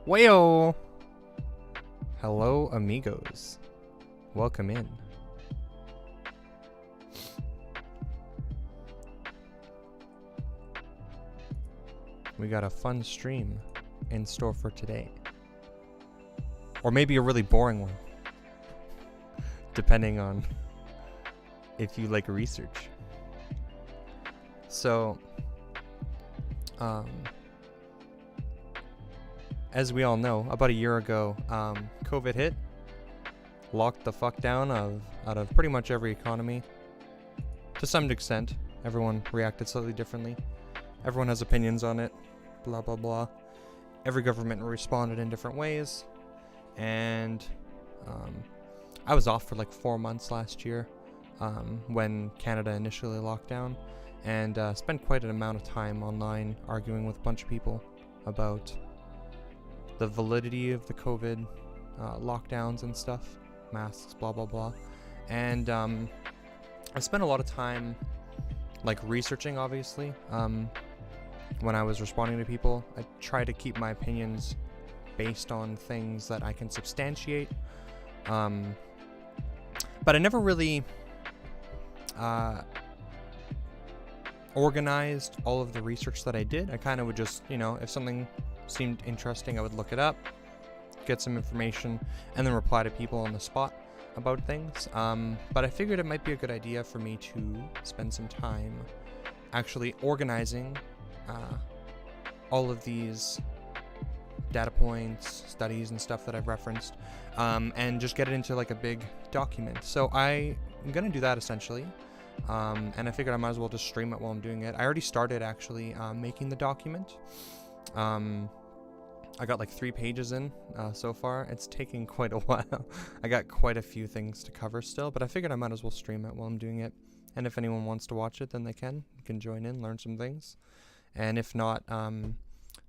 Wayo! Hello, amigos. Welcome in. We got a fun stream in store for today. Or maybe a really boring one. Depending on if you like research. So, as we all know, about a year ago, COVID hit, locked the fuck down out of pretty much every economy. To some extent, everyone reacted slightly differently. Everyone has opinions on it, blah blah blah. Every government responded in different ways, and I was off for like 4 months last year when Canada initially locked down, and spent quite an amount of time online arguing with a bunch of people about the validity of the COVID lockdowns and stuff, masks, blah blah blah. And I spent a lot of time like researching, obviously. When I was responding to people, I try to keep my opinions based on things that I can substantiate, but I never really organized all of the research that I did. I kind of would just, if something seemed interesting, I would look it up, get some information, and then reply to people on the spot about things. But I figured it might be a good idea for me to spend some time actually organizing all of these data points, studies, and stuff that I've referenced, and just get it into like a big document. So I'm gonna do that essentially, and I figured I might as well just stream it while I'm doing it. I already started actually making the document. I got like 3 pages in so far. It's taking quite a while. I got quite a few things to cover still, but I figured I might as well stream it while I'm doing it. And if anyone wants to watch it, then they can. You can join in, learn some things. And if not,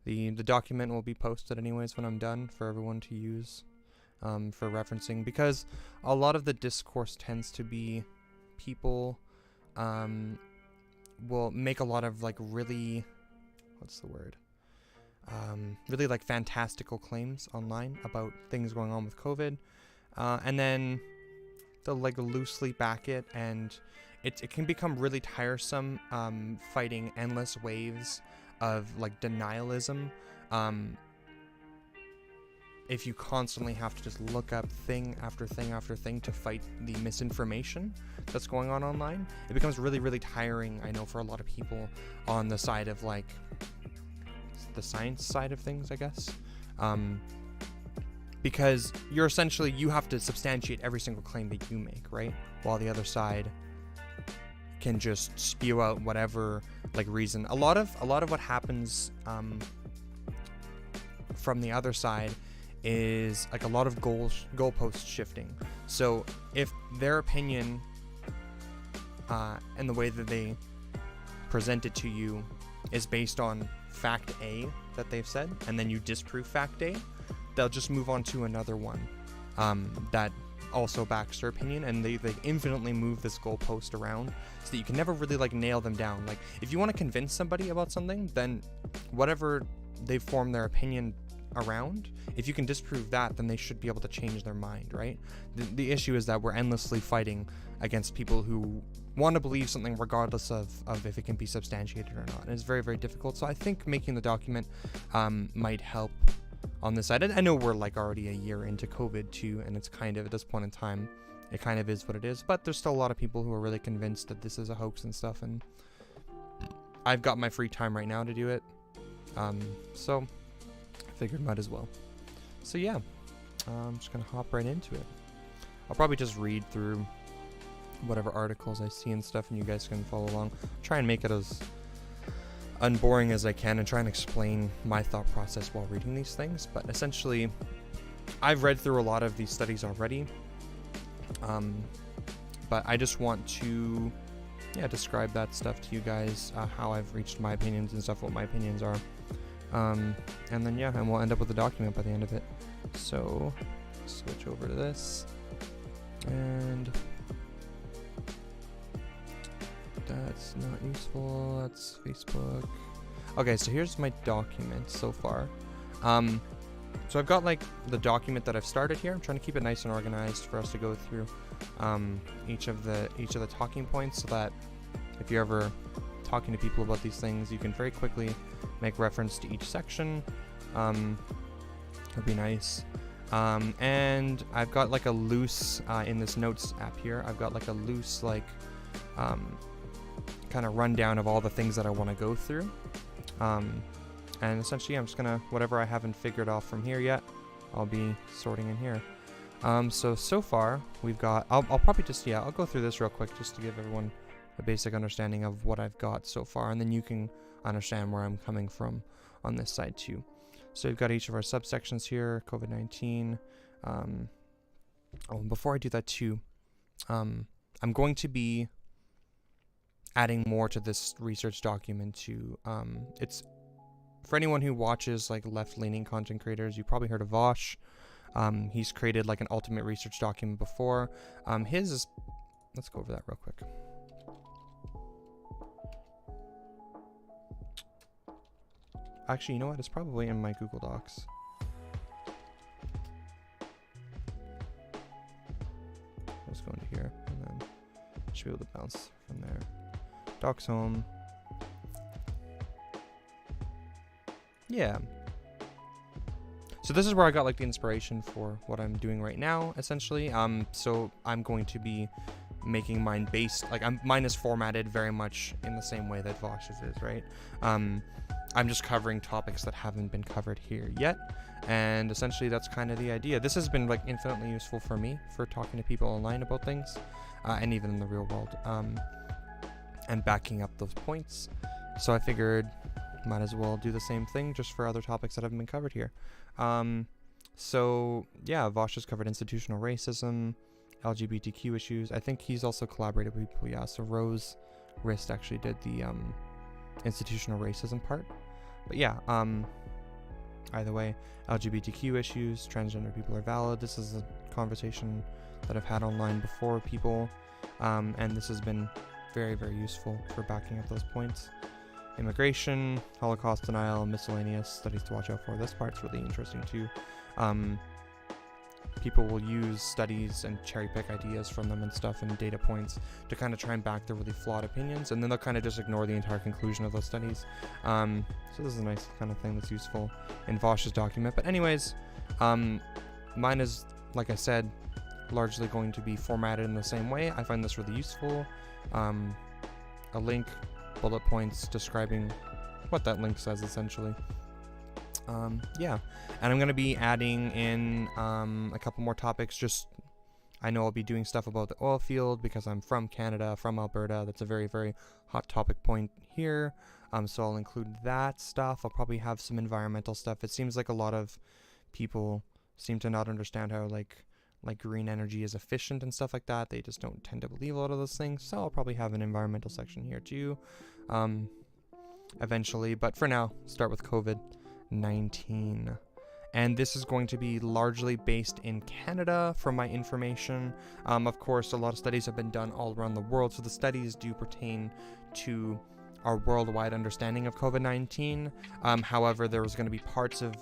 the document will be posted anyways when I'm done for everyone to use for referencing. Because a lot of the discourse tends to be people will make a lot of like really, really like fantastical claims online about things going on with COVID, and then they'll like loosely back it, and it can become really tiresome fighting endless waves of like denialism if you constantly have to just look up thing after thing after thing to fight the misinformation that's going on online. It becomes really, really tiring, I know, for a lot of people on the side of like the science side of things, I guess, because you have to substantiate every single claim that you make, right? While the other side can just spew out whatever like reason. A lot of what happens from the other side is like a lot of goalpost shifting. So if their opinion and the way that they present it to you is based on fact A that they've said, and then you disprove fact A, they'll just move on to another one that also backs their opinion, and they infinitely move this goalpost around so that you can never really like nail them down. Like if you want to convince somebody about something, then whatever they've formed their opinion around, if you can disprove that, then they should be able to change their mind, right? The issue is that we're endlessly fighting against people who want to believe something regardless of if it can be substantiated or not, and it's very, very difficult. So I think making the document might help on this side. I know we're like already a year into COVID too, and it's kind of, at this point in time, it kind of is what it is, but there's still a lot of people who are really convinced that this is a hoax and stuff, and I've got my free time right now to do it, so I figured might as well. So yeah, I'm just gonna hop right into it. I'll probably just read through whatever articles I see and stuff, and you guys can follow along. Try and make it as unboring as I can and try and explain my thought process while reading these things. But essentially, I've read through a lot of these studies already, but I just want to describe that stuff to you guys, how I've reached my opinions and stuff, what my opinions are, and then and we'll end up with a document by the end of it. So switch over to this, and that's not useful. That's Facebook. Okay, so here's my document so far. So I've got like the document that I've started here. I'm trying to keep it nice and organized for us to go through each of the talking points, so that if you're ever talking to people about these things, you can very quickly make reference to each section. It'd be nice. And I've got like a loose in this notes app here. I've got like a loose kind of rundown of all the things that I want to go through. And essentially, I'm just gonna, whatever I haven't figured out from here yet, I'll be sorting in here. So far we've got, I'll probably just, I'll go through this real quick just to give everyone a basic understanding of what I've got so far, and then you can understand where I'm coming from on this side too. So we've got each of our subsections here, COVID-19. Before I do that too, I'm going to be adding more to this research document too. It's for anyone who watches like left-leaning content creators, you probably heard of Vosh. He's created like an ultimate research document before. His is, let's go over that real quick. Actually, you know what? It's probably in my Google Docs. Let's go into here, and then should be able to bounce from there. Docs home. Yeah. So this is where I got like the inspiration for what I'm doing right now, essentially. So I'm going to be making mine based, like mine is formatted very much in the same way that Vosh's is, right? I'm just covering topics that haven't been covered here yet, and essentially that's kind of the idea. This has been like infinitely useful for me for talking to people online about things, and even in the real world, and backing up those points. So I figured might as well do the same thing just for other topics that haven't been covered here. So yeah, Vosh has covered institutional racism, LGBTQ issues. I think he's also collaborated with people. Yeah, so Rose Rist actually did the institutional racism part. But yeah, either way, LGBTQ issues, transgender people are valid. This is a conversation that I've had online before with people, and this has been very, very useful for backing up those points. Immigration, Holocaust denial, miscellaneous studies to watch out for. This part's really interesting too. People will use studies and cherry pick ideas from them and stuff and data points to kind of try and back their really flawed opinions, and then they'll kind of just ignore the entire conclusion of those studies. So this is a nice kind of thing that's useful in Vosh's document. But anyways, mine is, like I said, largely going to be formatted in the same way. I find this really useful. A link, bullet points describing what that link says essentially. Yeah, and I'm going to be adding in a couple more topics. Just, I know I'll be doing stuff about the oil field because I'm from Canada, from Alberta. That's a very, very hot topic point here. So I'll include that stuff. I'll probably have some environmental stuff. It seems like a lot of people seem to not understand how like green energy is efficient and stuff like that. They just don't tend to believe a lot of those things. So I'll probably have an environmental section here too, eventually. But for now, start with COVID-19. And this is going to be largely based in Canada from my information. Of course, a lot of studies have been done all around the world, so the studies do pertain to our worldwide understanding of COVID-19. However, there was going to be parts of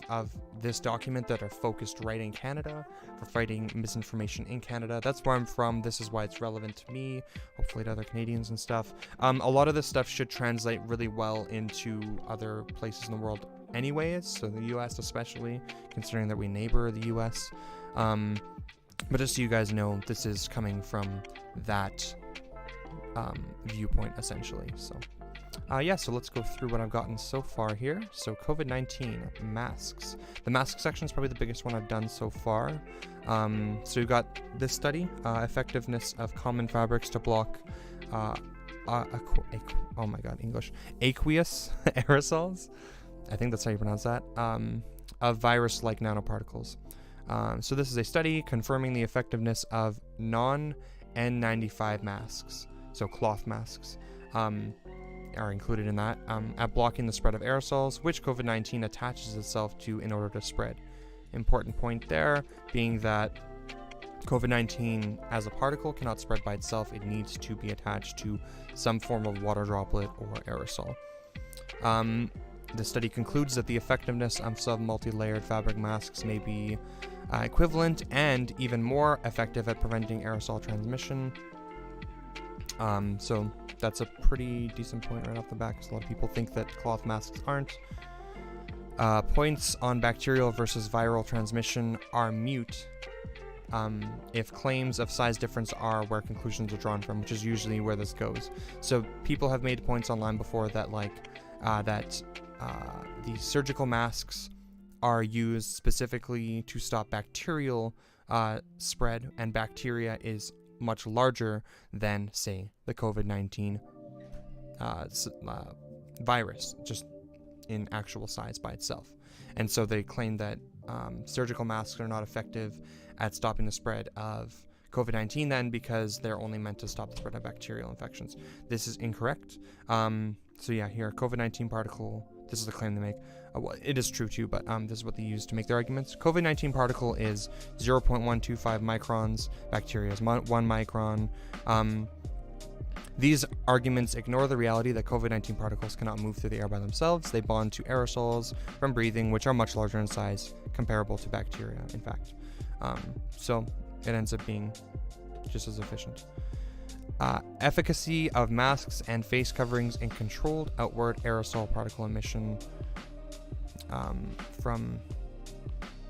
this document that are focused right in Canada for fighting misinformation in Canada. That's where I'm from. This is why it's relevant to me, hopefully to other Canadians and stuff. A lot of this stuff should translate really well into other places in the world anyways, so the US especially, considering that we neighbor the US. But just so you guys know, this is coming from that viewpoint essentially. So yeah, so let's go through what I've gotten so far here. So COVID-19, masks. The mask section is probably the biggest one I've done so far. So you've got this study, effectiveness of common fabrics to block aqueous aerosols. I think that's how you pronounce that, of virus-like nanoparticles. So this is a study confirming the effectiveness of non-N95 masks, so cloth masks, are included in that, at blocking the spread of aerosols, which COVID-19 attaches itself to in order to spread. Important point there being that COVID-19 as a particle cannot spread by itself. It needs to be attached to some form of water droplet or aerosol. The study concludes that the effectiveness of some multi-layered fabric masks may be equivalent and even more effective at preventing aerosol transmission. So that's a pretty decent point right off the bat, because a lot of people think that cloth masks aren't. Points on bacterial versus viral transmission are moot if claims of size difference are where conclusions are drawn from, which is usually where this goes. So people have made points online before that, like, the surgical masks are used specifically to stop bacterial spread, and bacteria is much larger than, say, the COVID-19 virus, just in actual size by itself. And so they claim that surgical masks are not effective at stopping the spread of COVID-19 then, because they're only meant to stop the spread of bacterial infections. This is incorrect. So yeah, here, COVID-19 particle, this is the claim they make. Well, it is true too, but this is what they use to make their arguments. COVID-19 particle is 0.125 microns, bacteria is 1 micron. These arguments ignore the reality that COVID-19 particles cannot move through the air by themselves. They bond to aerosols from breathing, which are much larger in size, comparable to bacteria, in fact. So it ends up being just as efficient. Efficacy of masks and face coverings in controlled outward aerosol particle emission from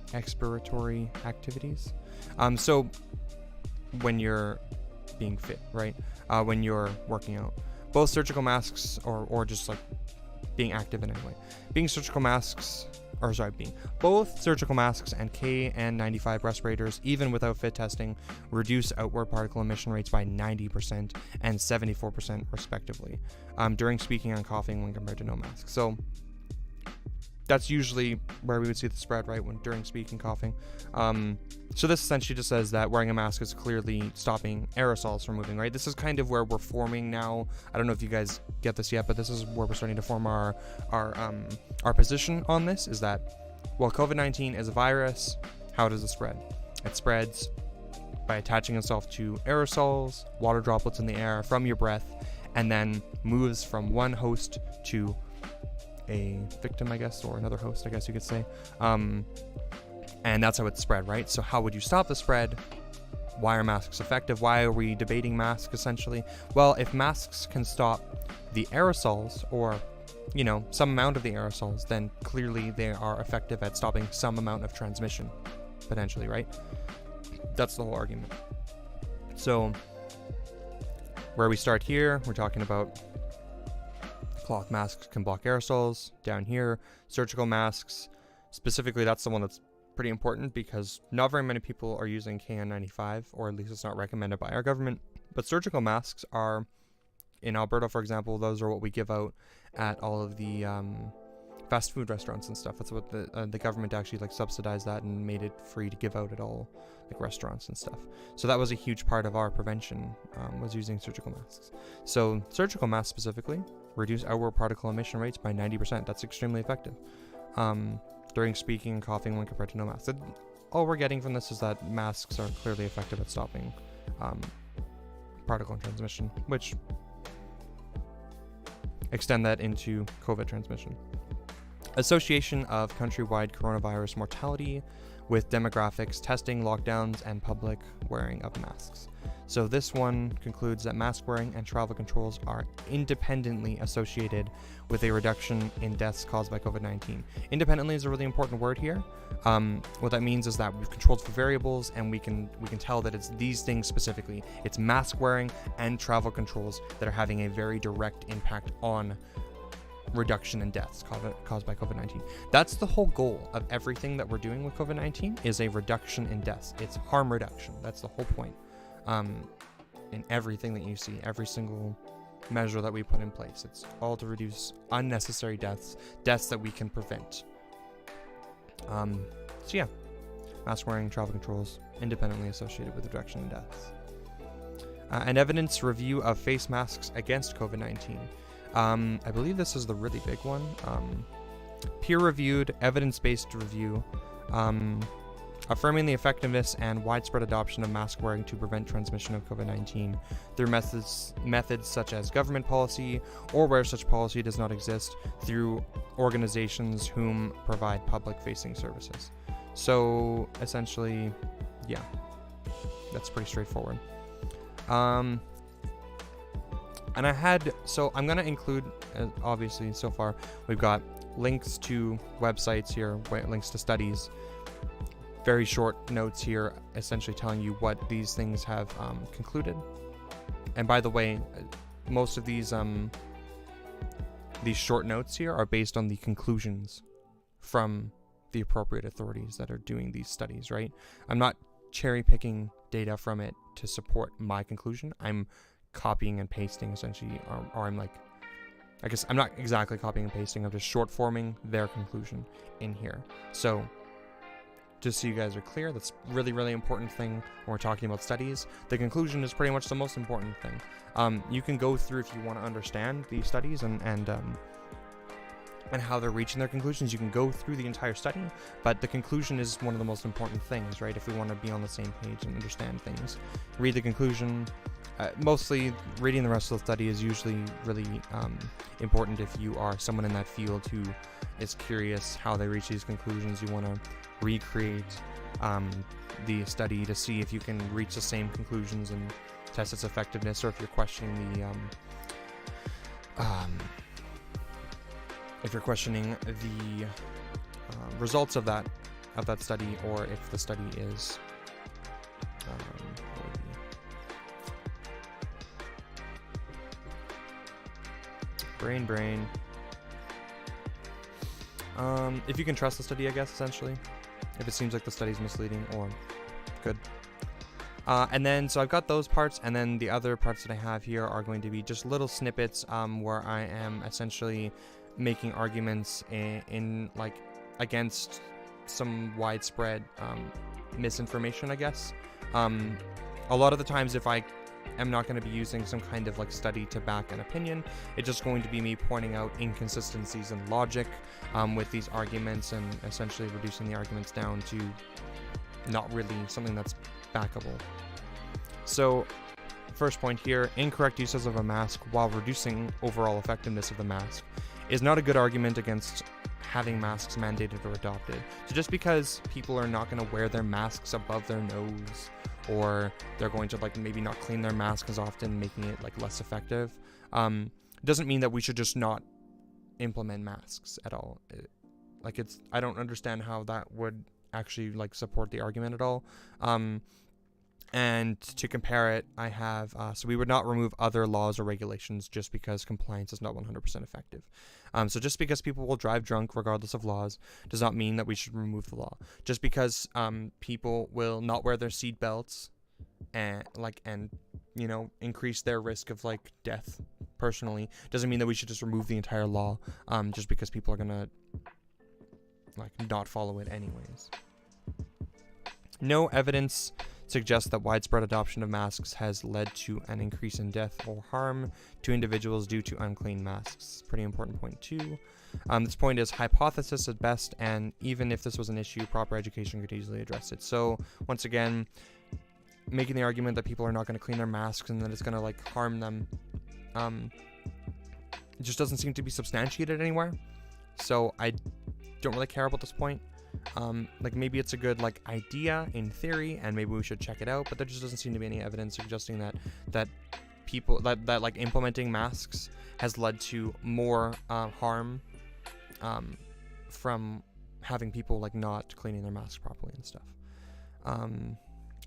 expiratory activities. So when you're being fit, right? When you're working out, both surgical masks or just like being active in any way, both surgical masks and KN95 respirators, even without fit testing, reduce outward particle emission rates by 90% and 74% respectively during speaking and coughing when compared to no mask. So that's usually where we would see the spread, right? When during speaking, coughing. So this essentially just says that wearing a mask is clearly stopping aerosols from moving, right? This is kind of where we're forming now. I don't know if you guys get this yet, but this is where we're starting to form our position on this, is that, well, COVID-19 is a virus. How does it spread? It spreads by attaching itself to aerosols, water droplets in the air from your breath, and then moves from one host to a victim, I guess, or another host, I guess you could say. And that's how it's spread, right? So how would you stop the spread? Why are masks effective? Why are we debating masks, essentially? Well, if masks can stop the aerosols, or, you know, some amount of the aerosols, then clearly they are effective at stopping some amount of transmission, potentially, right? That's the whole argument. So where we start here, we're talking about cloth masks can block aerosols. Down here, surgical masks, specifically, that's the one that's pretty important, because not very many people are using KN95, or at least it's not recommended by our government. But surgical masks are, in Alberta, for example, those are what we give out at all of the fast food restaurants and stuff. That's what the government actually like subsidized that and made it free to give out at all like restaurants and stuff. So that was a huge part of our prevention, was using surgical masks. So surgical masks specifically reduce outward particle emission rates by 90%. That's extremely effective during speaking and coughing when compared to no masks. All we're getting from this is that masks are clearly effective at stopping particle transmission, which extend that into COVID transmission. Association of countrywide coronavirus mortality with demographics, testing, lockdowns, and public wearing of masks. So this one concludes that mask wearing and travel controls are independently associated with a reduction in deaths caused by COVID-19. Independently is a really important word here. What that means is that we've controlled for variables, and we can tell that it's these things specifically. It's mask wearing and travel controls that are having a very direct impact on reduction in deaths caused by COVID-19. That's the whole goal of everything that we're doing with COVID-19, is a reduction in deaths. It's harm reduction. That's the whole point. In everything that you see, every single measure that we put in place, it's all to reduce unnecessary deaths that we can prevent. So yeah, mask wearing, travel controls, independently associated with reduction in deaths. An evidence review of face masks against COVID-19. I believe this is the really big one. Peer-reviewed, evidence-based review affirming the effectiveness and widespread adoption of mask wearing to prevent transmission of COVID-19 through methods such as government policy, or where such policy does not exist, through organizations whom provide public-facing services. So essentially, yeah, that's pretty straightforward. And so I'm going to include, obviously so far, we've got links to websites here, links to studies, very short notes here, essentially telling you what these things have concluded. And by the way, most of these short notes here are based on the conclusions from the appropriate authorities that are doing these studies, right? I'm not cherry picking data from it to support my conclusion. I'm copying and pasting essentially, or I'm like, I guess I'm not exactly copying and pasting, I'm just short forming their conclusion in here. So just so you guys are clear, that's really, really important thing when we're talking about studies. The conclusion is pretty much the most important thing. You can go through, if you want to understand these studies and how they're reaching their conclusions, you can go through the entire study, but the conclusion is one of the most important things, right? If we want to be on the same page and understand things, read the conclusion. Mostly reading the rest of the study is usually really important if you are someone in that field who is curious how they reach these conclusions. You want to recreate the study to see if you can reach the same conclusions and test its effectiveness, or if you're questioning the results of that study, or if the study is brain. If you can trust the study, I guess, essentially. If it seems like the study's misleading or good. And then, so I've got those parts, and then the other parts that I have here are going to be just little snippets where I am essentially making arguments in like against some widespread misinformation, I guess. A lot of the times, if I am not going to be using some kind of like study to back an opinion, it's just going to be me pointing out inconsistencies in logic with these arguments, and essentially reducing the arguments down to not really something that's backable. So first point here, incorrect uses of a mask while reducing overall effectiveness of the mask is not a good argument against having masks mandated or adopted. So just because people are not going to wear their masks above their nose, or they're going to like maybe not clean their mask as often, making it like less effective, doesn't mean that we should just not implement masks at all. I don't understand how that would actually like support the argument at all. And to compare it, I have, so we would not remove other laws or regulations just because compliance is not 100% effective. So just because people will drive drunk regardless of laws does not mean that we should remove the law. Just because people will not wear their seat belts and you know, increase their risk of like death personally doesn't mean that we should just remove the entire law just because people are gonna like not follow it anyways. No evidence suggests that widespread adoption of masks has led to an increase in death or harm to individuals due to unclean masks. Pretty important point too. This point is hypothesis at best, and even if this was an issue, proper education could easily address it. So once again, making the argument that people are not going to clean their masks and that it's going to like harm them, it just doesn't seem to be substantiated anywhere. So I don't really care about this point. Like maybe it's a good like idea in theory, and maybe we should check it out, but there just doesn't seem to be any evidence suggesting that people that like implementing masks has led to more harm from having people like not cleaning their masks properly and stuff.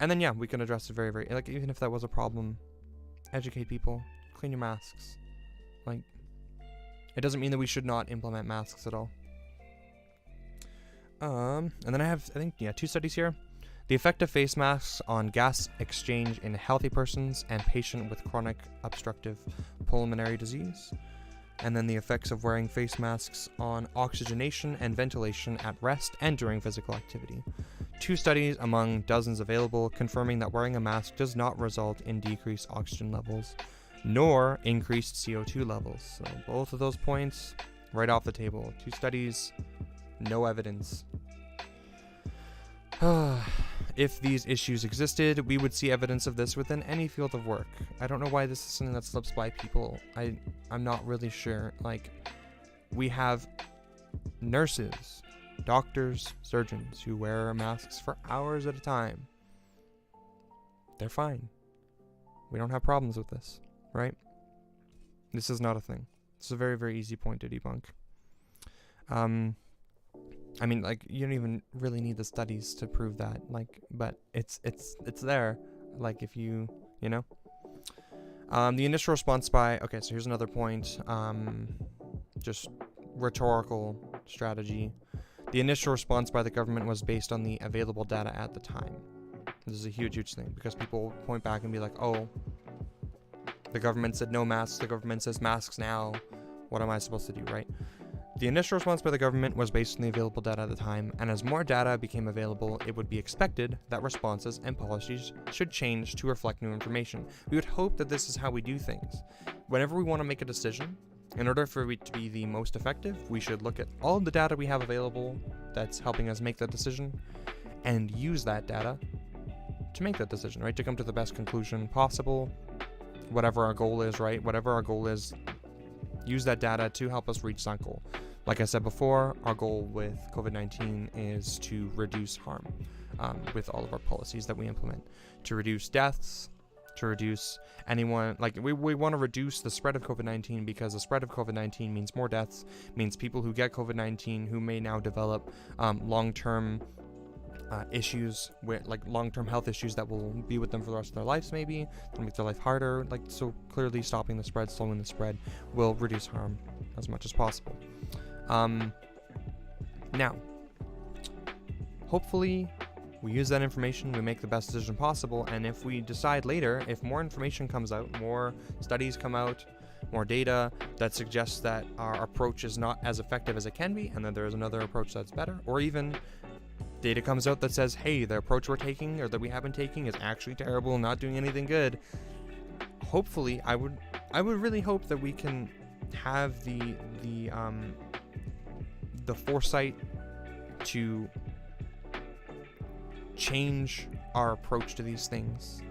And then yeah, we can address it very, very, like, even if that was a problem, educate people, clean your masks. Like, it doesn't mean that we should not implement masks at all. And then I have, I think, yeah, 2 studies here. The effect of face masks on gas exchange in healthy persons and patient with chronic obstructive pulmonary disease. And then the effects of wearing face masks on oxygenation and ventilation at rest and during physical activity. 2 studies among dozens available confirming that wearing a mask does not result in decreased oxygen levels, nor increased CO2 levels. So both of those points right off the table. 2 studies, no evidence. If these issues existed, we would see evidence of this within any field of work. I don't know why this is something that slips by people. I'm not really sure. Like, we have nurses, doctors, surgeons who wear masks for hours at a time. They're fine. We don't have problems with this, right? This is not a thing. It's a very, very easy point to debunk. I mean, like, you don't even really need the studies to prove that, like, but it's there, like, if you know. The initial response by, okay, so here's another point, just rhetorical strategy. The initial response by the government was based on the available data at the time. This is a huge thing, because people point back and be like, oh, the government said no masks, the government says masks now, what am I supposed to do, right? The initial response by the government was based on the available data at the time, and as more data became available, it would be expected that responses and policies should change to reflect new information. We would hope that this is how we do things. Whenever we want to make a decision, in order for it to be the most effective, we should look at all the data we have available that's helping us make that decision, and use that data to make that decision, right? To come to the best conclusion possible, whatever our goal is, right? Whatever our goal is, use that data to help us reach that goal. Like I said before, our goal with COVID-19 is to reduce harm with all of our policies that we implement, to reduce deaths, to reduce anyone, like we want to reduce the spread of COVID-19, because the spread of COVID-19 means more deaths, means people who get COVID-19 who may now develop long-term issues, with like long-term health issues that will be with them for the rest of their lives, maybe to make their life harder. Like, so clearly stopping the spread, slowing the spread will reduce harm as much as possible. Now, hopefully we use that information, we make the best decision possible, and if we decide later, if more information comes out, more studies come out, more data that suggests that our approach is not as effective as it can be, and that there is another approach that's better, or even data comes out that says, hey, the approach we're taking or that we have been taking is actually terrible, not doing anything good, hopefully I would really hope that we can have the foresight to change our approach to these things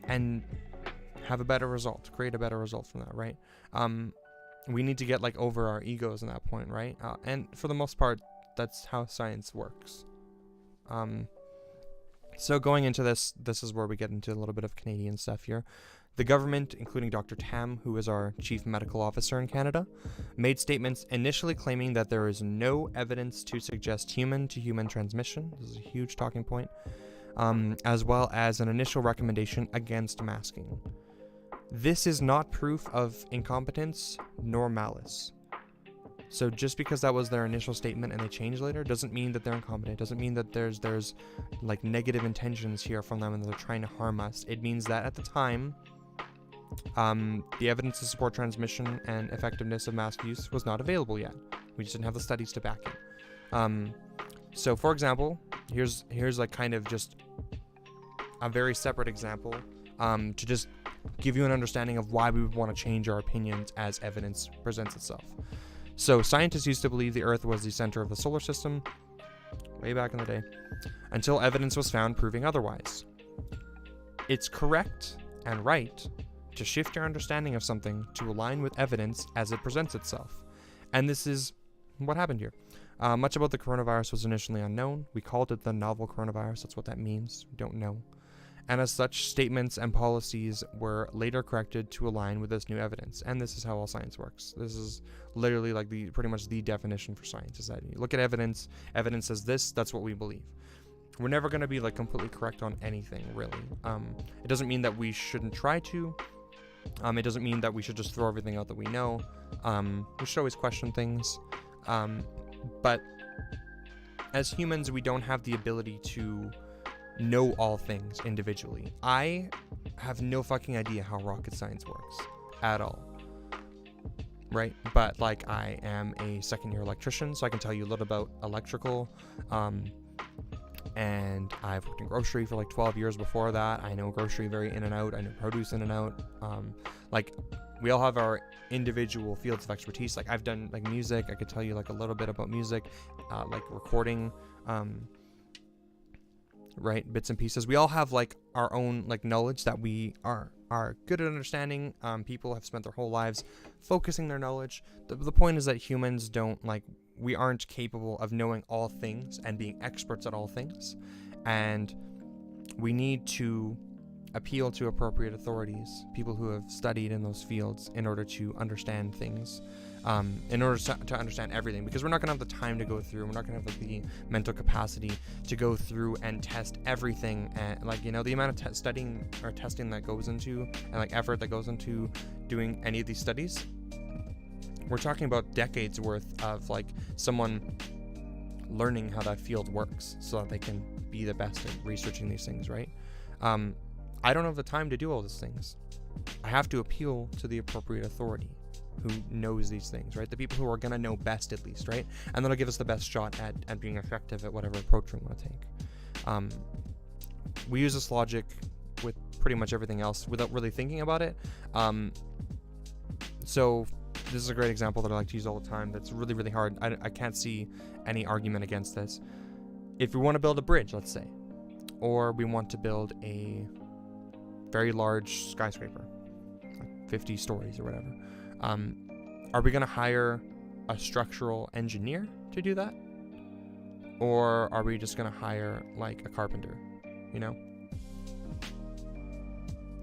and have a better result, create a better result from that, right? We need to get like over our egos in that point, right? And for the most part, that's how science works. So going into this is where we get into a little bit of Canadian stuff here. The government, including Dr. Tam, who is our chief medical officer in Canada, made statements initially claiming that there is no evidence to suggest human-to-human transmission. This is a huge talking point. As well as an initial recommendation against masking. This is not proof of incompetence nor malice. So just because that was their initial statement and they changed later doesn't mean that they're incompetent. Doesn't mean that there's like negative intentions here from them and they're trying to harm us. It means that at the time, the evidence to support transmission and effectiveness of mask use was not available yet. We just didn't have the studies to back it. So for example, here's like kind of just a very separate example to just give you an understanding of why we would want to change our opinions as evidence presents itself. So scientists used to believe the Earth was the center of the solar system, way back in the day, until evidence was found proving otherwise. It's correct and right to shift your understanding of something to align with evidence as it presents itself. And this is what happened here. Much about the coronavirus was initially unknown. We called it the novel coronavirus. That's what that means. We don't know. And as such, statements and policies were later corrected to align with this new evidence. And this is how all science works. This is literally like pretty much the definition for science, is that you look at evidence says this, that's what we believe. We're never going to be like completely correct on anything, really. It doesn't mean that we shouldn't try to. It doesn't mean that we should just throw everything out that we know. We should always question things. But as humans, we don't have the ability to know all things individually. I have no fucking idea how rocket science works at all, right? But like, I am a second-year electrician, so I can tell you a little about electrical, and I've worked in grocery for like 12 years before that. I know grocery very in and out. I know produce in and out. Like, we all have our individual fields of expertise. Like, I've done like music. I could tell you like a little bit about music, like recording, right? Bits and pieces. We all have like our own like knowledge that we are good at understanding. People have spent their whole lives focusing their knowledge. The point is that humans don't like, we aren't capable of knowing all things and being experts at all things. And we need to appeal to appropriate authorities, people who have studied in those fields, in order to understand things, in order to understand everything, because we're not going to have the time to go through, we're not going to have like the mental capacity to go through and test everything, and like, you know, the amount of studying or testing that goes into, and like effort that goes into doing any of these studies, we're talking about decades worth of like someone learning how that field works so that they can be the best at researching these things, right? I don't have the time to do all these things. I have to appeal to the appropriate authority who knows these things, right? The people who are going to know best, at least, right? And that'll give us the best shot at being effective at whatever approach we want to take. We use this logic with pretty much everything else without really thinking about it. So this is a great example that I like to use all the time that's really, really hard. I can't see any argument against this. If we want to build a bridge, let's say, or we want to build a very large skyscraper, like 50 stories or whatever, are we going to hire a structural engineer to do that? Or are we just going to hire like a carpenter, you know?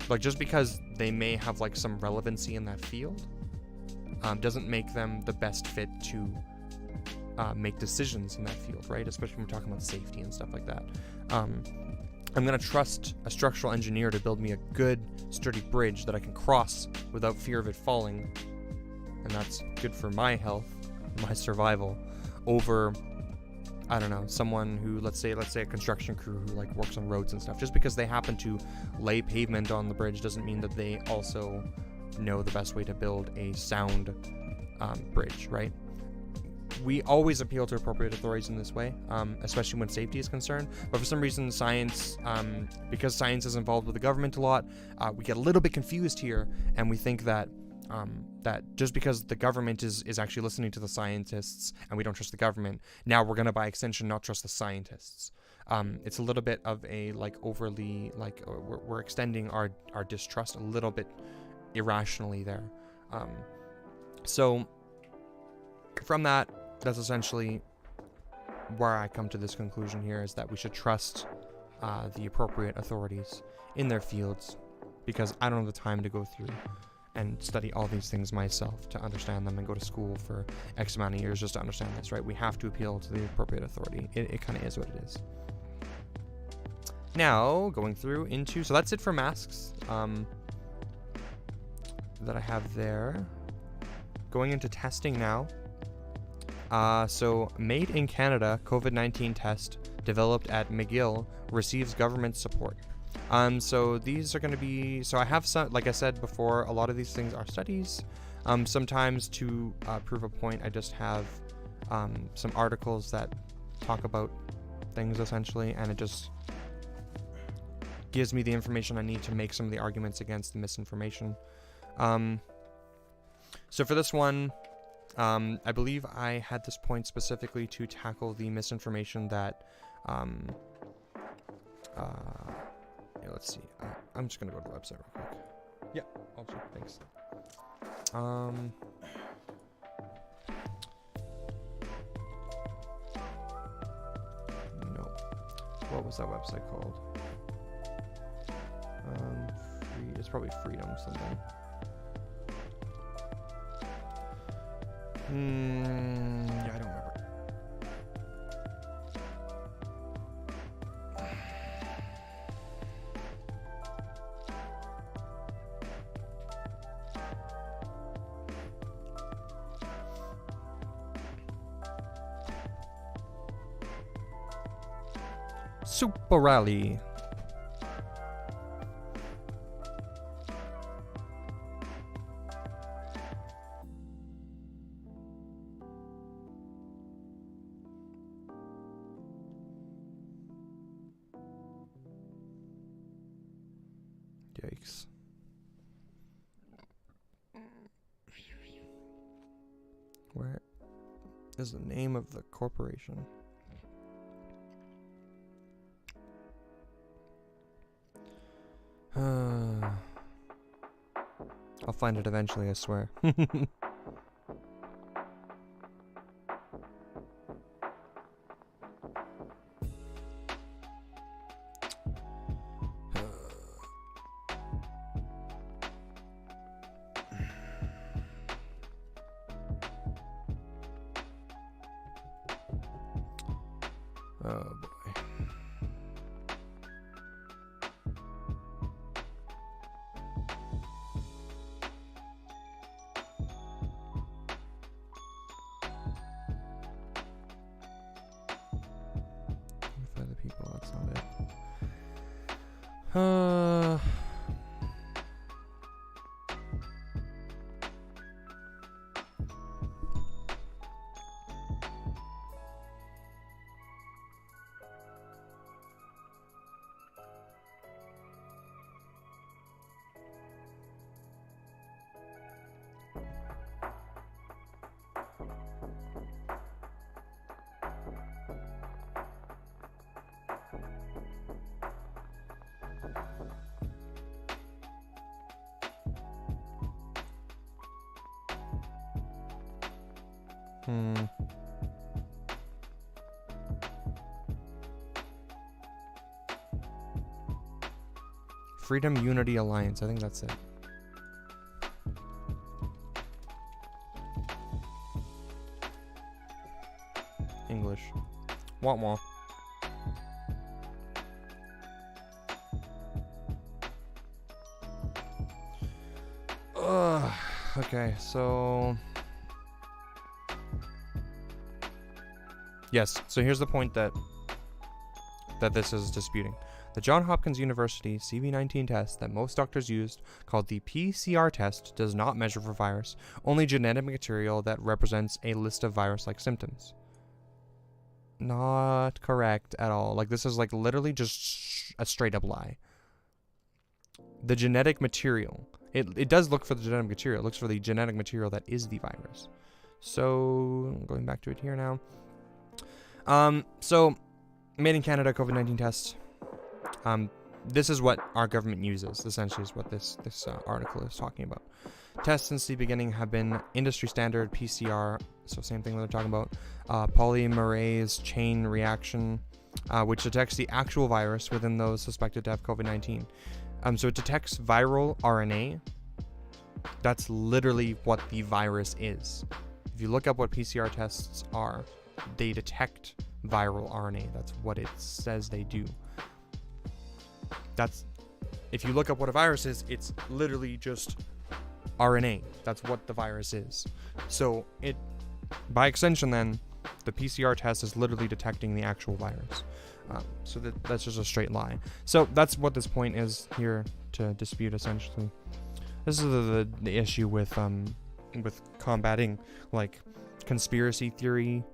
Like, just because they may have like some relevancy in that field doesn't make them the best fit to make decisions in that field, right? Especially when we're talking about safety and stuff like that. I'm going to trust a structural engineer to build me a good, sturdy bridge that I can cross without fear of it falling, and that's good for my health, my survival, over, I don't know, someone who, let's say a construction crew who like works on roads and stuff. Just because they happen to lay pavement on the bridge doesn't mean that they also know the best way to build a sound bridge, right? We always appeal to appropriate authorities in this way, especially when safety is concerned. But for some reason, science, because science is involved with the government a lot, we get a little bit confused here, and we think that that just because the government is actually listening to the scientists and we don't trust the government, now we're going to, by extension, not trust the scientists. It's a little bit of a like overly, like we're extending our distrust a little bit irrationally there. So from that, that's essentially where I come to this conclusion here, is that we should trust the appropriate authorities in their fields, because I don't have the time to go through and study all these things myself to understand them and go to school for X amount of years just to understand this, right? We have to appeal to the appropriate authority. It kind of is what it is. Now, going through into, so that's it for masks that I have there. Going into testing now. So made in Canada COVID-19 test developed at McGill receives government support. So these are going to be, so I have some, like I said before, a lot of these things are studies. Sometimes to prove a point, I just have some articles that talk about things essentially, and it just gives me the information I need to make some of the arguments against the misinformation. So for this one, I believe I had this point specifically to tackle the misinformation that, yeah, let's see. I'm just gonna go to the website real quick. Yeah, I'll check. Thanks. No. What was that website called? It's probably Freedom something. Yeah, I don't remember. Super Rally. Yikes. Where is the name of the corporation? I'll find it eventually, I swear. Oh boy. For the people, that's not it. Freedom Unity Alliance. I think that's it. English. Wah wah. Okay, so yes, so here's the point that this is disputing. The Johns Hopkins University CV-19 test that most doctors used, called the PCR test, does not measure for virus, only genetic material that represents a list of virus-like symptoms. Not correct at all. Like, this is like literally just a straight up lie. The genetic material, it does look for the genetic material. It looks for the genetic material that is the virus. So, going back to it here now. So, made in Canada COVID-19 test. This is what our government uses, essentially, is what this article is talking about. Tests since the beginning have been industry standard PCR, so same thing that they're talking about, polymerase chain reaction, which detects the actual virus within those suspected to have COVID-19. So it detects viral RNA. That's literally what the virus is. If you look up what PCR tests are, they detect viral RNA. That's what it says they do. If you look up what a virus is, it's literally just RNA. That's what the virus is. So by extension then, the PCR test is literally detecting the actual virus. So that's just a straight lie. So that's what this point is here to dispute, essentially. This is the issue with combating like conspiracy theory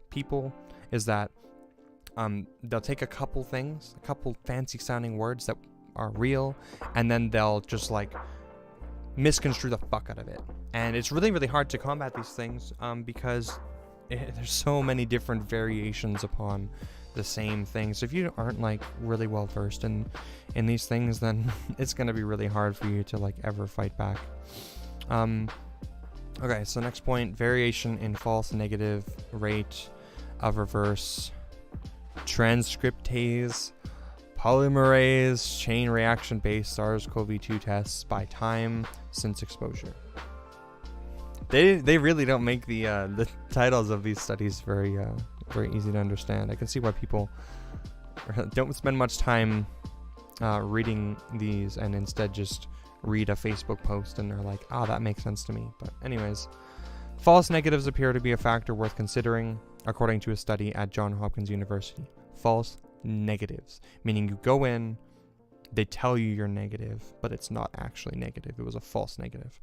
people, is that they'll take a couple things, a couple fancy sounding words that are real, and then they'll just like misconstrue the fuck out of it. And it's really, really hard to combat these things because there's so many different variations upon the same thing. So if you aren't like really well versed in these things, then it's going to be really hard for you to like ever fight back. Okay, so next point, variation in false negative rate of reverse transcriptase polymerase chain reaction based SARS-CoV-2 tests by time since exposure. They really don't make the titles of these studies very easy to understand. I can see why people don't spend much time reading these and instead just read a Facebook post and they're like, that makes sense to me. But anyways, false negatives appear to be a factor worth considering, according to a study at Johns Hopkins University. False negatives, meaning you go in, they tell you you're negative, but it's not actually negative. It was a false negative.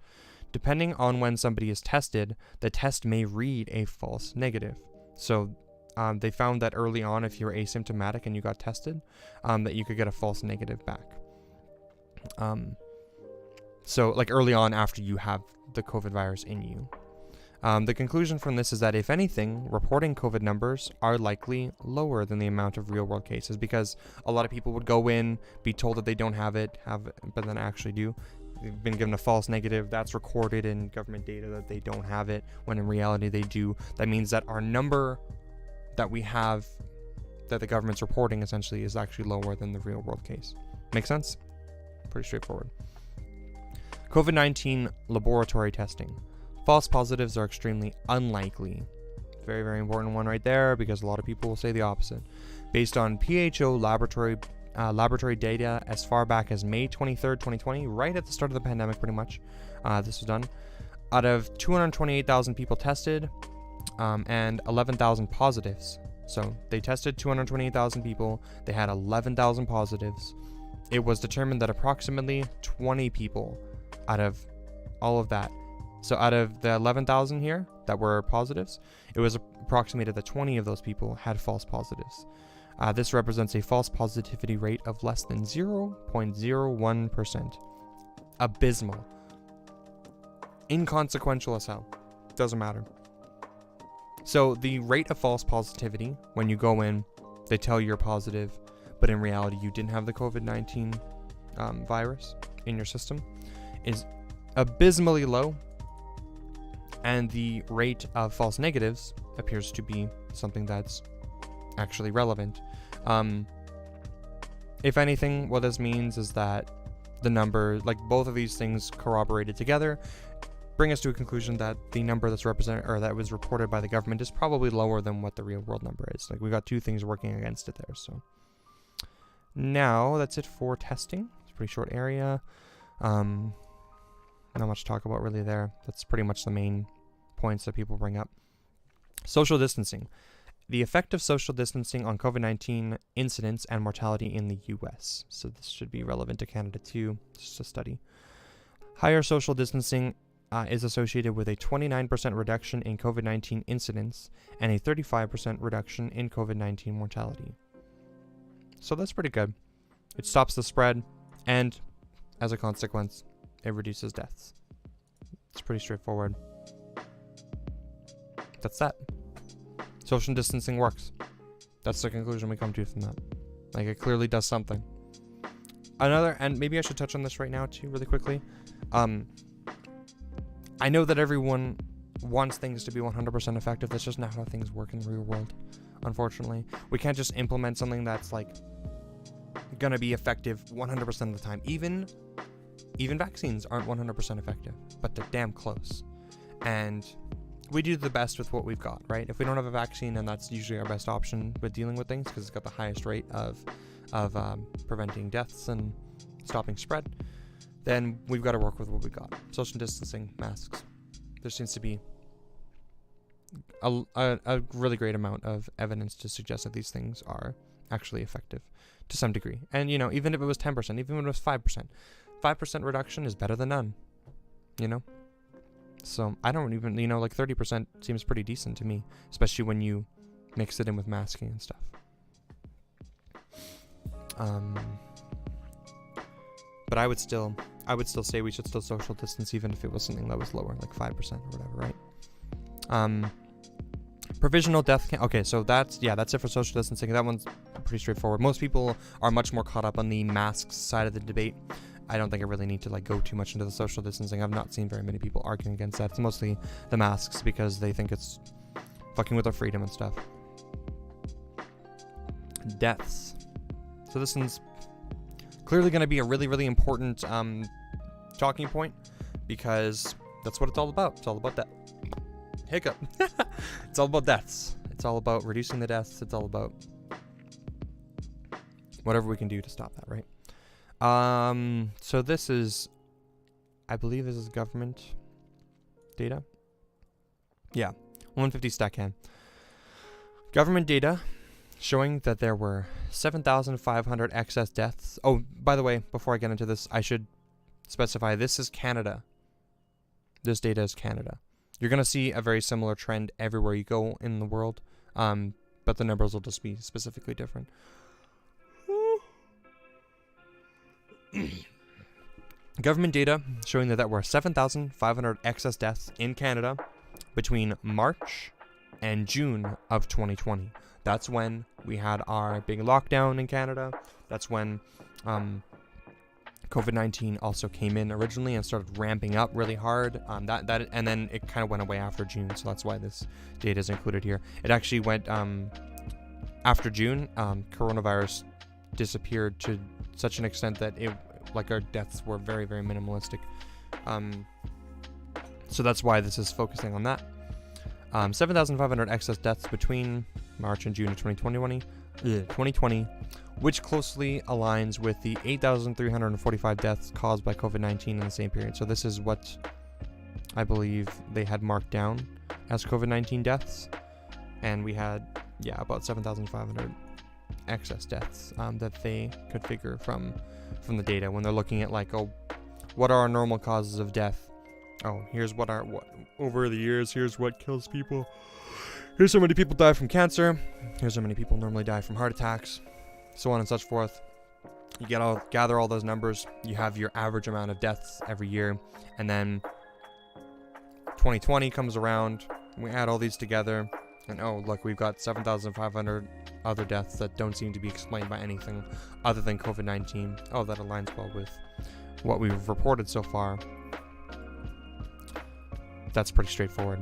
Depending on when somebody is tested, the test may read a false negative. So they found that early on, if you were asymptomatic and you got tested, that you could get a false negative back. So like early on after you have the COVID virus in you. The conclusion from this is that if anything, reporting COVID numbers are likely lower than the amount of real world cases, because a lot of people would go in, be told that they don't have it, but then actually do. they've been given a false negative. That's recorded in government data that they don't have it, when in reality they do. That means that our number that we have, that the government's reporting essentially, is actually lower than the real world case. Make sense? Pretty straightforward. COVID-19 laboratory testing. False positives are extremely unlikely. Very, very important one right there, because a lot of people will say the opposite. Based on WHO laboratory data as far back as May 23rd, 2020, right at the start of the pandemic pretty much, this was done. Out of 228,000 people tested, and 11,000 positives. So they tested 228,000 people, they had 11,000 positives. It was determined that approximately 20 people out of all of that, so out of the 11,000 here that were positives, it was approximated that 20 of those people had false positives. This represents a false positivity rate of less than 0.01%. Abysmal. Inconsequential as hell. Doesn't matter. So the rate of false positivity, when you go in, they tell you you're positive, but in reality you didn't have the COVID-19 virus in your system, is abysmally low. And the rate of false negatives appears to be something that's actually relevant. If anything, what this means is that the number, like both of these things corroborated together, bring us to a conclusion that the number that's represented, or that was reported by the government, is probably lower than what the real world number is. Like, we got two things working against it there. So now that's it for testing. It's a pretty short area. Not much to talk about really there. That's pretty much the main points that people bring up. Social distancing. The effect of social distancing on COVID-19 incidence and mortality in the US. So this should be relevant to Canada too. It's just a study. Higher social distancing is associated with a 29% reduction in COVID-19 incidence and a 35% reduction in COVID-19 mortality. So that's pretty good. It stops the spread, and as a consequence, it reduces deaths. It's pretty straightforward. That's that. Social distancing works. That's the conclusion we come to from that. Like, it clearly does something. Another, and maybe I should touch on this right now too, really quickly. I know that everyone wants things to be 100% effective. That's just not how things work in the real world, unfortunately. We can't just implement something that's like gonna be effective 100% of the time. Even vaccines aren't 100% effective, but they're damn close. And we do the best with what we've got, right? If we don't have a vaccine, and that's usually our best option with dealing with things, because it's got the highest rate of preventing deaths and stopping spread, then we've got to work with what we got. Social distancing, masks. There seems to be a really great amount of evidence to suggest that these things are actually effective to some degree. And, you know, even if it was 10%, even if it was 5%, 5% reduction is better than none, you know? So I don't even, you know, like 30% seems pretty decent to me, especially when you mix it in with masking and stuff. But I would still say we should still social distance, even if it was something that was lower, like 5% or whatever, right? Provisional death count. Okay, so that's it for social distancing. That one's pretty straightforward. Most people are much more caught up on the masks side of the debate. I don't think I really need to like go too much into the social distancing. I've not seen very many people arguing against that. It's mostly the masks because they think it's fucking with our freedom and stuff. Deaths. So this one's clearly going to be a really, really important talking point, because that's what it's all about. It's all about that. Hiccup. It's all about deaths. It's all about reducing the deaths. It's all about whatever we can do to stop that, right? So this is, I believe this is government data. Yeah, 150 StatCan. Government data showing that there were 7,500 excess deaths. Oh, by the way, before I get into this, I should specify this is Canada. This data is Canada. You're going to see a very similar trend everywhere you go in the world, but the numbers will just be specifically different. Government data showing that there were 7,500 excess deaths in Canada between March and June of 2020. That's when we had our big lockdown in Canada. That's when COVID-19 also came in originally and started ramping up really hard. And then it kind of went away after June, so that's why this data is included here. It actually went after June. Coronavirus disappeared to such an extent that our deaths were very, very minimalistic. So that's why this is focusing on that. 7,500 excess deaths between March and June of 2020, which closely aligns with the 8,345 deaths caused by COVID-19 in the same period. So this is what I believe they had marked down as COVID-19 deaths. And we had, about 7,500 excess deaths that they could figure from the data when they're looking at what are our normal causes of death? Oh, here's what over the years, here's what kills people. Here's how many people die from cancer. Here's how many people normally die from heart attacks, so on and such forth. You gather all those numbers. You have your average amount of deaths every year, and then 2020 comes around. We add all these together, and oh look, we've got 7,500 other deaths that don't seem to be explained by anything other than COVID-19. Oh, that aligns well with what we've reported so far. That's pretty straightforward.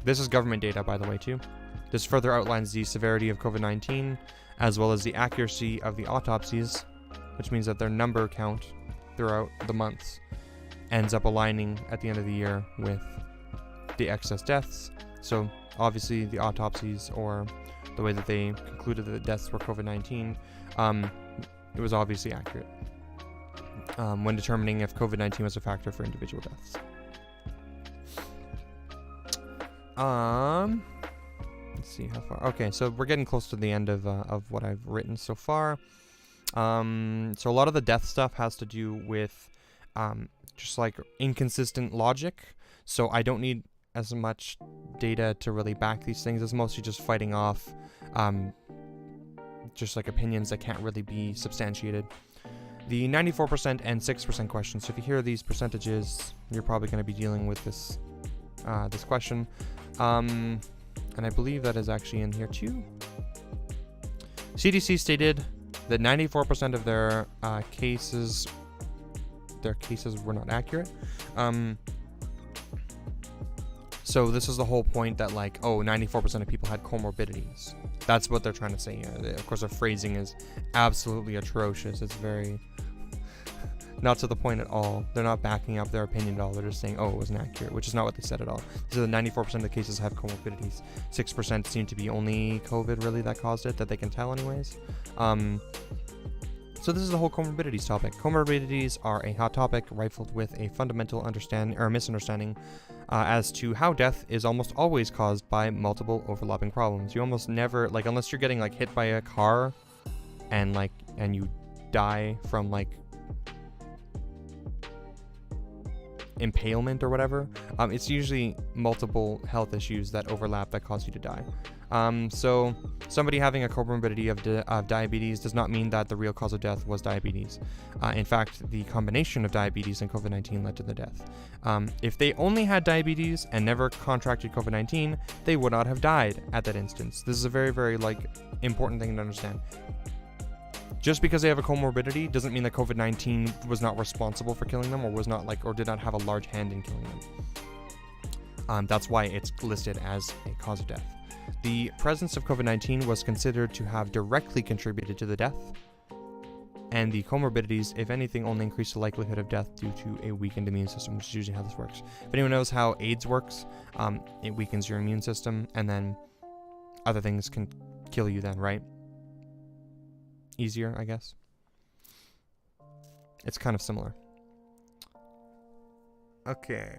This is government data, by the way, too. This further outlines the severity of COVID-19, as well as the accuracy of the autopsies, which means that their number count throughout the months ends up aligning at the end of the year with the excess deaths. So obviously the autopsies, or the way that they concluded that the deaths were COVID-19, it was obviously accurate when determining if COVID-19 was a factor for individual deaths. Let's see how far. Okay, so we're getting close to the end of what I've written so far. So a lot of the death stuff has to do with just inconsistent logic. So I don't need as much data to really back these things. It's mostly just fighting off just opinions that can't really be substantiated. The 94% and 6% question. So if you hear these percentages, you're probably going to be dealing with this question. And I believe that is actually in here too. CDC stated that 94% of their cases were not accurate. So this is the whole point that 94% of people had comorbidities. That's what they're trying to say here. Of course, their phrasing is absolutely atrocious. It's very not to the point at all. They're not backing up their opinion at all. They're just saying, it wasn't accurate, which is not what they said at all. So the 94% of the cases have comorbidities. 6% seem to be only COVID really that caused it, that they can tell anyways. So this is the whole comorbidities topic. Comorbidities are a hot topic rifled with a fundamental misunderstanding as to how death is almost always caused by multiple overlapping problems. You almost never, unless you're getting hit by a car and you die from impalement or whatever, it's usually multiple health issues that overlap that cause you to die. So somebody having a comorbidity of diabetes does not mean that the real cause of death was diabetes. In fact, the combination of diabetes and COVID-19 led to the death. If they only had diabetes and never contracted COVID-19, they would not have died at that instance. This is a very, very important thing to understand. Just because they have a comorbidity doesn't mean that COVID-19 was not responsible for killing them, or was not or did not have a large hand in killing them. That's why it's listed as a cause of death. The presence of COVID-19 was considered to have directly contributed to the death, and the comorbidities, if anything, only increased the likelihood of death due to a weakened immune system, which is usually how this works. If anyone knows how AIDS works, it weakens your immune system, and then other things can kill you then, right? Easier, I guess. It's kind of similar. Okay.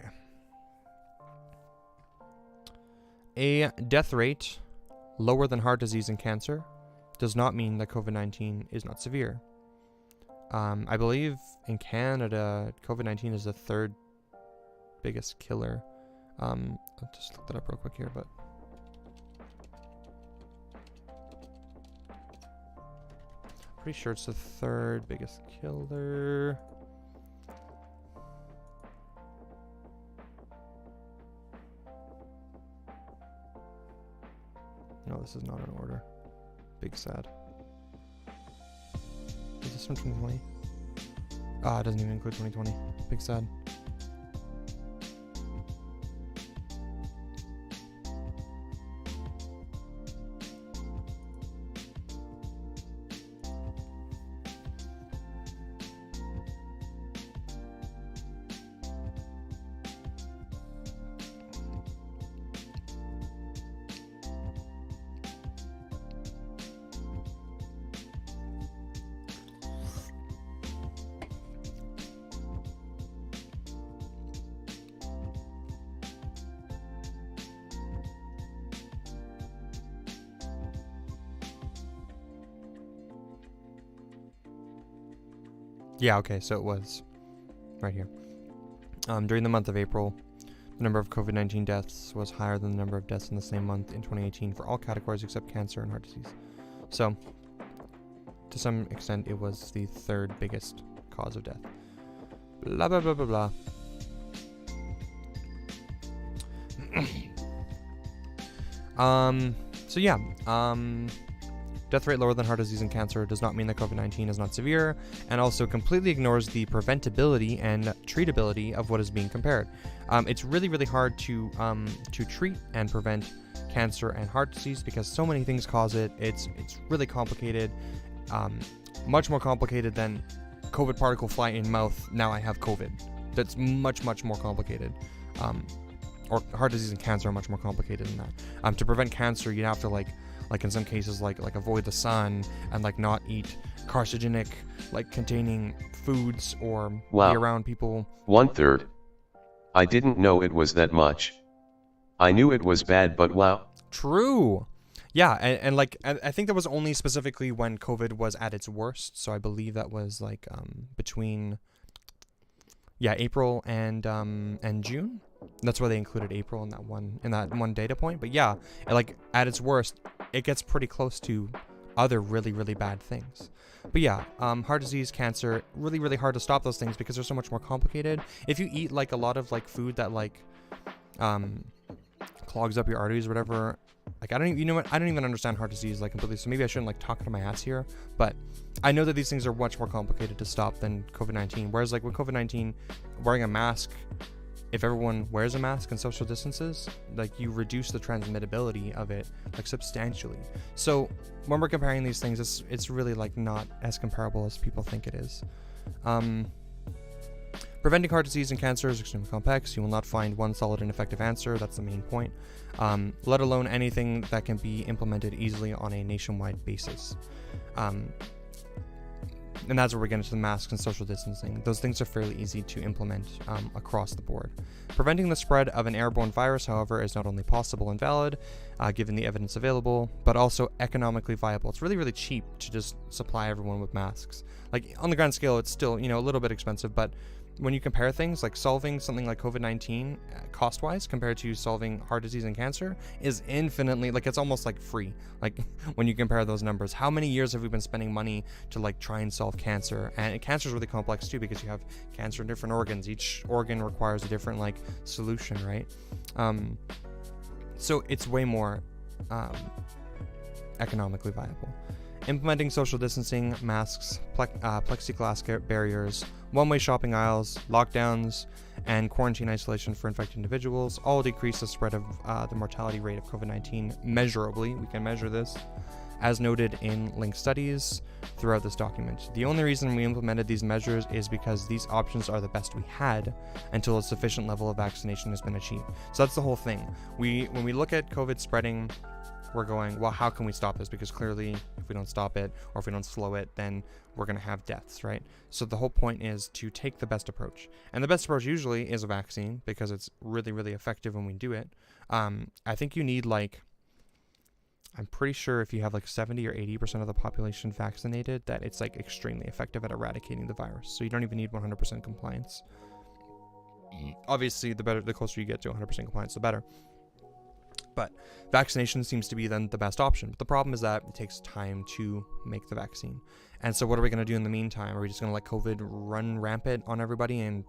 A death rate lower than heart disease and cancer does not mean that COVID-19 is not severe. I believe in Canada, COVID-19 is the third biggest killer. I'll just look that up real quick here, but pretty sure it's the third biggest killer. No, this is not in order. Big sad. Is this from 2020? It doesn't even include 2020. Big sad. Yeah, okay, so it was right here. During the month of April, the number of COVID-19 deaths was higher than the number of deaths in the same month in 2018 for all categories except cancer and heart disease. So, to some extent, it was the third biggest cause of death. Blah, blah, blah, blah, blah. So yeah, death rate lower than heart disease and cancer does not mean that COVID-19 is not severe, and also completely ignores the preventability and treatability of what is being compared. It's really, really hard to treat and prevent cancer and heart disease because so many things cause it. It's really complicated, much more complicated than COVID particle fly in mouth. Now I have COVID. That's much, much more complicated. Or heart disease and cancer are much more complicated than that. To prevent cancer, you'd have to like in some cases like avoid the sun and like not eat carcinogenic containing foods or be around people. 1/3. I didn't know it was that much. I knew it was bad, but wow. True. Yeah, and I think that was only specifically when COVID was at its worst. So I believe that was between April and June. That's why they included April in that one data point. But yeah, at its worst, it gets pretty close to other really, really bad things. But yeah, heart disease, cancer, really, really hard to stop those things because they're so much more complicated. If you eat a lot of food that clogs up your arteries or whatever, I don't even understand heart disease completely. So maybe I shouldn't talk to my ass here. But I know that these things are much more complicated to stop than COVID-19. Whereas with COVID-19, wearing a mask, if everyone wears a mask and social distances, you reduce the transmittability of it substantially. So when we're comparing these things, it's really not as comparable as people think it is. Preventing heart disease and cancer is extremely complex. You will not find one solid and effective answer. That's the main point. Let alone anything that can be implemented easily on a nationwide basis. And that's where we get into the masks and social distancing. Those things are fairly easy to implement across the board. Preventing the spread of an airborne virus, however, is not only possible and valid, given the evidence available, but also economically viable. It's really, really cheap to just supply everyone with masks. On the grand scale, it's still, a little bit expensive, but when you compare things, solving something like COVID-19 cost-wise compared to solving heart disease and cancer is infinitely, it's almost free. When you compare those numbers, how many years have we been spending money to try and solve cancer? And cancer is really complex too because you have cancer in different organs. Each organ requires a different solution, right? So it's way more economically viable. Implementing social distancing, masks, plexiglass barriers, one-way shopping aisles, lockdowns, and quarantine isolation for infected individuals all decrease the spread of the mortality rate of COVID-19 measurably. We can measure this, as noted in linked studies throughout this document. The only reason we implemented these measures is because these options are the best we had until a sufficient level of vaccination has been achieved. So that's the whole thing. When we look at COVID spreading, we're going, well, how can we stop this? Because clearly, if we don't stop it or if we don't slow it, then we're going to have deaths, right? So the whole point is to take the best approach. And the best approach usually is a vaccine because it's really, really effective when we do it. I think you need I'm pretty sure if you have 70 or 80% of the population vaccinated, that it's extremely effective at eradicating the virus. So you don't even need 100% compliance. Obviously, the closer you get to 100% compliance, the better. But vaccination seems to be then the best option. But the problem is that it takes time to make the vaccine. And so what are we going to do in the meantime? Are we just going to let COVID run rampant on everybody and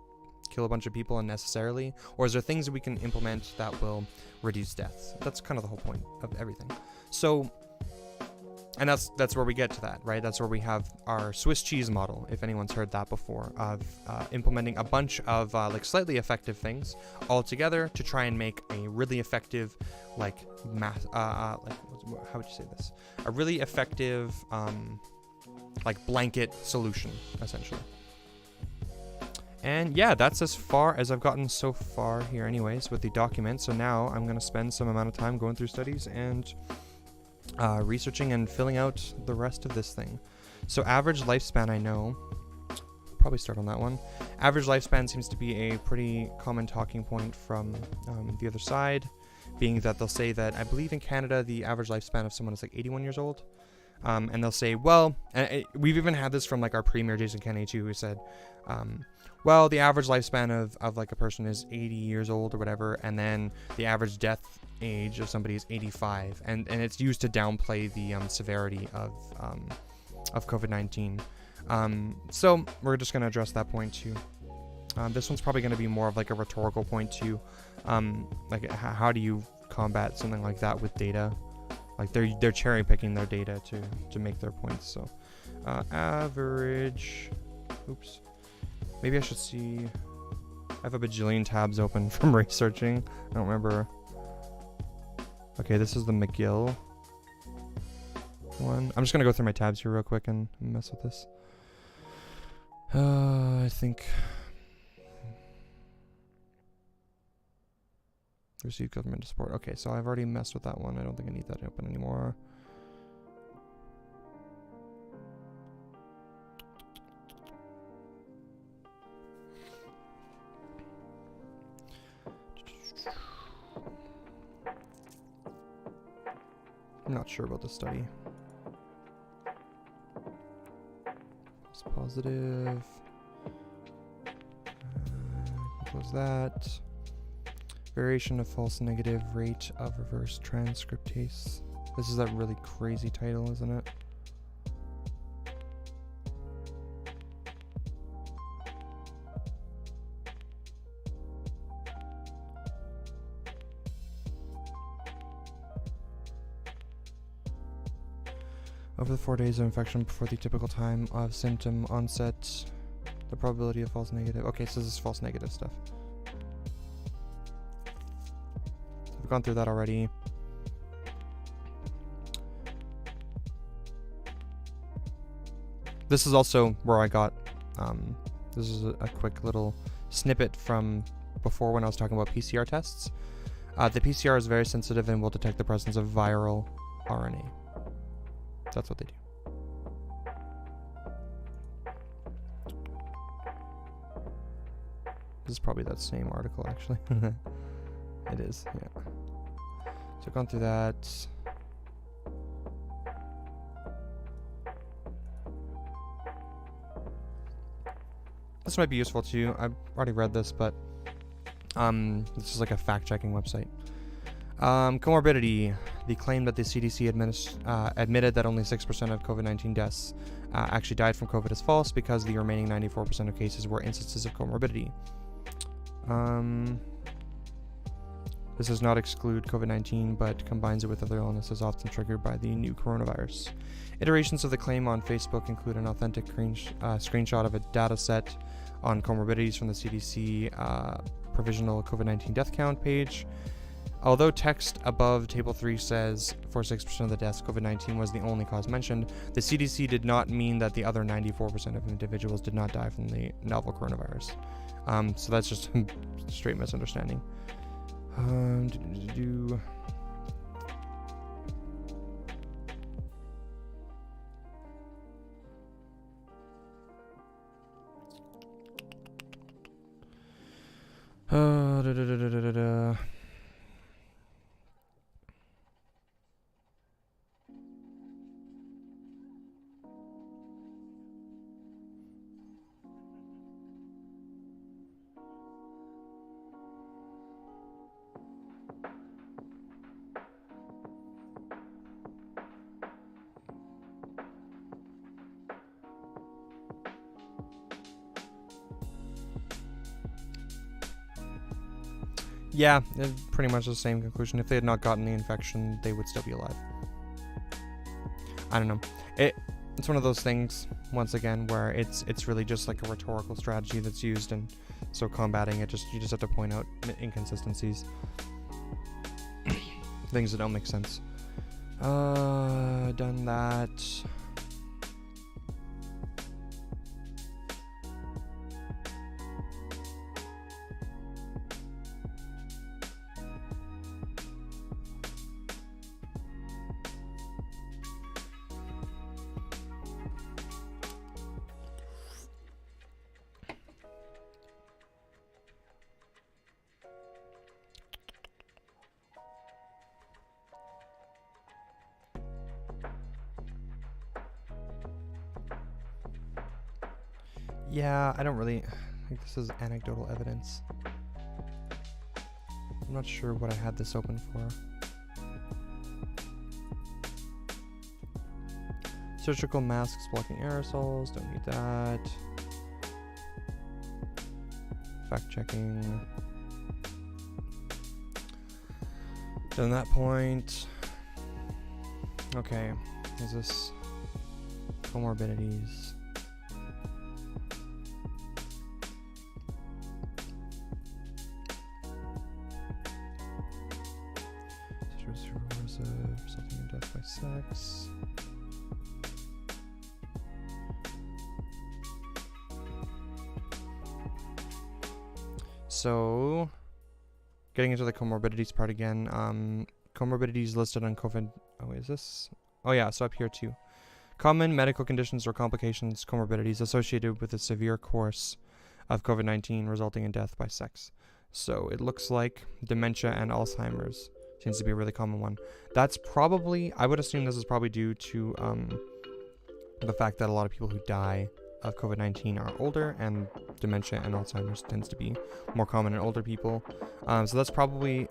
kill a bunch of people unnecessarily? Or is there things that we can implement that will reduce deaths? That's kind of the whole point of everything. So And that's where we get to that, right? That's where we have our Swiss cheese model, if anyone's heard that before, of implementing a bunch of like slightly effective things all together to try and make a really effective, like how would you say this? A really effective, like blanket solution, essentially. And yeah, that's as far as I've gotten so far here, anyways, with the document. So now I'm gonna spend some amount of time going through studies and researching and filling out the rest of this thing. So average lifespan, I know, probably start on that one. Average lifespan seems to be a pretty common talking point from the other side, being that they'll say that, I believe in Canada, the average lifespan of someone is like 81 years old. And they'll say, well, we've even had this from like our premier, Jason Kennedy, too, who said, well, the average lifespan of like a person is 80 years old or whatever, and then the average death age of somebody is 85, and it's used to downplay the severity of COVID-19. So we're just going to address that point too. This one's probably going to be more of like a rhetorical point too. Like how do you combat something like that with data? Like they're cherry picking their data to make their points. So average, oops, maybe I should see. I have a bajillion tabs open from researching. I don't remember. Okay, this is the McGill one. I'm just gonna go through my tabs here real quick and mess with this. I think receive government support. Okay, so I've already messed with that one. I don't think I need that open anymore. I'm not sure about the study. It's positive. Close that. Variation of false negative rate of reverse transcriptase. This is a really crazy title, isn't it? Over the 4 days of infection before the typical time of symptom onset, the probability of false negative. Okay, so this is false negative stuff. We've gone through that already. This is also where I got, this is a quick little snippet from before when I was talking about PCR tests. The PCR is very sensitive and will detect the presence of viral RNA. That's what they do. This is probably that same article, actually. It is, yeah. So I've gone through that. This might be useful too. I've already read this, but this is like a fact-checking website. Comorbidity. The claim that the CDC admitted that only 6% of COVID-19 deaths actually died from COVID is false because the remaining 94% of cases were instances of comorbidity. This does not exclude COVID-19, but combines it with other illnesses often triggered by the new coronavirus. Iterations of the claim on Facebook include an authentic screenshot of a data set on comorbidities from the CDC provisional COVID-19 death count page. Although text above Table 3 says for 6% of the deaths, COVID-19 was the only cause mentioned, the CDC did not mean that the other 94% of individuals did not die from the novel coronavirus. So that's just a straight misunderstanding. Yeah, pretty much the same conclusion. If they had not gotten the infection, they would still be alive. I don't know. It's one of those things, once again, where it's really just like a rhetorical strategy that's used, and so combating it, you just have to point out inconsistencies, things that don't make sense. Done that. Yeah, I don't really think this is anecdotal evidence. I'm not sure what I had this open for. Surgical masks blocking aerosols, don't need that. Fact checking. Done that point. Okay, is this comorbidities? Resulting in death by sex. So, getting into the comorbidities part again. Comorbidities listed on COVID. Oh, is this? Oh yeah, so up here too. Common medical conditions or complications, comorbidities associated with a severe course of COVID-19 resulting in death by sex. So it looks like dementia and Alzheimer's seems to be a really common one. That's probably, I would assume this is probably due to the fact that a lot of people who die of COVID-19 are older, and dementia and Alzheimer's tends to be more common in older people. So that's probably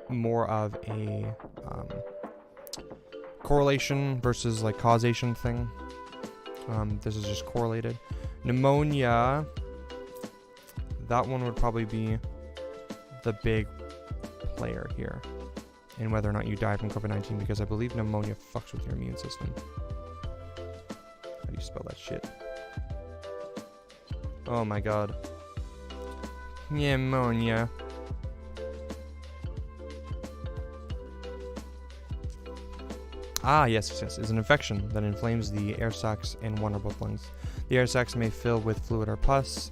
more of a correlation versus like causation thing. This is just correlated. Pneumonia, that one would probably be the big player here in whether or not you die from COVID-19, because I believe pneumonia fucks with your immune system. How do you spell that shit? Oh my god. Pneumonia. Ah, yes, is an infection that inflames the air sacs in one or both lungs. The air sacs may fill with fluid or pus,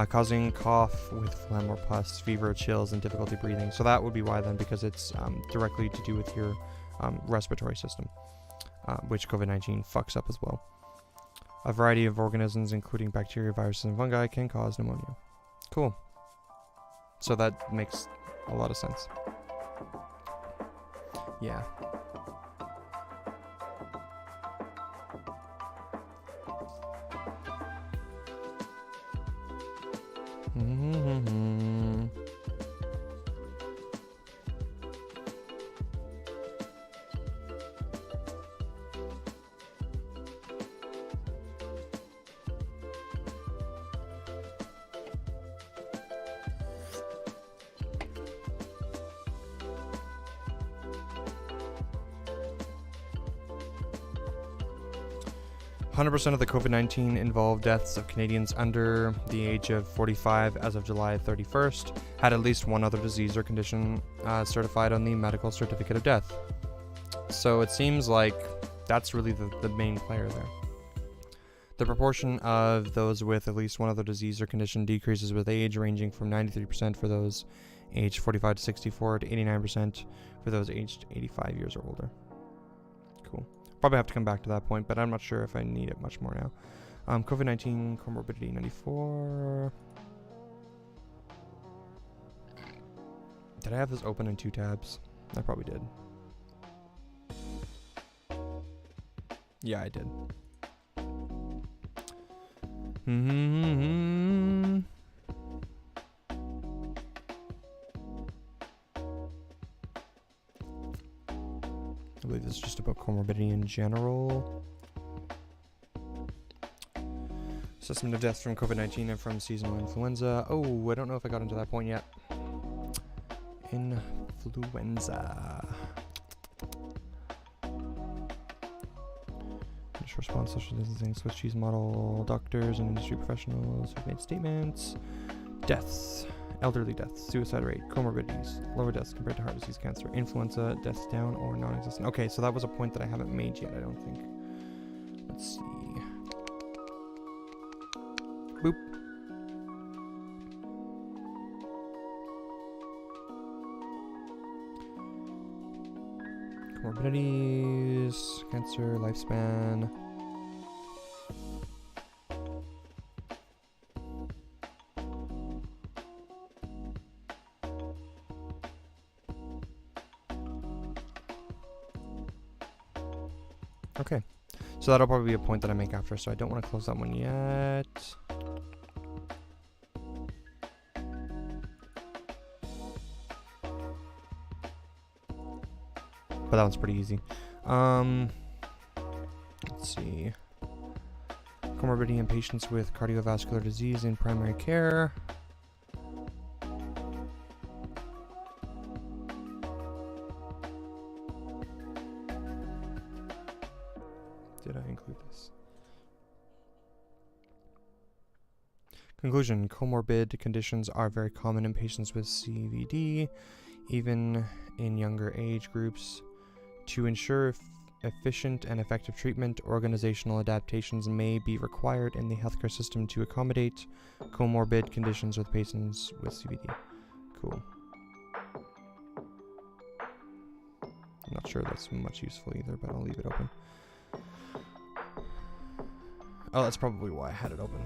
causing cough with phlegm or pus, fever, chills, and difficulty breathing. So that would be why then, because it's directly to do with your respiratory system, which COVID-19 fucks up as well. A variety of organisms, including bacteria, viruses, and fungi, can cause pneumonia. Cool. So that makes a lot of sense. Yeah. Mm-hmm. 100% of the COVID-19 involved deaths of Canadians under the age of 45 as of July 31st had at least one other disease or condition certified on the medical certificate of death. So it seems like that's really the main player there. The proportion of those with at least one other disease or condition decreases with age, ranging from 93% for those aged 45 to 64 to 89% for those aged 85 years or older. Cool. Probably have to come back to that point, but I'm not sure if I need it much more now. COVID-19 comorbidity 94. Did I have this open in 2 tabs? I probably did. Yeah, I did. I believe this is just about comorbidity in general. Assessment of deaths from COVID-19 and from seasonal influenza. Oh, I don't know if I got into that point yet. Influenza. Initial response, social distancing, Swiss cheese model, doctors and industry professionals have made statements. Deaths, elderly deaths, suicide rate, comorbidities, lower deaths compared to heart disease, cancer, influenza, deaths down or non-existent. Okay, so that was a point that I haven't made yet, I don't think. Let's see. Boop. Comorbidities, cancer, lifespan. Okay, so that'll probably be a point that I make after, so I don't want to close that one yet. But that one's pretty easy. Let's see. Comorbidity in patients with cardiovascular disease in primary care. Did I include this? Conclusion. Comorbid conditions are very common in patients with CVD, even in younger age groups. To ensure efficient and effective treatment, organizational adaptations may be required in the healthcare system to accommodate comorbid conditions with patients with CVD. Cool. I'm not sure that's much useful either, but I'll leave it open. Oh, that's probably why I had it open.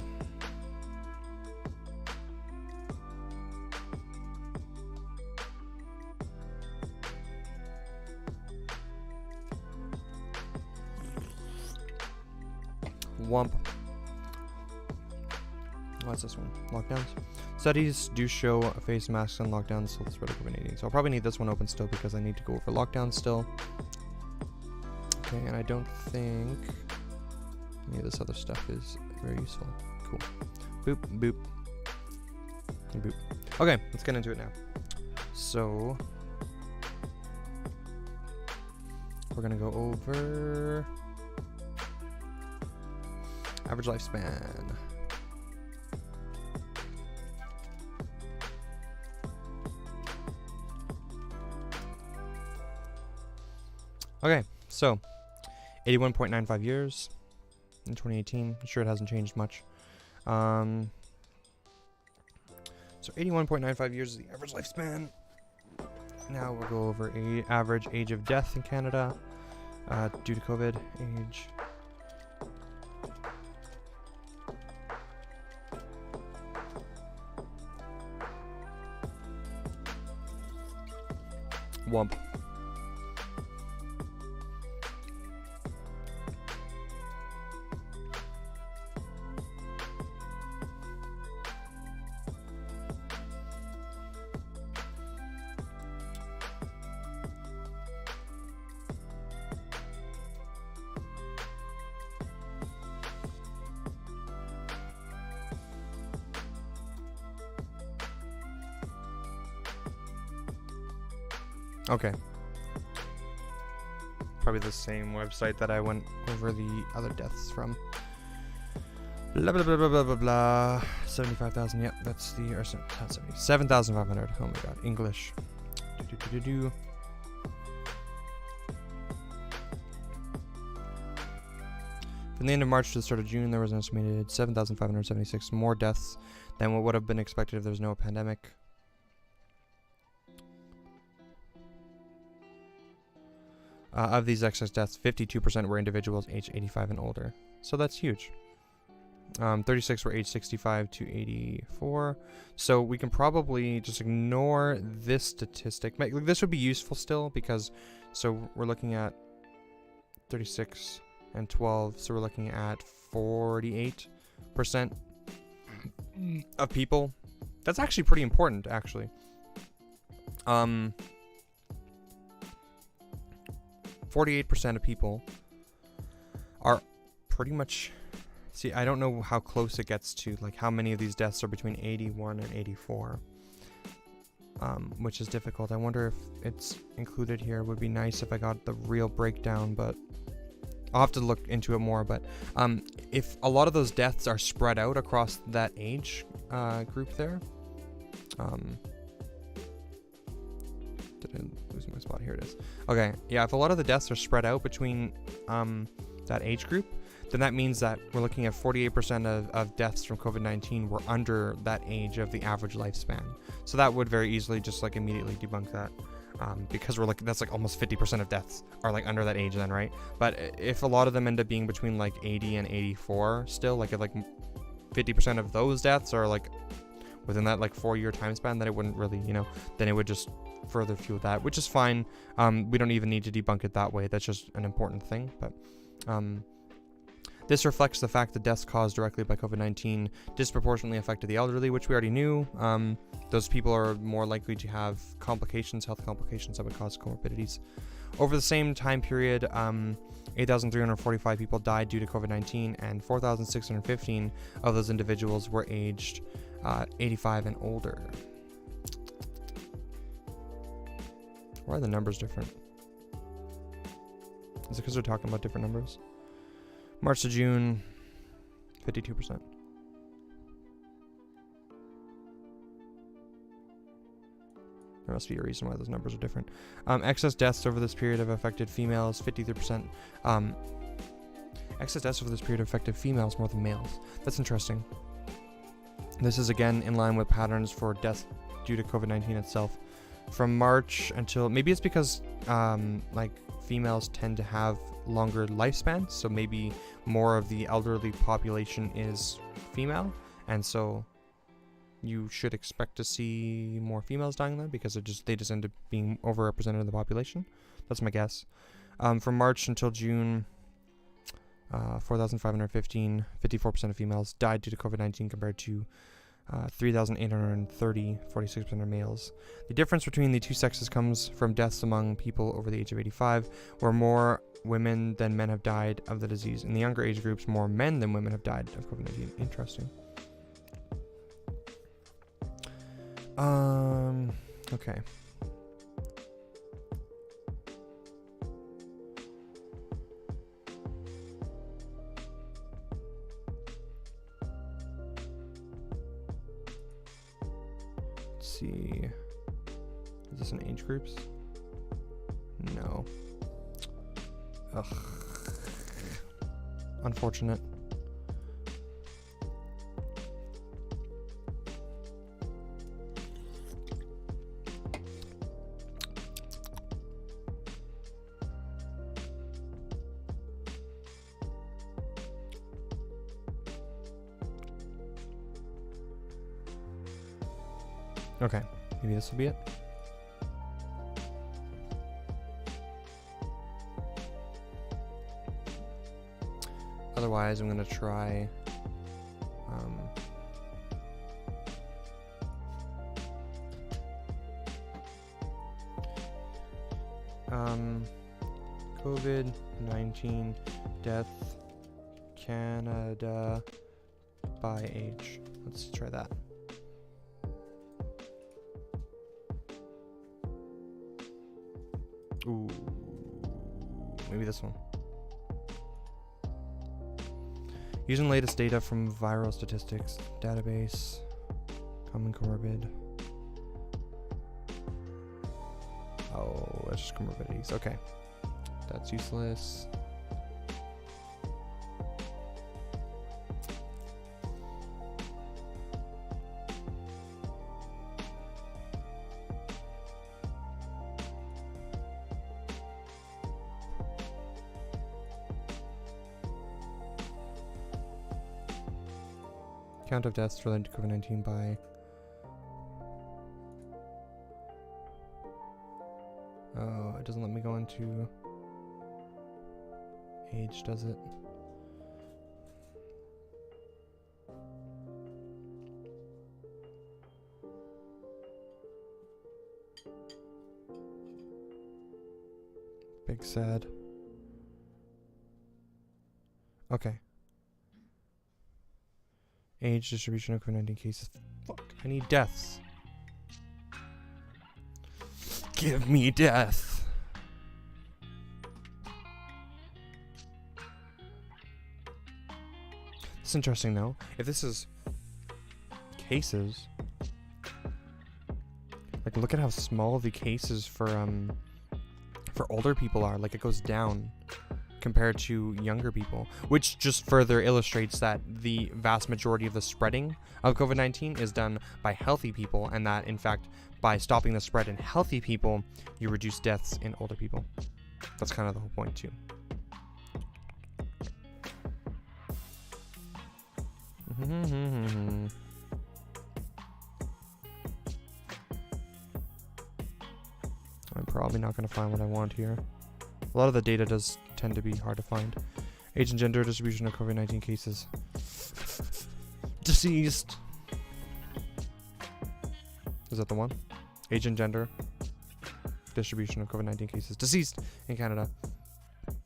Wump. What's this one? Lockdowns. Studies do show face masks and lockdowns will spread COVID-19. So I'll probably need this one open still because I need to go over lockdowns still. Okay, and I don't think any of this other stuff is very useful. Cool. Boop, boop, and boop. Okay, let's get into it now. So we're gonna go over average lifespan. Okay, so 81.95 years in 2018. I'm sure it hasn't changed much. So 81.95 years is the average lifespan. Now we'll go over average age of death in Canada due to COVID. Age. Wump. Okay. Probably the same website that I went over the other deaths from. Blah, blah, blah, blah, blah, blah, blah. 75,000, yep, that's the, or not 70, 7,500, oh my god, English. From the end of March to the start of June, there was an estimated 7,576 more deaths than what would have been expected if there was no pandemic. Of these excess deaths, 52% were individuals aged 85 and older. So that's huge. 36 were aged 65 to 84. So we can probably just ignore this statistic. This would be useful still because, so we're looking at 36 and 12. So we're looking at 48% of people. That's actually pretty important, actually. 48% of people are pretty much, see, I don't know how close it gets to, like how many of these deaths are between 81 and 84, which is difficult. I wonder if it's included here. It would be nice if I got the real breakdown, but I'll have to look into it more, but if a lot of those deaths are spread out across that age group there, did I lose my spot? Here it is. Okay, yeah, if a lot of the deaths are spread out between that age group, then that means that we're looking at 48% of deaths from COVID-19 were under that age of the average lifespan. So that would very easily just like immediately debunk that. Because we're like, that's like almost 50% of deaths are like under that age then, right? But if a lot of them end up being between like 80 and 84 still, like if like 50% of those deaths are like within that like 4-year time span, then it wouldn't really, then it would just further fuel that, which is fine. We don't even need to debunk it that way. That's just an important thing. But this reflects the fact that deaths caused directly by COVID-19 disproportionately affected the elderly, which we already knew. Those people are more likely to have complications, health complications that would cause comorbidities. Over the same time period, 8,345 people died due to COVID-19, and 4,615 of those individuals were aged 85 and older. Why are the numbers different? Is it because they're talking about different numbers? March to June, 52%. There must be a reason why those numbers are different. Excess deaths over this period have affected females, 53%. Excess deaths over this period have affected females more than males. That's interesting. This is again in line with patterns for deaths due to COVID-19 itself. From March until, maybe it's because like females tend to have longer lifespans, so maybe more of the elderly population is female, and so you should expect to see more females dying then because they just end up being overrepresented in the population. That's my guess. From March until June, 4,515, 54% of females died due to COVID-19 compared to 3,830, 46% of males. The difference between the two sexes comes from deaths among people over the age of 85, where more women than men have died of the disease. In the younger age groups, more men than women have died of COVID-19. Interesting. Okay. Let's see. Is this in age groups? No. Ugh. Unfortunate. Okay, maybe this will be it. Otherwise, I'm gonna try COVID-19 death Canada by age. Let's try that. Ooh, maybe this one. Using latest data from viral statistics database, common comorbid. Oh, that's just comorbidities. Okay, that's useless. Count of deaths related to COVID-19 by it doesn't let me go into age, does it? Big sad. Okay. Age distribution of COVID-19 cases. Fuck, I need deaths. Give me death. It's interesting though. If this is cases, like look at how small the cases for older people are. Like it goes down compared to younger people, which just further illustrates that the vast majority of the spreading of COVID-19 is done by healthy people, and that in fact by stopping the spread in healthy people, you reduce deaths in older people. That's kind of the whole point too. I'm probably not going to find what I want here. A lot of the data does tend to be hard to find. Age and gender distribution of COVID-19 cases. Deceased. Is that the one? Age and gender distribution of COVID-19 cases. Deceased in Canada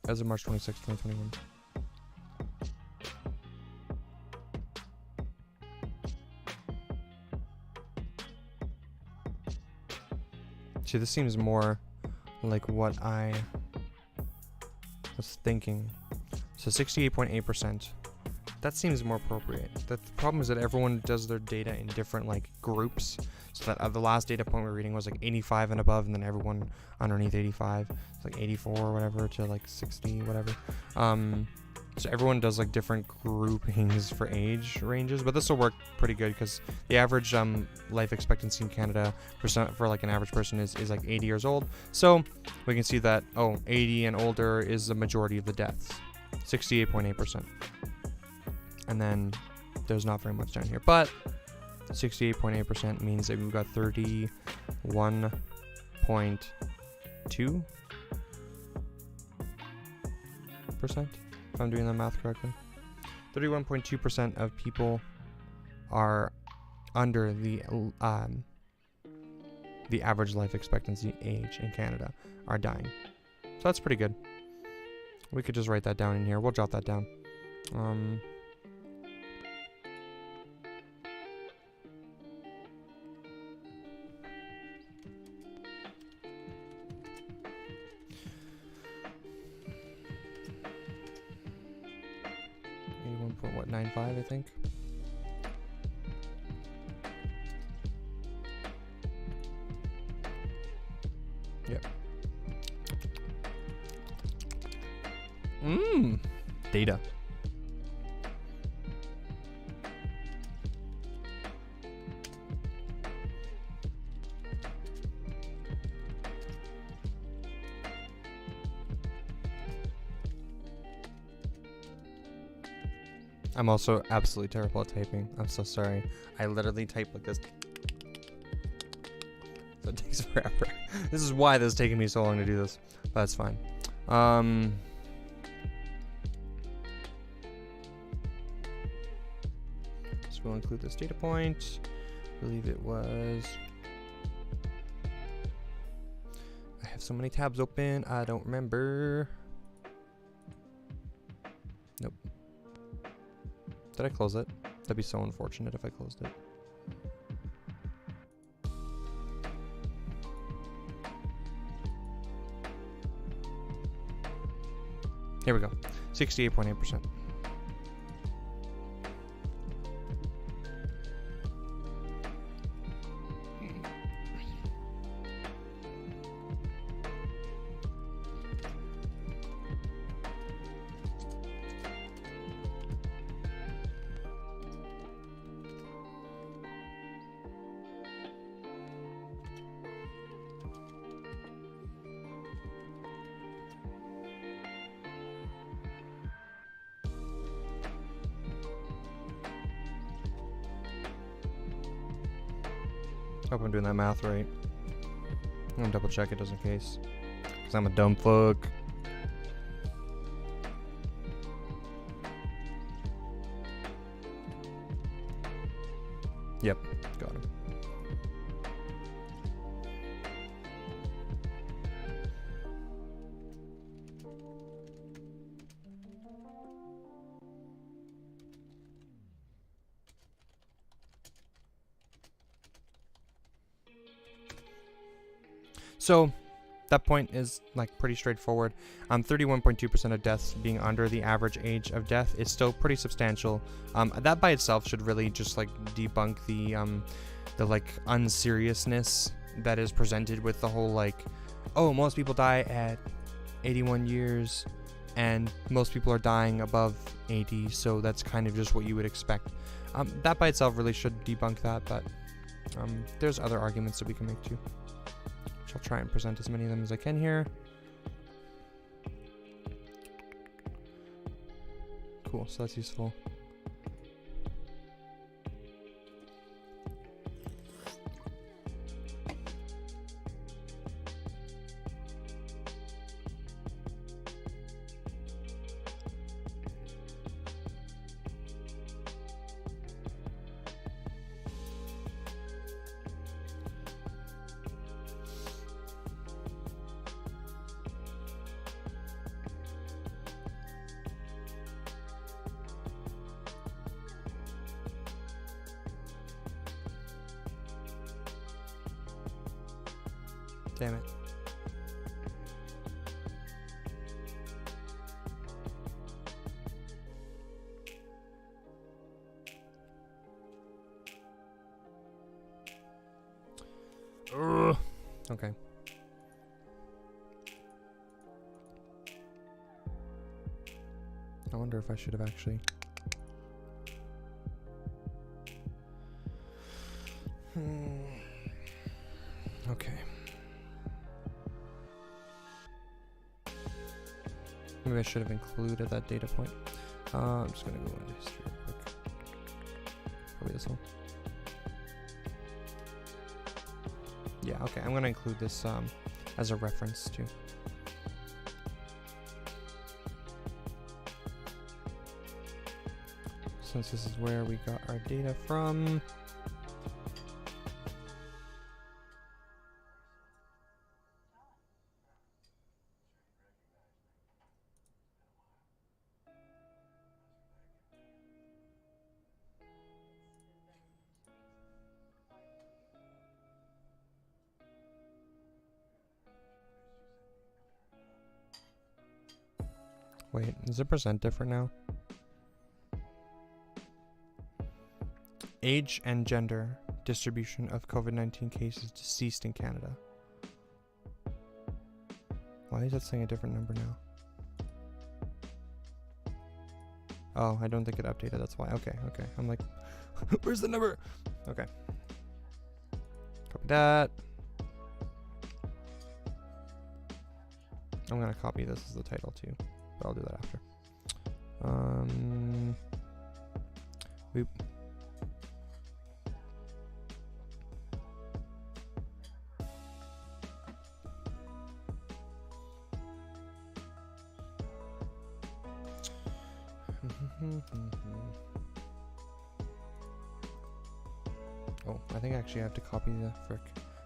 as of March 26, 2021. See, this seems more like what I was thinking. So 68.8%. That seems more appropriate. The problem is that everyone does their data in different like groups. So that the last data point we're reading was like 85 and above, and then everyone underneath 85, it's like 84 or whatever to like 60, whatever. So everyone does like different groupings for age ranges, but this will work pretty good because the average life expectancy in Canada for like an average person is like 80 years old. So we can see that 80 and older is the majority of the deaths, 68.8%. And then there's not very much down here, but 68.8% means that we've got 31.2%, if I'm doing the math correctly. 31.2% of people are under the average life expectancy age in Canada are dying. So that's pretty good. We could just write that down in here. We'll jot that down. 81.95, I think. Yep. Data. I'm also absolutely terrible at typing. I'm so sorry. I literally type like this. So it takes forever. This is why this is taking me so long to do this. But that's fine. So we'll include this data point. I believe it was... I have so many tabs open. I don't remember. Nope. Did I close it? That'd be so unfortunate if I closed it. Here we go. 68.8%. Hope I'm doing that math right. I'm gonna double check it just in case. Because I'm a dumb fuck. Yep, got him. So that point is like pretty straightforward. 31.2% of deaths being under the average age of death is still pretty substantial. That by itself should really just like debunk the like unseriousness that is presented with the whole like, oh, most people die at 81 years and most people are dying above 80, so that's kind of just what you would expect. That by itself really should debunk that, but there's other arguments that we can make too, which I'll try and present as many of them as I can here. Cool, so that's useful. Damn it. Ugh. Okay. I wonder if I should have actually... Okay. Maybe I should have included that data point. I'm just gonna go into history real quick. Probably this one. Yeah, okay, I'm gonna include this as a reference too. Since this is where we got our data from. Wait, is the percent different now? Age and gender distribution of COVID-19 cases deceased in Canada. Why is that saying a different number now? Oh, I don't think it updated, that's why. Okay. I'm like, where's the number? Okay. Copy that. I'm gonna copy this as the title too, but I'll do that after. Boop. Oh, I think actually I have to copy the frick.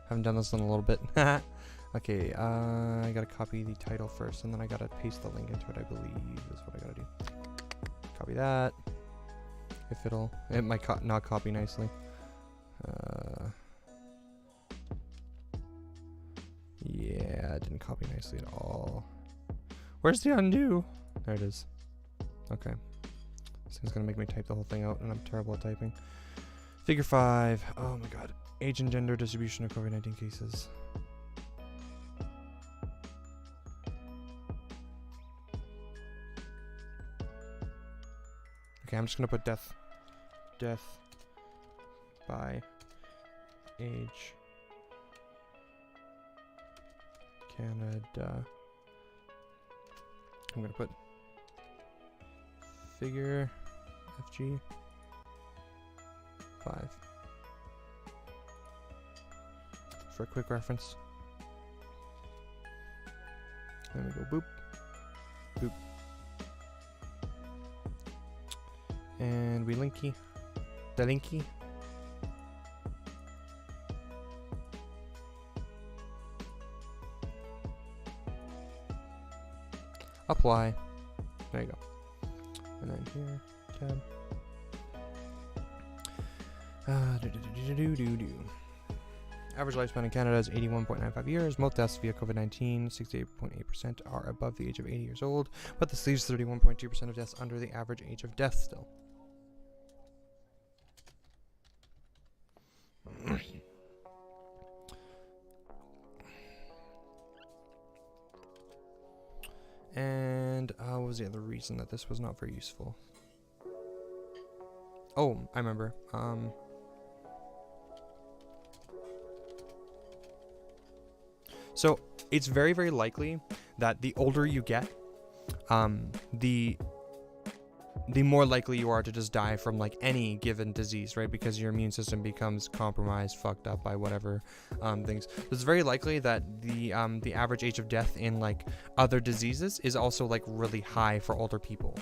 Haven't done this in a little bit. Okay, I gotta copy the title first, and then I gotta paste the link into it, I believe, is what I gotta do. Copy that. If it might not copy nicely. Yeah, it didn't copy nicely at all. Where's the undo? There it is. Okay. This thing's gonna make me type the whole thing out, and I'm terrible at typing. Figure 5. Oh my god. Age and gender distribution of COVID-19 cases. Okay, I'm just gonna put death by age Canada. I'm gonna put figure FG 5 for a quick reference. Then we go boop, boop. And we linky, the linky. Apply. There you go. And then here, tab. Average lifespan in Canada is 81.95 years. Most deaths via COVID-19, 68.8%, are above the age of 80 years old, but this leaves 31.2% of deaths under the average age of death still. And what was the other reason that this was not very useful? Oh, I remember. So it's very, very likely that the older you get, the more likely you are to just die from like any given disease, right? Because your immune system becomes compromised, fucked up by whatever things. So it's very likely that the average age of death in like other diseases is also like really high for older people.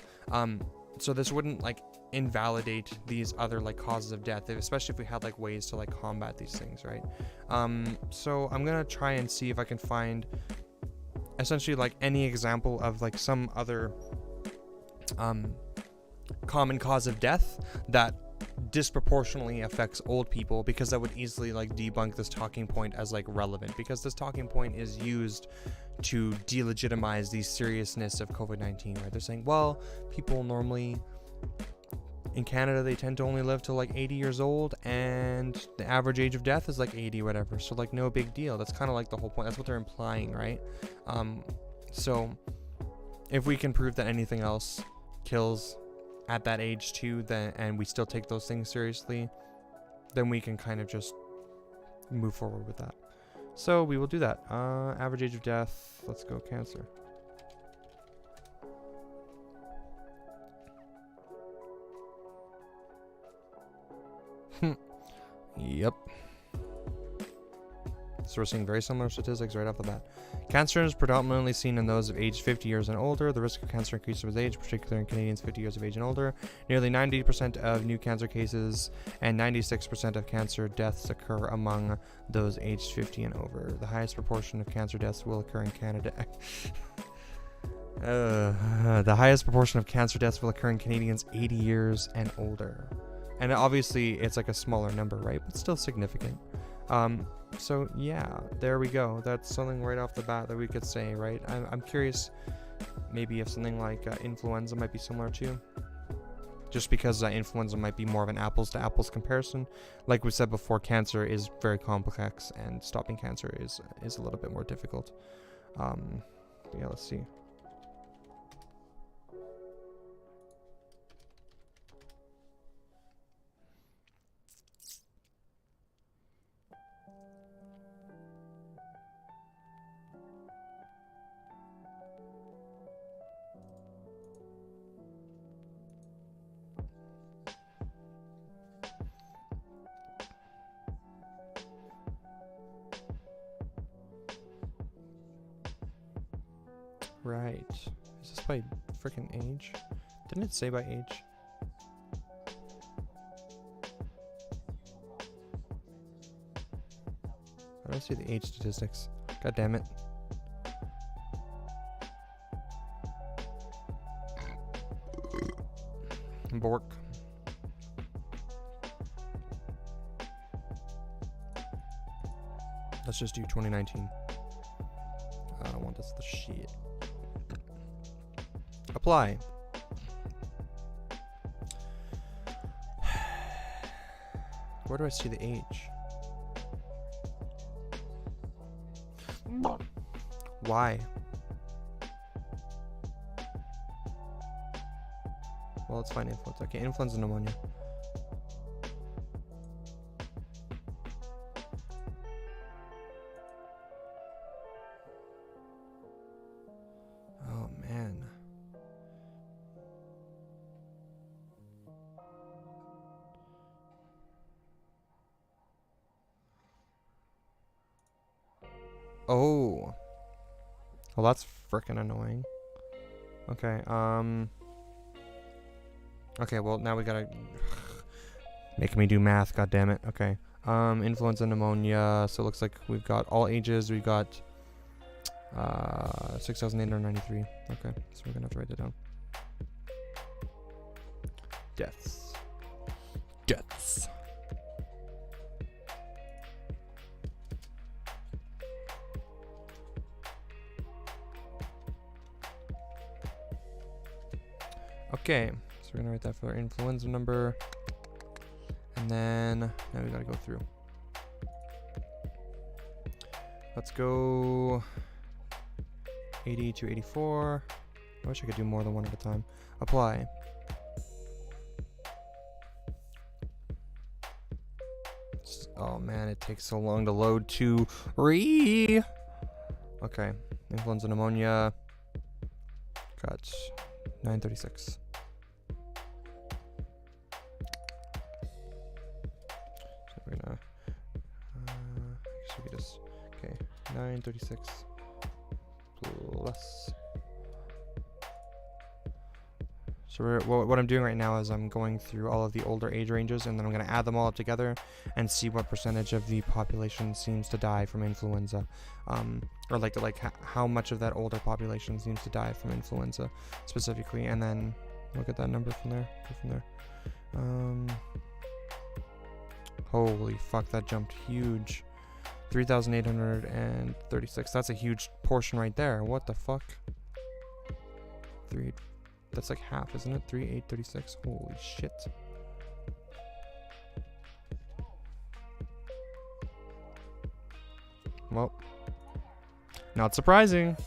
So this wouldn't like invalidate these other like causes of death, especially if we had like ways to like combat these things, right? So I'm gonna try and see if I can find essentially like any example of like some other common cause of death that disproportionately affects old people, because that would easily like debunk this talking point as like relevant, because this talking point is used to delegitimize the seriousness of COVID-19, right? They're saying, well, people normally in Canada, they tend to only live till like 80 years old, and the average age of death is like 80, whatever, so like no big deal. That's kind of like the whole point. That's what they're implying, right? So if we can prove that anything else kills at that age too, then, and we still take those things seriously, then we can kind of just move forward with that. So we will do that. Average age of death, let's go cancer. Yep. So we're seeing very similar statistics right off the bat. Cancer is predominantly seen in those of age 50 years and older. The risk of cancer increases with age, particularly in Canadians 50 years of age and older. Nearly 90% of new cancer cases and 96% of cancer deaths occur among those aged 50 and over. The highest proportion of cancer deaths will occur in Canada. The highest proportion of cancer deaths will occur in Canadians 80 years and older. And obviously, it's like a smaller number, right? But still significant. So yeah, there we go. That's something right off the bat that we could say, right? I'm curious, maybe if something like influenza might be similar too. Just because influenza might be more of an apples to apples comparison. Like we said before, cancer is very complex, and stopping cancer is a little bit more difficult. Yeah, let's see. Right. Is this by freaking age? Didn't it say by age? I don't see the age statistics. God damn it. Bork. Let's just do 2019. I don't want this the shit. Apply. Where do I see the age? Why? Well, let's find influenza. Okay, influenza pneumonia. Oh, man. Oh. Well, that's frickin' annoying. Okay, okay, well, now we gotta... Making me do math, god damn it. Okay. Influenza, pneumonia. So it looks like we've got all ages. We've got 6,893. Okay, so we're gonna have to write that down. Deaths. Deaths. Okay, so we're gonna write that for our influenza number. And then now we gotta go through. Let's go 80 to 84. I wish I could do more than one at a time. Apply. Oh man, it takes so long to load to re. Okay, influenza pneumonia. Got 936. So we're gonna. Should we just. Okay, 936 plus. So what I'm doing right now is I'm going through all of the older age ranges, and then I'm going to add them all up together and see what percentage of the population seems to die from influenza, or like how much of that older population seems to die from influenza specifically, and then look at that number from there. Go from there. Holy fuck, that jumped huge. 3,836. That's a huge portion right there. What the fuck? That's like half, isn't it? 3,836. Holy shit. Well, not surprising.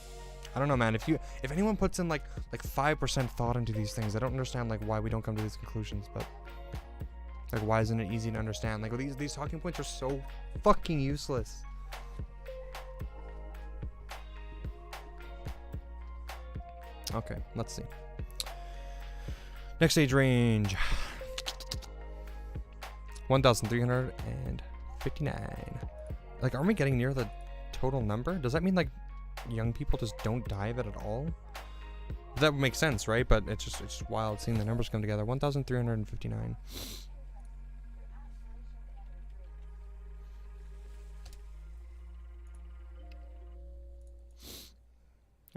I don't know, man. If anyone puts in like 5% thought into these things, I don't understand like why we don't come to these conclusions. But like, why isn't it easy to understand? Like, these talking points are so fucking useless. Okay, let's see. Next age range, 1,359. Like, aren't we getting near the total number? Does that mean like young people just don't die of it at all? That would make sense, right? But it's just wild seeing the numbers come together. 1,359.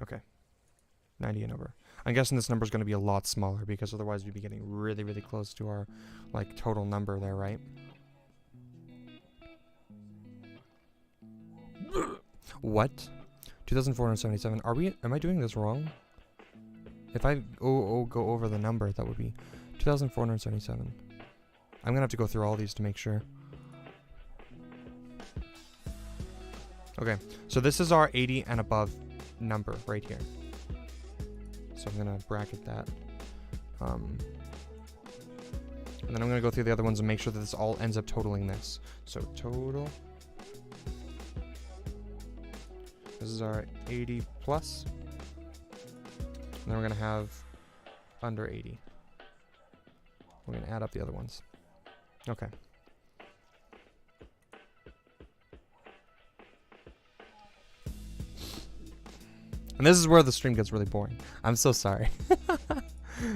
Okay, 90 and over. I'm guessing this number is going to be a lot smaller because otherwise we'd be getting really, really close to our like total number there, right? What? 2,477. Am I doing this wrong? If I go over the number, that would be 2,477. I'm gonna have to go through all these to make sure. Okay, so this is our 80 and above number right here. So I'm gonna bracket that. And then I'm gonna go through the other ones and make sure that this all ends up totaling this. So total. This is our 80 plus. And then we're gonna have under 80. We're gonna add up the other ones. Okay. And this is where the stream gets really boring. I'm so sorry.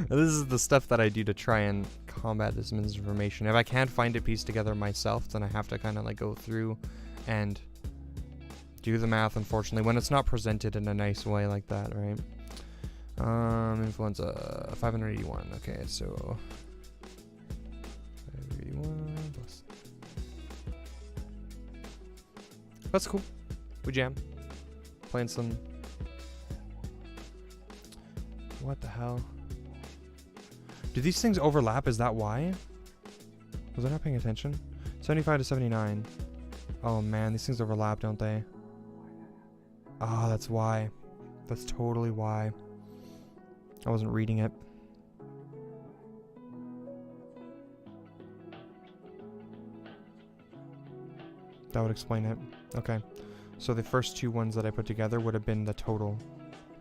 This is the stuff that I do to try and combat this misinformation. If I can't find it pieced together myself, then I have to kind of like go through and do the math, unfortunately, when it's not presented in a nice way like that, right? Influenza 581. Okay, so 581 plus. That's cool. We jam. Playing some. What the hell? Do these things overlap? Is that why? Was I not paying attention? 75 to 79. Oh man, these things overlap, don't they? Oh, that's why. That's totally why. I wasn't reading it. That would explain it. Okay. So the first two ones that I put together would have been the total.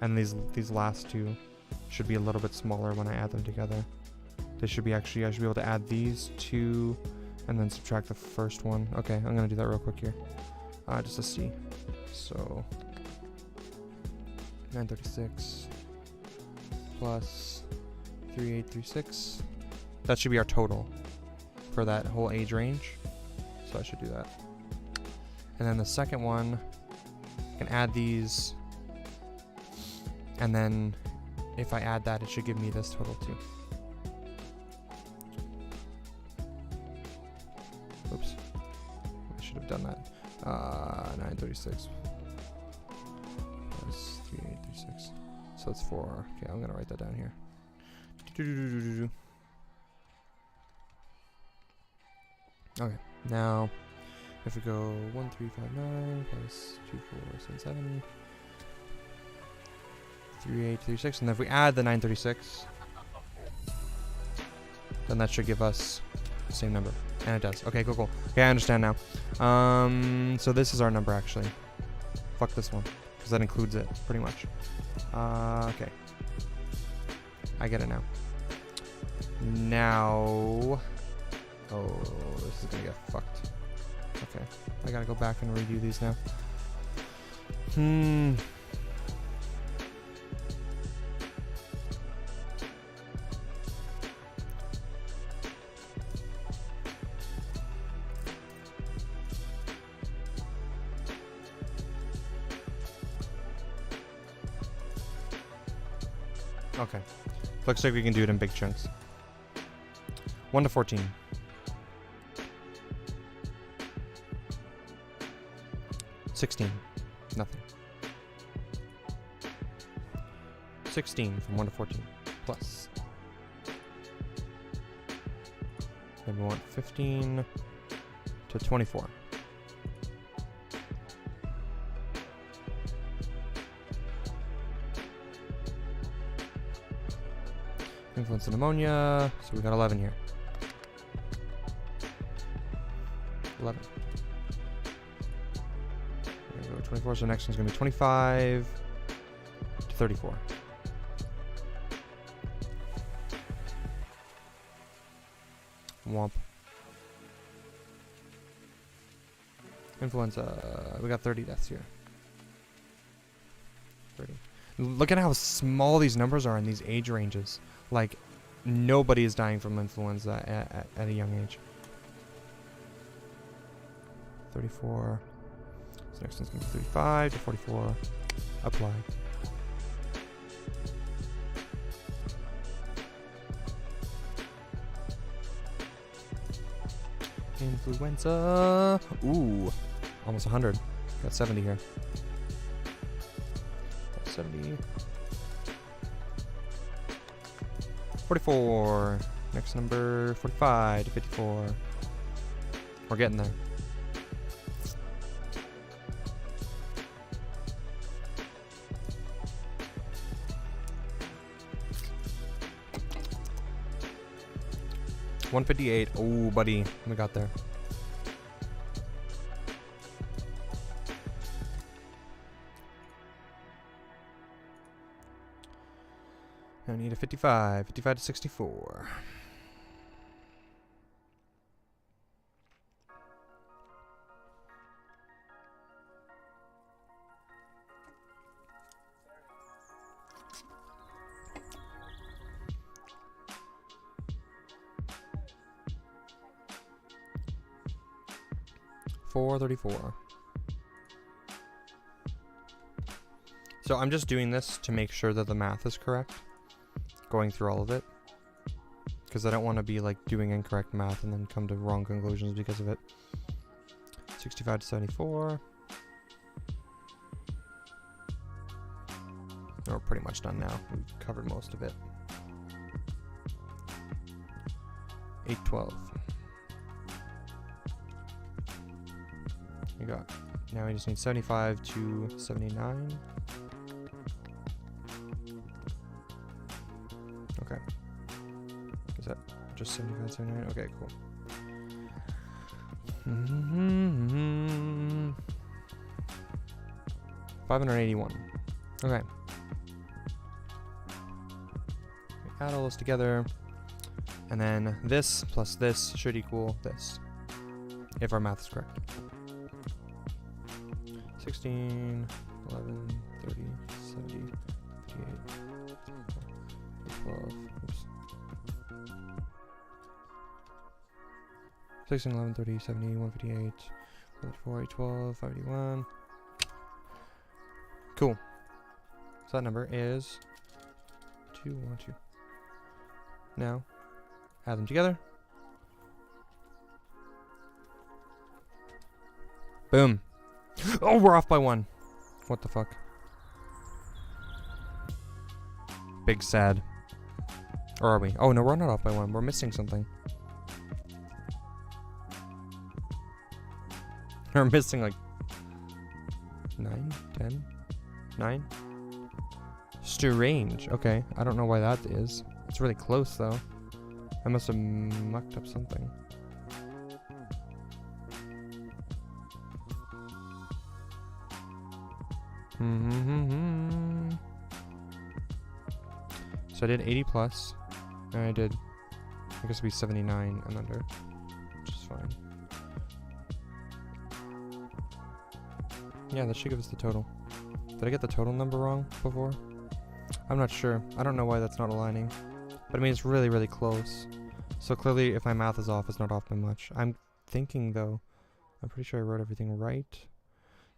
And these last two should be a little bit smaller when I add them together. They should be actually, I should be able to add these two and then subtract the first one. Okay, I'm gonna do that real quick here. Just to see. So 936 plus 3836. That should be our total for that whole age range. So I should do that. And then the second one, I can add these. And then if I add that, it should give me this total too. Oops. I should have done that. 936 plus 3836. So it's 4. Okay, I'm going to write that down here. Okay, now if we go 1359 plus 2477, 3836, and then if we add the 936, then that should give us the same number. And it does. Okay, cool. Okay, I understand now. So this is our number actually. Fuck this one, because that includes it pretty much. Okay. I get it now. Now, oh, this is gonna get fucked. Okay, I gotta go back and redo these now. Okay, looks like we can do it in big chunks. 1 to 14. 16. Nothing. 16 from 1 to 14. Plus. Then we want 15 to 24. Influence and ammonia. So we got 11 here. 11. 24, so next one's gonna be 25 to 34. Womp. Influenza. We got 30 deaths here. 30. Look at how small these numbers are in these age ranges. Like, nobody is dying from influenza at a young age. 34. So next one's gonna be 35 to 44. Apply. Influenza. Ooh, almost 100. Got 70 here. Got 70. 44. Next number 45 to 54. We're getting there. $158. Oh, buddy, we got there. I need a 55. 55 to 64. $434. So I'm just doing this to make sure that the math is correct. Going through all of it. Because I don't want to be like doing incorrect math and then come to wrong conclusions because of it. 65 to 74. We're pretty much done now. We've covered most of it. 812. We got. Now we just need 75 to 79. Okay. Is that just 75 to 79? Okay, cool. 581. Okay. We add all those together. And then this plus this should equal this. If our math is correct. 16, 11, 30, 70, 58, 12, oops. 16, 11, 30, 70, 158, 4, 8, 12, 581. Cool. So that number is 212. Now, add them together. Boom. Oh, we're off by 1. What the fuck? Big sad. Or are we? Oh, no, we're not off by 1. We're missing something. We're missing like 9, 10, 9. Strange. Okay, I don't know why that is. It's really close though. I must have mucked up something. So I did 80 plus, and I did, I guess it'd be 79 and under, which is fine. Yeah, that should give us the total. Did I get the total number wrong before? I'm not sure. I don't know why that's not aligning. But I mean, it's really, really close. So clearly, if my math is off, it's not off by much. I'm thinking, though, I'm pretty sure I wrote everything right.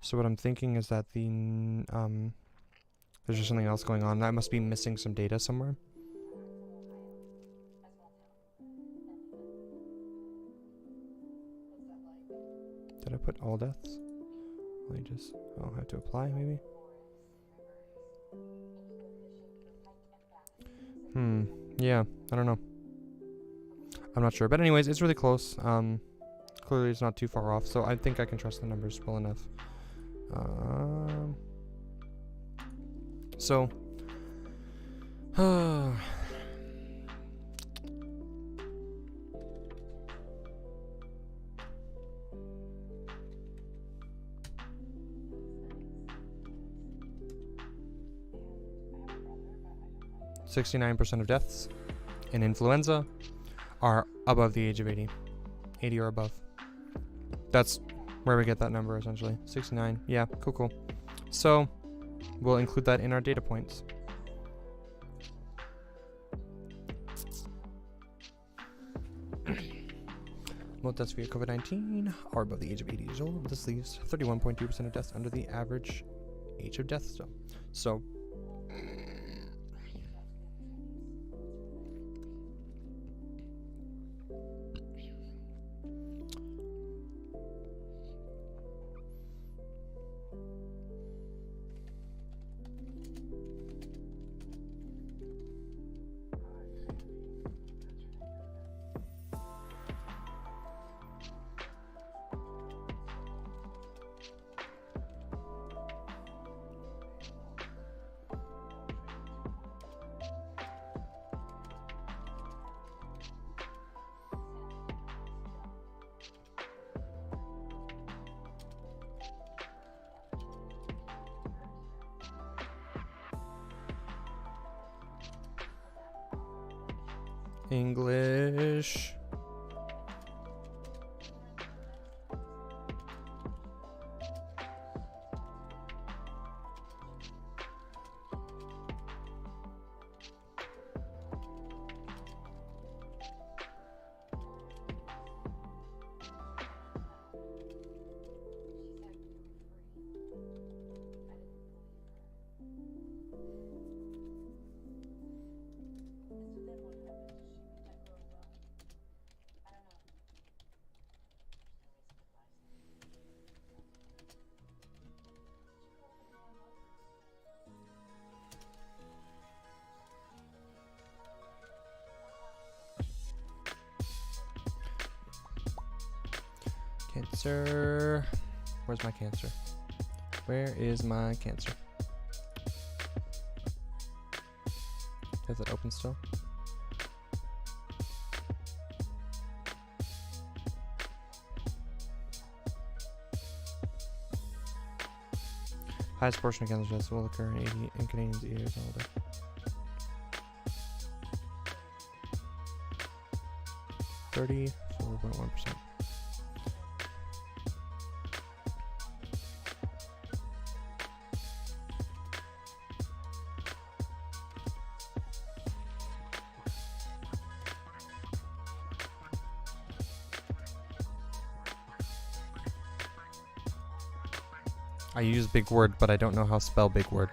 So what I'm thinking is that there's just something else going on. I must be missing some data somewhere. Did I put all deaths? Let me just, I'll have to apply maybe. Yeah, I don't know. I'm not sure. But anyways, it's really close. Clearly it's not too far off, so I think I can trust the numbers well enough. So 69% of deaths in influenza are above the age of 80. 80 or above. That's where we get that number, essentially. 69. Yeah, cool. So, we'll include that in our data points. Most deaths via COVID-19 are above the age of 80 years old. This leaves 31.2% of deaths under the average age of death still. So, English. Cancer. Where's my cancer? Where is my cancer? Is it open still? Highest portion of cancer deaths will occur in Canadians 80 years and older. %34.1%. I use big word, but I don't know how to spell big word.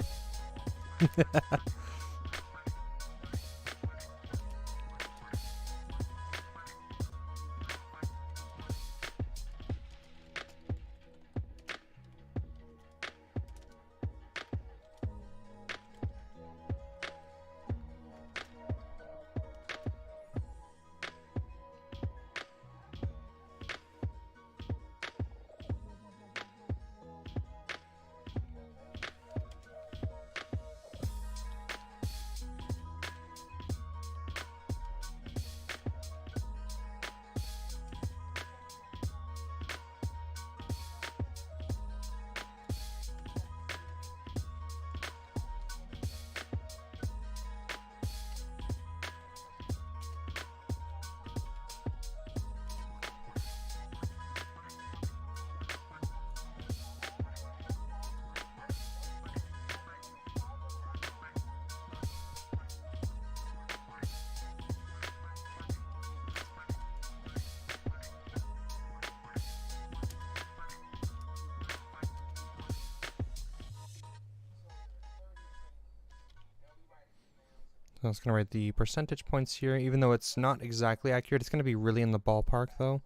I was going to write the percentage points here, even though it's not exactly accurate. It's going to be really in the ballpark, though.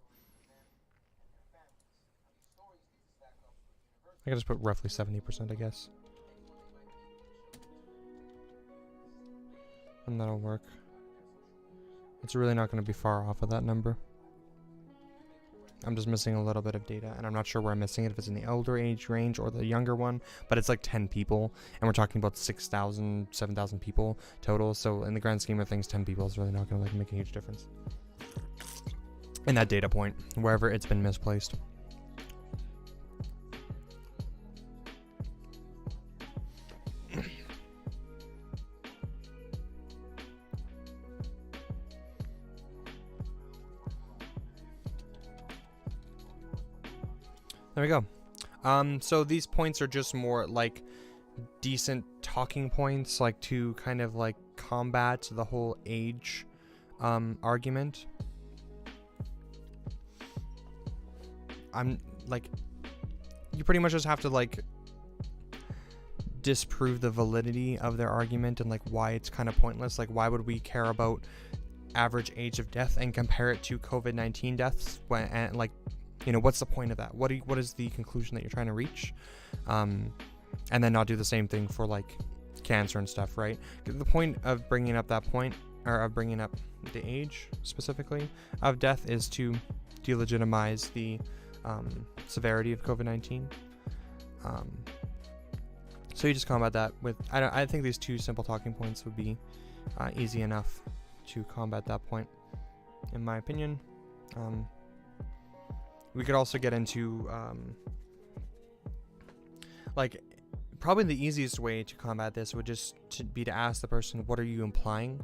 I can just put roughly 70%, I guess. And that'll work. It's really not going to be far off of that number. I'm just missing a little bit of data, and I'm not sure where I'm missing it, if it's in the older age range or the younger one, but it's like 10 people, and we're talking about 6,000, 7,000 people total, so in the grand scheme of things, 10 people is really not going to like make a huge difference in that data point, wherever it's been misplaced. There we go. So these points are just more like decent talking points, like to kind of like combat the whole age argument. I'm like, you pretty much just have to like disprove the validity of their argument and like why it's kind of pointless. Like, why would we care about average age of death and compare it to COVID-19 deaths when, and like, you know, what's the point of that? What is the conclusion that you're trying to reach? And then not do the same thing for like cancer and stuff, right? The point of bringing up that point, or of bringing up the age specifically of death, is to delegitimize the severity of COVID-19. So you just combat that with, I think these two simple talking points would be easy enough to combat that point, in my opinion. We could also get into, like, probably the easiest way to combat this would just be to ask the person, what are you implying?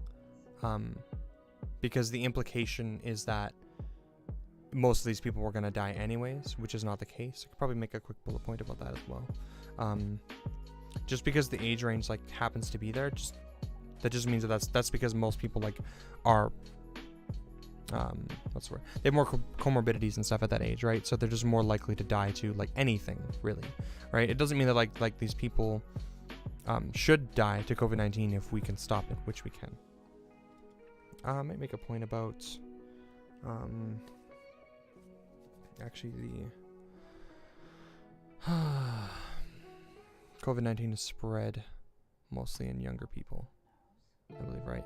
Because the implication is that most of these people were going to die anyways, which is not the case. I could probably make a quick bullet point about that as well. Just because the age range, like, happens to be there, that just means that that's because most people, like, are... what's the word? They have more comorbidities and stuff at that age, right? So they're just more likely to die to like anything, really, right? It doesn't mean that like these people should die to COVID-19 if we can stop it, which we can. I might make a point about actually the COVID-19 is spread mostly in younger people, I believe, right?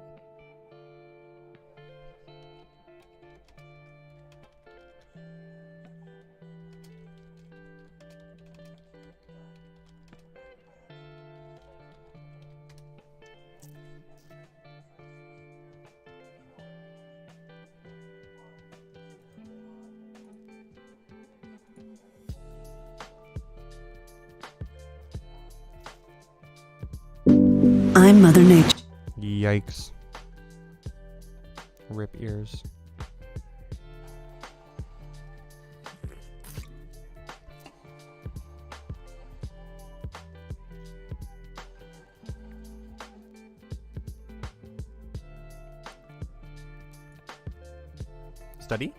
I'm Mother Nature. Yikes. Rip ears. Study?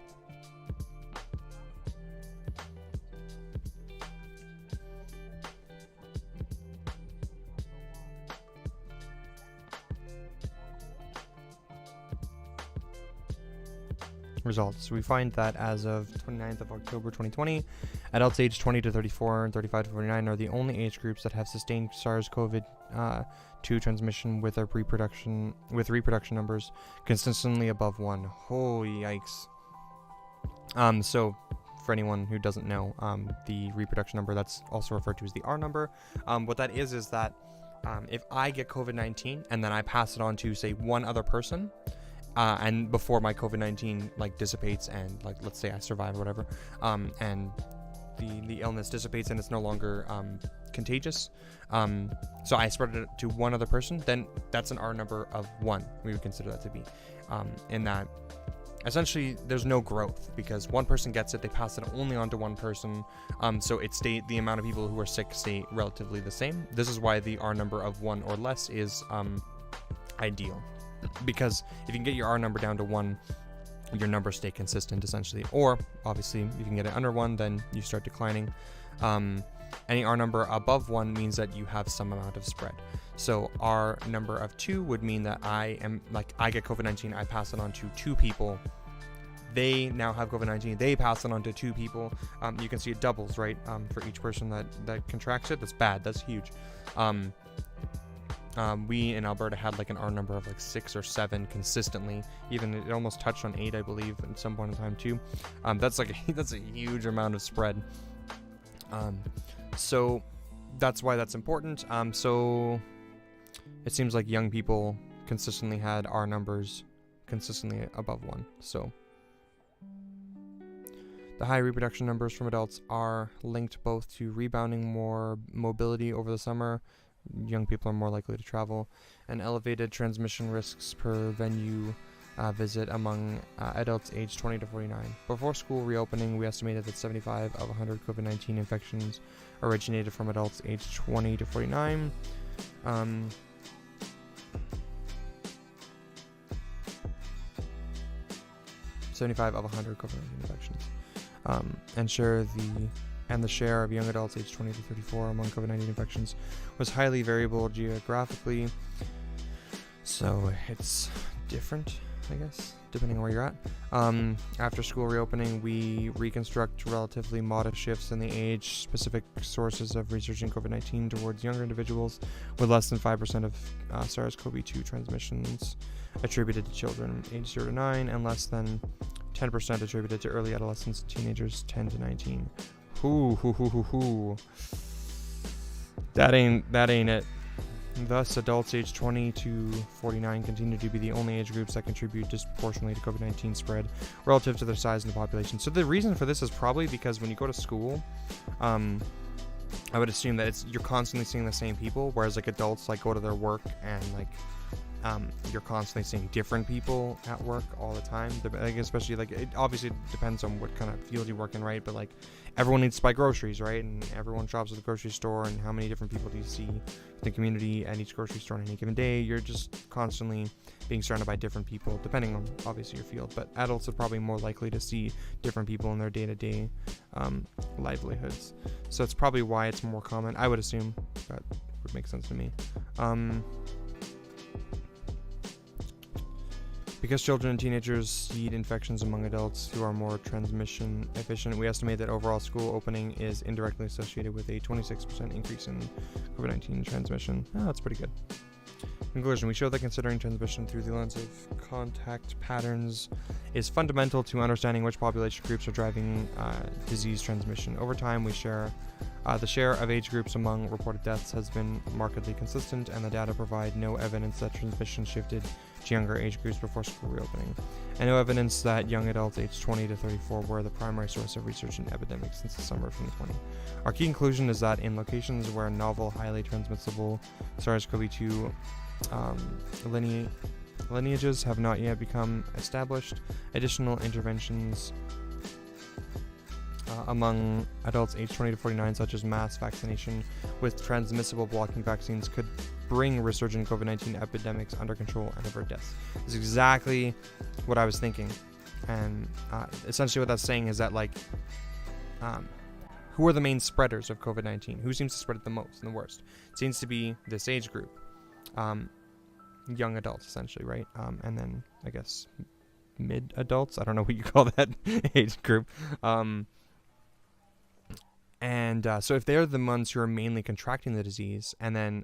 Results. We find that as of 29th of October 2020, adults aged 20 to 34 and 35 to 49 are the only age groups that have sustained SARS-CoV-2 transmission with reproduction numbers consistently above 1. Holy yikes. So for anyone who doesn't know, the reproduction number, that's also referred to as the R number. What that is that if I get COVID-19 and then I pass it on to, say, one other person, and before my COVID-19 like dissipates and like let's say I survive or whatever, and the illness dissipates and it's no longer contagious, so I spread it to one other person, then that's an R number of 1. We would consider that to be, in that essentially there's no growth because one person gets it, they pass it only on to one person, so the amount of people who are sick stay relatively the same. This is why the R number of 1 or less is ideal. Because if you can get your R number down to 1, your numbers stay consistent essentially. Or obviously if you can get it under 1, then you start declining. Any R number above 1 means that you have some amount of spread. So R number of 2 would mean that I get COVID-19, I pass it on to 2 people. They now have COVID-19, they pass it on to 2 people. You can see it doubles, right? For each person that contracts it. That's bad, that's huge. We in Alberta had like an R number of like 6 or 7 consistently. Even it almost touched on 8, I believe, at some point in time too. That's a huge amount of spread. So that's why that's important. So it seems like young people consistently had R numbers consistently above 1. So the high reproduction numbers from adults are linked both to rebounding more mobility over the summer. Young people are more likely to travel, and elevated transmission risks per venue visit among adults aged 20 to 49. Before school reopening, we estimated that 75 of 100 COVID-19 infections originated from adults aged 20 to 49. 75 of 100 COVID-19 infections. And the share of young adults aged 20 to 34 among COVID-19 infections was highly variable geographically. So it's different, I guess, depending on where you're at. After school reopening, we reconstruct relatively modest shifts in the age-specific sources of researching COVID-19 towards younger individuals, with less than 5% of SARS-CoV-2 transmissions attributed to children aged 0 to 9, and less than 10% attributed to early adolescents and teenagers 10 to 19. That ain't it. Thus, adults aged 20 to 49 continue to be the only age groups that contribute disproportionately to COVID-19 spread relative to their size in the population. So the reason for this is probably because when you go to school, I would assume that you're constantly seeing the same people, whereas like adults like go to their work and like you're constantly seeing different people at work all the time. Like, especially like it obviously depends on what kind of field you work in, right? But like everyone needs to buy groceries, right? And everyone shops at the grocery store. And how many different people do you see in the community at each grocery store on any given day? You're just constantly being surrounded by different people, depending on obviously your field. But adults are probably more likely to see different people in their day-to-day livelihoods. So it's probably why it's more common. I would assume that would make sense to me. Because children and teenagers seed infections among adults who are more transmission efficient, we estimate that overall school opening is indirectly associated with a 26% increase in COVID-19 transmission. That's pretty good. Conclusion, we show that considering transmission through the lens of contact patterns is fundamental to understanding which population groups are driving disease transmission. Over time, the share of age groups among reported deaths has been markedly consistent, and the data provide no evidence that transmission shifted to younger age groups before school reopening, and no evidence that young adults aged 20 to 34 were the primary source of research in epidemics since the summer of 2020. Our key conclusion is that in locations where novel, highly transmissible SARS-CoV-2 lineages have not yet become established, additional interventions among adults aged 20 to 49, such as mass vaccination with transmissible blocking vaccines, could bring resurgent COVID-19 epidemics under control and avert deaths. This is exactly what I was thinking. And essentially what that's saying is that, like, who are the main spreaders of COVID-19? Who seems to spread it the most and the worst? It seems to be this age group. Young adults, essentially, right? And then, I guess, mid-adults? I don't know what you call that age group. So if they're the ones who are mainly contracting the disease, and then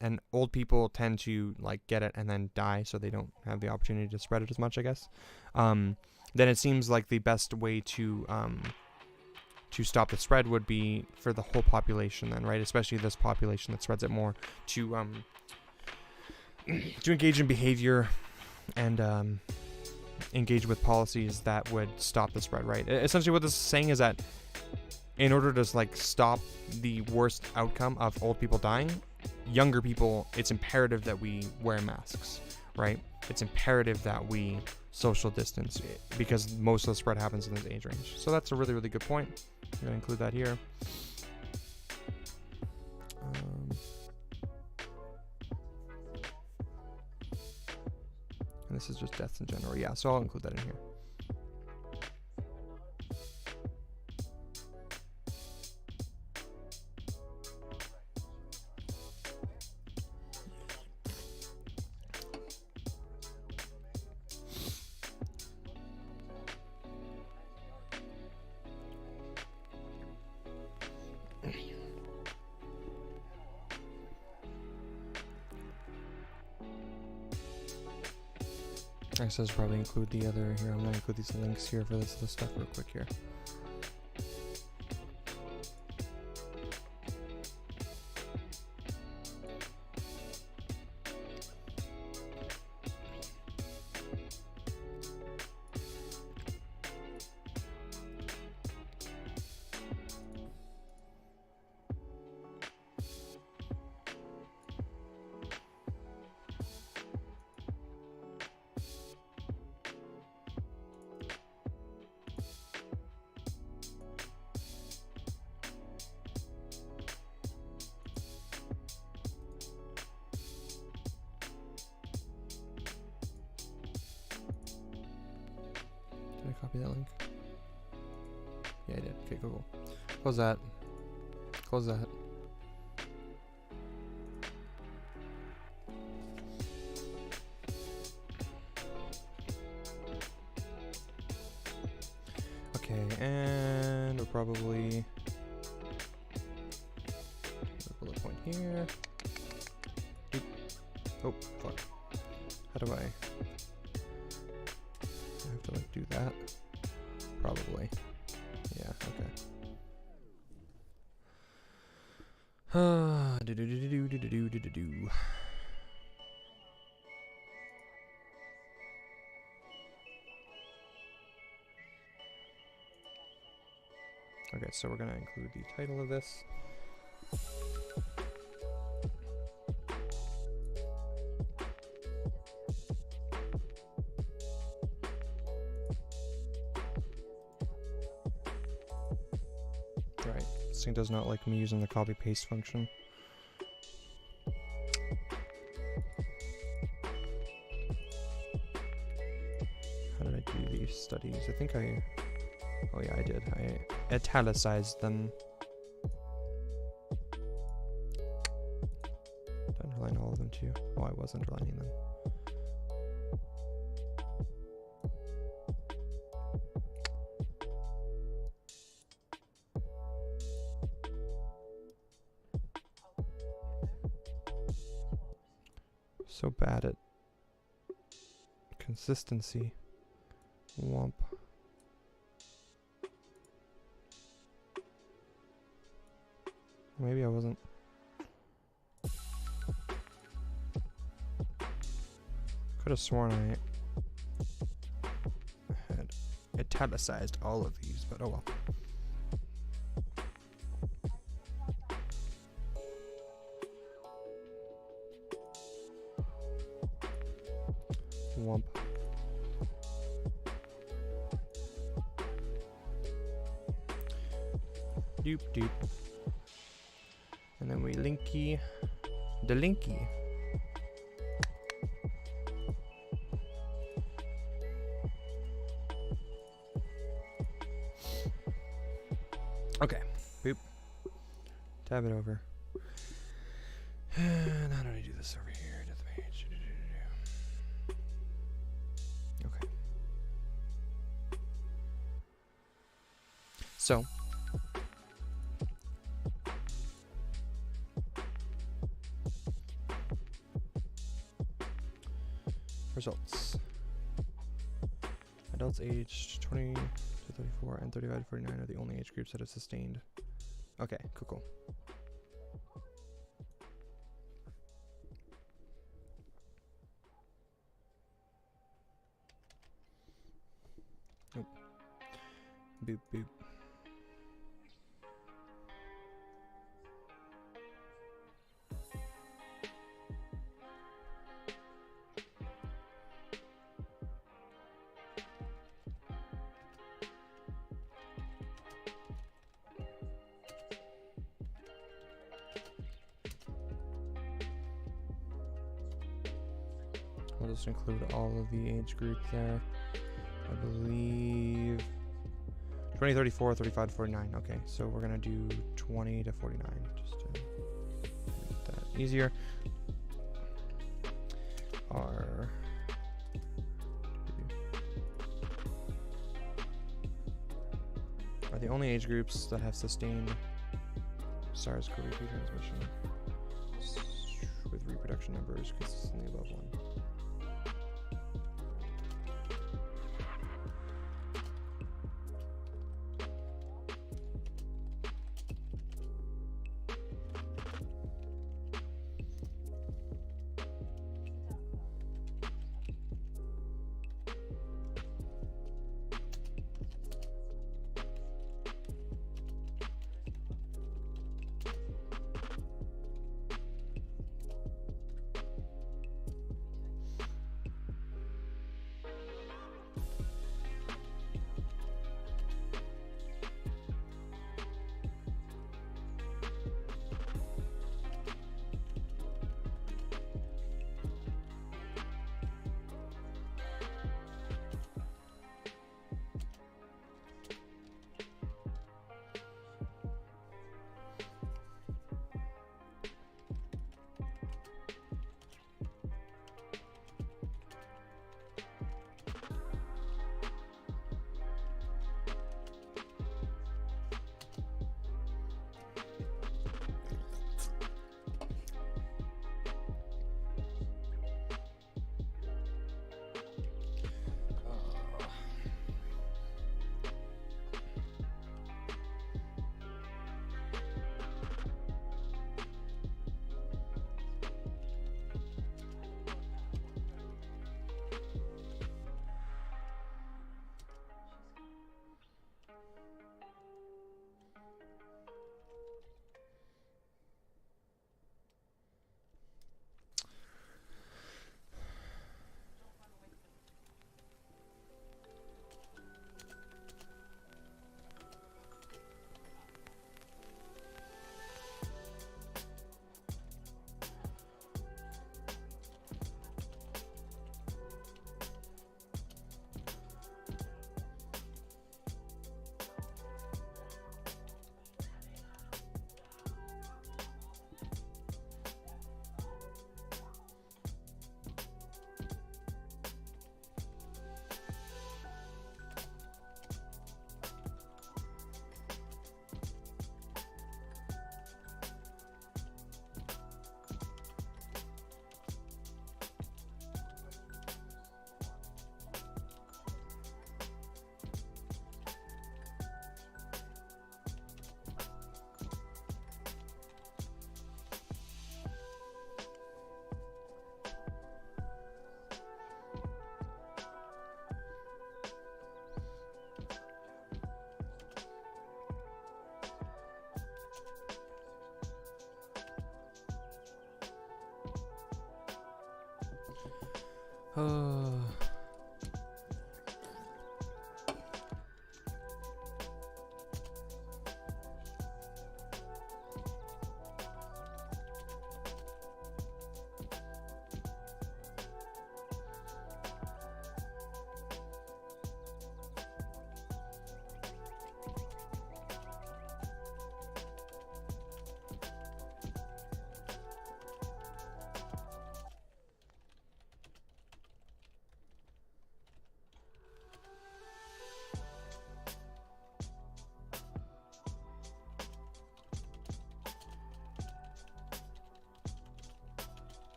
and old people tend to like get it and then die, so they don't have the opportunity to spread it as much, I guess, then it seems like the best way to stop the spread would be for the whole population then, right? Especially this population that spreads it more, to engage in behavior and engage with policies that would stop the spread, right? Essentially what this is saying is that in order to like stop the worst outcome of old people dying, younger people, it's imperative that we wear masks, right? It's imperative that we social distance, because most of the spread happens in this age range. So that's a really, really good point. I'm going to include that here. And this is just deaths in general. Yeah, so I'll include that in here. I says probably include the other here. I'm gonna include these links here for this other stuff real quick here. Did I copy that link? Yeah, I did. Okay, cool. Close that. Close that. Okay, and we'll probably do a bullet point here. Doop. Oh, fuck. How do I have to like do that? Probably. Yeah, okay. Do do do do do do do do do do. Okay, so we're gonna include the title of this. Right, this thing does not like me using the copy paste function. How did I do these studies? I think oh yeah, I did. I italicized them. Did I underline all of them too? Oh, I was underlining them. So bad at consistency. Womp. Maybe I wasn't. Could have sworn I had italicized all of these, but oh well. Womp. Doop doop. And then we linky the linky. Okay, boop. Tab it over. And how do I do this over here? Deathmatch. Okay. So. Results. Adults aged 20 to 34 and 35 to 49 are the only age groups that have sustained. Okay, cool. Nope. Boop, boop. I'll just include all of the age group there. I believe 20, 34, 35 to 49. Okay, so we're gonna do 20 to 49 just to make that easier. Are the only age groups that have sustained SARS-CoV-2 transmission with reproduction numbers consistently above 1.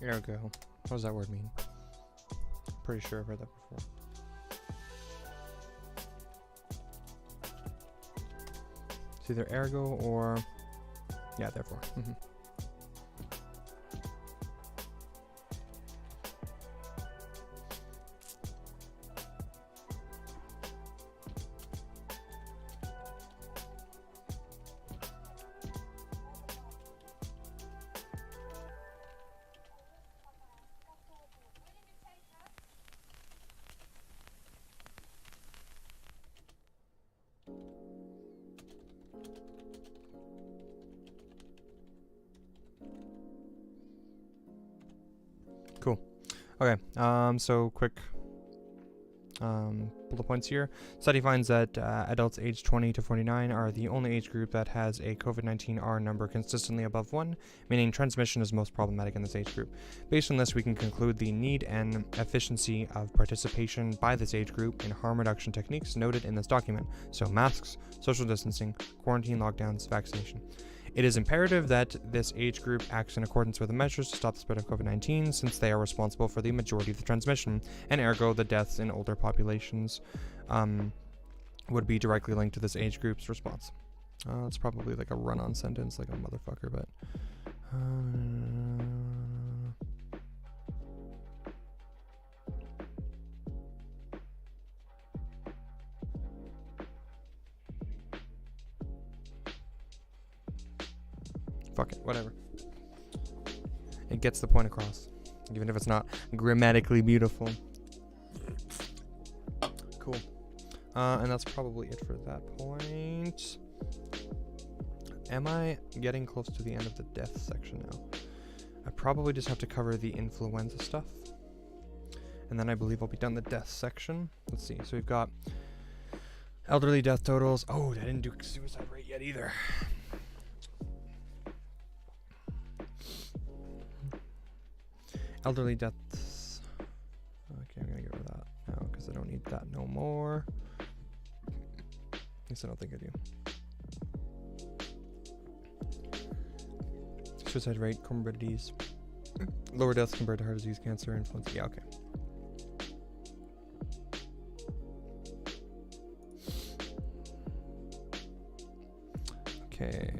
Ergo. What does that word mean? Pretty sure I've heard that before. It's either ergo or... yeah, therefore. Cool. Okay, so quick bullet points here. Study finds that adults aged 20 to 49 are the only age group that has a COVID-19 R number consistently above 1, meaning transmission is most problematic in this age group. Based on this, we can conclude the need and efficiency of participation by this age group in harm reduction techniques noted in this document, so masks, social distancing, quarantine lockdowns, vaccination. It is imperative that this age group acts in accordance with the measures to stop the spread of COVID-19, since they are responsible for the majority of the transmission, and ergo the deaths in older populations would be directly linked to this age group's response. It's probably like a run-on sentence, like a motherfucker, but... fuck it, whatever. It gets the point across, even if it's not grammatically beautiful. Cool. And that's probably it for that point. Am I getting close to the end of the death section now? I probably just have to cover the influenza stuff. And then I believe I'll be done the death section. Let's see, so we've got elderly death totals. Oh, I didn't do suicide rate yet either. Elderly deaths. Okay, I'm gonna get rid of that now because I don't need that no more. At least I don't think I do. Suicide rate, comorbidities, lower deaths compared to heart disease, cancer, influenza. Yeah, okay. Okay.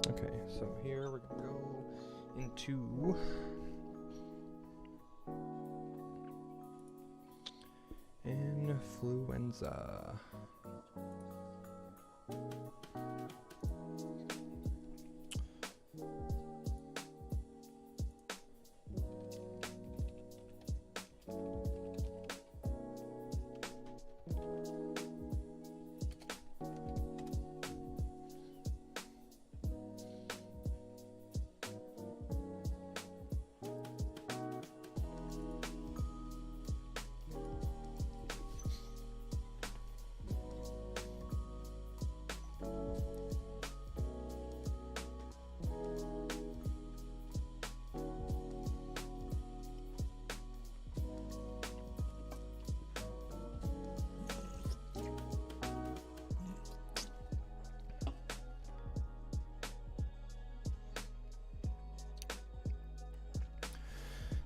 Okay, so here we're gonna go into influenza.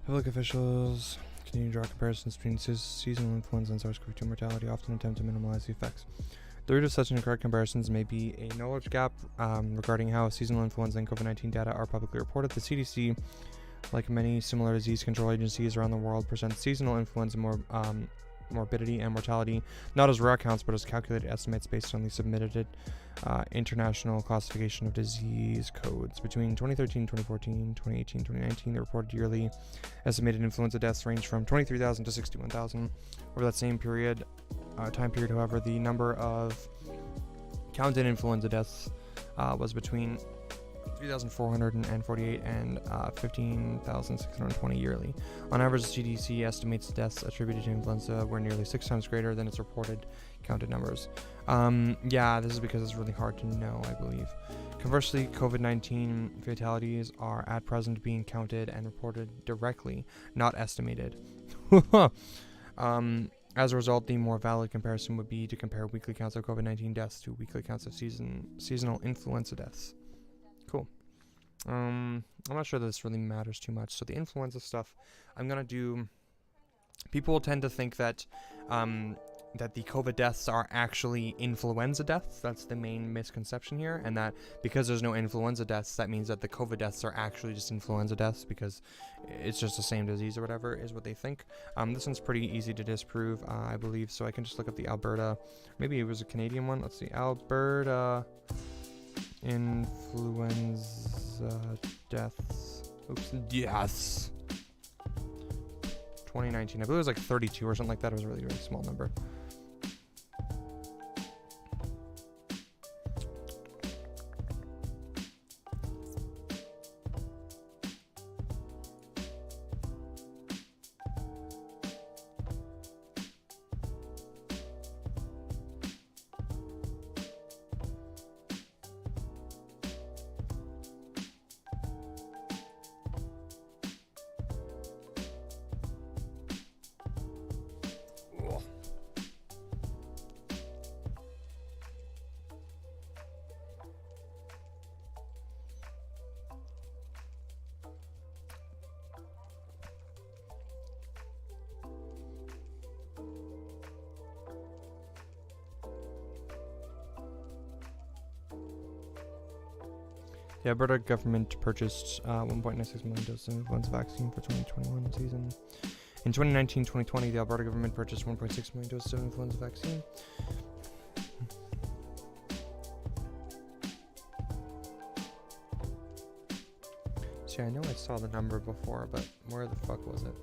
Public officials, Continue to draw comparisons between seasonal influenza and SARS-CoV-2 mortality, often attempt to minimize the effects. The root of such incorrect comparisons may be a knowledge gap regarding how seasonal influenza and COVID-19 data are publicly reported. The CDC, like many similar disease control agencies around the world, presents seasonal influenza morbidity and mortality not as raw counts but as calculated estimates based on the submitted international classification of disease codes. Between 2013 2014, 2018 2019, the reported yearly estimated influenza deaths ranged from 23,000 to 61,000. Over that same time period, however, the number of counted influenza deaths was between 3,448 and 15,620 yearly. On average, the CDC estimates deaths attributed to influenza were nearly 6 times greater than its reported counted numbers. Yeah, this is because it's really hard to know, I believe. Conversely, COVID-19 fatalities are at present being counted and reported directly, not estimated. As a result, the more valid comparison would be to compare weekly counts of COVID-19 deaths to weekly counts of seasonal influenza deaths. Cool. I'm not sure that this really matters too much. So the influenza stuff, I'm gonna do. People tend to think that that the COVID deaths are actually influenza deaths. That's the main misconception here, and that because there's no influenza deaths, that means that the COVID deaths are actually just influenza deaths because it's just the same disease or whatever is what they think. This one's pretty easy to disprove, I believe. So I can just look up the Alberta. Maybe it was a Canadian one. Let's see, Alberta. Influenza deaths. Oops. Yes. 2019. I believe it was like 32 or something like that. It was a really, really small number. The Alberta government purchased 1.96 million doses of influenza vaccine for 2021 season. In 2019-2020, the Alberta government purchased 1.6 million doses of influenza vaccine. See, I know I saw the number before, but where the fuck was it?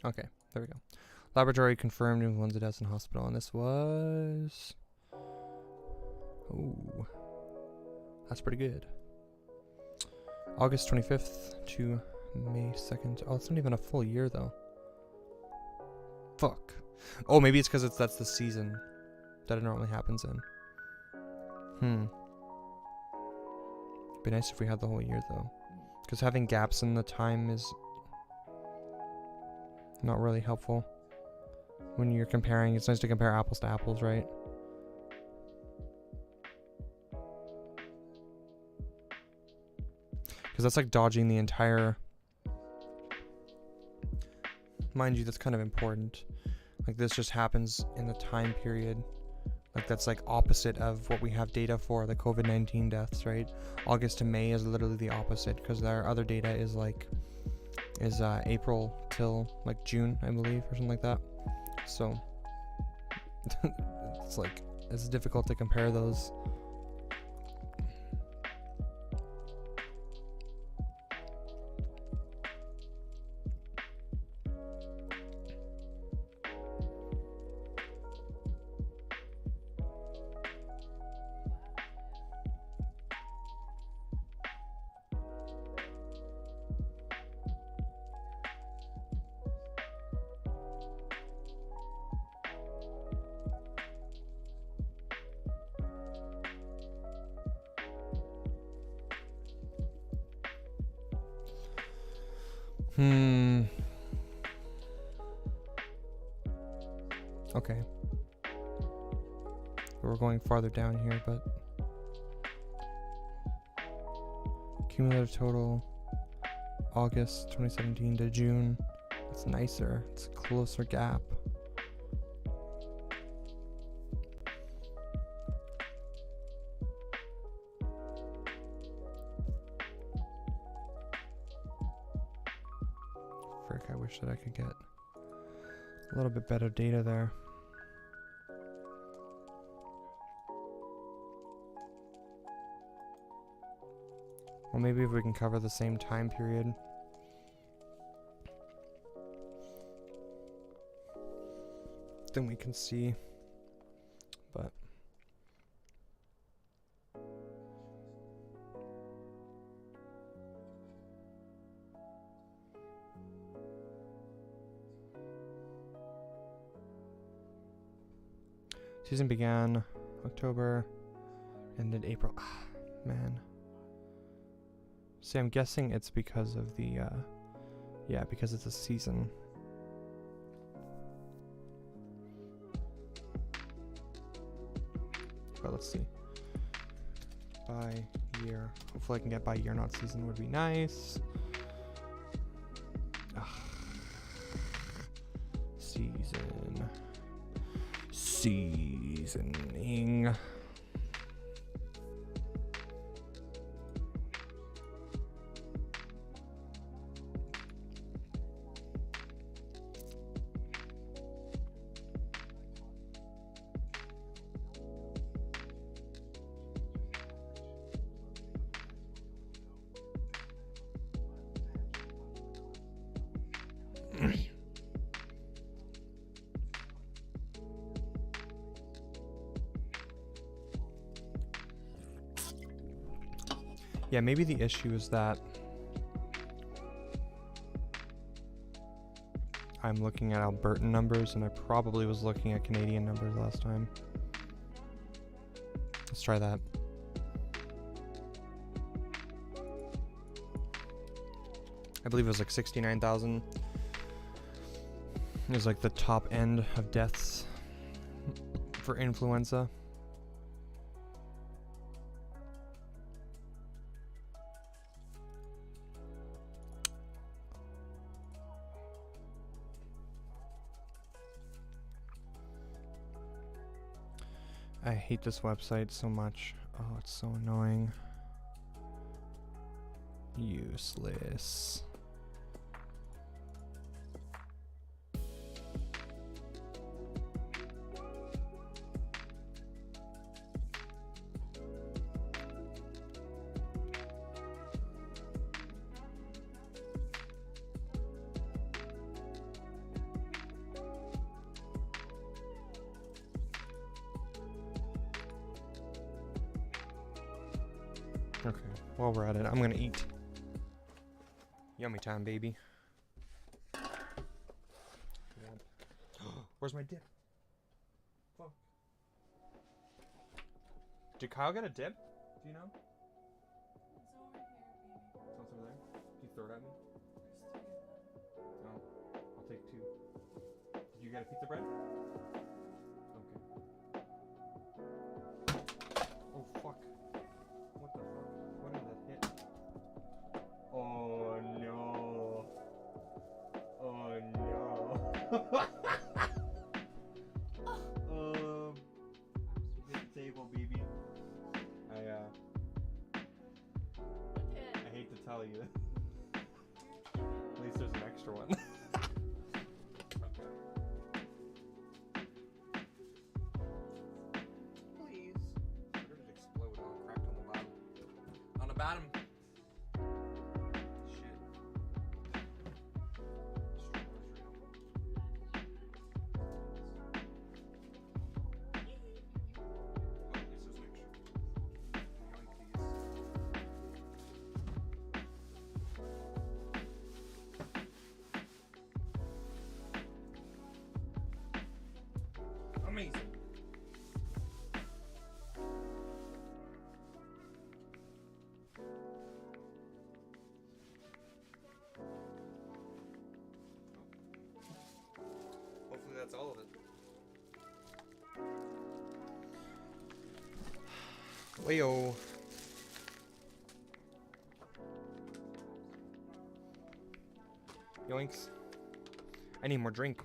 Okay, there we go. Laboratory confirmed influenza deaths in hospital, and this was... Ooh, that's pretty good. August 25th to May 2nd. Oh, it's not even a full year, though. Fuck. Oh, maybe it's because that's the season that it normally happens in. Be nice if we had the whole year, though. Because having gaps in the time is not really helpful when you're comparing. It's nice to compare apples to apples, right? Because that's like dodging the entire... Mind you, that's kind of important. Like, this just happens in the time period. Like, that's like opposite of what we have data for, the COVID-19 deaths, right? August to May is literally the opposite, because our other data is like... is April till like June, I believe, or something like that. So it's like, it's difficult to compare those. Okay. We're going farther down here, but cumulative total August 2017 to June. It's nicer. It's a closer gap. Frick, I wish that I could get a little bit better data there. Well, maybe if we can cover the same time period. Then we can see. But season began October, ended April. Ah, man. See, I'm guessing it's because of the, yeah, because it's a season. But let's see. By year. Hopefully I can get by year, not season would be nice. Ugh. Season. Seasoning. Yeah, maybe the issue is that I'm looking at Albertan numbers and I probably was looking at Canadian numbers last time. Let's try that. I believe it was like 69,000. It was like the top end of deaths for influenza. I hate this website so much. Oh, it's so annoying. Useless. Okay, while we're at it, I'm gonna eat. Yummy time, baby. Where's my dip? Fuck. Did Kyle get a dip? Do you know? It's over there, baby. It's over there? Can you throw it at me? Oh, I'll take two. Did you get a pizza bread? Okay. Oh, fuck. What the fuck? What did that hit? Oh no. Oh no. Hit the table, baby. I hate to tell you. At least there's an extra one. Please. Where did it explode? Oh, it cracked on the bottom. On the bottom. Shit. Amazing. Wayo. Yoinks. I need more drink.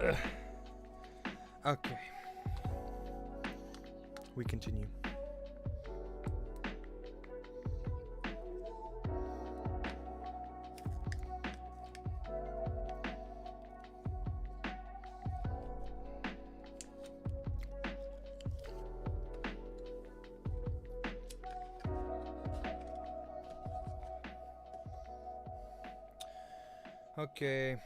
Ugh. Okay. We continue. Okay.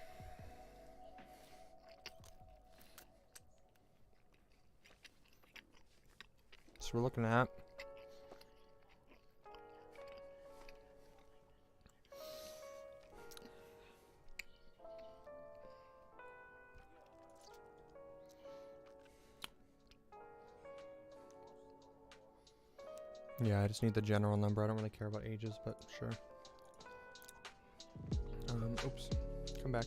So we're looking at yeah, I just need the general number. I don't really care about ages, but sure. Oops. Come back.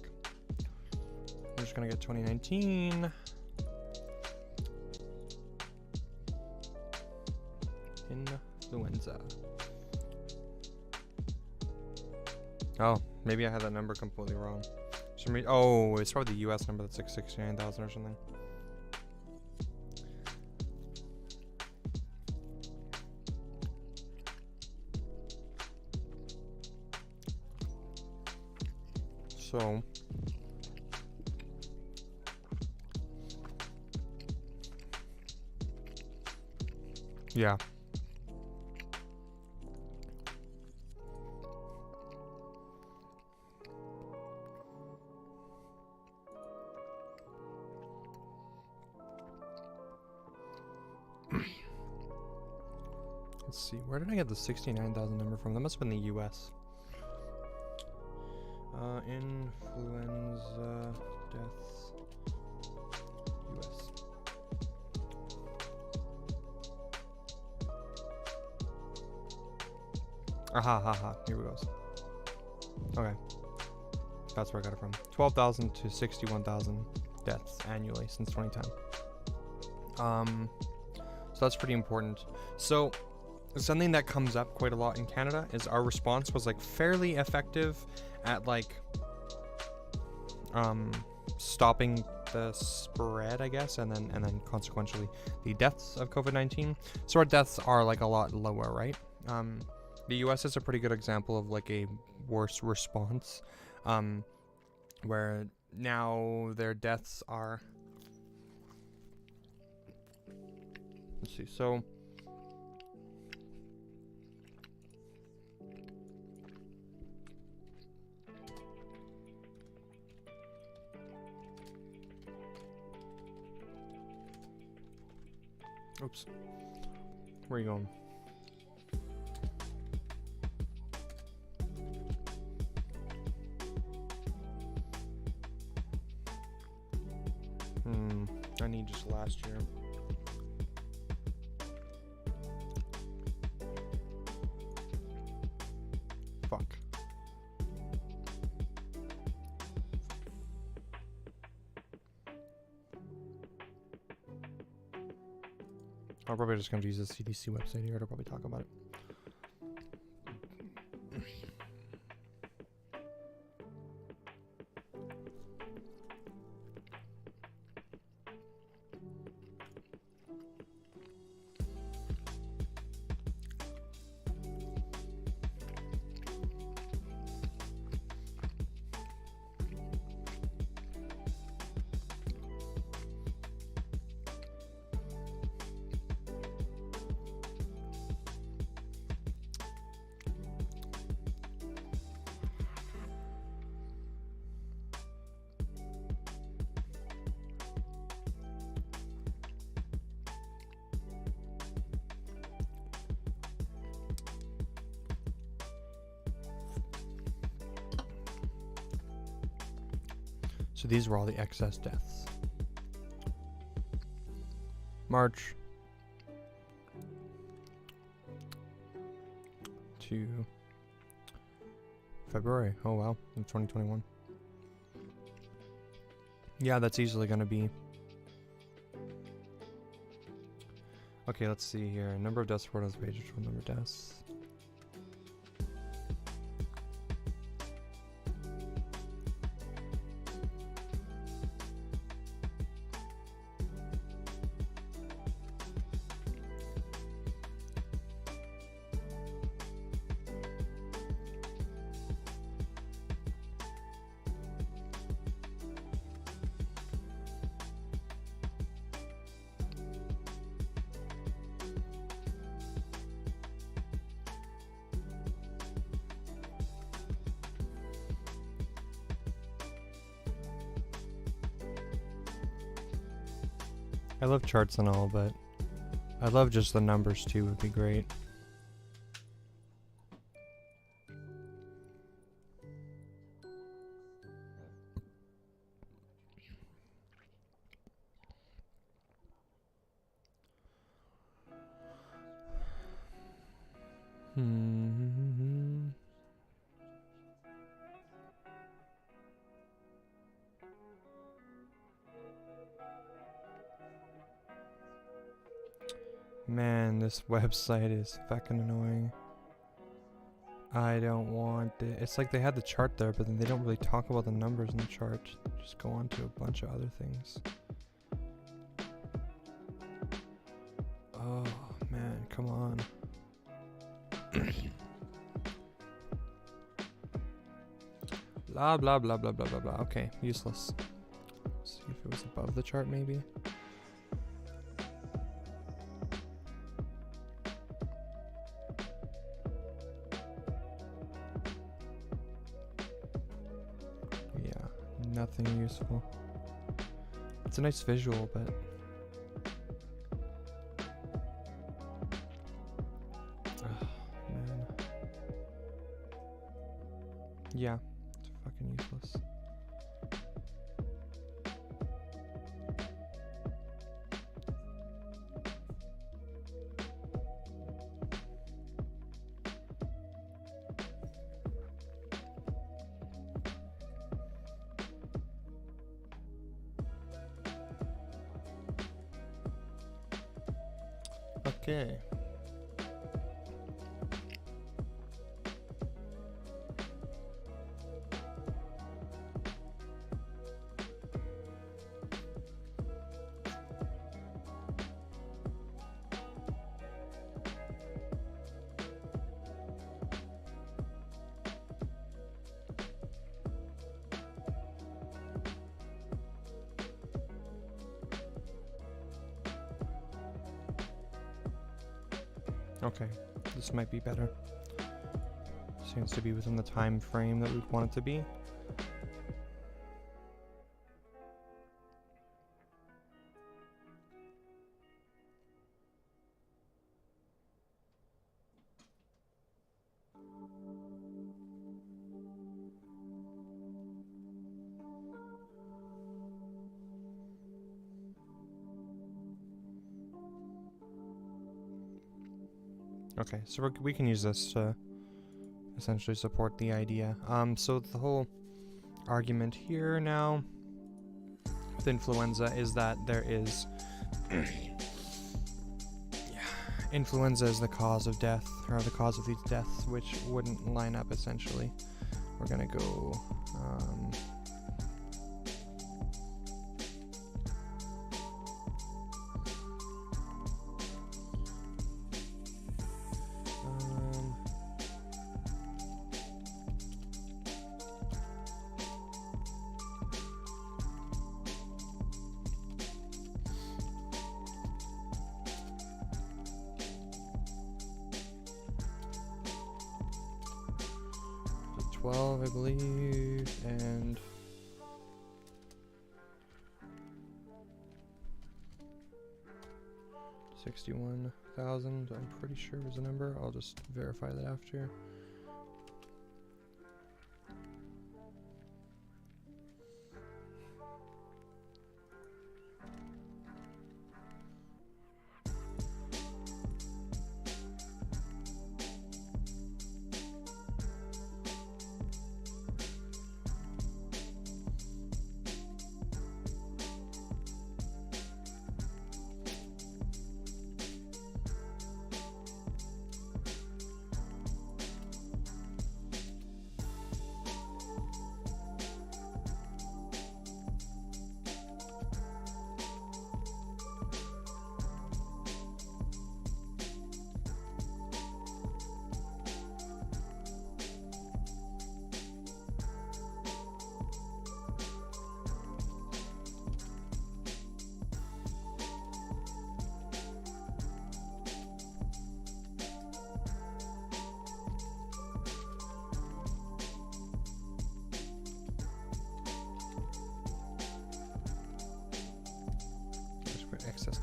We're just gonna get 2019. Influenza. Oh, maybe I had that number completely wrong. Oh, it's probably the US number that's like 69,000 or something. So yeah. Let's see, where did I get the 69,000 number from? That must have been the US. Influenza deaths US. Aha, ha, ha. Here we go. Okay. That's where I got it from. 12,000 to 61,000 deaths annually since 2010. So that's pretty important. So something that comes up quite a lot in Canada is our response was like fairly effective at like stopping the spread, I guess, and then consequentially the deaths of COVID-19. So our deaths are like a lot lower, right? The US is a pretty good example of like a worse response, where now their deaths are, let's see, so oops, where are you going? I need just last year. Fuck. I'm probably just going to use the CDC website here to probably talk about it. So these were all the excess deaths. March, to February. Oh wow, in 2021. Yeah, that's easily gonna be. Okay, let's see here. Number of deaths reported on this page. Total number of deaths. I love charts and all, but I love just the numbers too, would be great. Man, this website is fucking annoying. I don't want it. It's like they had the chart there, but then they don't really talk about the numbers in the chart. They just go on to a bunch of other things. Oh, man, come on. Blah, blah, blah, blah, blah, blah, blah. Okay, useless. See if it was above the chart, maybe. Nothing useful. It's a nice visual, but oh, man. Yeah, it's fucking useless. Okay. Okay, this might be better. Seems to be within the time frame that we'd want it to be. Okay, so we can use this to essentially support the idea. So the whole argument here now with influenza is that there is influenza is the cause of death, or the cause of these deaths, which wouldn't line up essentially. We're gonna go I believe, and 61,000, I'm pretty sure was the number. I'll just verify that after.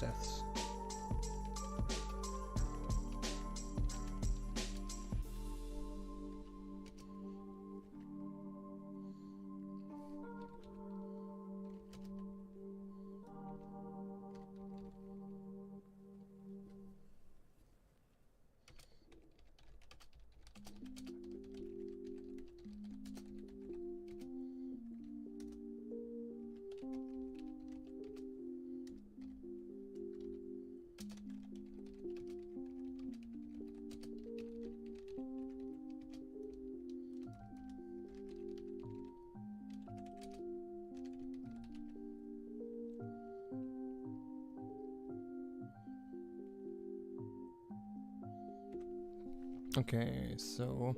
deaths. Okay, so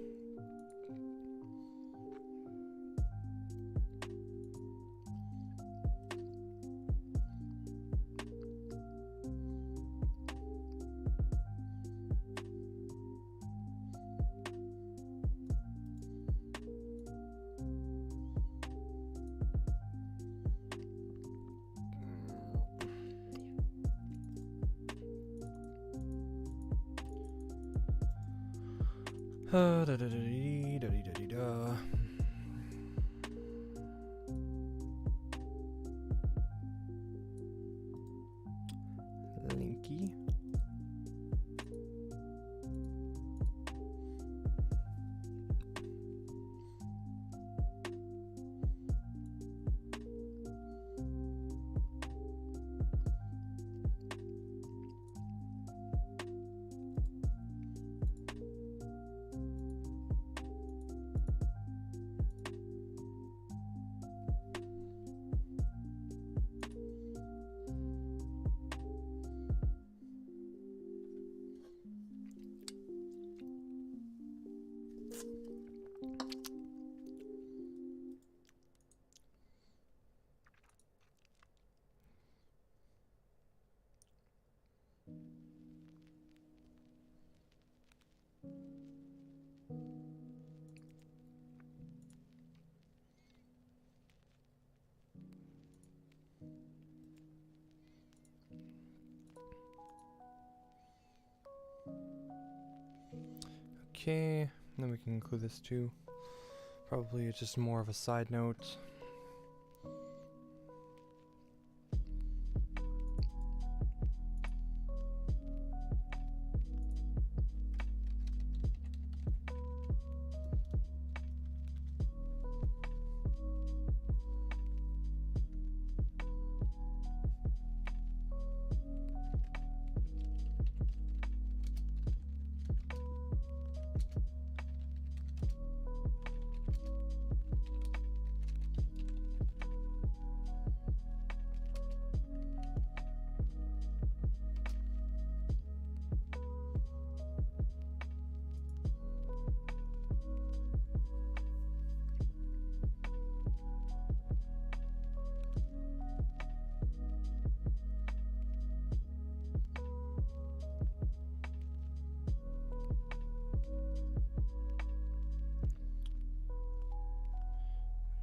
da-da-da-dee-da-dee-da-dee-da. Linky. Okay, then we can include this too. Probably it's just more of a side note.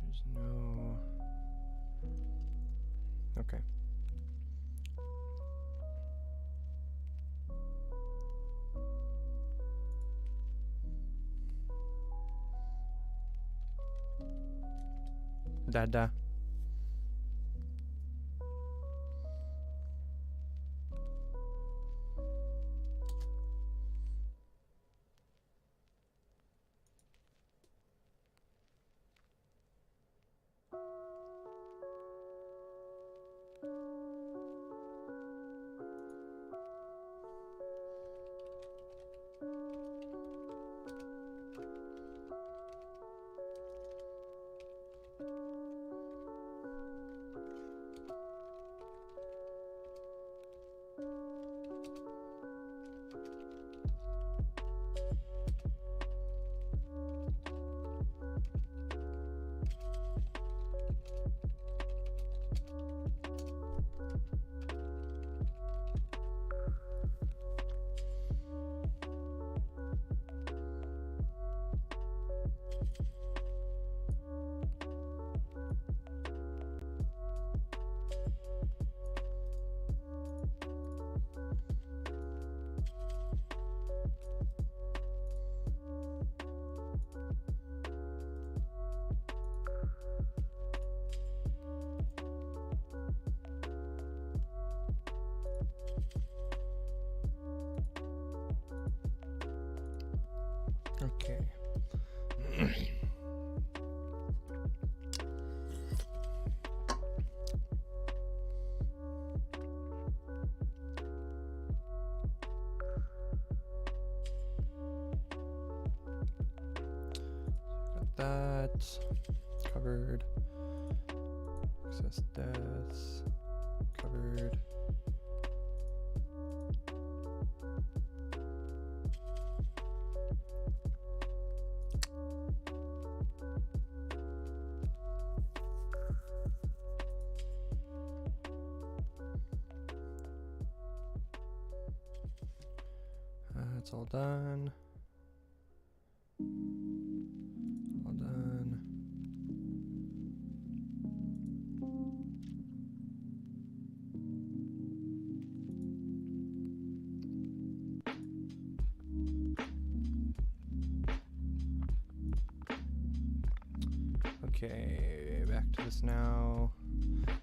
There's no... Okay. Dada. Okay. Got that covered. Excess deaths covered. That's all done. All done. Okay, back to this now.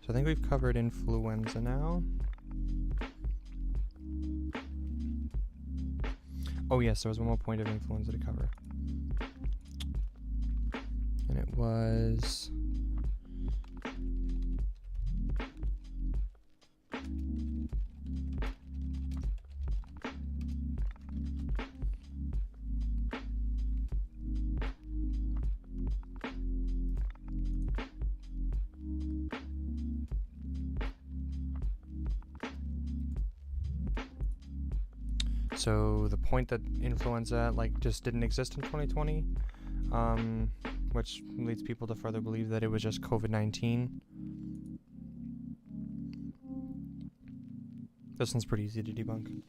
So I think we've covered influenza now. Oh yes, there was one more point of influenza to cover. And it was... So the point that influenza just didn't exist in 2020, which leads people to further believe that it was just COVID-19. This one's pretty easy to debunk.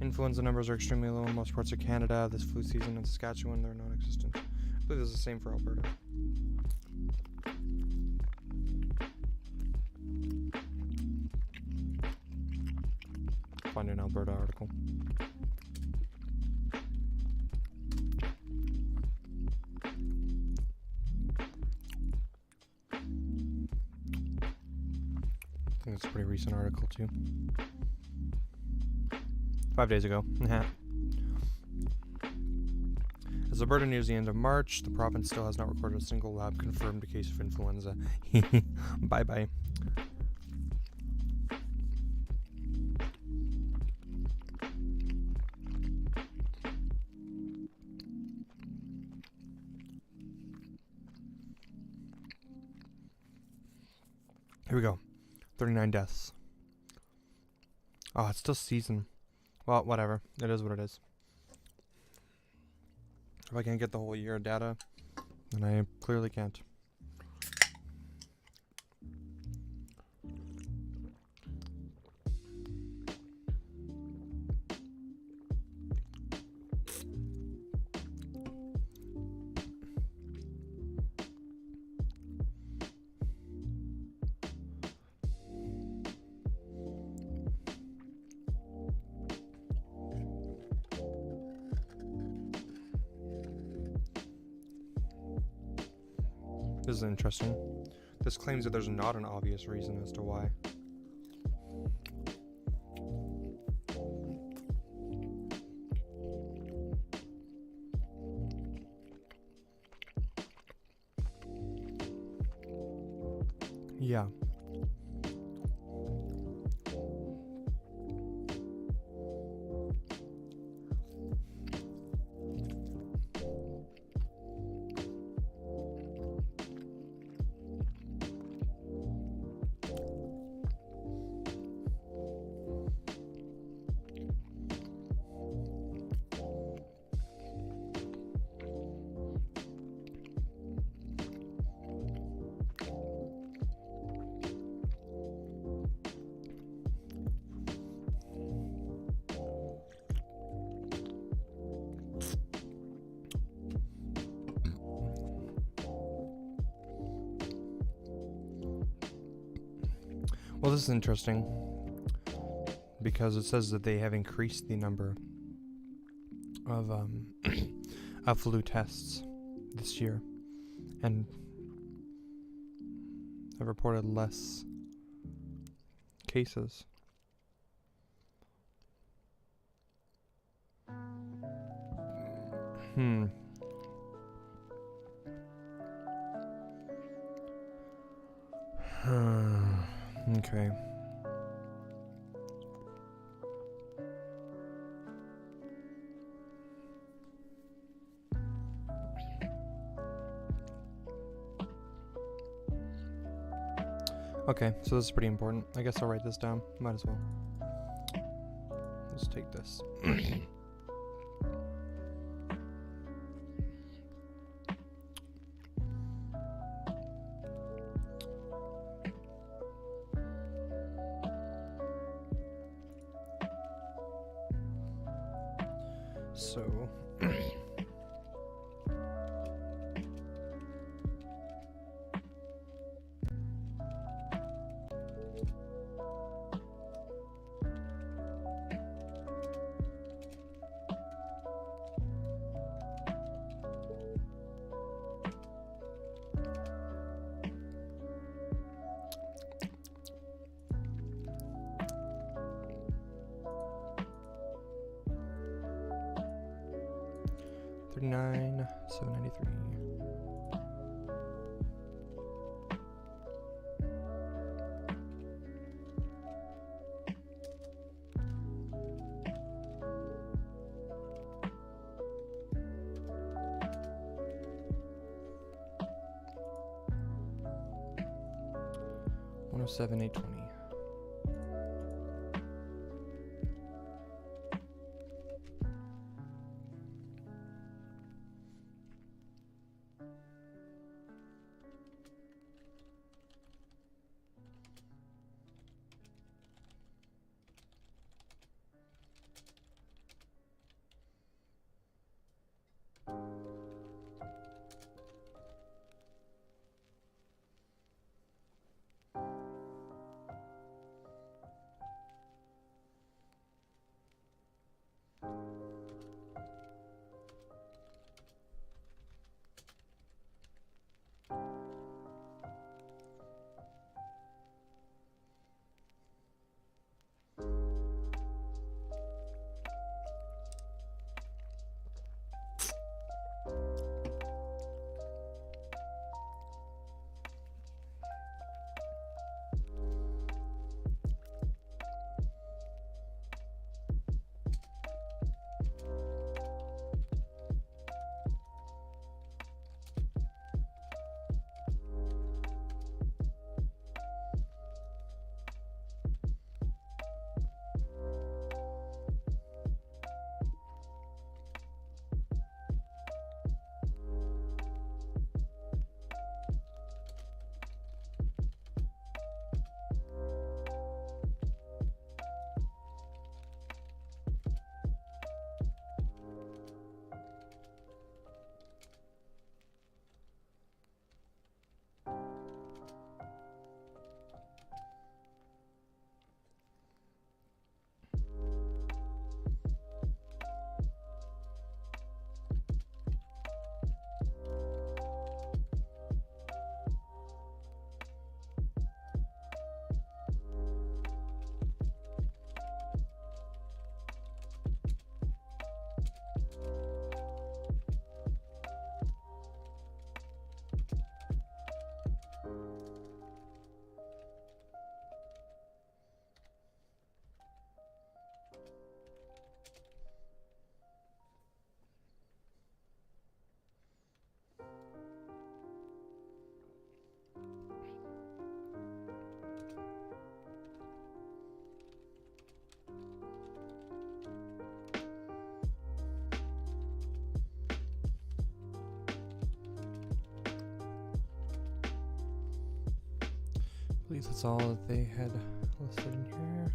Influenza numbers are extremely low in most parts of Canada. This flu season in Saskatchewan, they're non-existent. I believe it's the same for Alberta. Find an Alberta article. I think it's a pretty recent article too. 5 days ago. As Alberta nears the end of March, the province still has not recorded a single lab-confirmed case of influenza. Bye-bye. Here we go. 39 deaths. Oh, it's still season. Well, whatever. It is what it is. If I can't get the whole year of data, then I clearly can't. This is interesting. This claims that there's not an obvious reason as to why. Yeah. Well, this is interesting because it says that they have increased the number of of flu tests this year and have reported less cases. Okay. Okay, so this is pretty important. I guess I'll write this down. Might as well. Let's take this. So $39, $793. $107,820. I believe that's all that they had listed in here.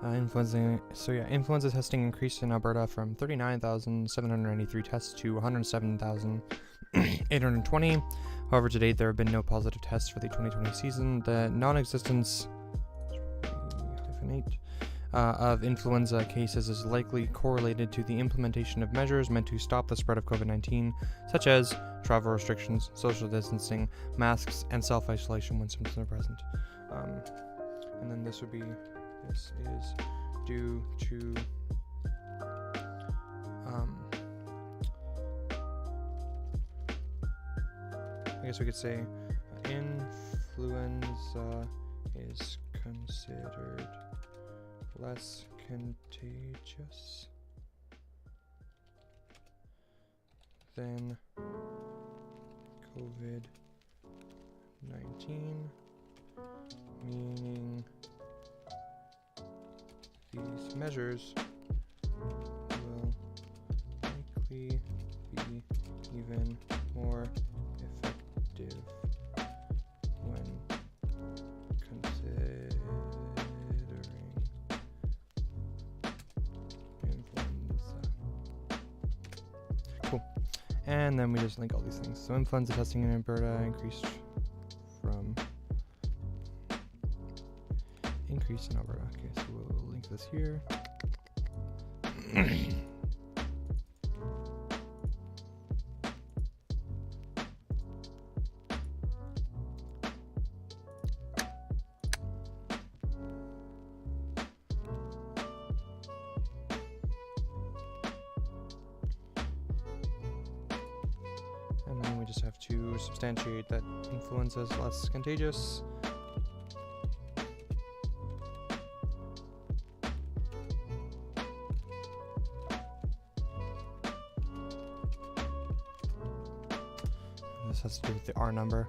Influenza testing increased in Alberta from 39,793 tests to 107,820. However, to date, there have been no positive tests for the 2020 season. The non-existence of influenza cases is likely correlated to the implementation of measures meant to stop the spread of COVID-19, such as travel restrictions, social distancing, masks, and self-isolation when symptoms are present. And then this is due to I guess we could say influenza is considered less contagious than COVID-19, meaning these measures will likely be even more effective when considering influenza. Cool. And then we just link all these things. So influenza testing in Alberta increased in Alberta. Okay, so we'll link this here. And then we just have to substantiate that influenza is less contagious. This has to do with the R number.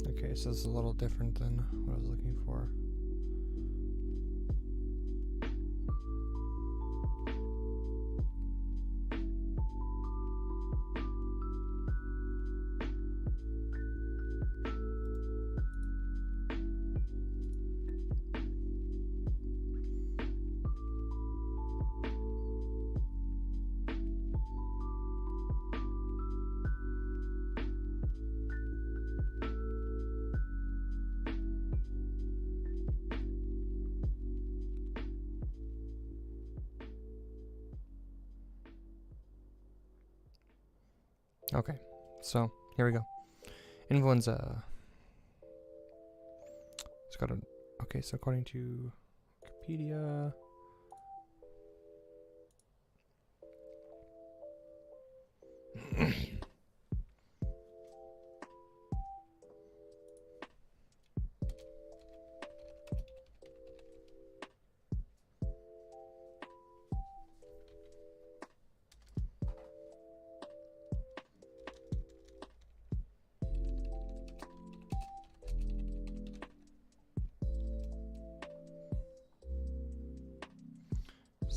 Okay, so this is a little different than what I was looking for. Okay, so here we go. Influenza. It's got a. Okay, so according to Wikipedia.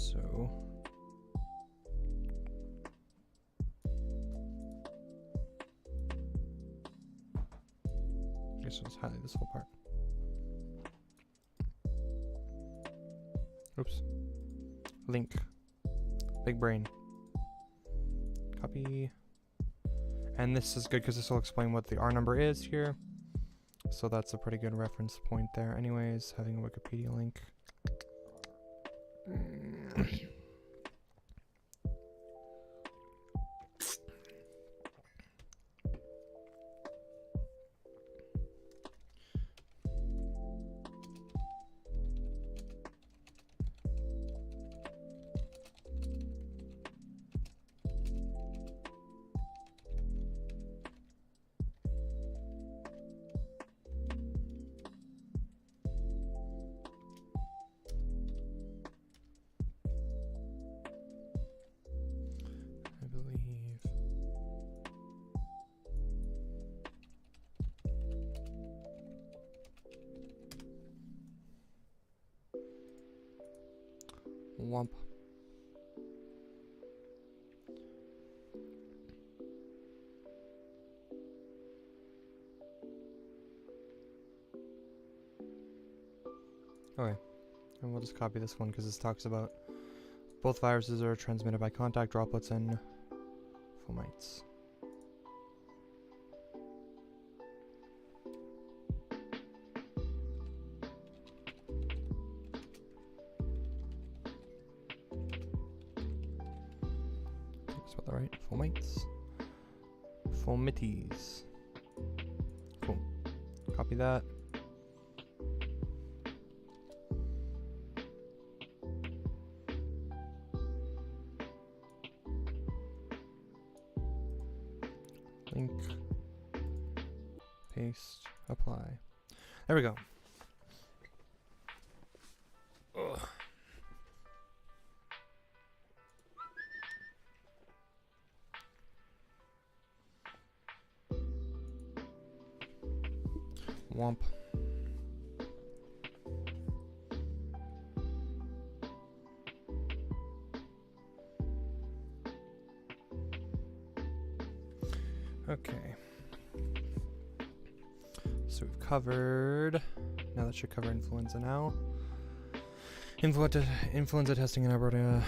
So I guess I'll just highlight this whole part. Oops. Link. Big brain. Copy. And this is good because this will explain what the R number is here. So that's a pretty good reference point there. Anyways, having a Wikipedia link. I believe. Womp. Okay, and we'll just copy this one because this talks about both viruses are transmitted by contact, droplets, and fomites. Spell that right. Fomites. Fomites. Cool. Copy that. Link. Paste. Apply. There we go. Ugh. Womp. Okay. So we've covered. Now that should cover influenza now. Influenza testing in Alberta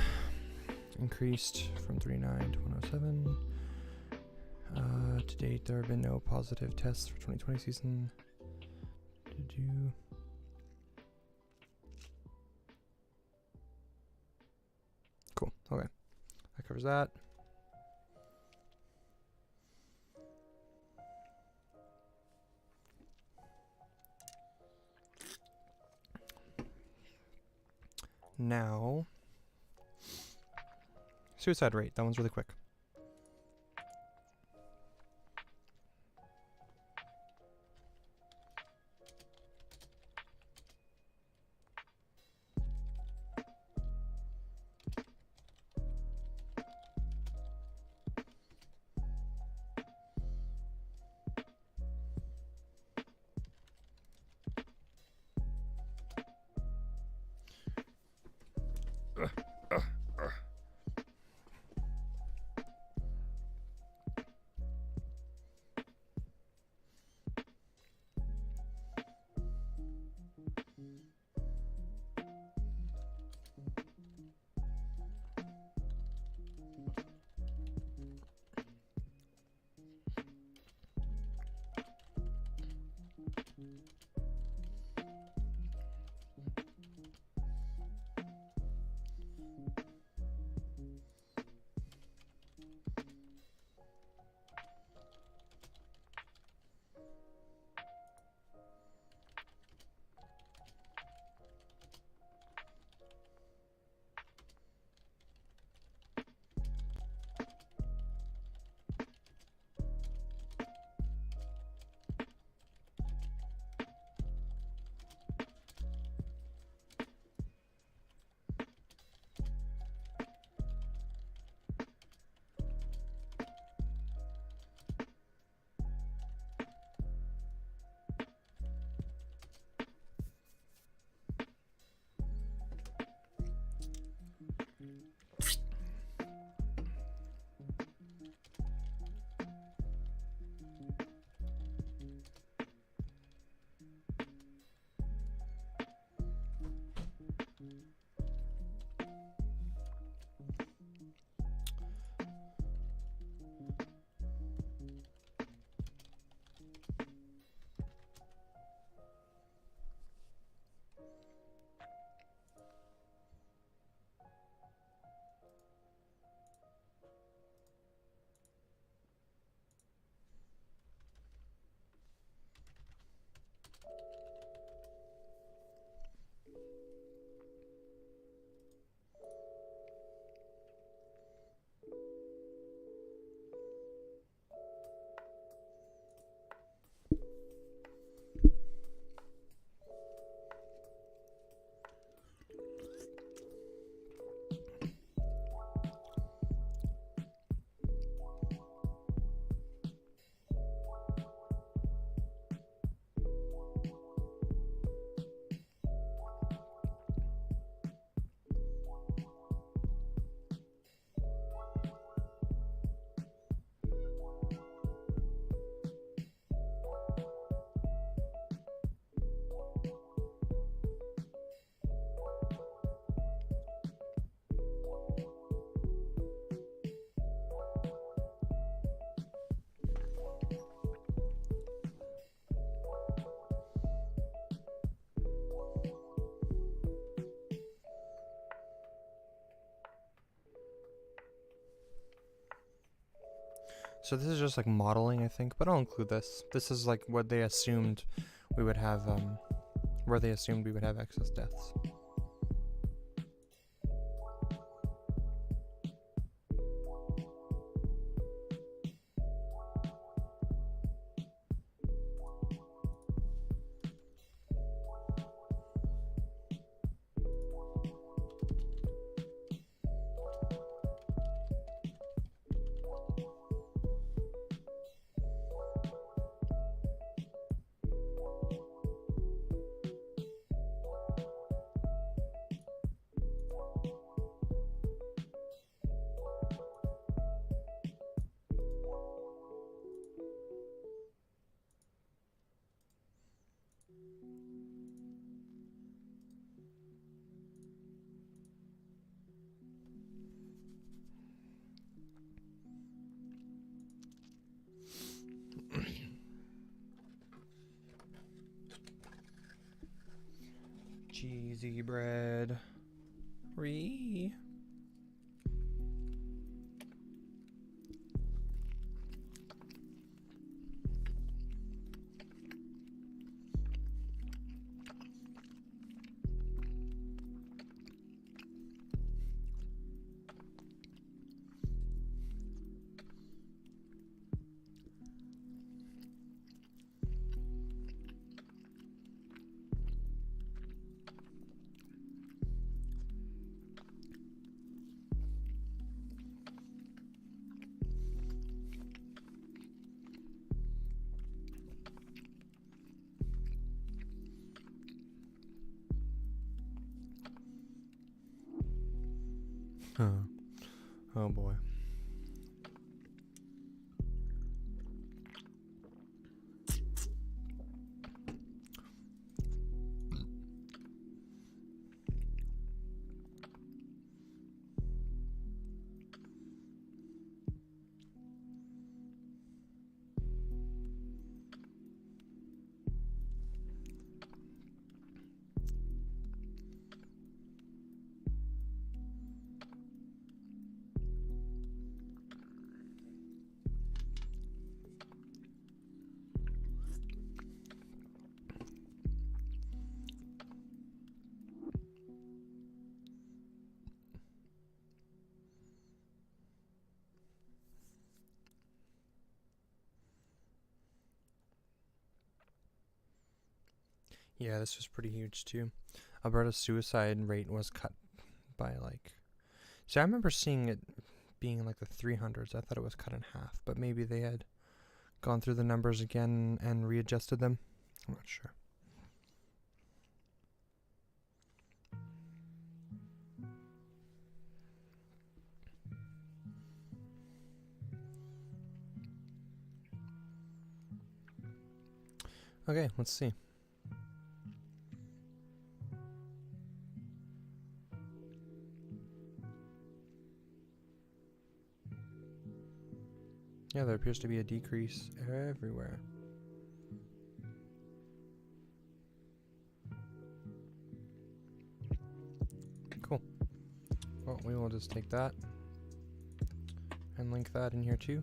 increased from 39 to 107. To date, there have been no positive tests for 2020 season. Did you? Cool. Okay. That covers that. Now, suicide rate. That one's really quick. So this is just like modeling, I think, but I'll include this. This is like what they assumed we would have, where they assumed we would have excess deaths. Cheesy bread. Ree. Huh. Oh boy. Yeah, this was pretty huge too. Alberta's suicide rate was cut by like. See, I remember seeing it being in like the 300s. I thought it was cut in half, but maybe they had gone through the numbers again and readjusted them. I'm not sure. Okay, let's see. Yeah, there appears to be a decrease everywhere. Cool. Well, we will just take that and link that in here too.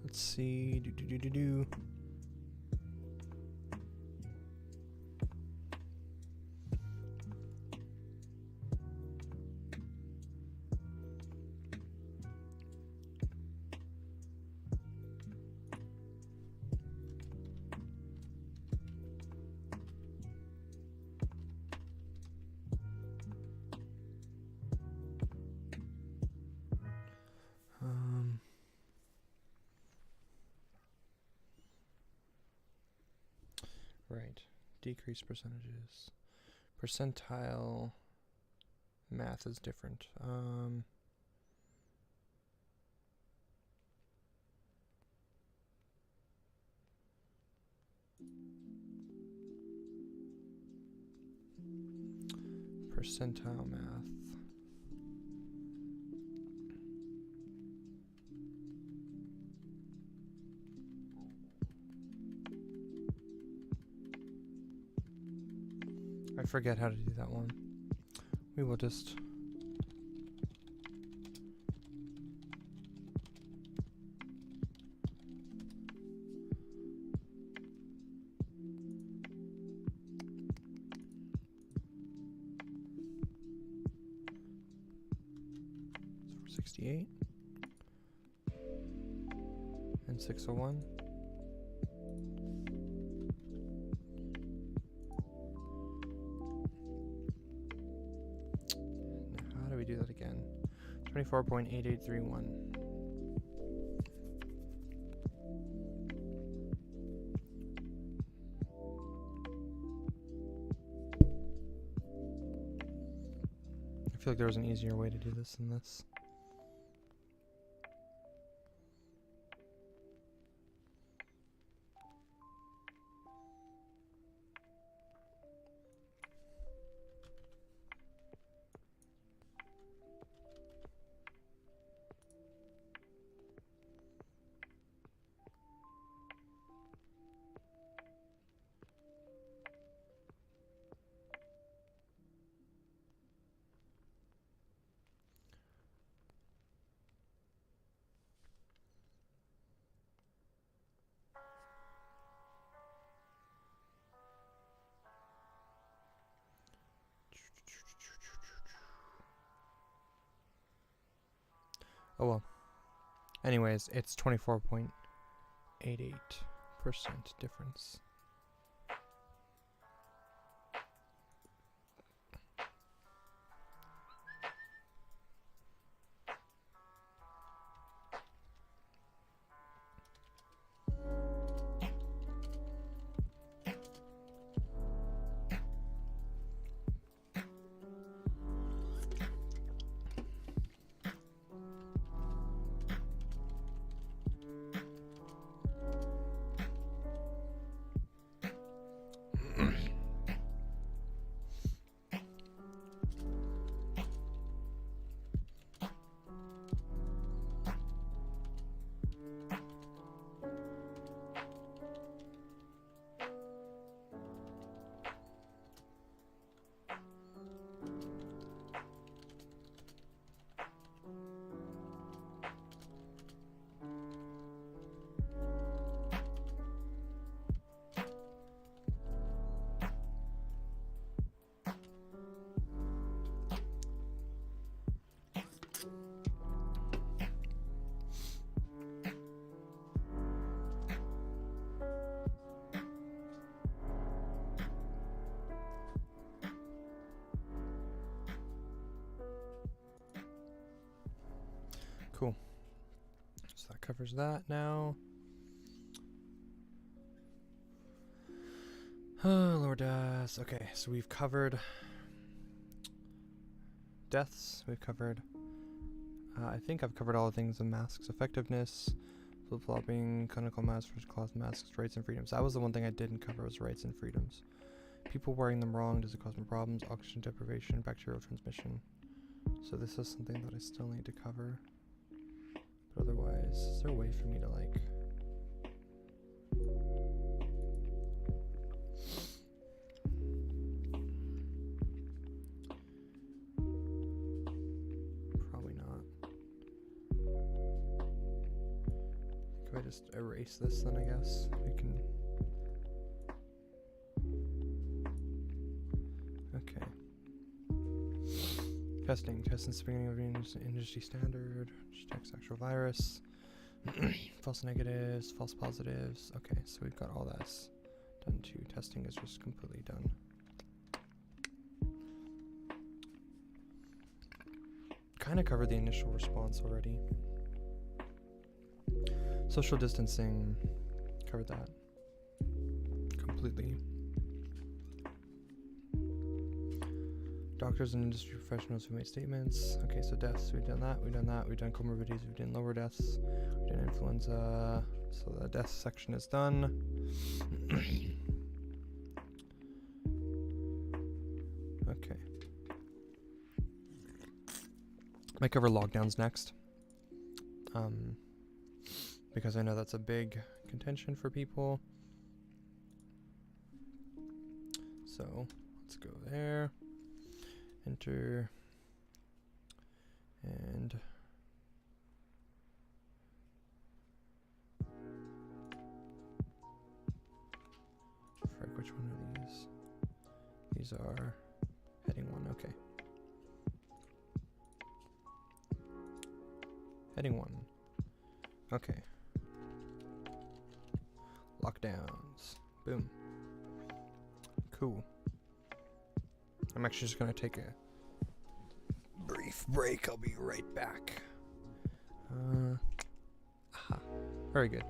Let's see. Do. Right. Decrease percentages. Percentile math is different. Percentile math. I forget how to do that one. We will just... It's 468 and 601. How do we do that again? 24.8831. I feel like there was an easier way to do this than this. Oh well. Anyways, it's 24.88% difference. Cool. So that covers that now. Oh, Lord okay, so we've covered deaths. We've covered, I think I've covered all the things in masks. Effectiveness, flip-flopping, clinical masks, first class masks, rights and freedoms. That was the one thing I didn't cover, was rights and freedoms. People wearing them wrong, does it cause more problems? Oxygen deprivation, bacterial transmission. So this is something that I still need to cover. But otherwise, is there a way for me to like... Probably not. If I just erase this, then I guess we can... Okay. Testing the beginning of an industry standard. Detects actual virus. False negatives, false positives. Okay, so we've got all this done too. Testing is just completely done. Kind of covered the initial response already. Social distancing, covered that completely. Doctors and industry professionals who made statements. Okay, so deaths, we've done that, we've done that, we've done comorbidities, we've done lower deaths, we've done influenza, so the death section is done. Okay. Might cover lockdowns next. Because I know that's a big contention for people. So let's go there. Enter. And frick, which one are these? These are heading 1, okay. Heading 1. Okay. Lockdowns. Boom. Cool. I'm actually just gonna take a brief break. I'll be right back. Aha. Very good.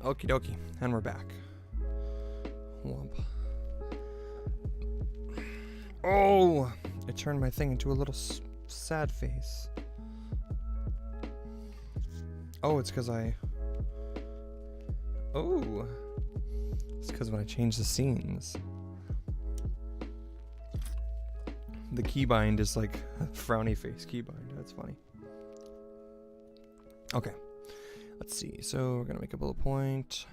Okie dokie, and we're back. Womp. Oh! It turned my thing into a little sad face. Oh, it's because Oh! It's because when I change the scenes, the keybind is like a frowny face keybind. That's funny. Okay. Let's see. So we're going to make a bullet point.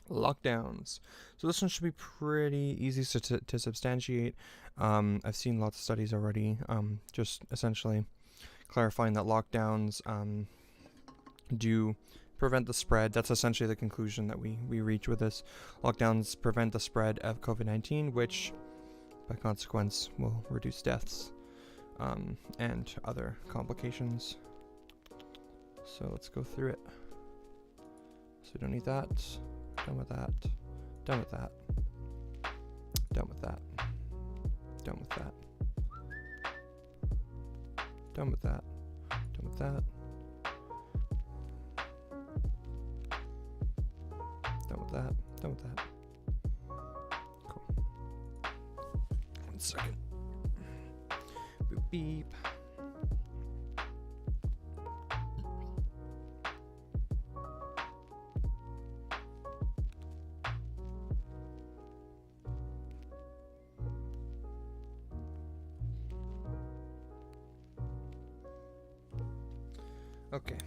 Lockdowns. So this one should be pretty easy to substantiate. I've seen lots of studies already, just essentially clarifying that lockdowns do prevent the spread. That's essentially the conclusion that we reach with this. Lockdowns prevent the spread of COVID-19, which by consequence will reduce deaths and other complications. So let's go through it. So we don't need that. Done with that. Done with that. Done with that. Done with that. Done with that. Done with that. Done with that. Done with that. Cool. 1 second. Boop beep. Okay.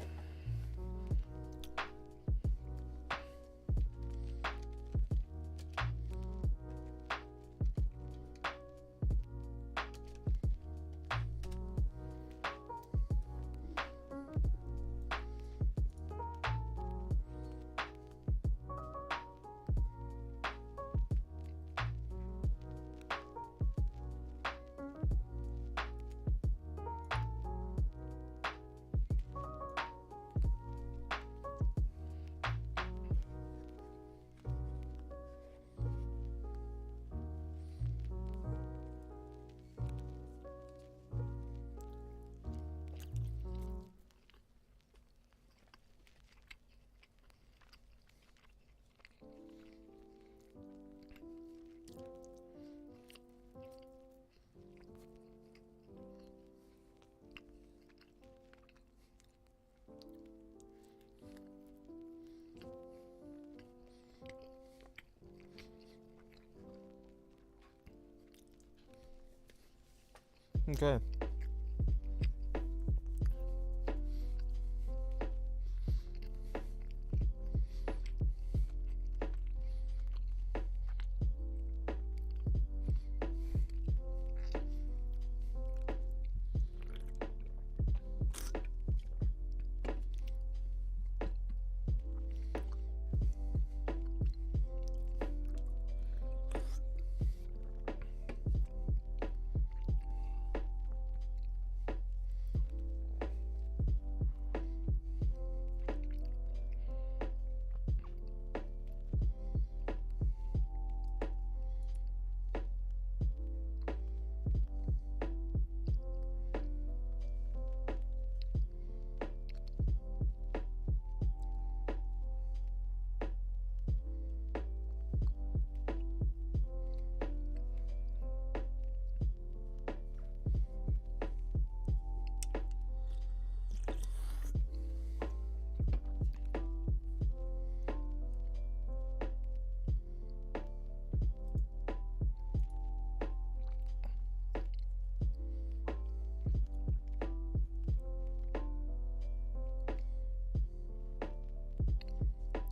Okay.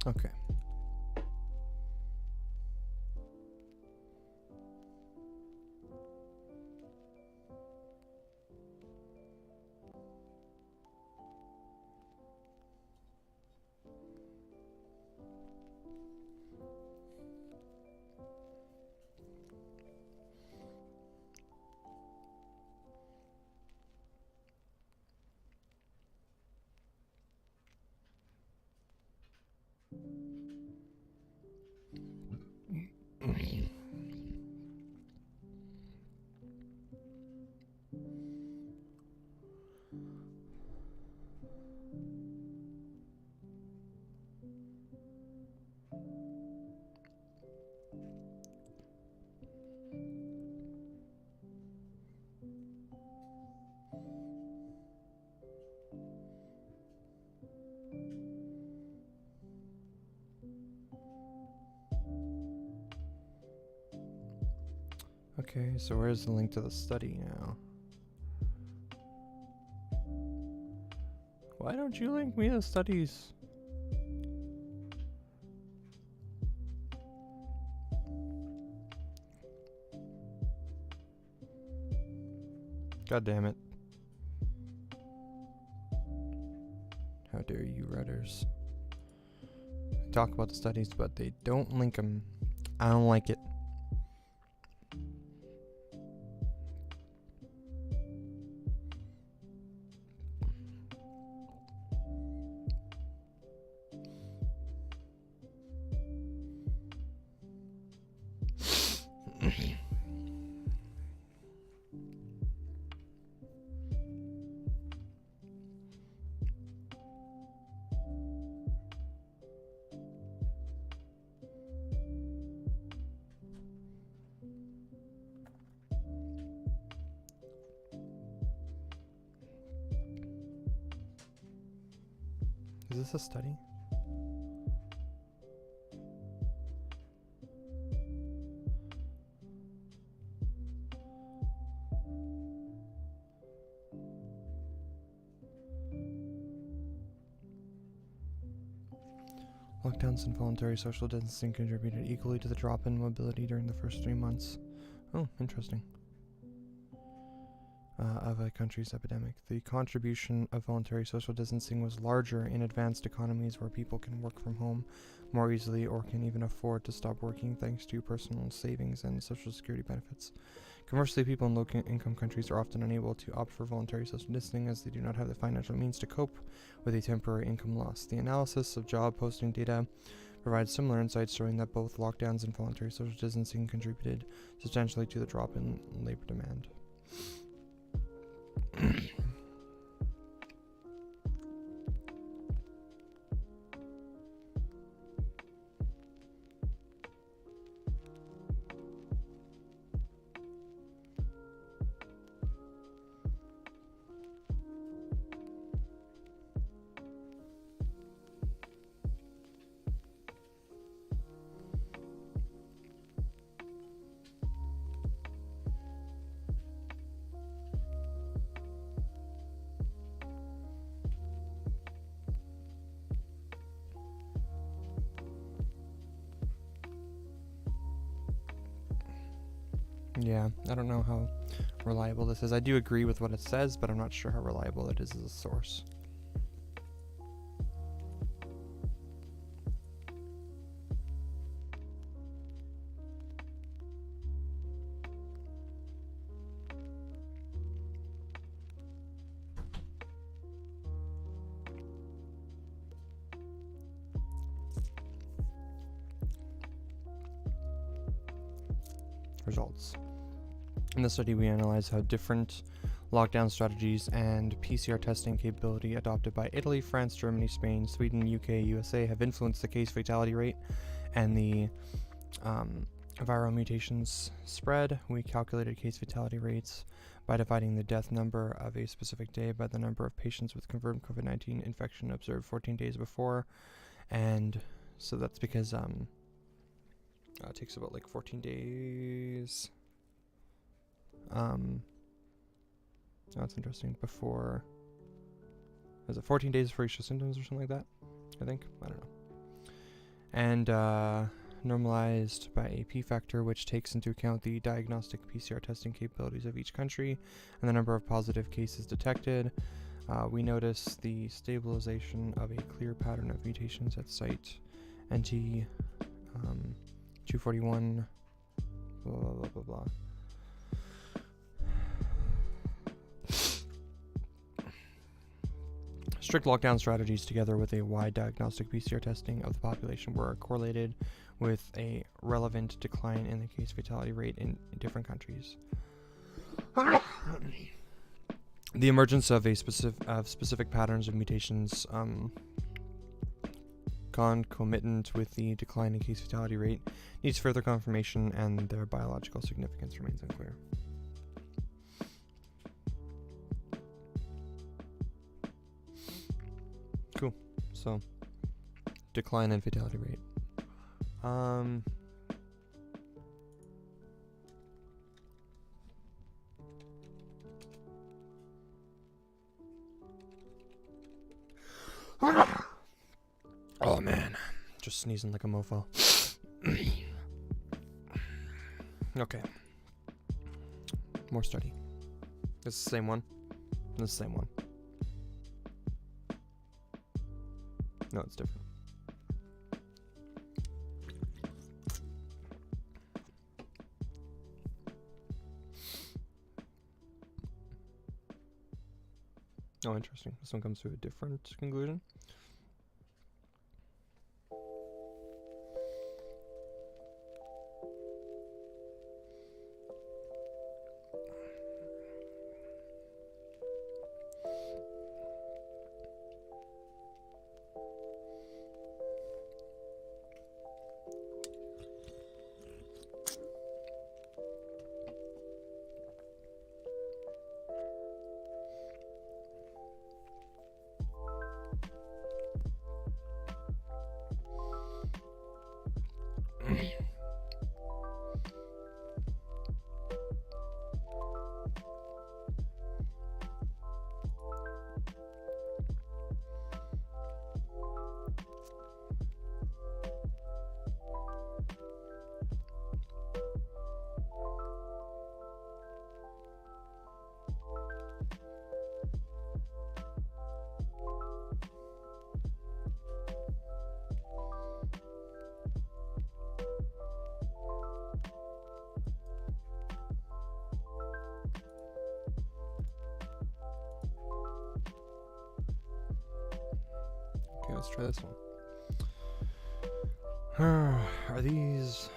Okay. Okay, so where's the link to the study now? Why don't you link me to studies? God damn it. How dare you, Redders. They talk about the studies, but they don't link them. I don't like it. Is this a study? Lockdowns and voluntary social distancing contributed equally to the drop in mobility during the first 3 months. Oh, interesting. Of a country's epidemic. The contribution of voluntary social distancing was larger in advanced economies where people can work from home more easily or can even afford to stop working thanks to personal savings and social security benefits. Conversely, people in low-income countries are often unable to opt for voluntary social distancing as they do not have the financial means to cope with a temporary income loss. The analysis of job posting data provides similar insights showing that both lockdowns and voluntary social distancing contributed substantially to the drop in labor demand. Yeah, I don't know how reliable this is. I do agree with what it says, but I'm not sure how reliable it is as a source. Results. In the study, we analyzed how different lockdown strategies and PCR testing capability adopted by Italy, France, Germany, Spain, Sweden, UK, USA have influenced the case fatality rate and the viral mutations spread. We calculated case fatality rates by dividing the death number of a specific day by the number of patients with confirmed COVID-19 infection observed 14 days before. And so that's because it takes about like 14 days. That's interesting. Before, is it 14 days before you show symptoms or something like that? I think. I don't know. And normalized by a p-factor, which takes into account the diagnostic PCR testing capabilities of each country and the number of positive cases detected. We notice the stabilization of a clear pattern of mutations at site NT 241, blah, blah, blah, blah, blah. Strict lockdown strategies together with a wide diagnostic PCR testing of the population were correlated with a relevant decline in the case fatality rate in different countries. The emergence of specific patterns of mutations concomitant with the decline in case fatality rate needs further confirmation, and their biological significance remains unclear. Cool. So, decline in fatality rate. Oh man, just sneezing like a mofo. Okay. More study. It's the same one. It's the same one. No, it's different. Oh, interesting. This one comes to a different conclusion. Okay, let's try this one. Are these...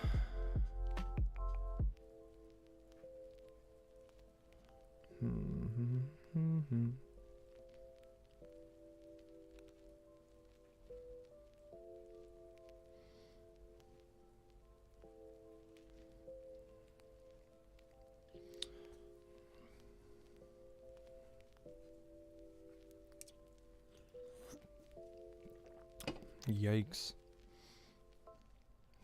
Yikes.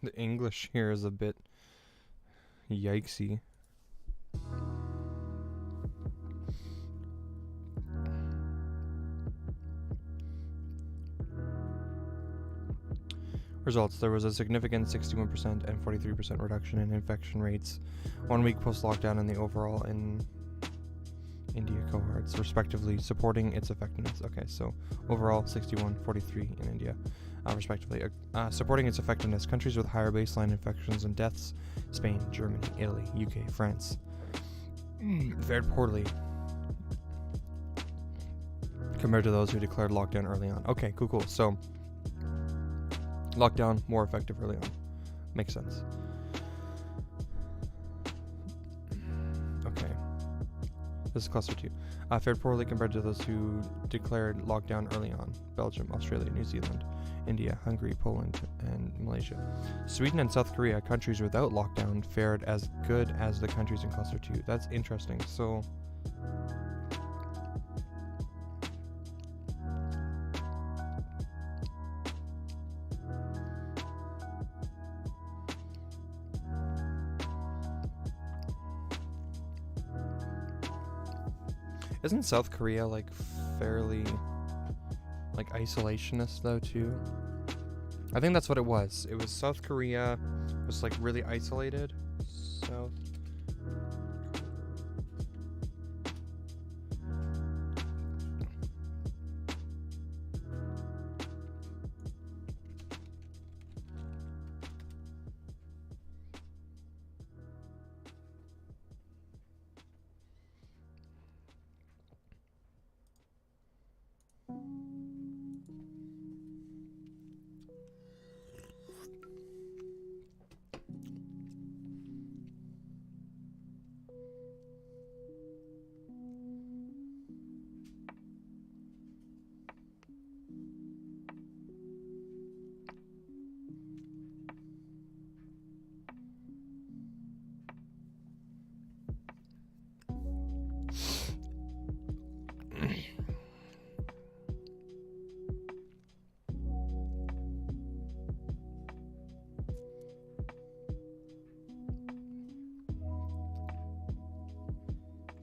The English here is a bit yikesy. Results. There was a significant 61% and 43% reduction in infection rates 1 week post-lockdown in the overall in India cohorts, respectively, supporting its effectiveness. Okay, so overall 61, 43 in India, respectively. Supporting its effectiveness, countries with higher baseline infections and deaths, Spain, Germany, Italy, UK, France, fared poorly compared to those who declared lockdown early on. Okay, cool. So, lockdown more effective early on. Makes sense. Okay. This is cluster 2. Fared poorly compared to those who declared lockdown early on. Belgium, Australia, New Zealand, India, Hungary, Poland, and Malaysia. Sweden and South Korea, countries without lockdown, fared as good as the countries in cluster 2. That's interesting. So... Isn't South Korea like fairly like isolationist though too? I think that's what it was. It was South Korea was like really isolated. South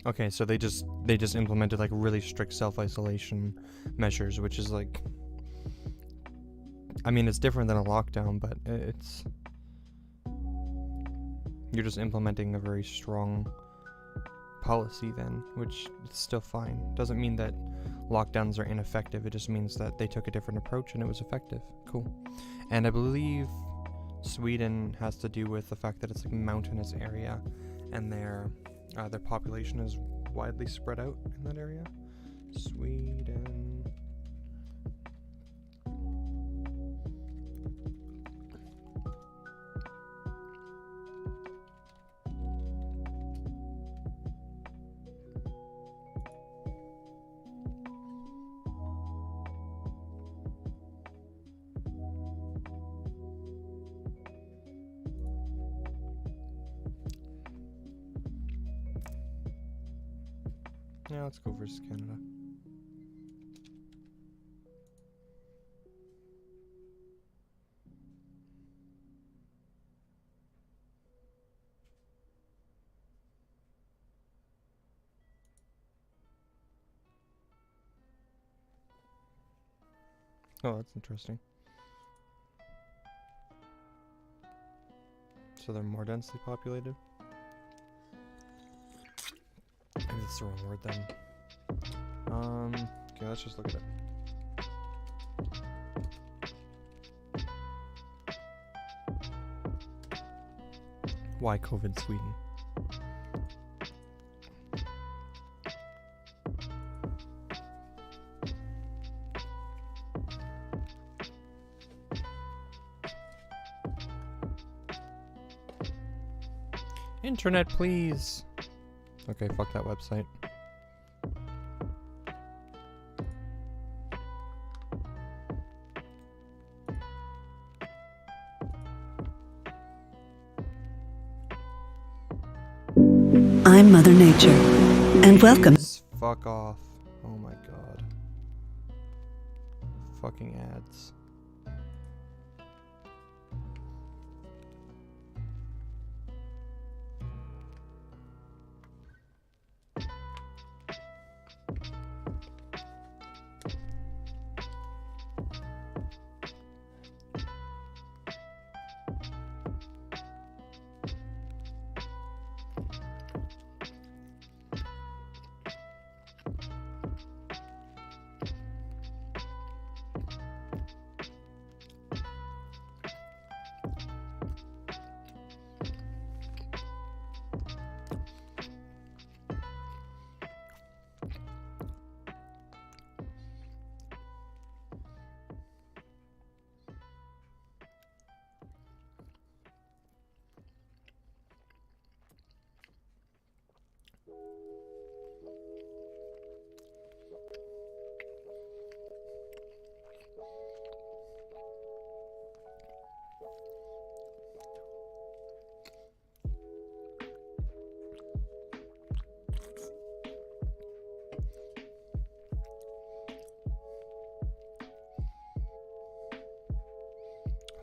Okay, so they just implemented like really strict self-isolation measures, which is like I mean, it's different than a lockdown, but you're just implementing a very strong policy then, which is still fine. Doesn't mean that lockdowns are ineffective. It just means that they took a different approach and it was effective. Cool. And I believe Sweden has to do with the fact that it's like a mountainous area, and their population is widely spread out in that area. Sweden. Yeah, let's go versus Canada. Oh, that's interesting. So they're more densely populated? Maybe that's the wrong word then. Okay, let's just look at it. Why COVID Sweden? Internet, please. Okay, fuck that website. I'm Mother Nature, and welcome. Please fuck off. Oh my god. Fucking ads.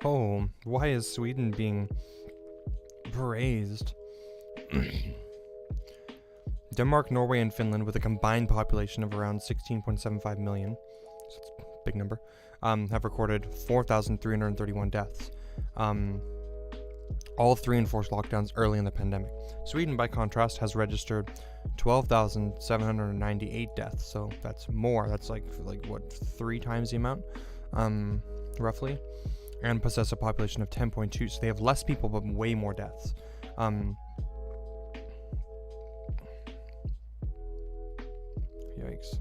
Oh, why is Sweden being praised? Denmark, Norway, and Finland, with a combined population of around 16.75 million, so it's a big number, have recorded 4,331 deaths. All three enforced lockdowns early in the pandemic. Sweden, by contrast, has registered 12,798 deaths, so that's more. That's like what, 3 times the amount, roughly, and possess a population of 10.2. So they have less people but way more deaths. Yikes.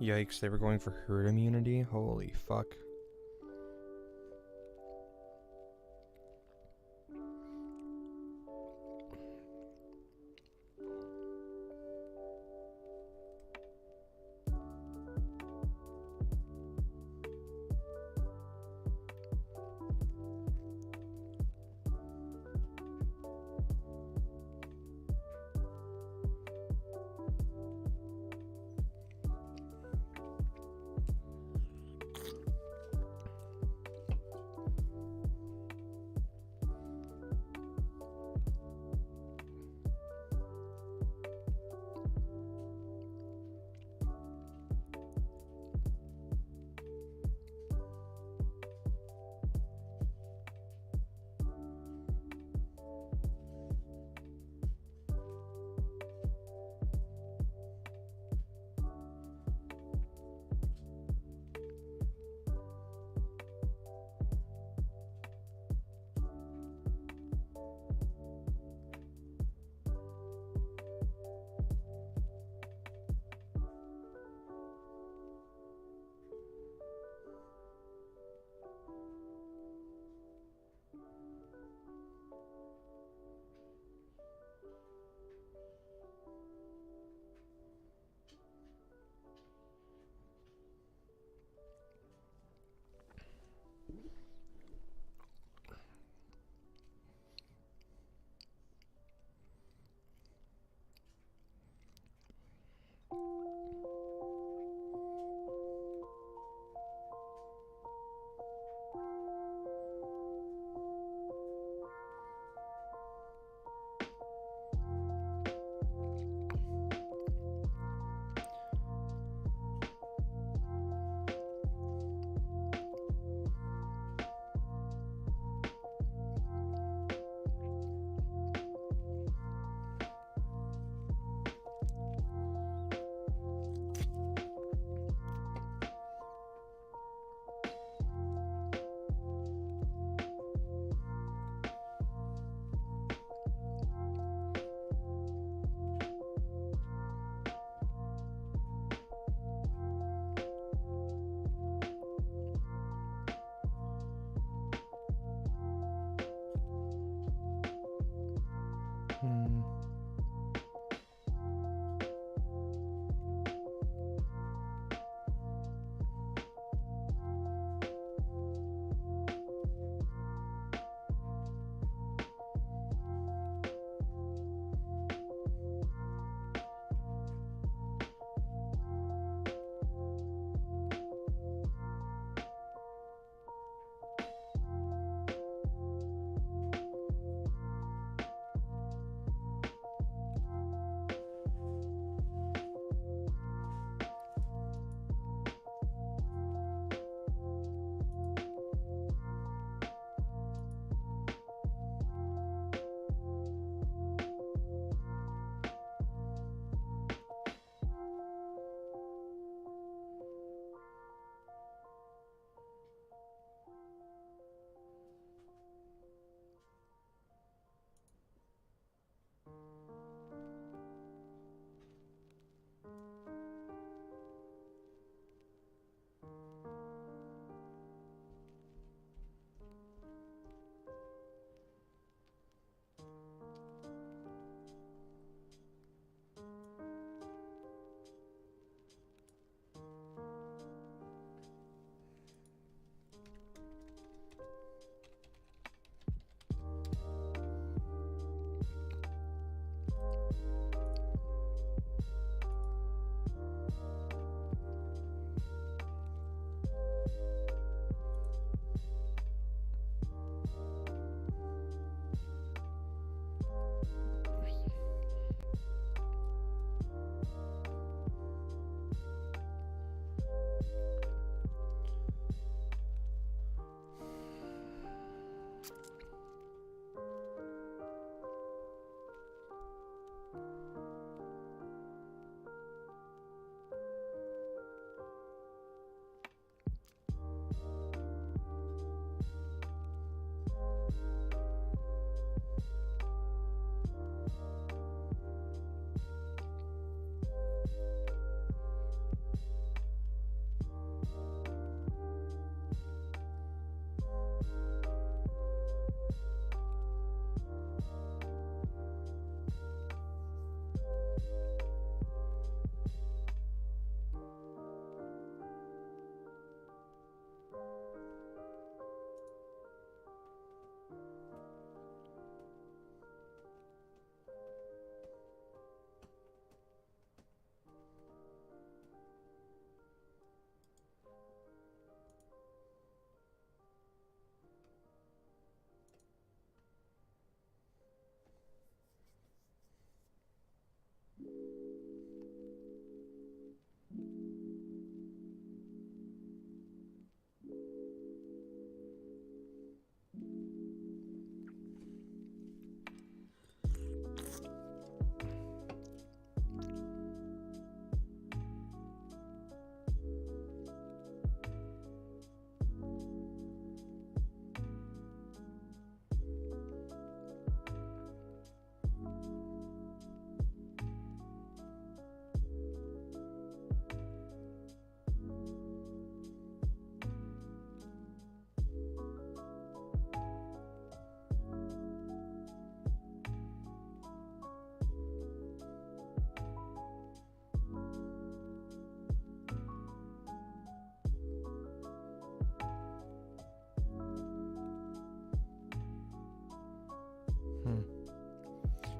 Yikes, they were going for herd immunity? Holy fuck.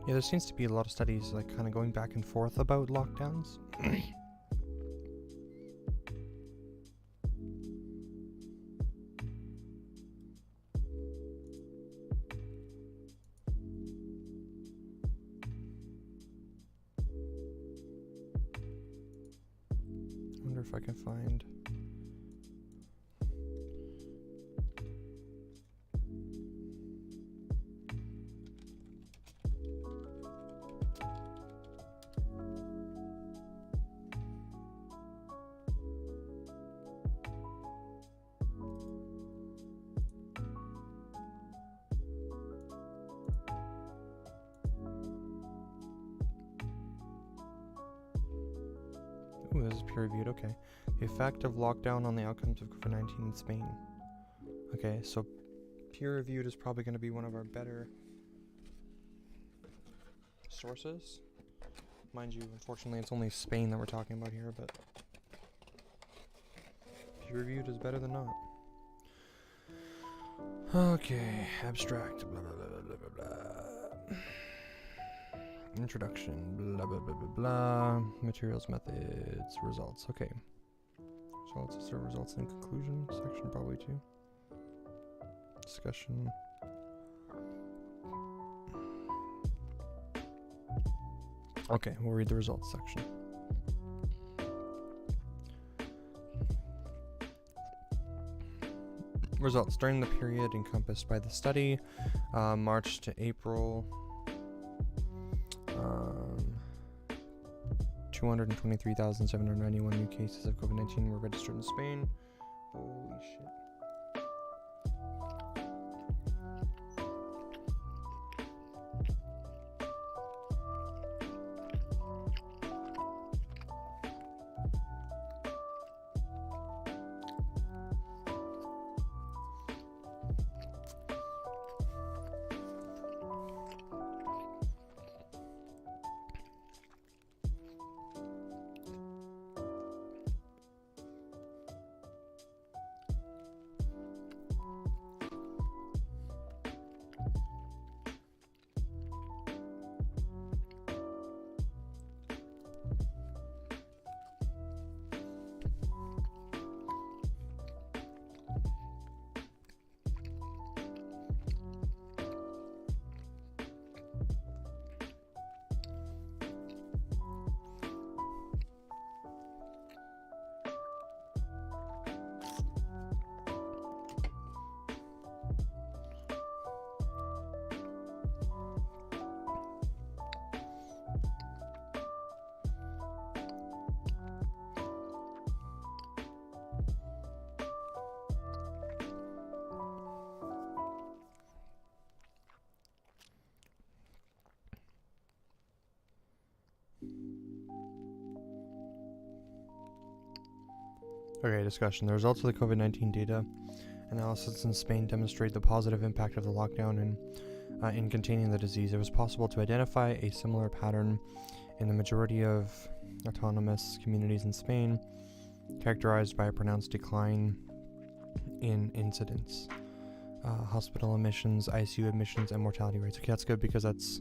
Yeah, there seems to be a lot of studies like kind of going back and forth about lockdowns. I wonder if I can find. Ooh, this is peer-reviewed, okay. The effect of lockdown on the outcomes of COVID-19 in Spain. Okay, so peer-reviewed is probably going to be one of our better sources. Mind you, unfortunately, it's only Spain that we're talking about here, but peer-reviewed is better than not. Okay, abstract, blah, blah, blah, blah, blah, blah. Introduction, blah, blah, blah, blah, blah. Materials, methods, results. Okay. Results, is there results and conclusion section? Probably too. Discussion. Okay, we'll read the results section. Results during the period encompassed by the study, March to April. 223,791 new cases of COVID-19 were registered in Spain. Holy shit. Okay, discussion. The results of the COVID-19 data analysis in Spain demonstrate the positive impact of the lockdown in containing the disease. It was possible to identify a similar pattern in the majority of autonomous communities in Spain, characterized by a pronounced decline in incidence, hospital admissions, ICU admissions, and mortality rates. Okay, that's good because that's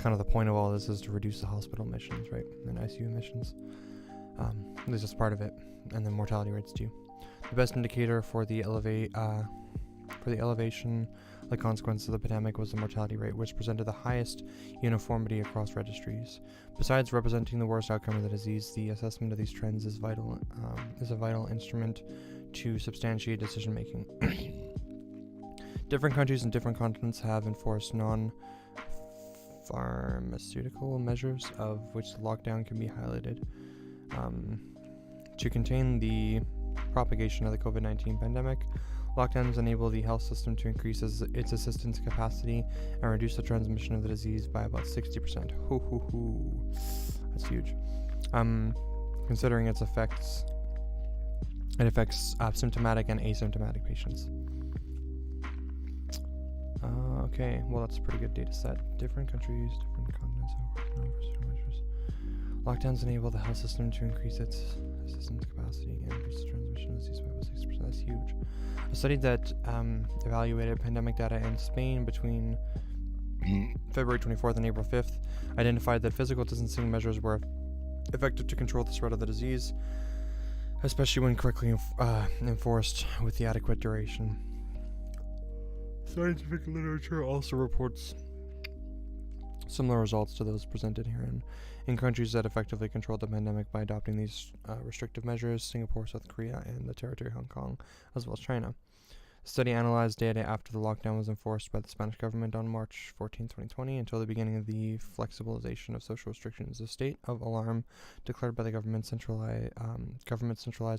kind of the point of all this, is to reduce the hospital admissions, right, and ICU admissions. This is part of it, and then mortality rates too. The best indicator for the elevation, the consequence of the pandemic, was the mortality rate, which presented the highest uniformity across registries. Besides representing the worst outcome of the disease, the assessment of these trends is a vital instrument to substantiate decision making. Different countries and different continents have enforced non-pharmaceutical measures, of which the lockdown can be highlighted. To contain the propagation of the COVID-19 pandemic, lockdowns enable the health system to increase its assistance capacity and reduce the transmission of the disease by about 60%. That's huge. Considering its effects, it affects symptomatic and asymptomatic patients. Okay, well, that's a pretty good data set. Different countries, different continents have measures. Lockdowns enable the health system to increase its assistance capacity and reduce the transmission of disease by about 60%. That's huge. A study that evaluated pandemic data in Spain between February 24th and April 5th identified that physical distancing measures were effective to control the spread of the disease, especially when correctly enforced with the adequate duration. Scientific literature also reports similar results to those presented herein in countries that effectively controlled the pandemic by adopting these restrictive measures: Singapore, South Korea, and the territory of Hong Kong, as well as China. The study analyzed data after the lockdown was enforced by the Spanish government on March 14, 2020, until the beginning of the flexibilization of social restrictions. A state of alarm declared by the government centralized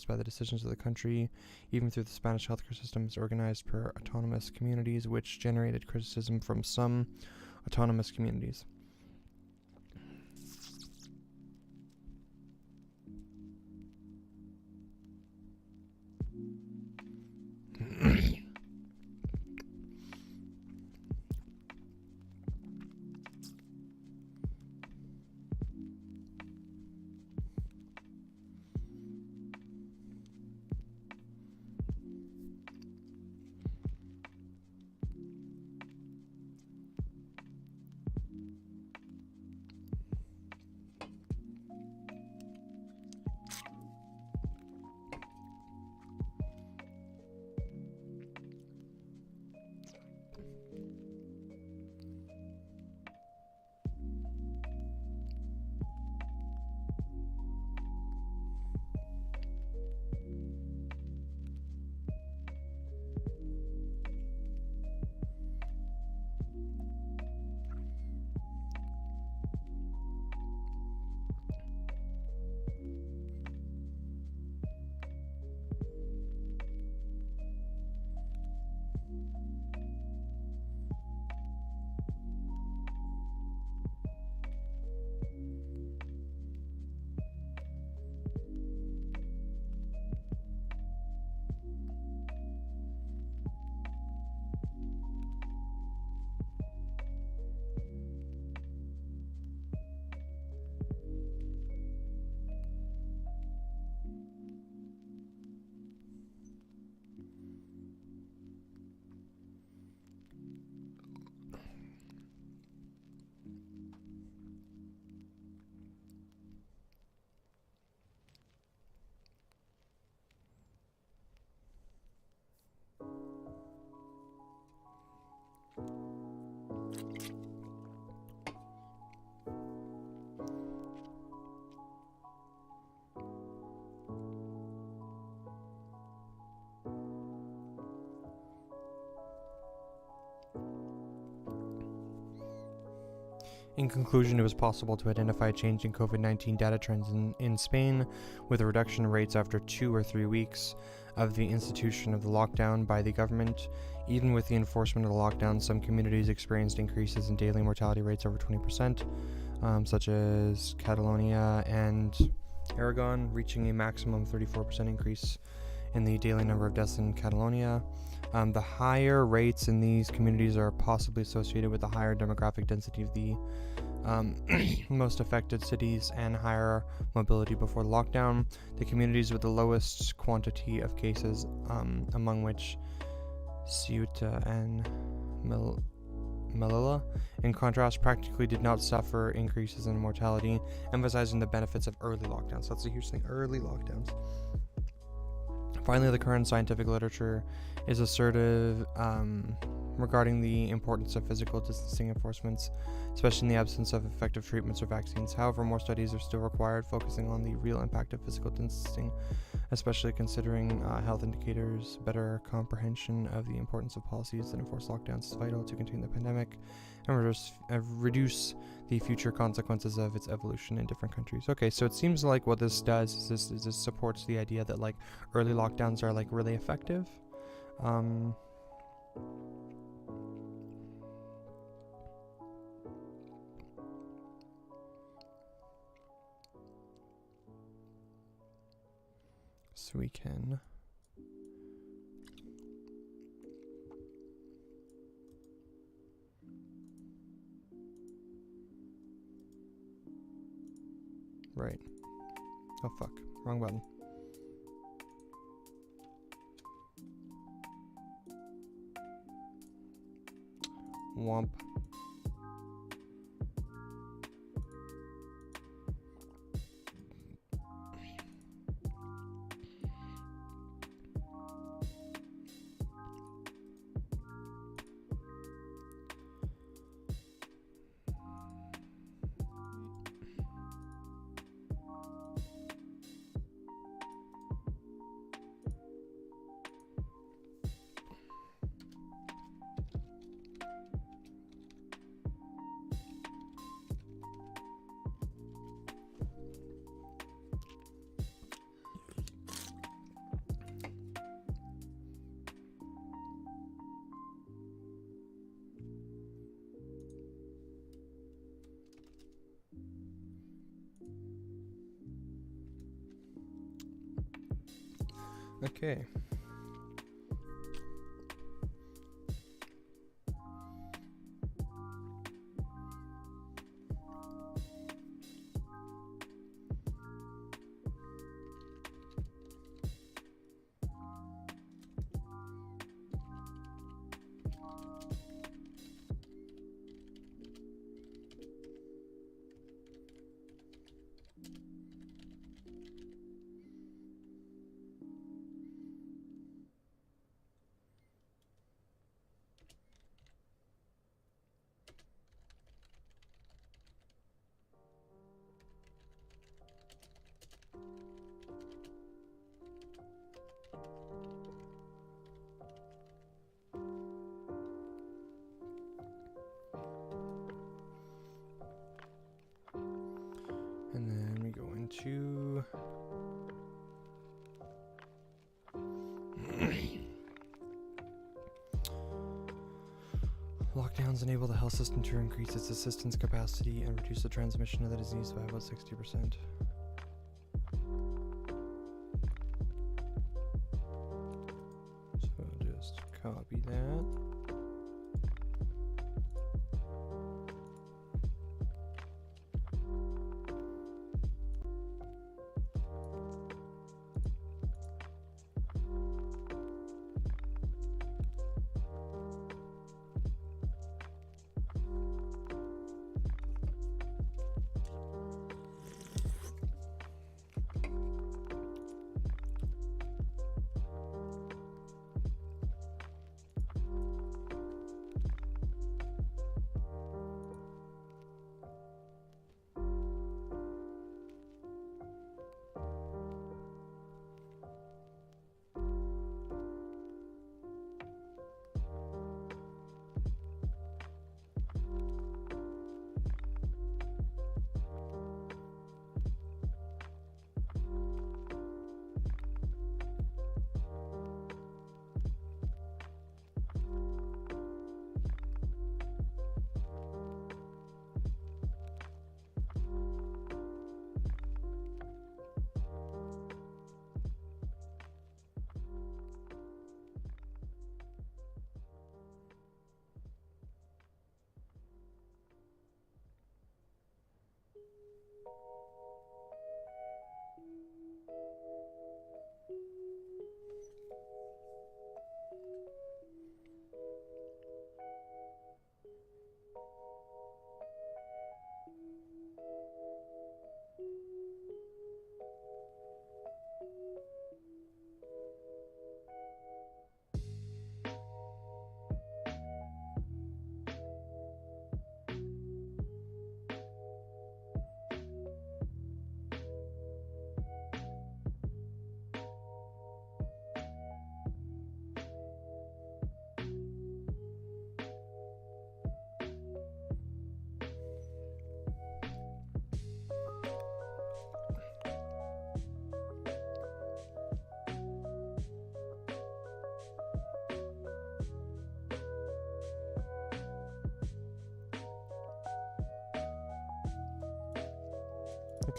by the decisions of the country, even through the Spanish healthcare system, is organized per autonomous communities, which generated criticism from some autonomous communities. In conclusion, it was possible to identify a change in COVID-19 data trends in Spain, with a reduction in rates after 2 or 3 weeks of the institution of the lockdown by the government. Even with the enforcement of the lockdown, some communities experienced increases in daily mortality rates over 20%, such as Catalonia and Aragon, reaching a maximum 34% increase in the daily number of deaths in Catalonia. The higher rates in these communities are possibly associated with the higher demographic density of the most affected cities and higher mobility before lockdown. The communities with the lowest quantity of cases, among which Ceuta and Melilla, in contrast, practically did not suffer increases in mortality, emphasizing the benefits of early lockdowns. So that's a huge thing, early lockdowns. Finally, the current scientific literature is assertive regarding the importance of physical distancing enforcements, especially in the absence of effective treatments or vaccines. However, more studies are still required, focusing on the real impact of physical distancing, especially considering health indicators. Better comprehension of the importance of policies that enforce lockdowns is vital to contain the pandemic and reduce the future consequences of its evolution in different countries. Okay, so it seems like what this does is this supports the idea that like early lockdowns are like really effective. So we can right. Oh fuck, wrong button. Womp. Okay. And then we go into lockdowns enable the health system to increase its assistance capacity and reduce the transmission of the disease by about 60%. So just copy that.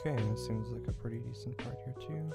Okay, this seems like a pretty decent part here too.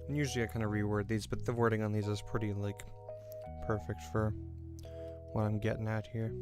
And usually I kind of reword these, but the wording on these is pretty, like, perfect for what I'm getting at here.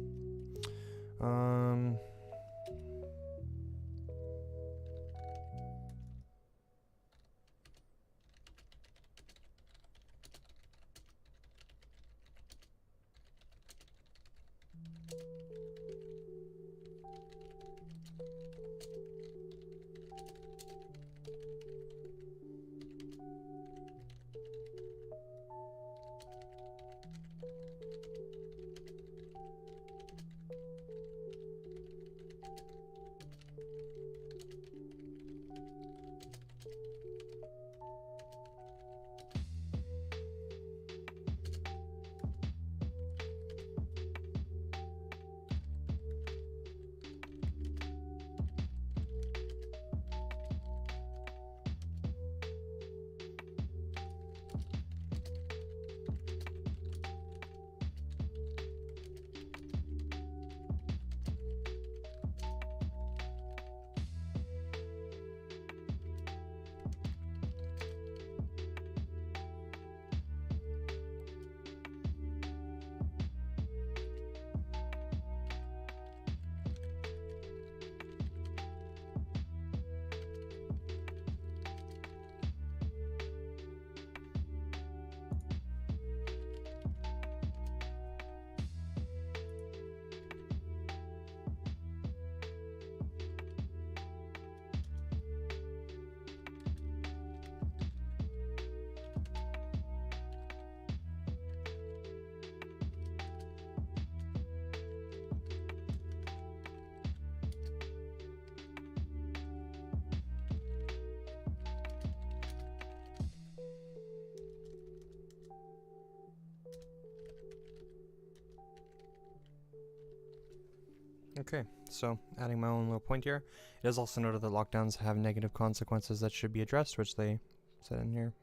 Okay, so adding my own little point here. It is also noted that lockdowns have negative consequences that should be addressed, which they said in here.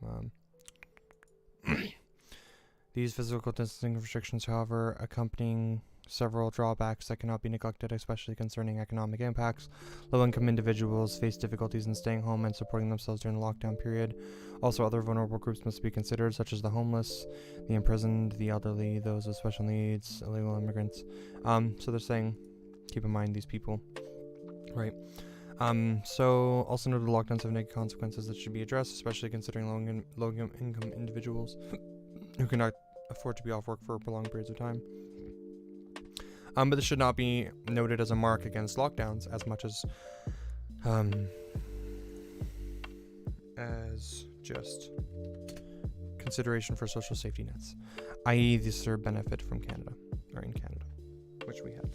These physical distancing restrictions, however, accompanying several drawbacks that cannot be neglected, especially concerning economic impacts. Low-income individuals face difficulties in staying home and supporting themselves during the lockdown period. Also, other vulnerable groups must be considered, such as the homeless, the imprisoned, the elderly, those with special needs, illegal immigrants. So they're saying, keep in mind these people, right? So also noted lockdowns have negative consequences that should be addressed, especially considering low-income individuals who cannot afford to be off work for prolonged periods of time. But this should not be noted as a mark against lockdowns as much as just consideration for social safety nets, i.e. these are benefit from Canada, or in Canada, which we have.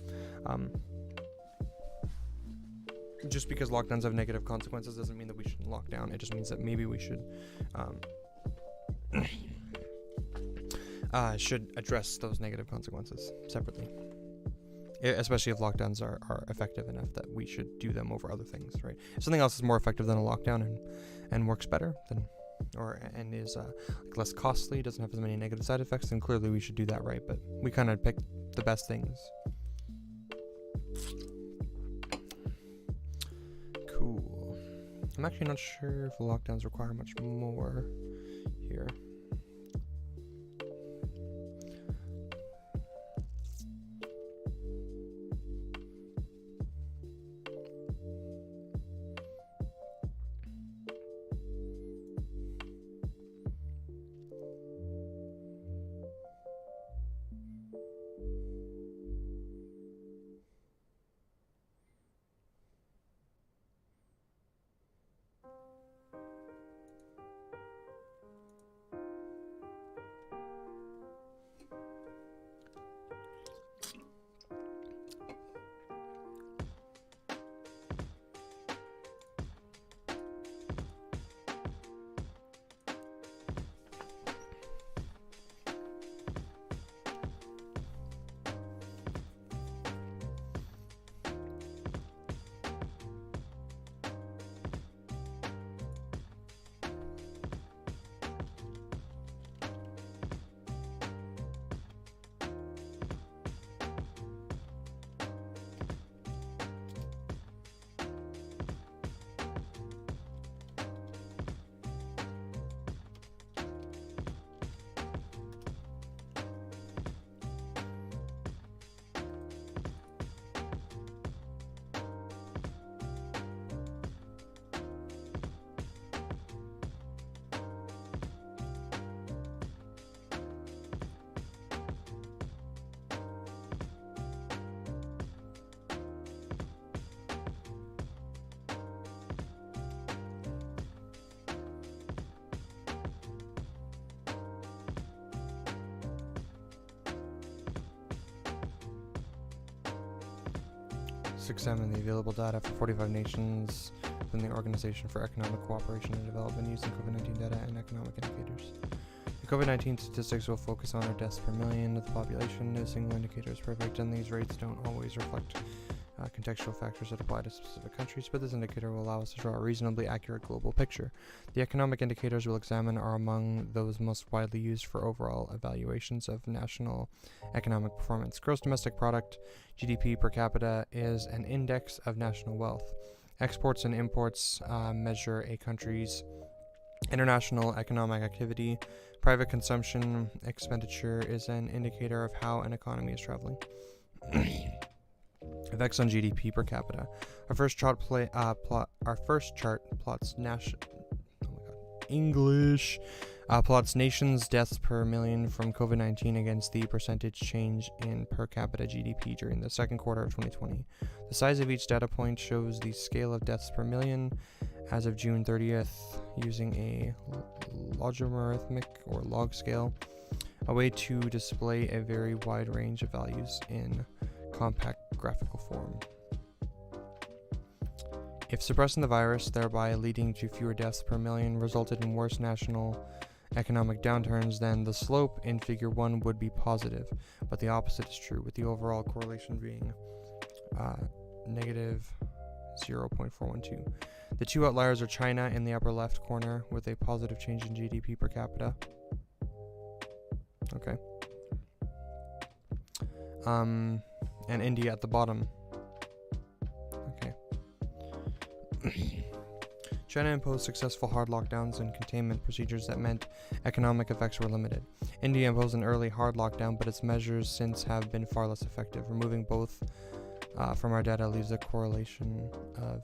Just because lockdowns have negative consequences doesn't mean that we shouldn't lock down. It just means that maybe we should address those negative consequences separately. Especially if lockdowns are effective enough that we should do them over other things, right? If something else is more effective than a lockdown and works better than, and is less costly, doesn't have as many negative side effects, then clearly we should do that, right? But we kind of picked the best things. Cool. I'm actually not sure if lockdowns require much more here. Examine the available data for 45 nations within the Organization for Economic Cooperation and Development using COVID-19 data and economic indicators. The COVID-19 statistics will focus on our deaths per million of the population. No single indicator is perfect, and these rates don't always reflect contextual factors that apply to specific countries, but this indicator will allow us to draw a reasonably accurate global picture. The economic indicators we'll examine are among those most widely used for overall evaluations of national economic performance. Gross domestic product, GDP per capita, is an index of national wealth. Exports and imports measure a country's international economic activity. Private consumption expenditure is an indicator of how an economy is traveling. Effects on GDP per capita. Our first chart plots plots nations' deaths per million from COVID-19 against the percentage change in per capita GDP during the second quarter of 2020. The size of each data point shows the scale of deaths per million as of June 30th using a logarithmic or log scale, a way to display a very wide range of values in compact graphical form. If suppressing the virus, thereby leading to fewer deaths per million, resulted in worse national economic downturns, then the slope in figure 1 would be positive, but the opposite is true, with the overall correlation being negative 0.412. The two outliers are China in the upper left corner with a positive change in GDP per capita. Okay. And India at the bottom. Okay. China imposed successful hard lockdowns and containment procedures that meant economic effects were limited. India imposed an early hard lockdown, but its measures since have been far less effective. Removing both from our data leaves a correlation of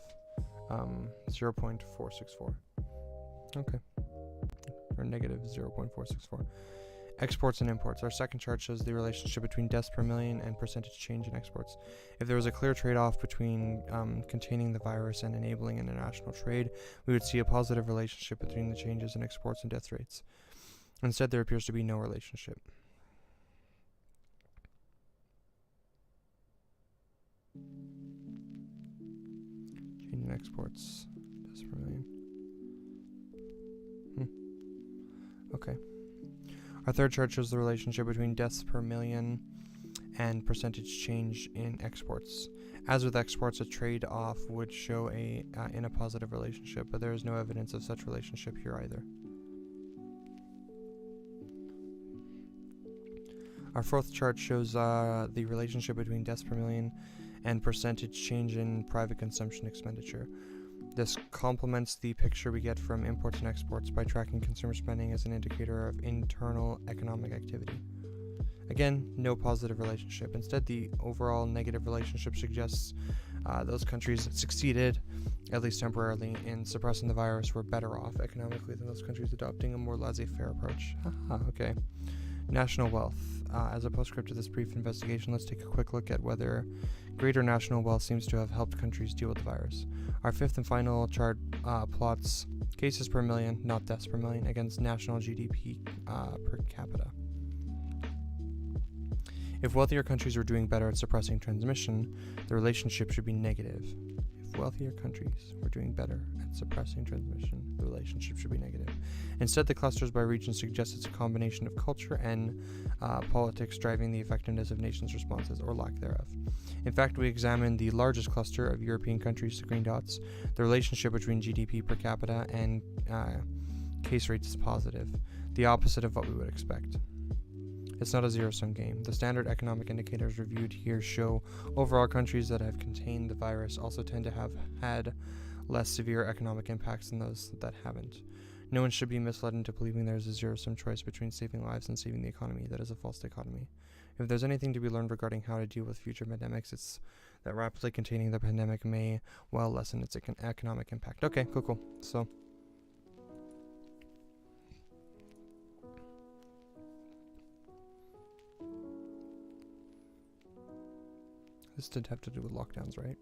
0.464. Okay. Or negative 0.464. Exports and imports. Our second chart shows the relationship between deaths per million and percentage change in exports. If there was a clear trade-off between containing the virus and enabling international trade, we would see a positive relationship between the changes in exports and death rates. Instead, there appears to be no relationship. Change in exports, deaths per million. Okay. Our third chart shows the relationship between deaths per million and percentage change in exports. As with exports, a trade-off would show in a positive relationship, but there is no evidence of such relationship here either. Our fourth chart shows the relationship between deaths per million and percentage change in private consumption expenditure. This complements the picture we get from imports and exports by tracking consumer spending as an indicator of internal economic activity. Again, no positive relationship. Instead, the overall negative relationship suggests those countries that succeeded, at least temporarily, in suppressing the virus were better off economically than those countries adopting a more laissez-faire approach. Okay. National wealth. As a postscript to this brief investigation, let's take a quick look at whether greater national wealth seems to have helped countries deal with the virus. Our fifth and final chart plots cases per million, not deaths per million, against national GDP per capita. If wealthier countries were doing better at suppressing transmission, the relationship should be negative. If wealthier countries were doing better at suppressing transmission, the relationship should be negative. Instead, the clusters by region suggest it's a combination of culture and politics driving the effectiveness of nations' responses, or lack thereof. In fact, we examined the largest cluster of European countries, the green dots. The relationship between GDP per capita and case rates is positive, the opposite of what we would expect. It's not a zero-sum game. The standard economic indicators reviewed here show overall countries that have contained the virus also tend to have had less severe economic impacts than those that haven't. No one should be misled into believing there is a zero-sum choice between saving lives and saving the economy. That is a false dichotomy. If there's anything to be learned regarding how to deal with future pandemics, it's that rapidly containing the pandemic may well lessen its economic impact. Okay, cool. So this did have to do with lockdowns, right?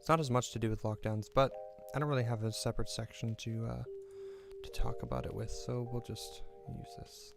It's not as much to do with lockdowns, but I don't really have a separate section to talk about it with, so we'll just use this.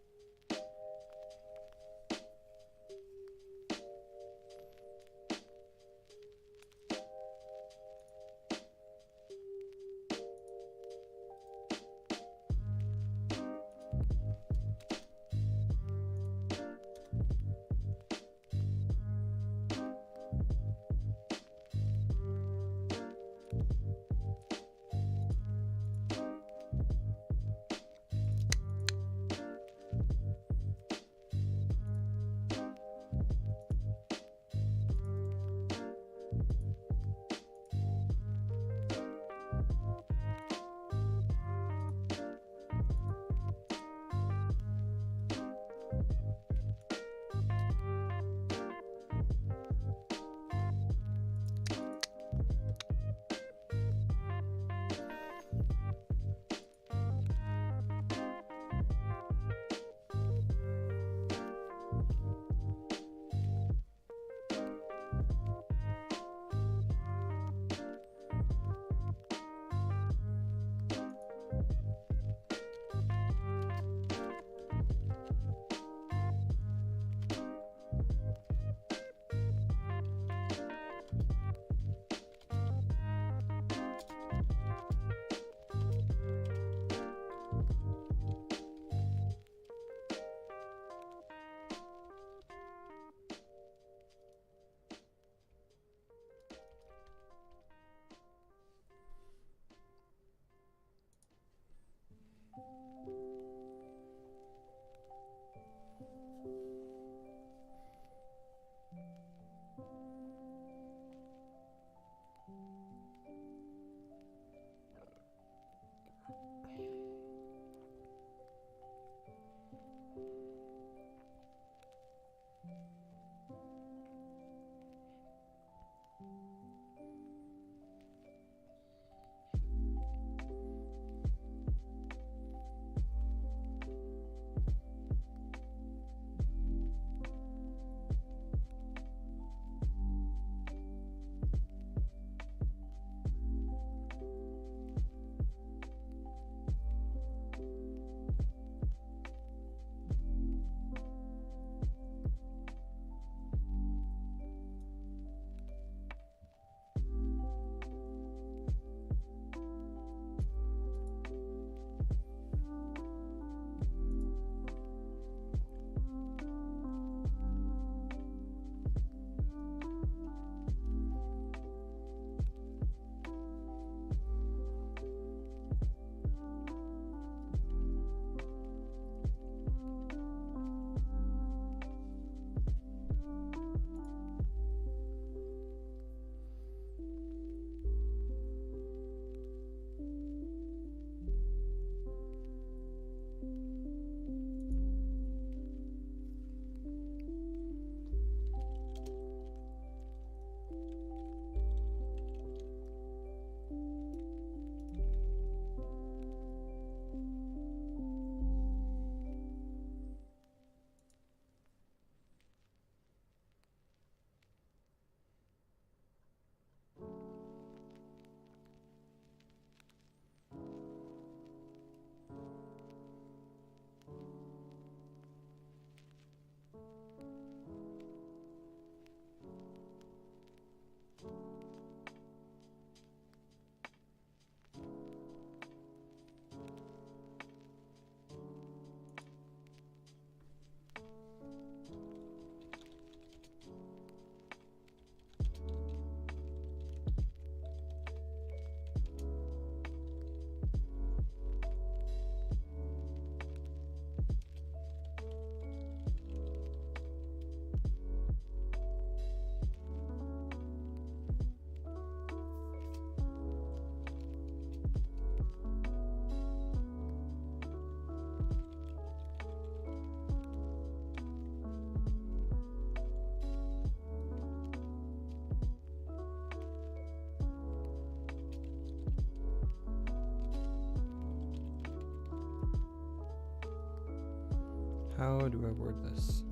How do I word this?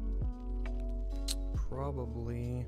Probably...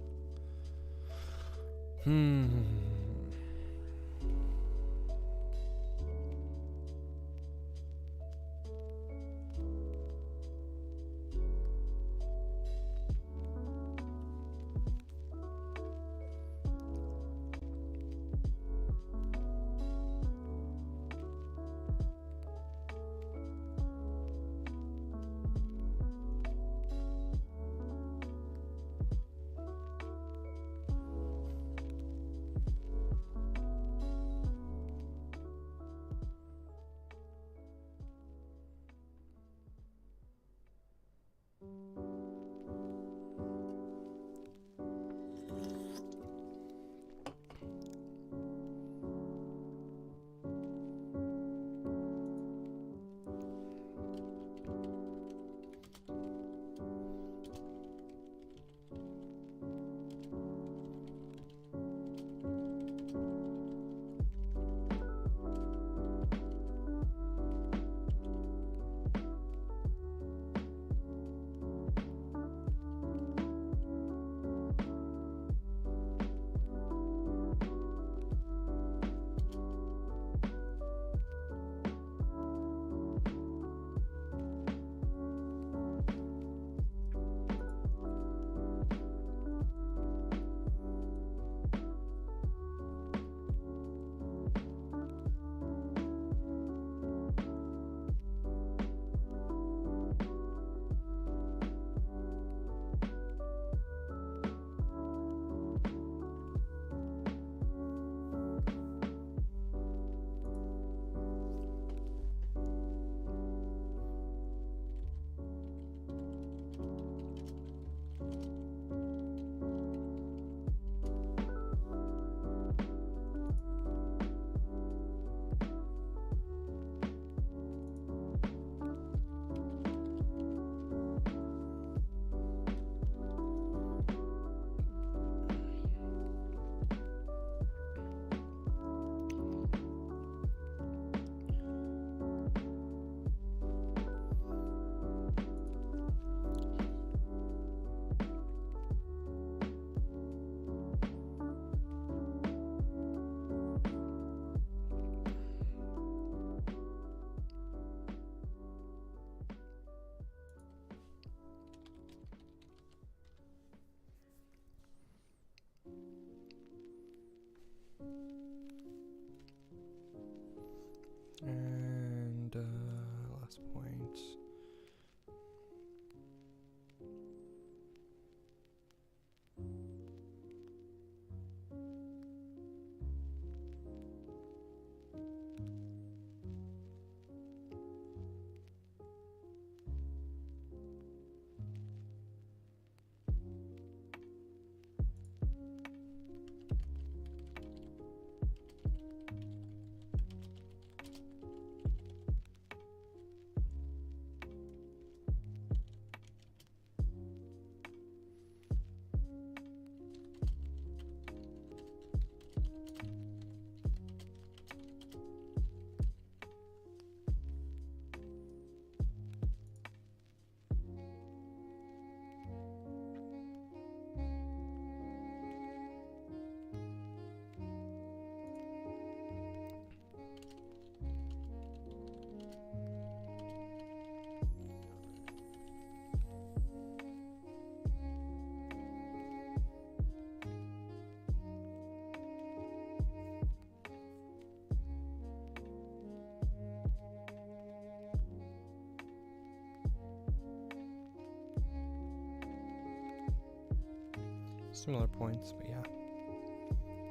similar points, but yeah.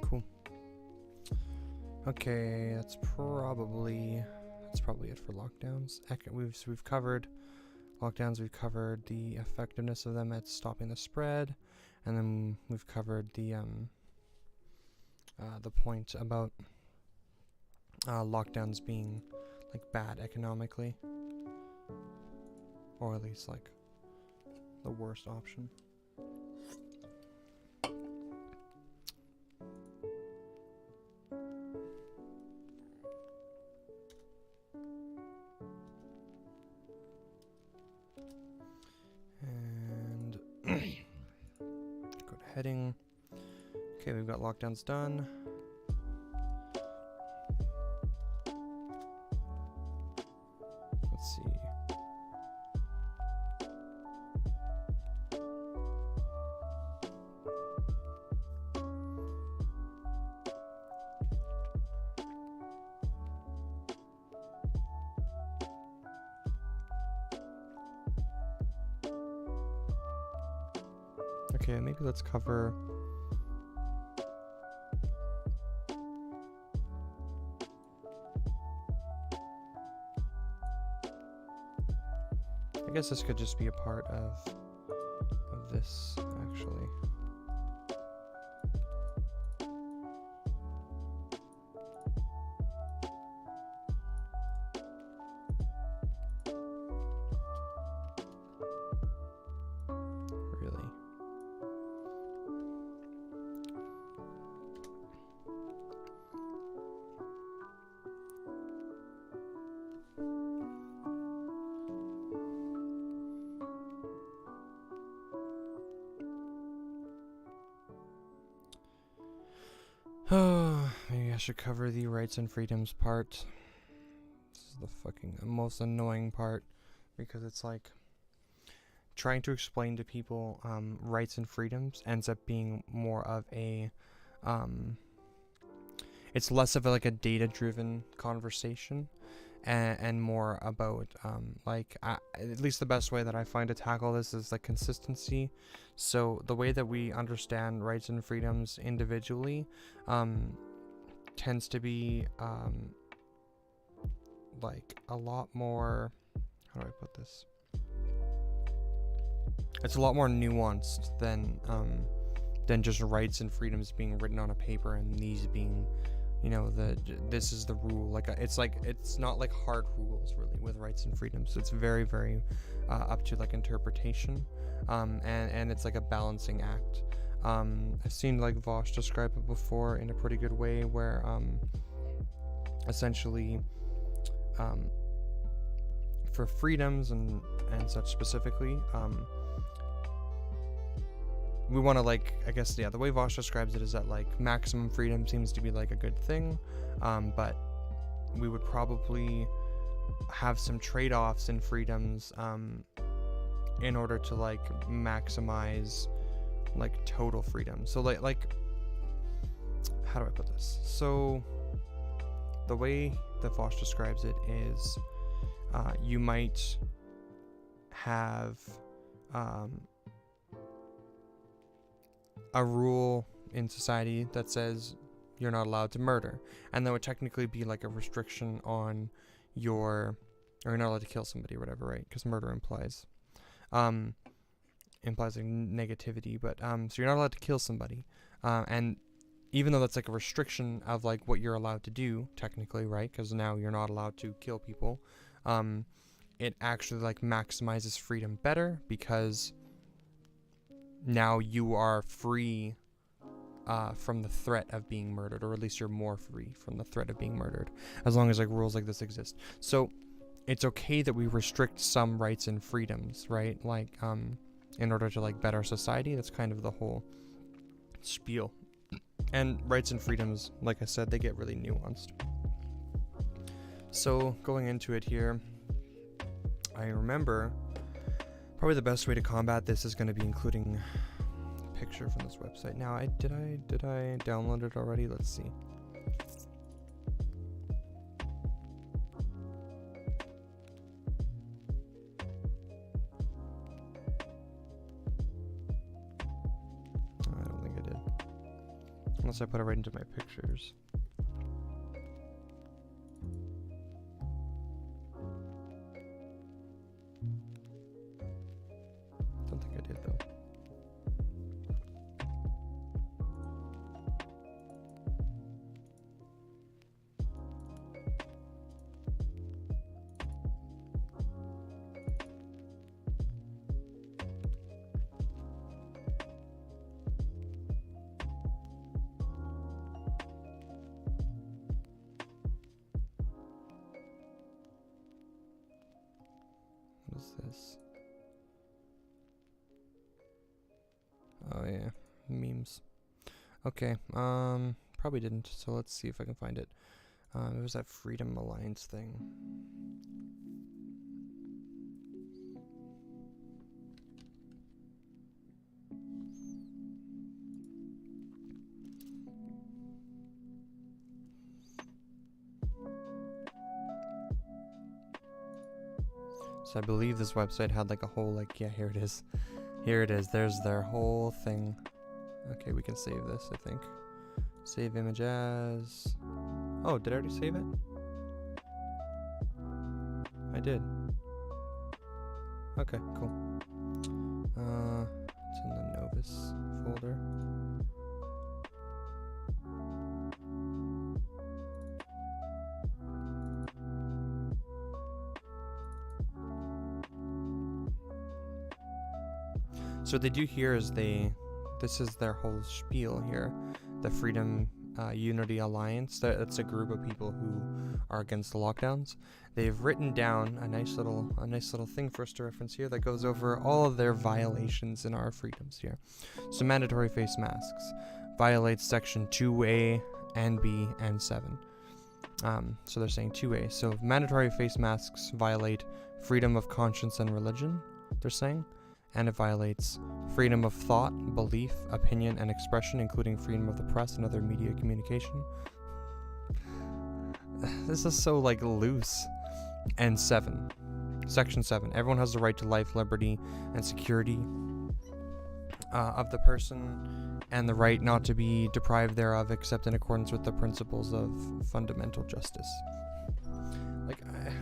Cool. Okay, that's probably it for lockdowns. We've covered lockdowns. We've covered the effectiveness of them at stopping the spread, and then we've covered the point about lockdowns being like bad economically, or at least like the worst option. And go to heading. Okay, we've got lockdowns done. Let's see. Okay, maybe let's cover I guess this could just be a part of this, actually. Really. Oh, maybe I should cover the rights and freedoms part. This is the fucking most annoying part, because it's like trying to explain to people rights and freedoms ends up being more of a it's less of like a data-driven conversation, and more about at least the best way that I find to tackle this is like consistency. So the way that we understand rights and freedoms individually tends to be like a lot more, how do I put this? It's a lot more nuanced than just rights and freedoms being written on a paper and these being, you know, this is the rule. It's not like hard rules really with rights and freedoms. So it's very, very up to like interpretation, and it's like a balancing act. I've seen like Vosh describe it before in a pretty good way, where essentially for freedoms and such specifically, we want to like, I guess, yeah, the way Vosh describes it is that like maximum freedom seems to be like a good thing, but we would probably have some trade-offs in freedoms in order to like maximize like total freedom. So like how do I put this? So the way that Vosh describes it is you might have a rule in society that says you're not allowed to murder, and that would technically be like a restriction on or you're not allowed to kill somebody or whatever, right? Because murder implies like negativity, but so you're not allowed to kill somebody, and even though that's like a restriction of like what you're allowed to do technically, right? Because now you're not allowed to kill people, it actually like maximizes freedom better, because now you are free from the threat of being murdered, or at least you're more free from the threat of being murdered, as long as like rules like this exist. So it's okay that we restrict some rights and freedoms, right? Like in order to like better society. That's kind of the whole spiel. And rights and freedoms, like I said, they get really nuanced. So going into it here, I remember probably the best way to combat this is going to be including a picture from this website. Now, did I download it already? Let's see. I don't Unless I put it right into my pictures. Don't think I did though. What is this? Oh yeah, memes. Okay, probably didn't, so let's see if I can find it. It was that Freedom Alliance thing. So I believe this website had like a whole, like, yeah, here it is. Here it is. There's their whole thing. Okay, we can save this, I think. Save image as... Oh, did I already save it? I did. Okay, cool. It's in the Novus folder. So what they do here is this is their whole spiel here, the Freedom Unity Alliance. That's a group of people who are against the lockdowns. They've written down a nice little thing for us to reference here that goes over all of their violations in our freedoms here. So mandatory face masks violates section 2A and B and 7. So they're saying 2A. So mandatory face masks violate freedom of conscience and religion, they're saying. And it violates freedom of thought, belief, opinion, and expression, including freedom of the press and other media communication. This is so, like, loose. And 7. Section 7. Everyone has the right to life, liberty, and security of the person, and the right not to be deprived thereof except in accordance with the principles of fundamental justice. Like, I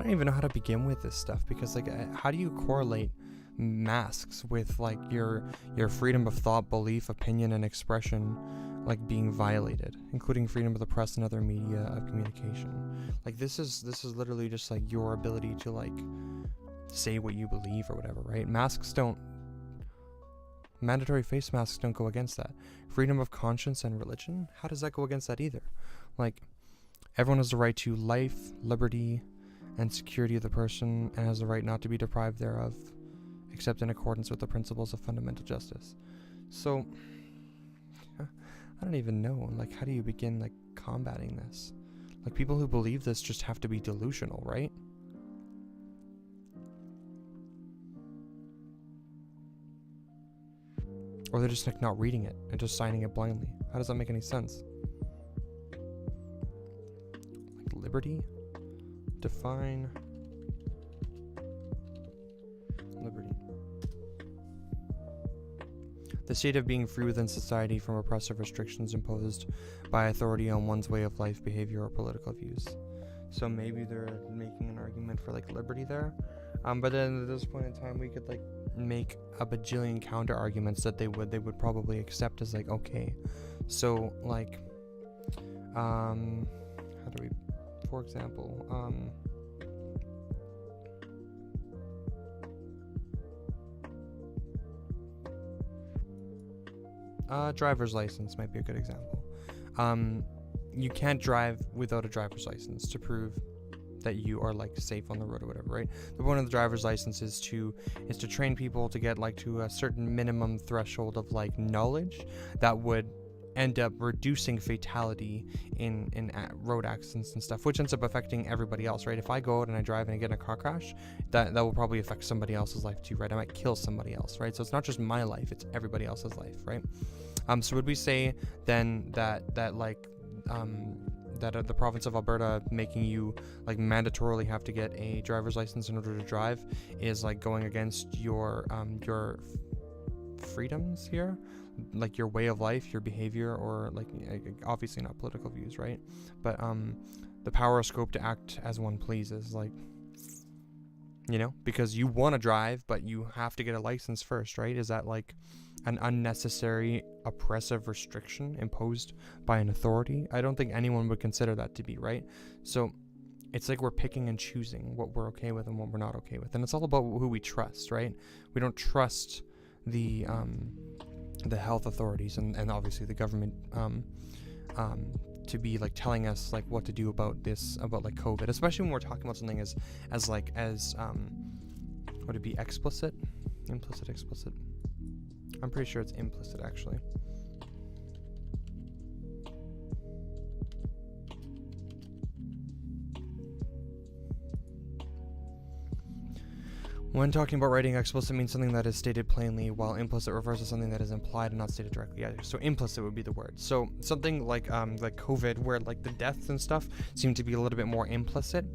don't even know how to begin with this stuff, because, like, how do you correlate masks with, like, your freedom of thought, belief, opinion, and expression, like, being violated, including freedom of the press and other media of communication? Like, this is literally just, like, your ability to, like, say what you believe or whatever, right? Mandatory face masks don't go against that. Freedom of conscience and religion, how does that go against that either? Like, everyone has the right to life, liberty, and security of the person, and has the right not to be deprived thereof except in accordance with the principles of fundamental justice. So, I don't even know, like, how do you begin, like, combating this? Like, people who believe this just have to be delusional, right? Or they're just, like, not reading it and just signing it blindly. How does that make any sense? Like, liberty? Define liberty. The state of being free within society from oppressive restrictions imposed by authority on one's way of life, behavior, or political views. So maybe they're making an argument for, like, liberty there. But then at this point in time, we could, like, make a bajillion counter arguments that they would probably accept as, like, okay. So, like, how do we, for example, driver's license might be a good example. You can't drive without a driver's license to prove that you are, like, safe on the road or whatever, right? The point of the driver's license is to train people to get, like, to a certain minimum threshold of, like, knowledge that would end up reducing fatality in road accidents and stuff, which ends up affecting everybody else, right? If I go out and I drive and I get in a car crash, that will probably affect somebody else's life too, right? I might kill somebody else, right? So it's not just my life, it's everybody else's life, right? So would we say then that the province of Alberta making you, like, mandatorily have to get a driver's license in order to drive is, like, going against your freedoms here? like your way of life, your behavior, or like obviously not political views, right? But the power or scope to act as one pleases, like, you know, because you want to drive, but you have to get a license first, right? Is that like an unnecessary oppressive restriction imposed by an authority? I don't think anyone would consider that to be, right? So it's like we're picking and choosing what we're okay with and what we're not okay with, and it's all about who we trust, right? We don't trust the health authorities and obviously the government to be like telling us like what to do about this, about like COVID, especially when we're talking about something as would it be implicit? I'm pretty sure it's implicit, actually. When talking about writing, explicit means something that is stated plainly, while implicit refers to something that is implied and not stated directly either. So implicit would be the word. So something like COVID, where like the deaths and stuff seem to be a little bit more implicit,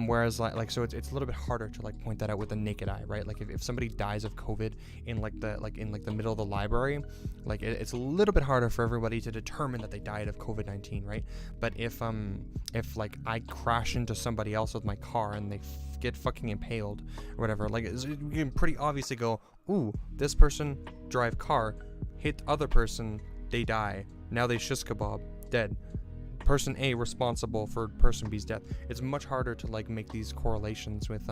whereas like so it's a little bit harder to like point that out with the naked eye, right? Like if somebody dies of COVID in the middle of the library, like it's a little bit harder for everybody to determine that they died of COVID-19, right? But if like I crash into somebody else with my car and they get fucking impaled or whatever, like you can pretty obviously go, ooh, this person drive car, hit the other person, they die, now they shish kebab, dead, person A responsible for person B's death. It's much harder to like make these correlations with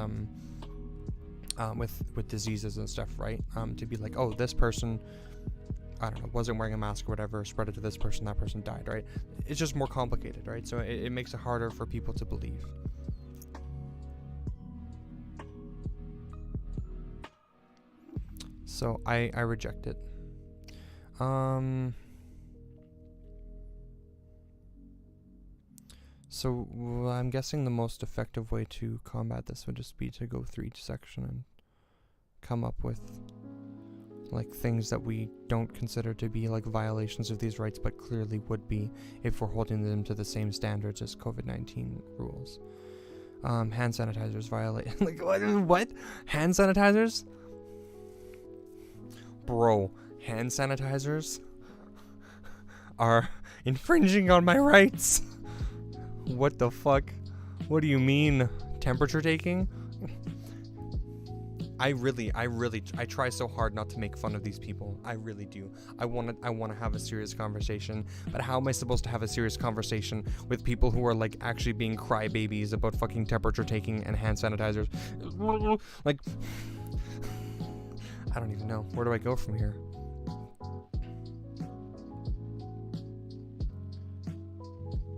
diseases and stuff, right? To be like, oh, this person, I don't know, wasn't wearing a mask or whatever, spread it to this person, that person died, right? It's just more complicated, right? So it makes it harder for people to believe. So I reject it. So I'm guessing the most effective way to combat this would just be to go through each section and come up with like things that we don't consider to be like violations of these rights, but clearly would be if we're holding them to the same standards as COVID-19 rules. Hand sanitizers violate like what? Hand sanitizers? Bro, hand sanitizers are infringing on my rights. What the fuck? What do you mean? Temperature taking? I try so hard not to make fun of these people. I really do. I want to have a serious conversation, but how am I supposed to have a serious conversation with people who are like actually being crybabies about fucking temperature taking and hand sanitizers? Like, I don't even know. Where do I go from here?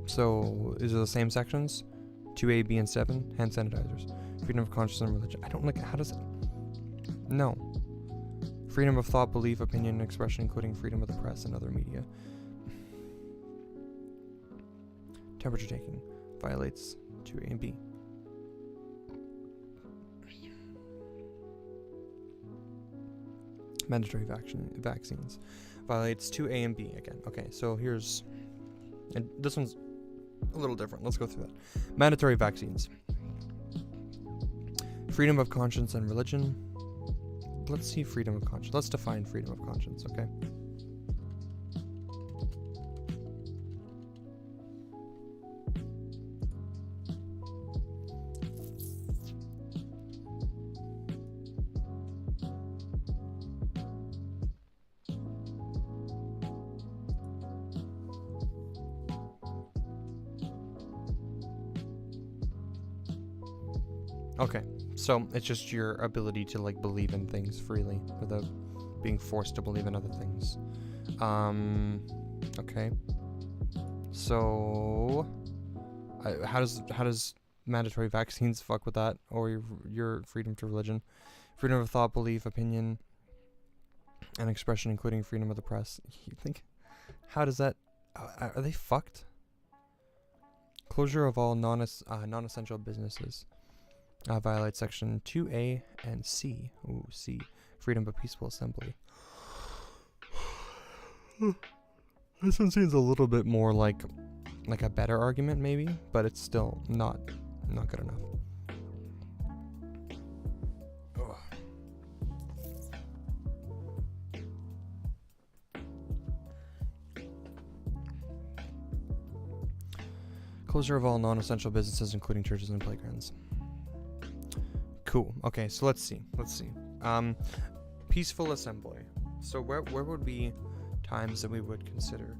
So, is it the same sections? 2A, B, and 7? Hand sanitizers. Freedom of conscience and religion. I don't like, how does it? No. Freedom of thought, belief, opinion, and expression, including freedom of the press and other media. Temperature taking. Violates 2A and B. Mandatory vaccines. Violates 2A and B again. Okay, so here's... And this one's a little different. Let's go through that. Mandatory vaccines. Freedom of conscience and religion. Let's see freedom of conscience. Let's define freedom of conscience, okay? Okay, so it's just your ability to like believe in things freely without being forced to believe in other things. Okay. So, how does mandatory vaccines fuck with that, or your freedom to religion, freedom of thought, belief, opinion, and expression, including freedom of the press? You think, how does that? Are they fucked? Closure of all non-essential businesses. Violates section 2A and C. Ooh, C. Freedom of peaceful assembly. This one seems a little bit more like a better argument, maybe, but it's still not good enough. Ugh. Closure of all non-essential businesses, including churches and playgrounds. Cool. Okay, so let's see. Peaceful assembly. So where would be times that we would consider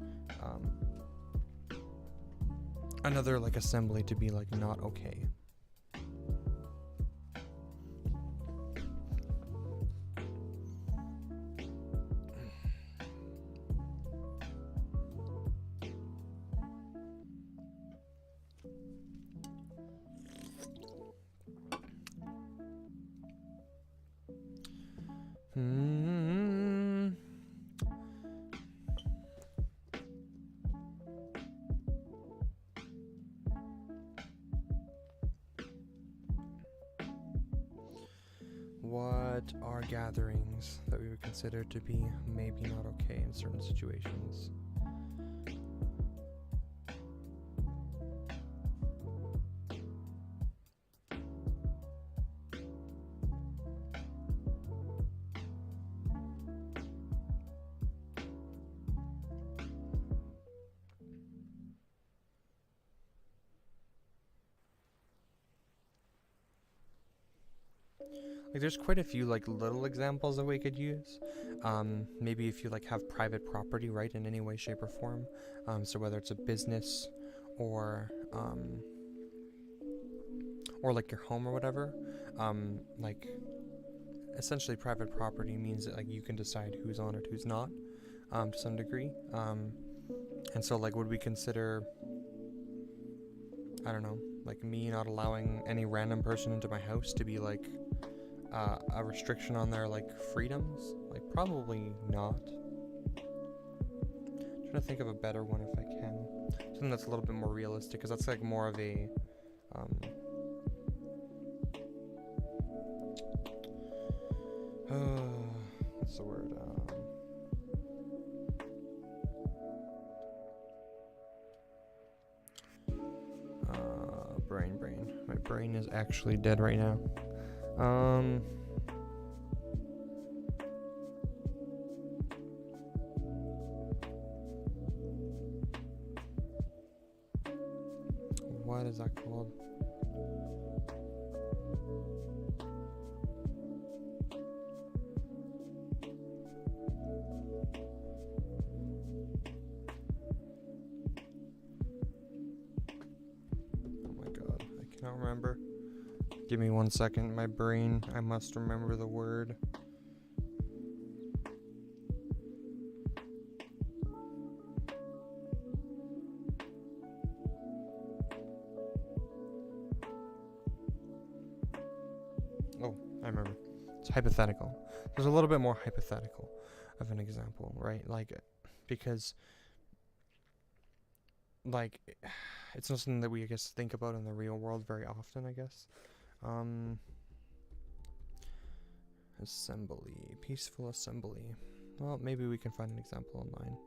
another like assembly to be like not okay? What are gatherings that we would consider to be maybe not okay in certain situations? Like there's quite a few like little examples that we could use. Maybe if you like have private property, right, in any way, shape, or form. So whether it's a business or like your home or whatever. Like essentially private property means that like you can decide who's on it, who's not, to some degree. And so like would we consider, I don't know, like me not allowing any random person into my house to be like a restriction on their like freedoms? Like probably not. I'm trying to think of a better one if I can. Something that's a little bit more realistic, because that's like more of a what's the word? Brain. My brain is actually dead right now. What is that called? Oh my god, I cannot remember. Give me 1 second. My brain, I must remember the word. Oh, I remember. It's hypothetical. There's a little bit more hypothetical of an example, right? Like, because, like, it's not something that we, I guess, think about in the real world very often, I guess. Assembly. Peaceful assembly. Well, maybe we can find an example online.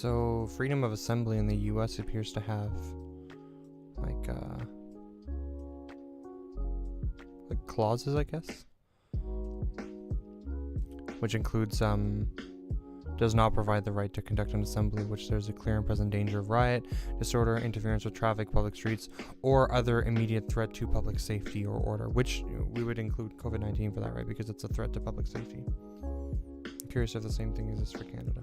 So, freedom of assembly in the US appears to have like clauses, I guess, which includes does not provide the right to conduct an assembly which there's a clear and present danger of riot, disorder, interference with traffic, public streets, or other immediate threat to public safety or order, which we would include COVID-19 for that, right? Because it's a threat to public safety. I'm curious if the same thing exists for Canada.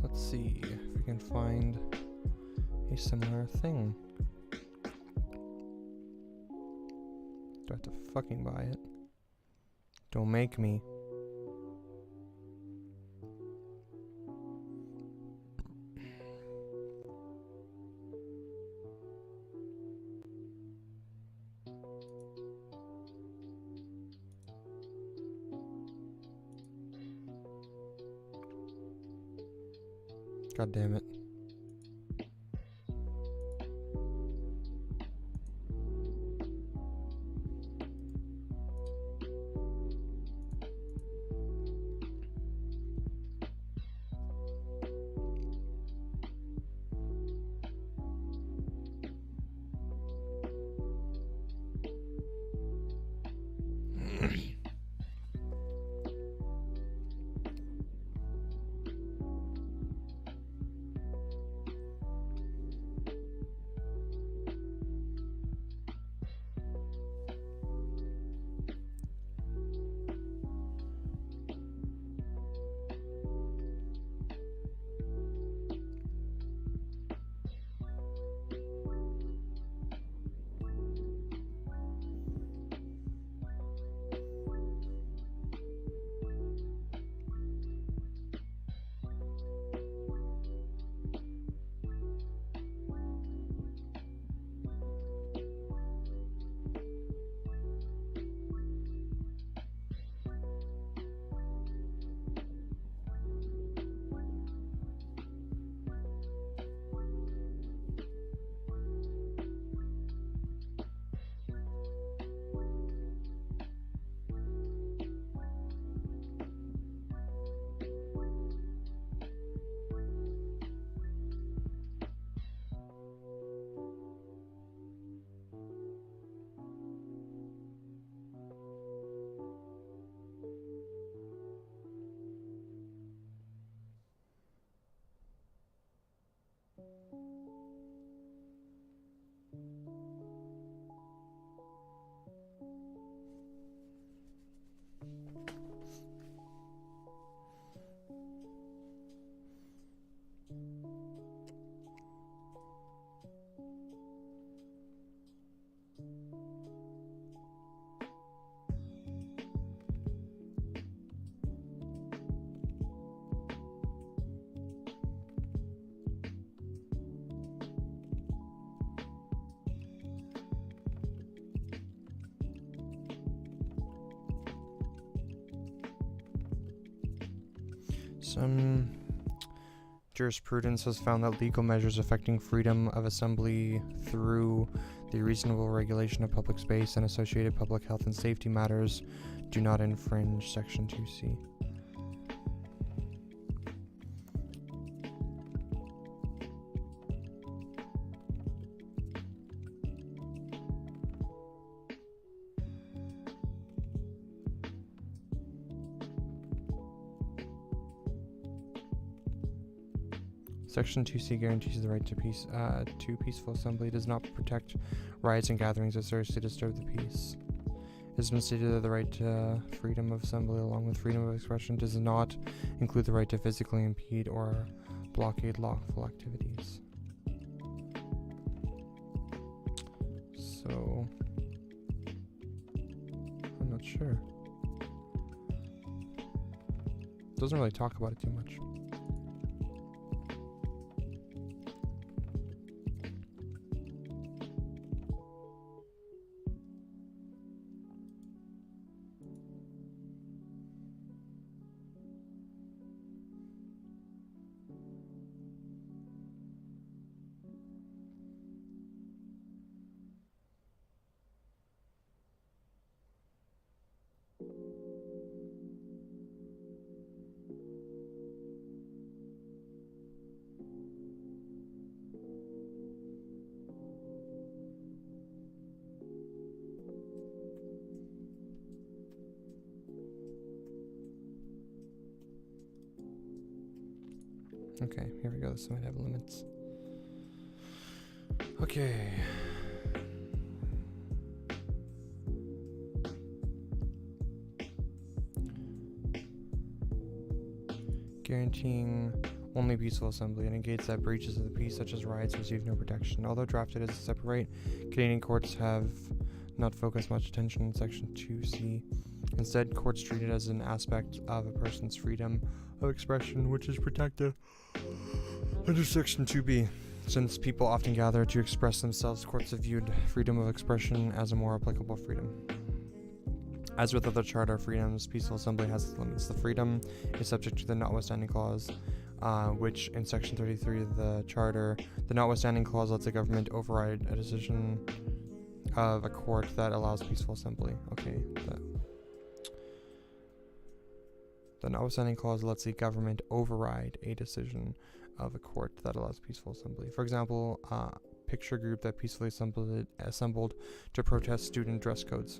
Let's see if we can find a similar thing. Do I have to fucking buy it? Don't make me. God damn it. Some jurisprudence has found that legal measures affecting freedom of assembly through the reasonable regulation of public space and associated public health and safety matters do not infringe Section 2C. Section 2C guarantees the right to peaceful assembly, does not protect riots and gatherings that serve to disturb the peace. It has been stated that the right to freedom of assembly, along with freedom of expression, does not include the right to physically impede or blockade lawful activities. So, I'm not sure. Doesn't really talk about it too much. Okay, here we go. This might have limits. Okay. Guaranteeing only peaceful assembly. It negates that breaches of the peace, such as riots, receive no protection. Although drafted as a separate right, Canadian courts have not focused much attention on Section 2C. Instead, courts treat it as an aspect of a person's freedom of expression, which is protected under Section 2B. Since people often gather to express themselves, courts have viewed freedom of expression as a more applicable freedom. As with other charter freedoms, peaceful assembly has its limits. The freedom is subject to the notwithstanding clause, which in Section 33 of the Charter, the notwithstanding clause lets the government override a decision of a court that allows peaceful assembly. Okay, the notwithstanding clause lets the government override a decision of a court that allows peaceful assembly. For example, picture a group that peacefully assembled to protest student dress codes.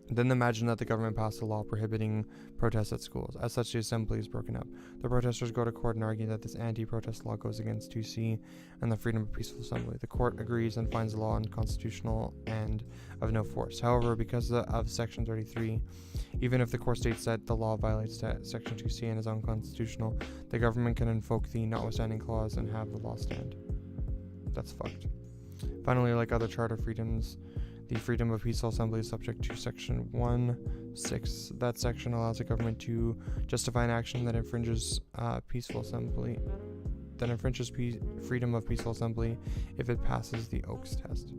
Then imagine that the government passed a law prohibiting protests at schools. As such, the assembly is broken up. The protesters go to court and argue that this anti-protest law goes against 2C and the freedom of peaceful assembly. The court agrees and finds the law unconstitutional and of no force. However, because of Section 33, even if the court states that the law violates Section 2C and is unconstitutional, the government can invoke the notwithstanding clause and have the law stand. That's fucked. Finally, like other charter freedoms, the freedom of peaceful assembly is subject to Section 1(6). That section allows the government to justify an action that infringes freedom of peaceful assembly if it passes the Oakes test.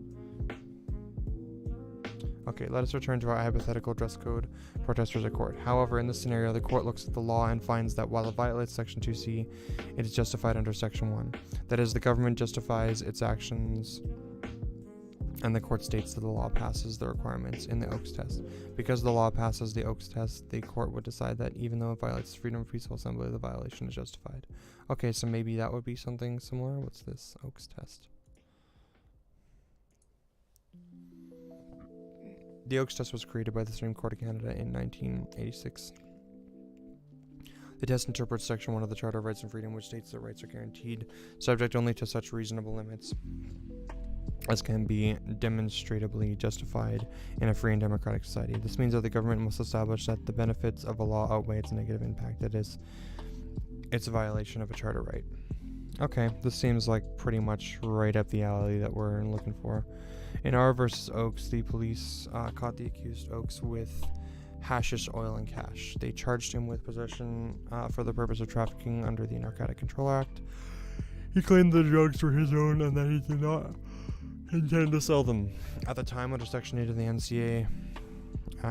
Okay, let us return to our hypothetical dress code protesters at court. However, in this scenario, the court looks at the law and finds that while it violates Section 2C, it is justified under Section 1. That is, the government justifies its actions and the court states that the law passes the requirements in the Oakes test. Because the law passes the Oakes test, the court would decide that even though it violates freedom of peaceful assembly, the violation is justified. Okay, so maybe that would be something similar. What's this? Oakes test. The Oakes test was created by the Supreme Court of Canada in 1986. The test interprets Section 1 of the Charter of Rights and Freedom, which states that rights are guaranteed, subject only to such reasonable limits as can be demonstrably justified in a free and democratic society. This means that the government must establish that the benefits of a law outweigh its negative impact, that is, its violation of a charter right. Okay, this seems like pretty much right up the alley that we're looking for. In R versus Oakes, the police caught the accused Oakes with hashish, oil, and cash. They charged him with possession for the purpose of trafficking under the Narcotic Control Act. He claimed the drugs were his own and that he did not intend to sell them. At the time, under Section 8 of the NCA,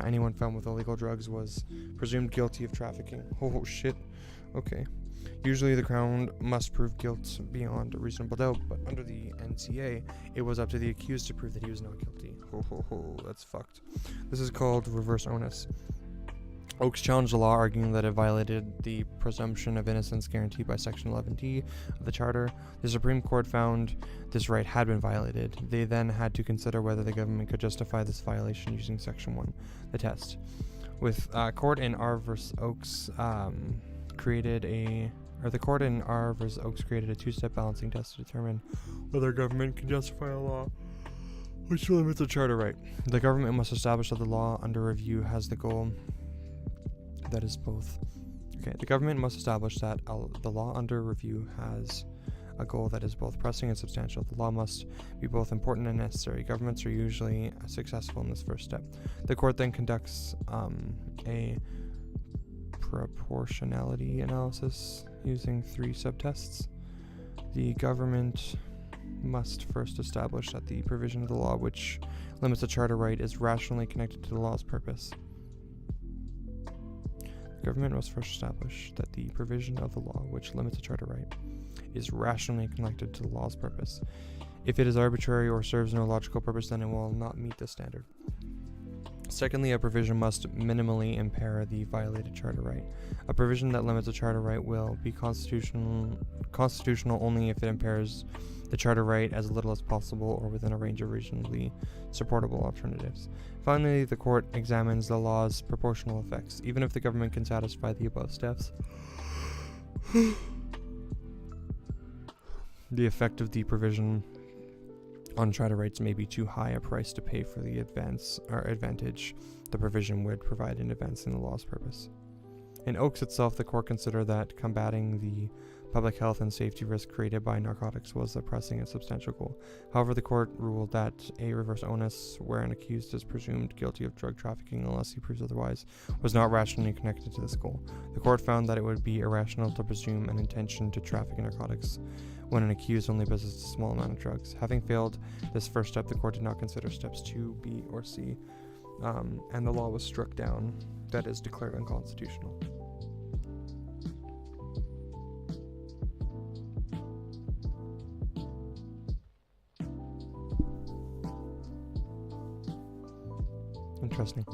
anyone found with illegal drugs was presumed guilty of trafficking. Oh shit. Okay. Usually the Crown must prove guilt beyond a reasonable doubt, but under the NCA, it was up to the accused to prove that he was not guilty. That's fucked. This is called reverse onus. Oakes challenged the law, arguing that it violated the presumption of innocence guaranteed by Section 11D of the Charter. The Supreme Court found this right had been violated. They then had to consider whether the government could justify this violation using Section 1, the test. With court in R versus Oakes created a two-step balancing test to determine whether government can justify a law which limits a charter right. The government must establish that the law under review has the goal that is both. The government must establish that the law under review has a goal that is both pressing and substantial. The law must be both important and necessary. Governments are usually successful in this first step. The court then conducts a proportionality analysis using 3 subtests. The government must first establish that the provision of the law which limits a charter right is rationally connected to the law's purpose. The government must first establish that the provision of the law which limits a charter right is rationally connected to the law's purpose. If it is arbitrary or serves no logical purpose, then it will not meet the standard. Secondly, a provision must minimally impair the violated charter right. A provision that limits a charter right will be constitutional only if it impairs the charter right as little as possible or within a range of reasonably supportable alternatives. Finally, the court examines the law's proportional effects. Even if the government can satisfy the above steps, The effect of the provision on charter rights may be too high a price to pay for the advantage the provision would provide in advancing the law's purpose. In Oakes itself, the court considered that combating the public health and safety risk created by narcotics was a pressing and substantial goal. However, the court ruled that a reverse onus, where an accused is presumed guilty of drug trafficking unless he proves otherwise, was not rationally connected to this goal. The court found that it would be irrational to presume an intention to traffic in narcotics when an accused only possesses a small amount of drugs. Having failed this first step, the court did not consider steps 2, B, or C, and the law was struck down, that is, declared unconstitutional. Interesting.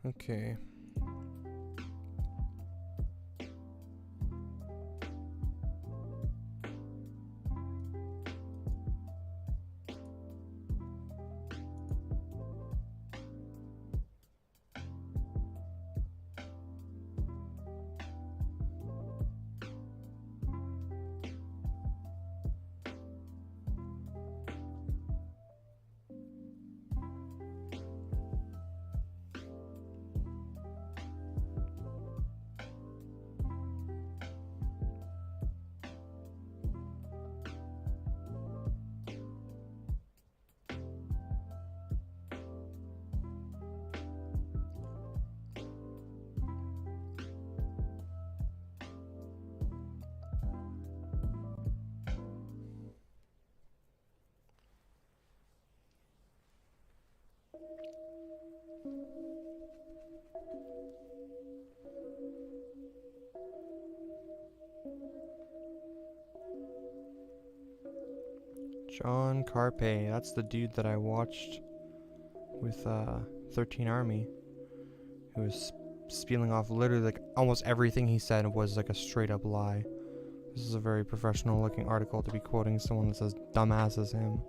Okay. John Carpe. That's the dude that I watched with 13 Army, who was spewing off literally like almost everything he said was like a straight up lie. This is a very professional looking article to be quoting someone that's as dumbass as him.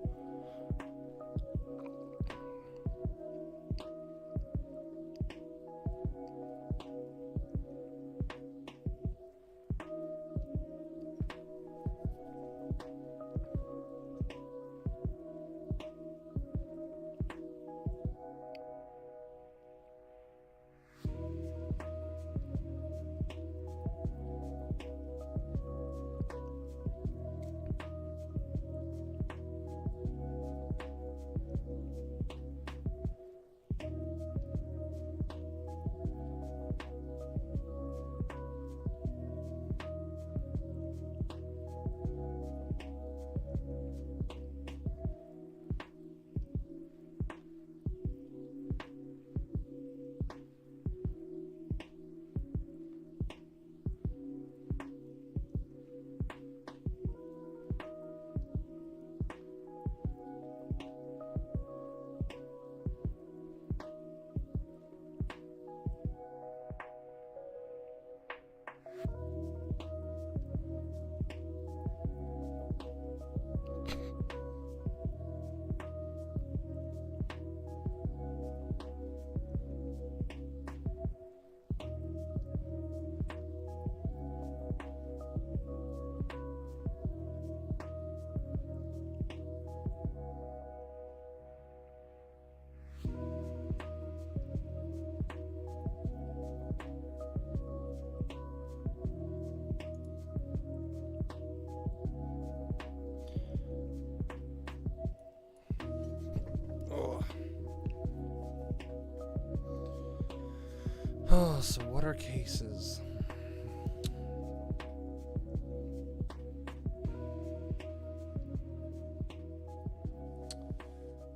Oh, so what are cases?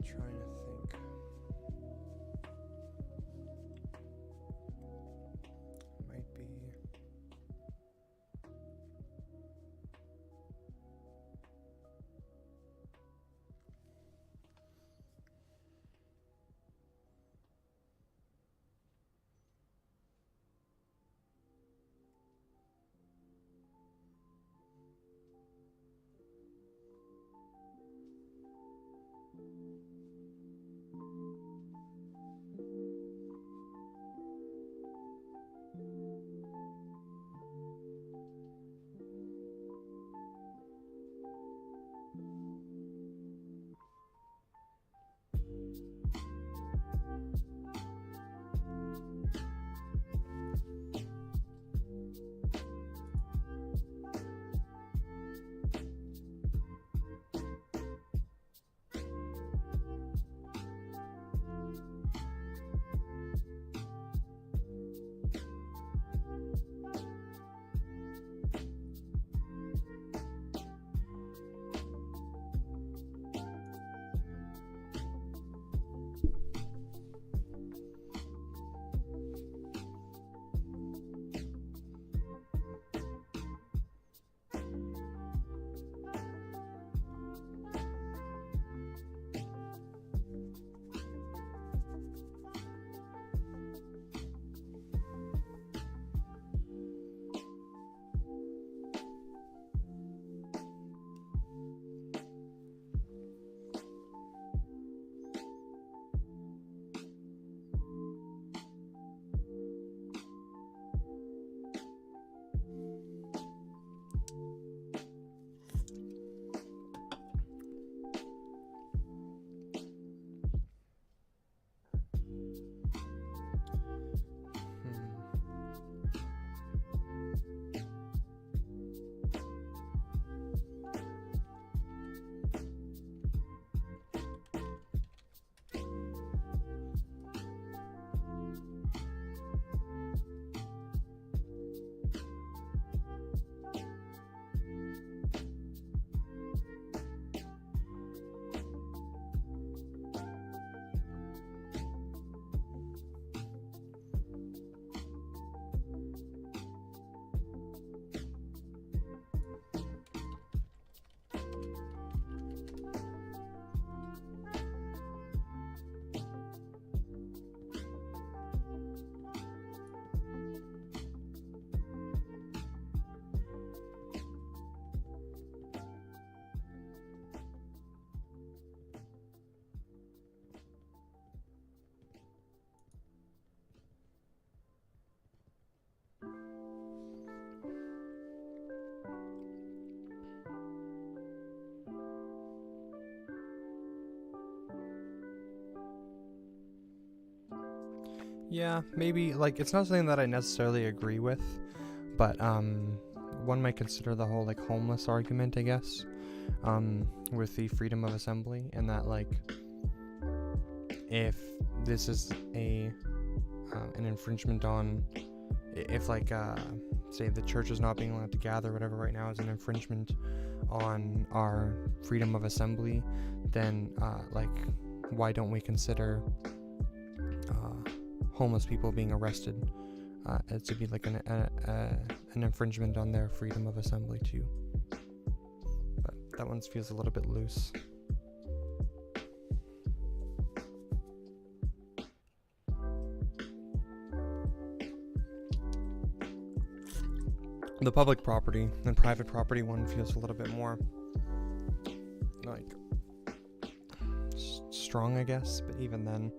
Trying to think. Might be. Yeah, maybe, like, it's not something that I necessarily agree with, but one might consider the whole, like, homeless argument, I guess, with the freedom of assembly, and that, like, if this is an infringement on, if, like, say the church is not being allowed to gather, whatever, right now is an infringement on our freedom of assembly, then, like, why don't we consider homeless people being arrested to be like an infringement on their freedom of assembly too? But that one feels a little bit loose. The public property and private property one feels a little bit more like strong, I guess, but even then.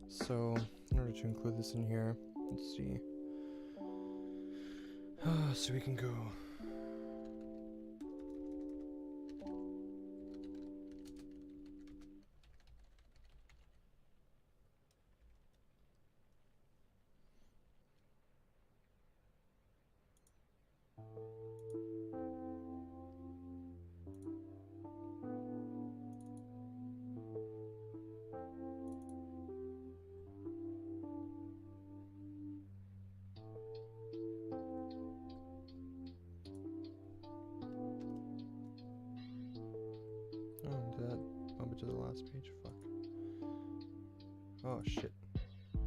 So, in order to include this in here, let's see. So we can go. Oh, did that bump it to the last page? Fuck. Oh shit. I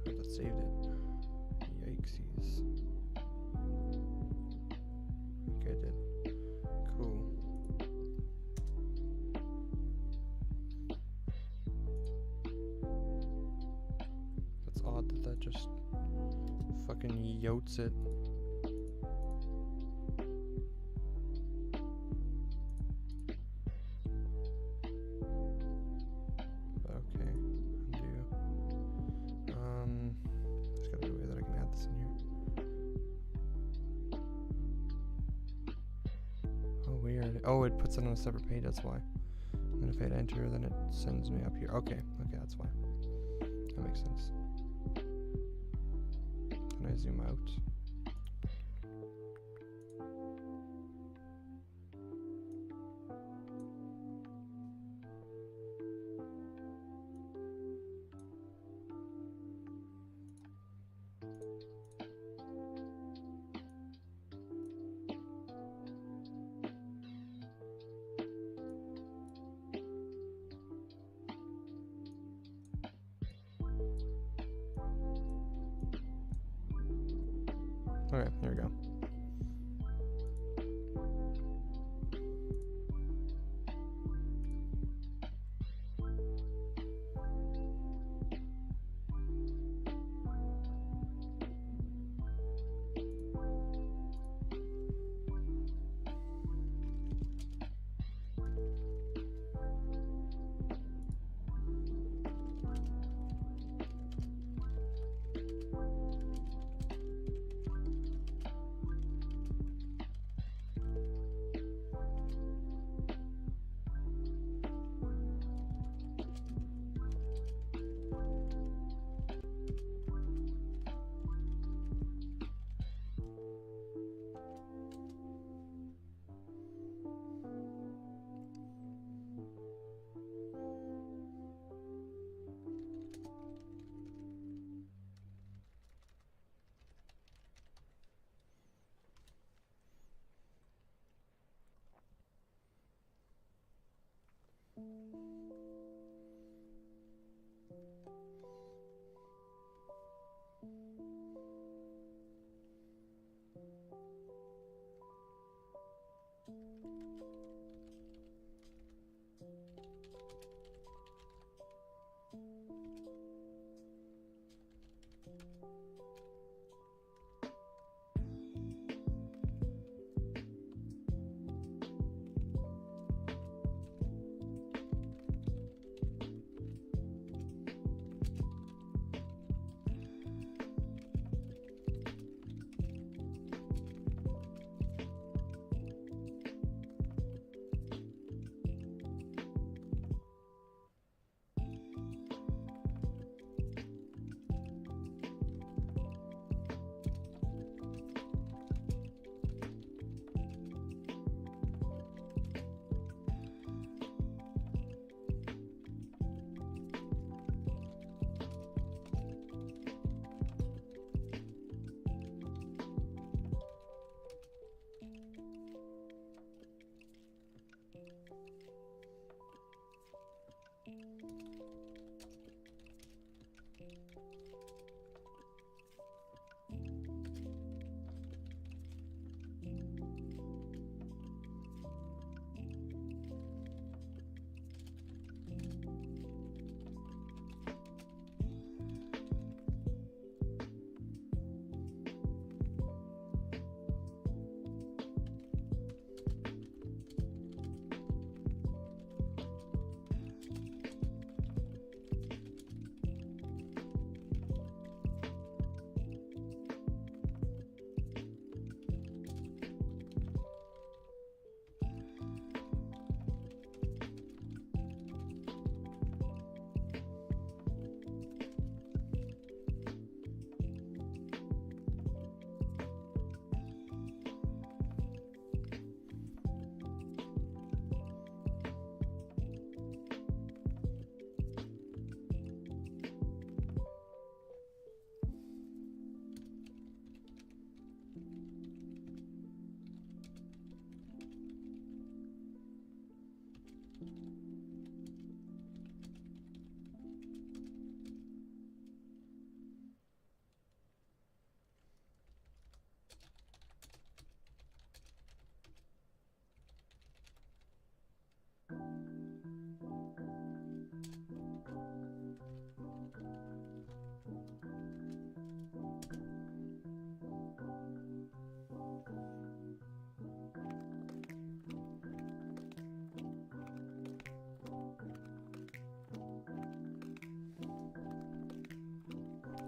thought that saved it. Yikesies. Okay, I did. Cool. That's odd that just fucking yotes it. Oh, it puts it on a separate page, that's why. And then if I hit enter, then it sends me up here. Okay, that's why. That makes sense. Can I zoom out? Okay, there we go.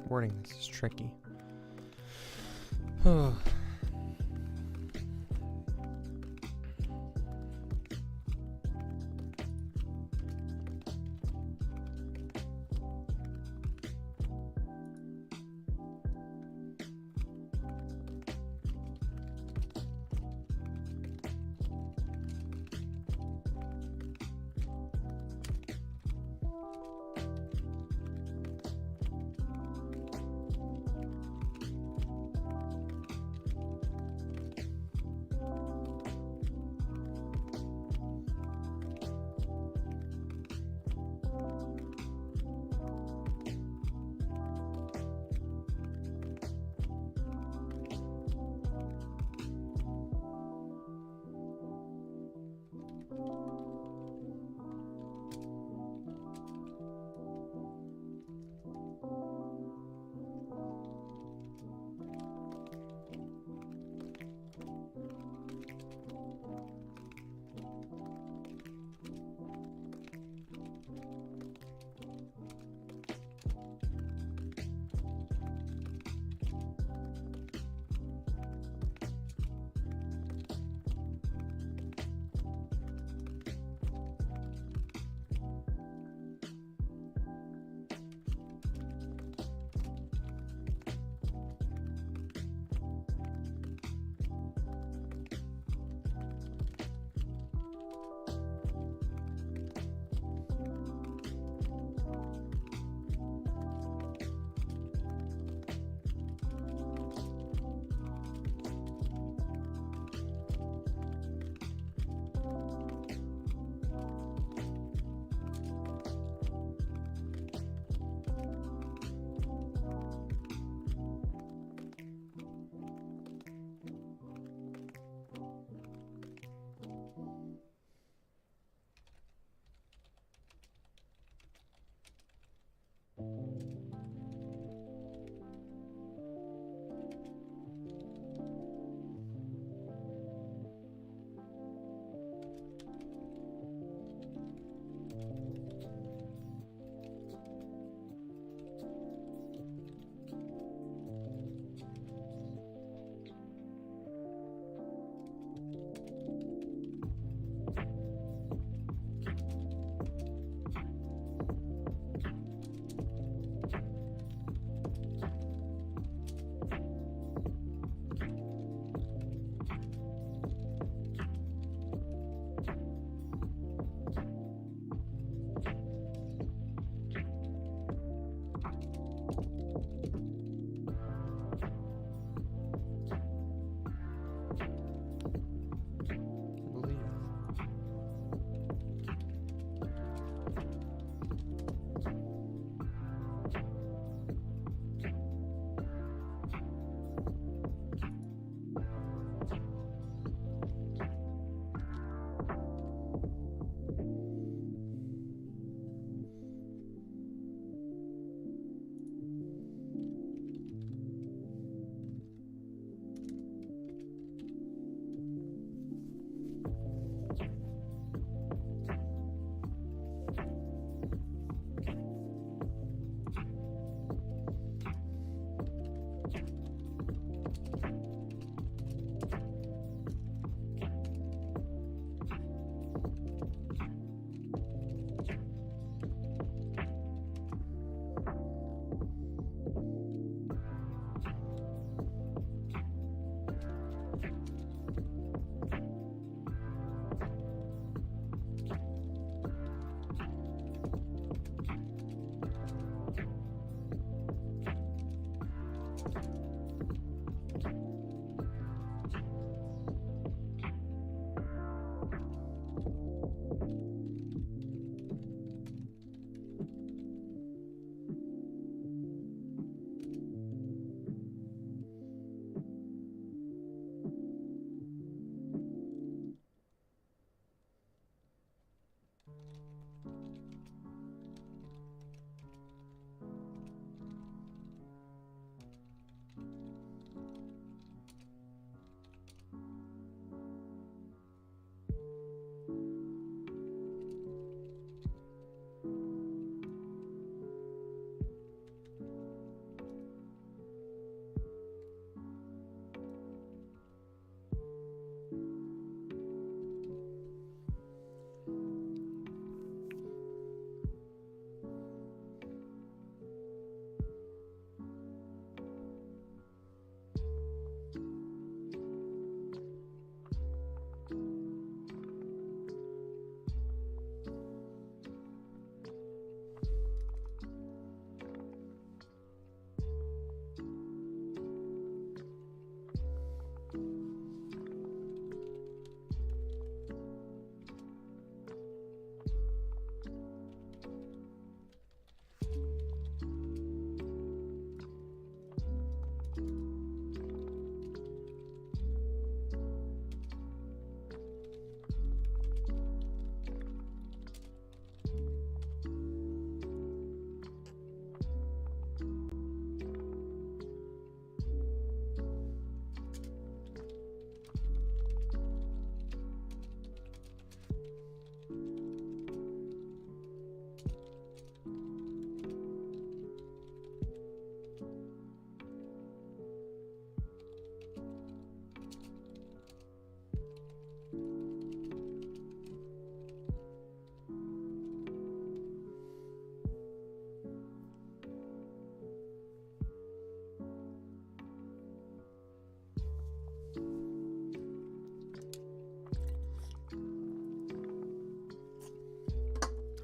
wording this is tricky.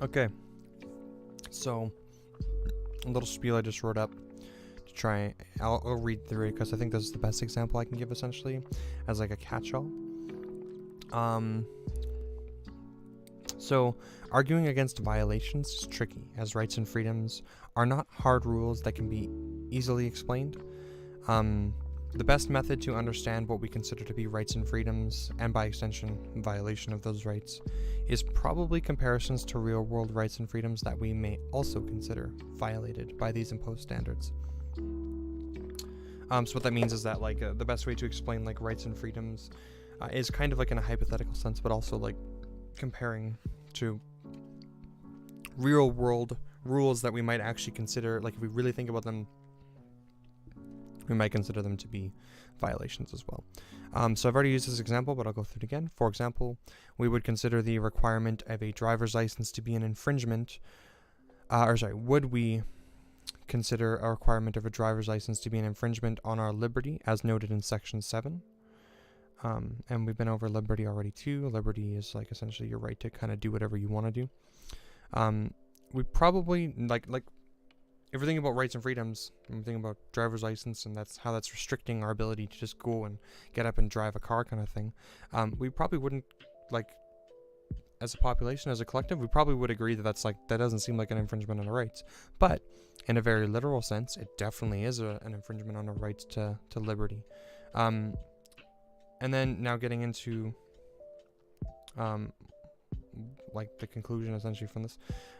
Okay, so a little spiel I just wrote up to try. I'll read through it because I think this is the best example I can give, essentially, as like a catch-all. So arguing against violations is tricky, as rights and freedoms are not hard rules that can be easily explained. The best method to understand what we consider to be rights and freedoms, and by extension, violation of those rights, is probably comparisons to real-world rights and freedoms that we may also consider violated by these imposed standards. So what that means is that the best way to explain like rights and freedoms is kind of like in a hypothetical sense, but also like comparing to real-world rules that we might actually consider, like if we really think about them, we might consider them to be violations as well. So I've already used this example, but I'll go through it again. For example, we would consider the requirement of a driver's license to be an infringement, would we consider a requirement of a driver's license to be an infringement on our liberty, as noted in Section 7? And we've been over liberty already too. Liberty is like essentially your right to kind of do whatever you want to do. We probably, if we're thinking about rights and freedoms, and we're thinking about driver's license, and that's how that's restricting our ability to just go and get up and drive a car kind of thing, we probably wouldn't, as a population, as a collective, we probably would agree that that doesn't seem like an infringement on our rights. But in a very literal sense, it definitely is an infringement on our rights to liberty. And then now getting into the conclusion essentially from this,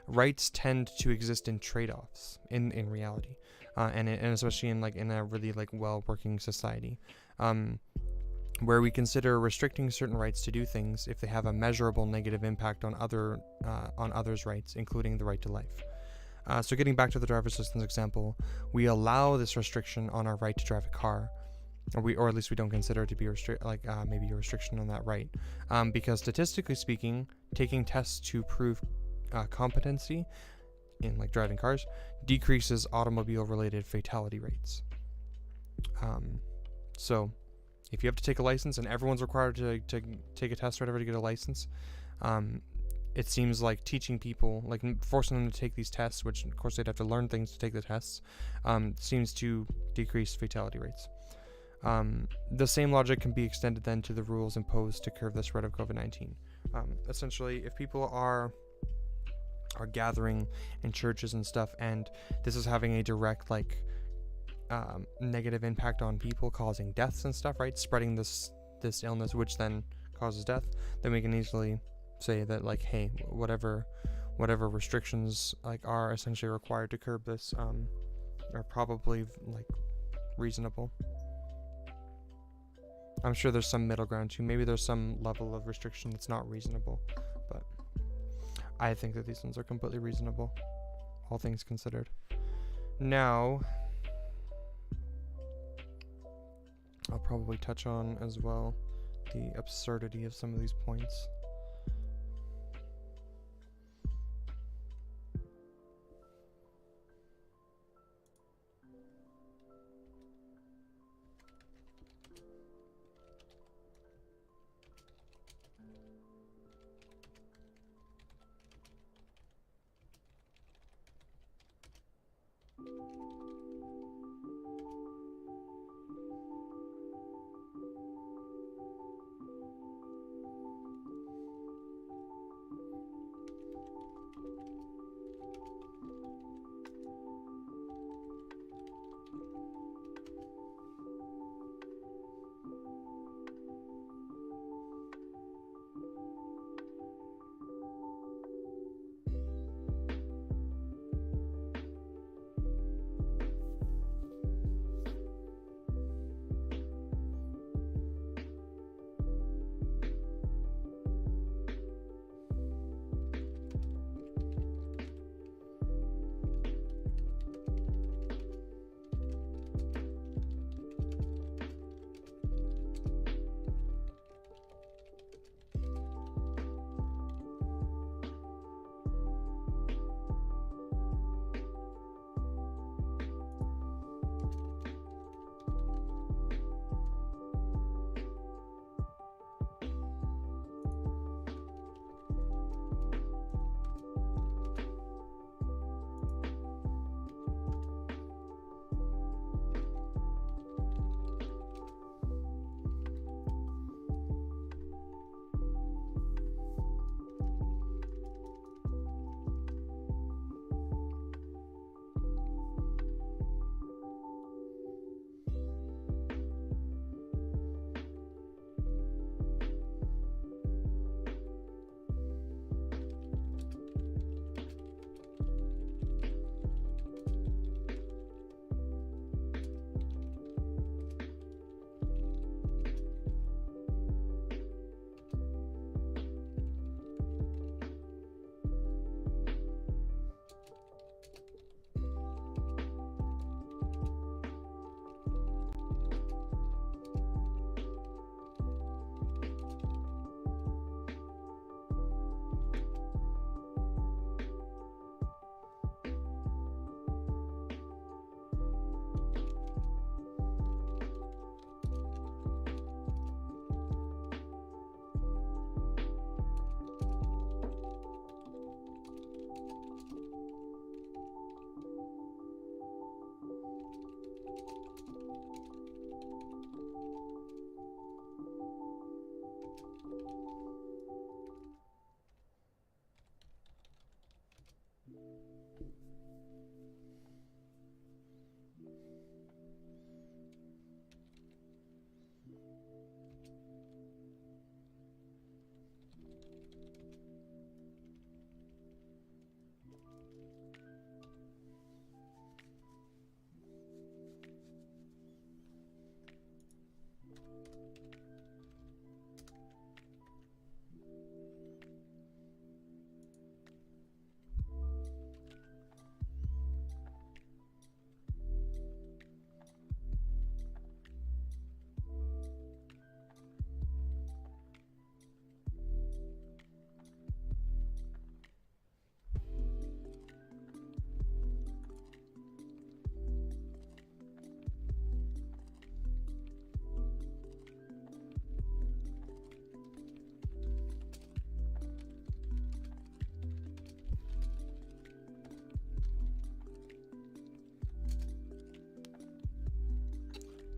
rights tend to exist in trade-offs in reality, and especially in a really well-working society, where we consider restricting certain rights to do things if they have a measurable negative impact on others' rights, including the right to life. So getting back to the driver's license example, we allow this restriction on our right to drive a car, or at least we don't consider it to be maybe a restriction on that right, because statistically speaking, taking tests to prove competency in driving cars decreases automobile-related fatality rates. So if you have to take a license and everyone's required to take a test or whatever to get a license, it seems like teaching people, forcing them to take these tests, which of course they'd have to learn things to take the tests, seems to decrease fatality rates. The same logic can be extended then to the rules imposed to curb the spread of COVID-19. Essentially, if people are gathering in churches and stuff, and this is having a direct negative impact on people, causing deaths and stuff, right? Spreading this illness, which then causes death, then we can easily say that hey, whatever restrictions are essentially required to curb this are probably reasonable. I'm sure there's some middle ground too. Maybe there's some level of restriction that's not reasonable, but I think that these ones are completely reasonable, all things considered. Now, I'll probably touch on as well the absurdity of some of these points.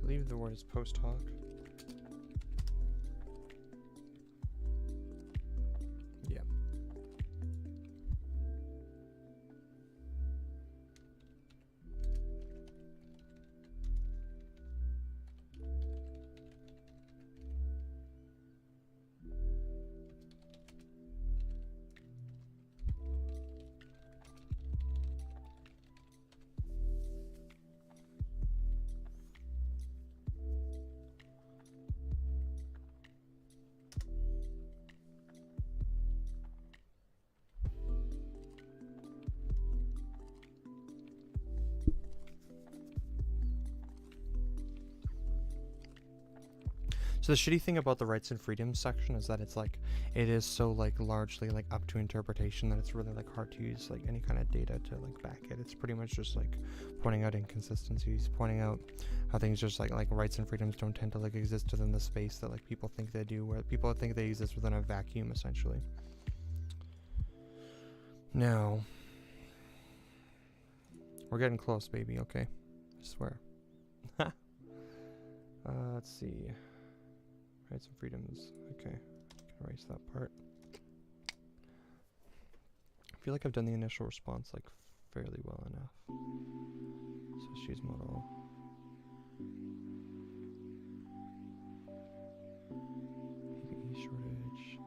believe the word is post hoc. Yeah. So the shitty thing about the rights and freedoms section is that it's like, it is so like largely like up to interpretation that it's really like hard to use like any kind of data to like back it. It's pretty much just like pointing out inconsistencies, pointing out how things just like rights and freedoms don't tend to like exist within the space that like people think they do, where people think they exist within a vacuum essentially. Now, we're getting close, baby, okay? I swear. Let's see. Rights and freedoms. Okay, I can erase that part. I feel like I've done the initial response like fairly well enough. So she's model. PPE shortage.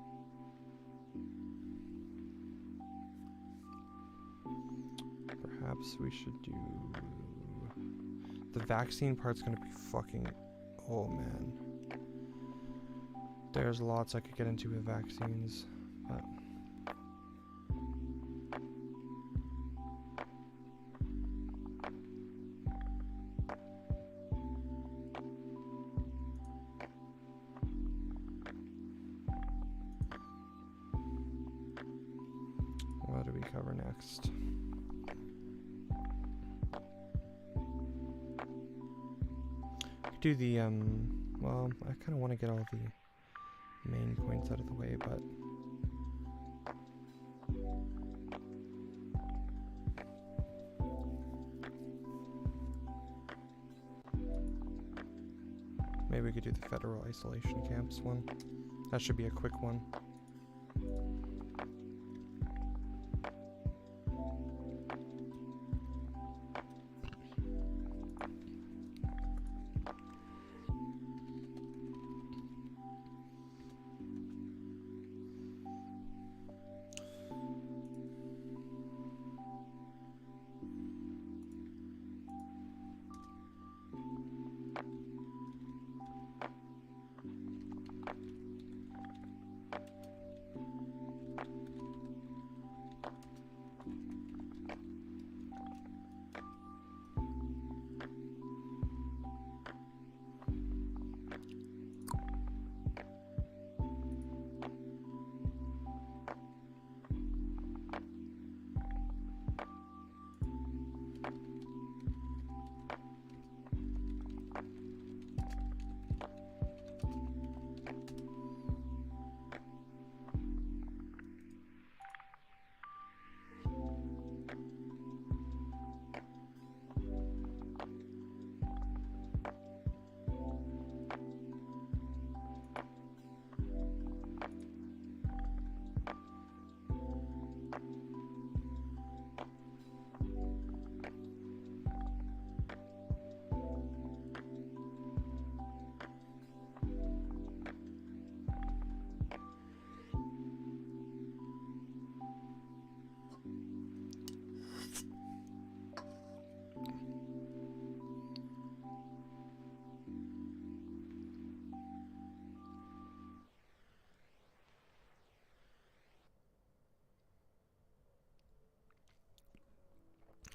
Perhaps we should do... The vaccine part's gonna be fucking... Oh man. There's lots I could get into with vaccines, but... What do we cover next? Could do the, well, I kind of want to get all the main points out of the way, but maybe we could do the federal isolation camps one. That should be a quick one.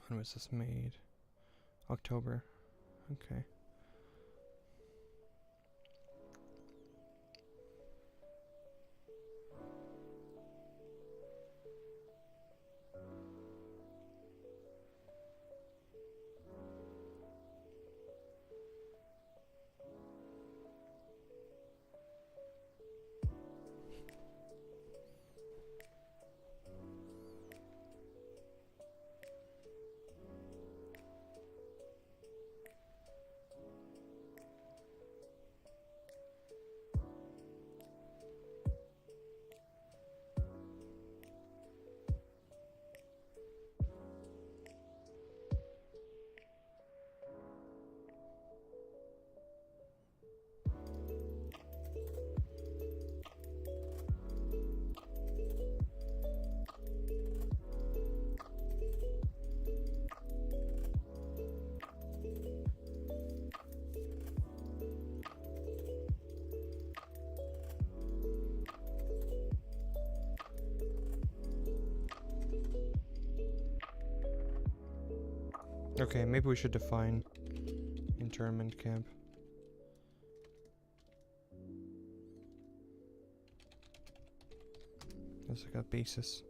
When was this made? October. Okay. Okay, maybe we should define internment camp. That's like a basis.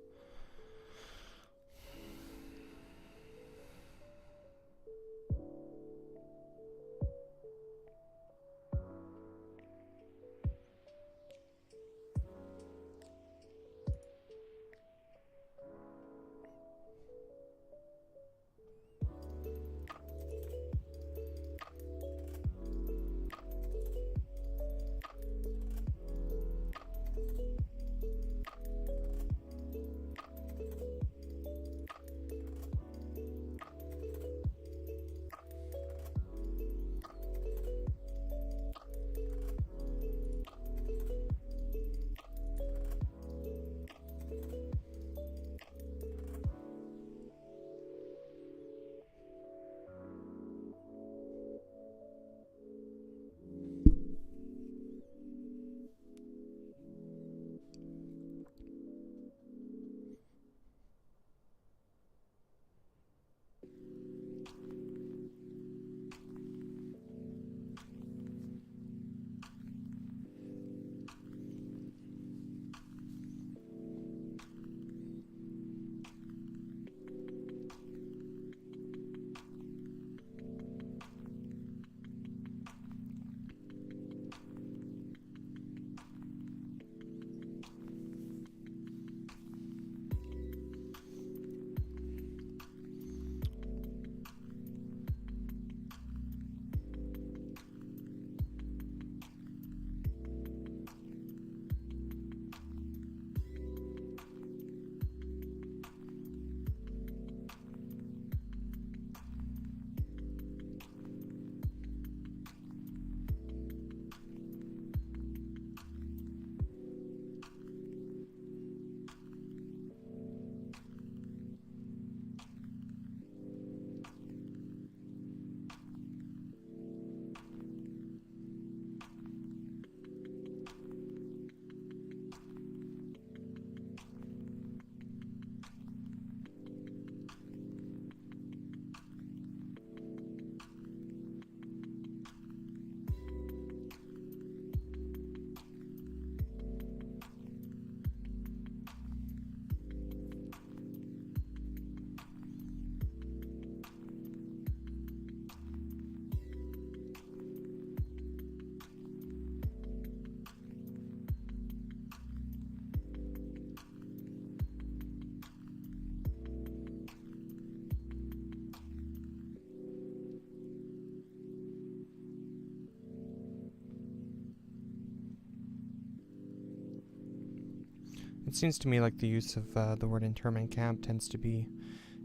It seems to me like the use of the word internment camp tends to be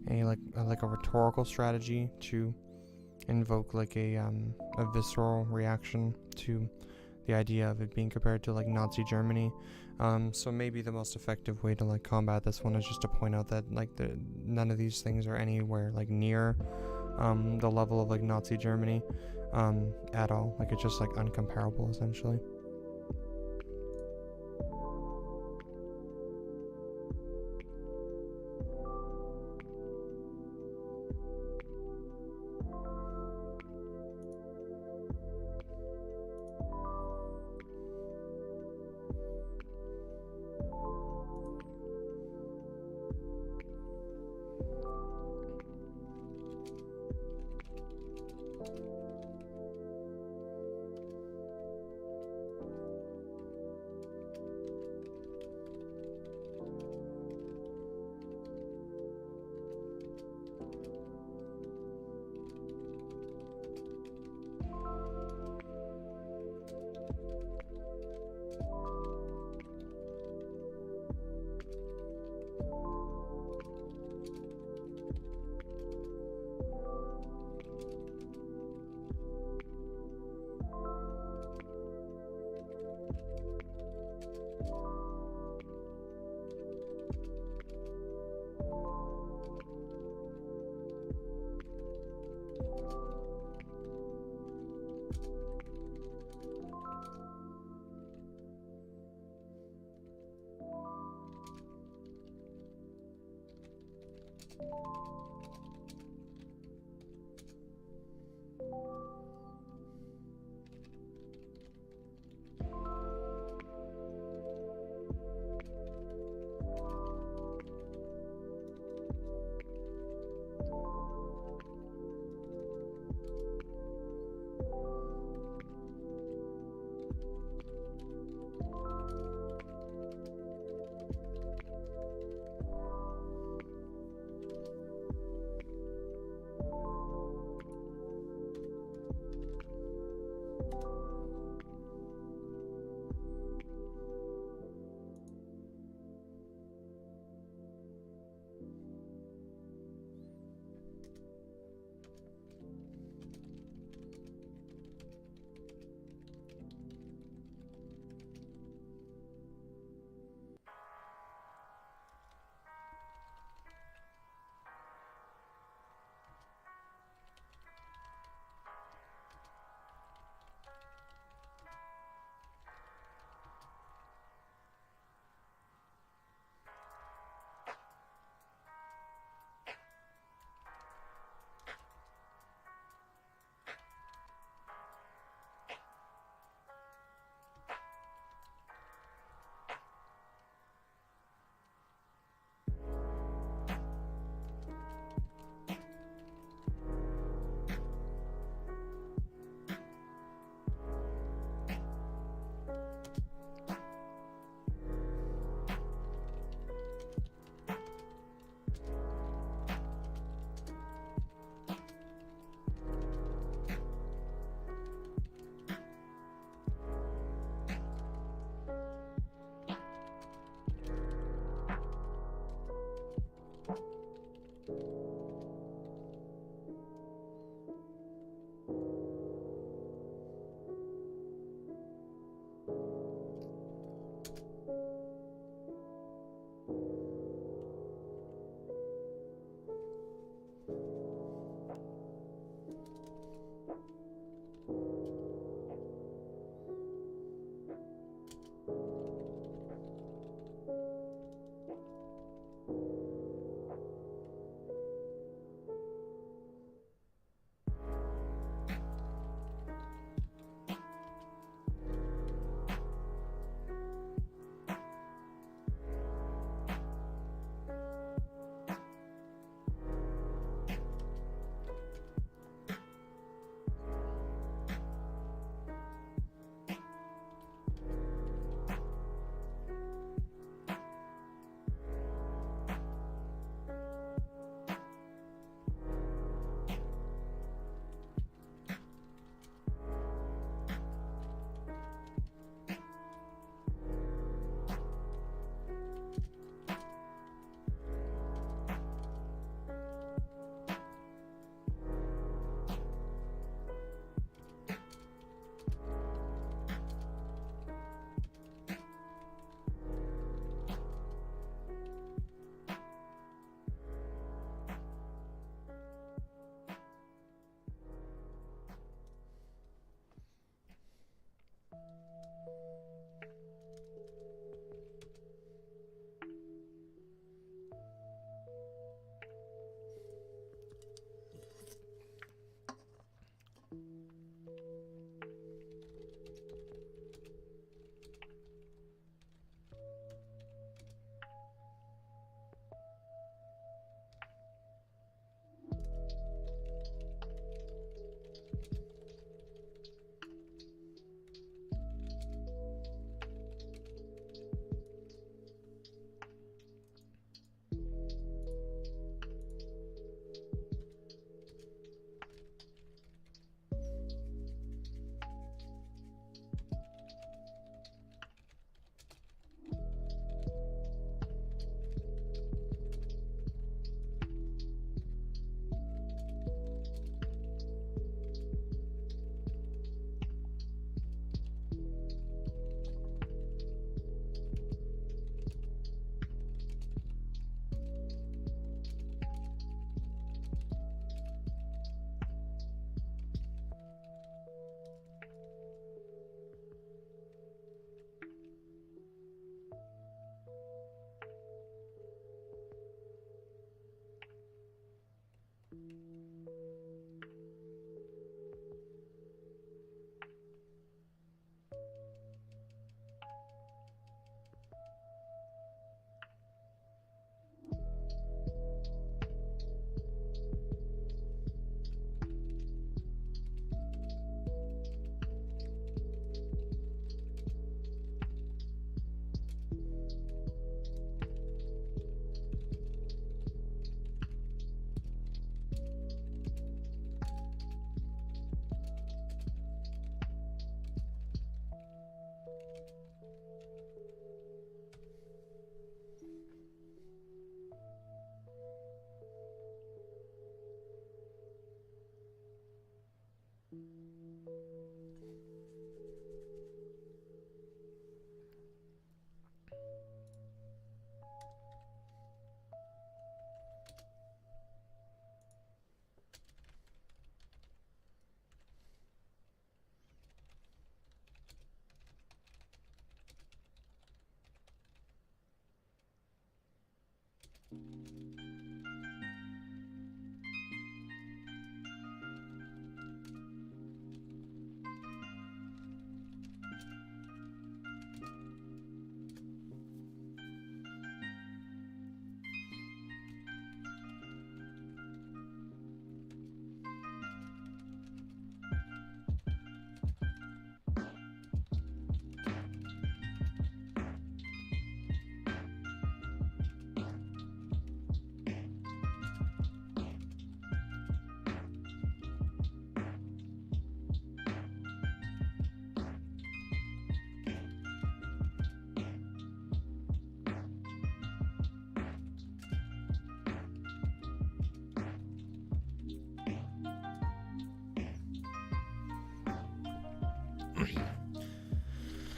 like a rhetorical strategy to invoke like a visceral reaction to the idea of it being compared to like Nazi Germany. So maybe the most effective way to like combat this one is just to point out that like none of these things are anywhere like near the level of like Nazi Germany at all. Like it's just like uncomparable essentially.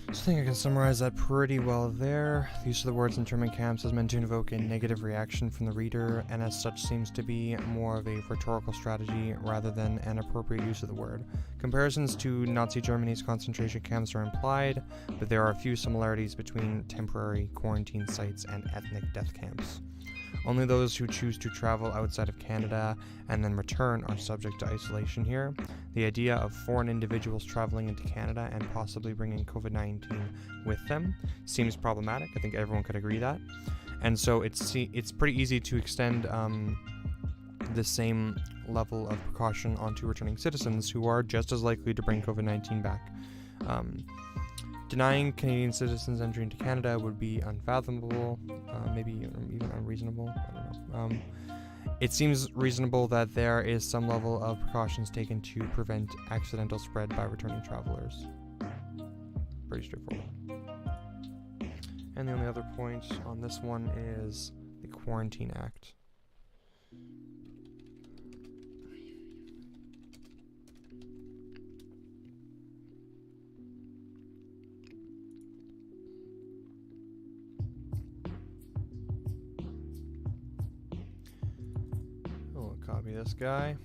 I think I can summarize that pretty well there. The use of the words internment camps is meant to invoke a negative reaction from the reader, and as such seems to be more of a rhetorical strategy rather than an appropriate use of the word. Comparisons to Nazi Germany's concentration camps are implied, but there are a few similarities between temporary quarantine sites and ethnic death camps. Only those who choose to travel outside of Canada and then return are subject to isolation here. The idea of foreign individuals traveling into Canada and possibly bringing COVID-19 with them seems problematic. I think everyone could agree that. And so it's pretty easy to extend the same level of precaution onto returning citizens who are just as likely to bring COVID-19 back. Denying Canadian citizens entry into Canada would be unfathomable, maybe even unreasonable. I don't know. It seems reasonable that there is some level of precautions taken to prevent accidental spread by returning travelers. Pretty straightforward. And the only other point on this one is the Quarantine Act. I'll copy this guy.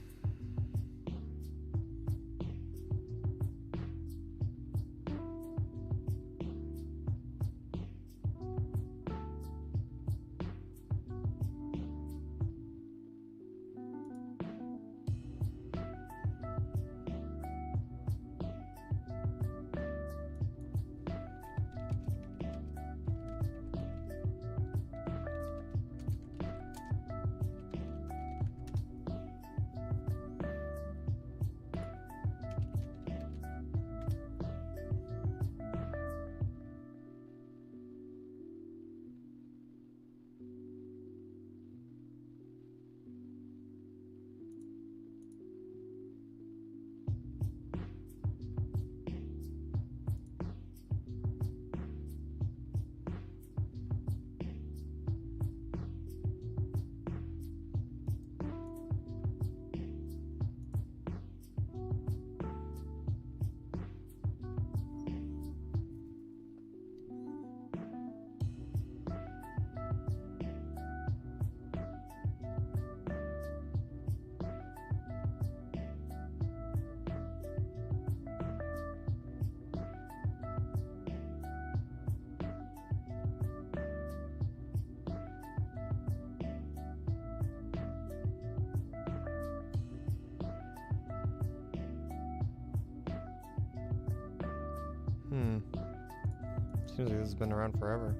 Seems like this has been around forever.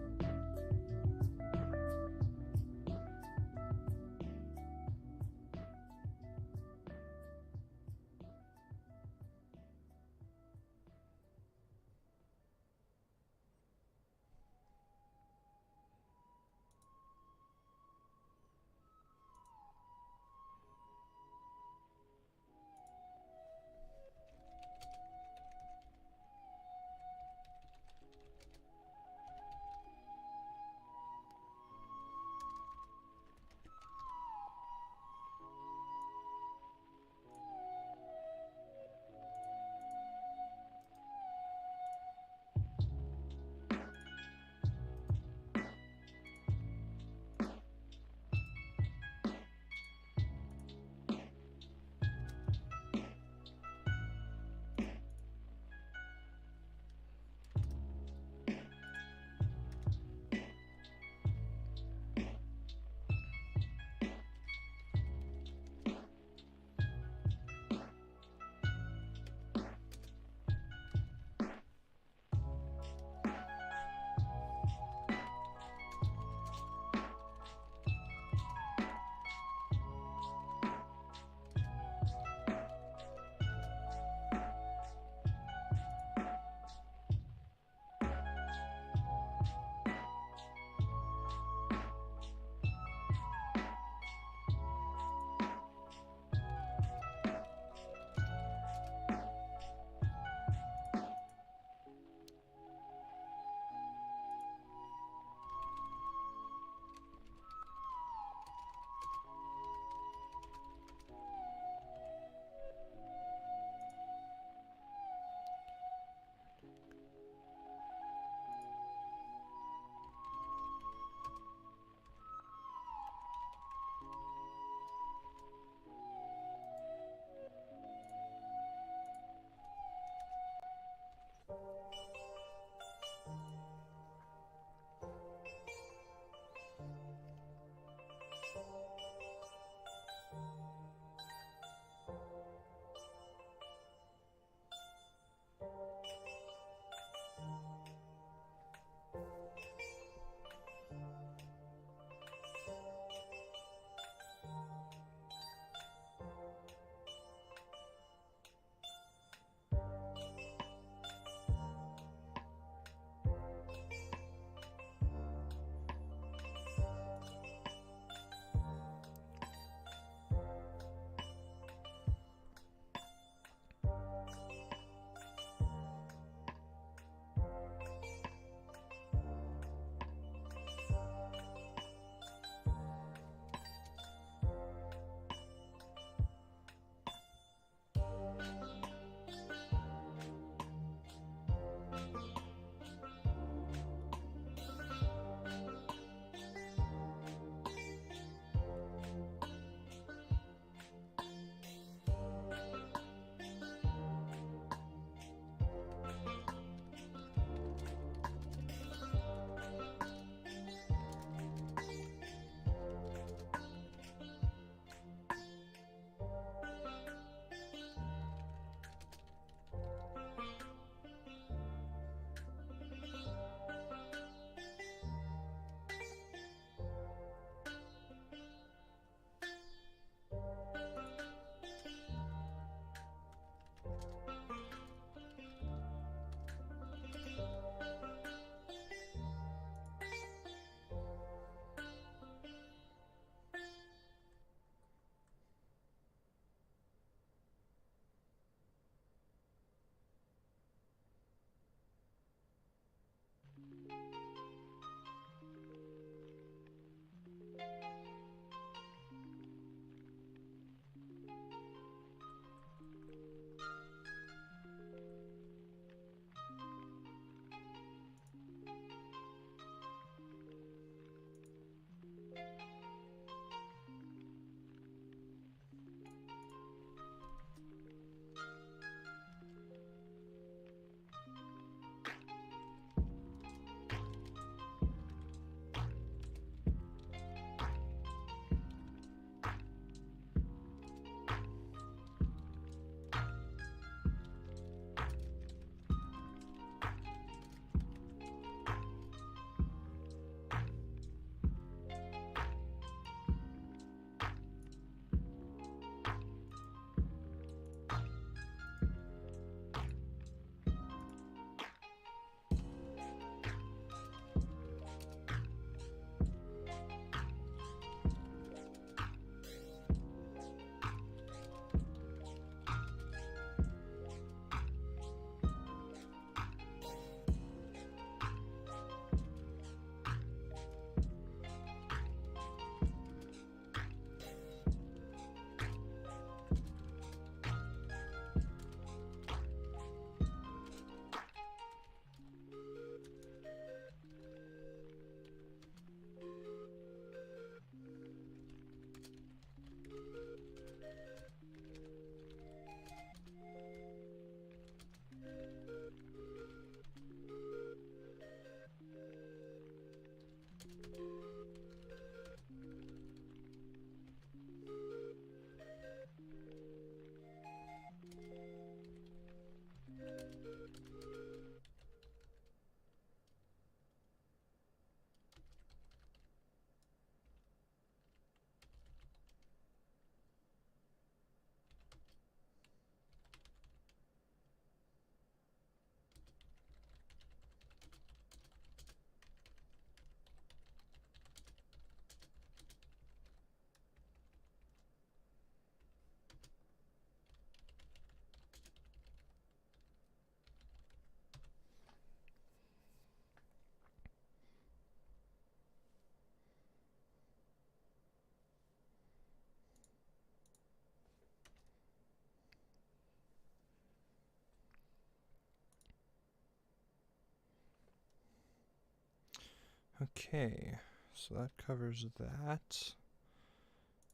Okay, so that covers that.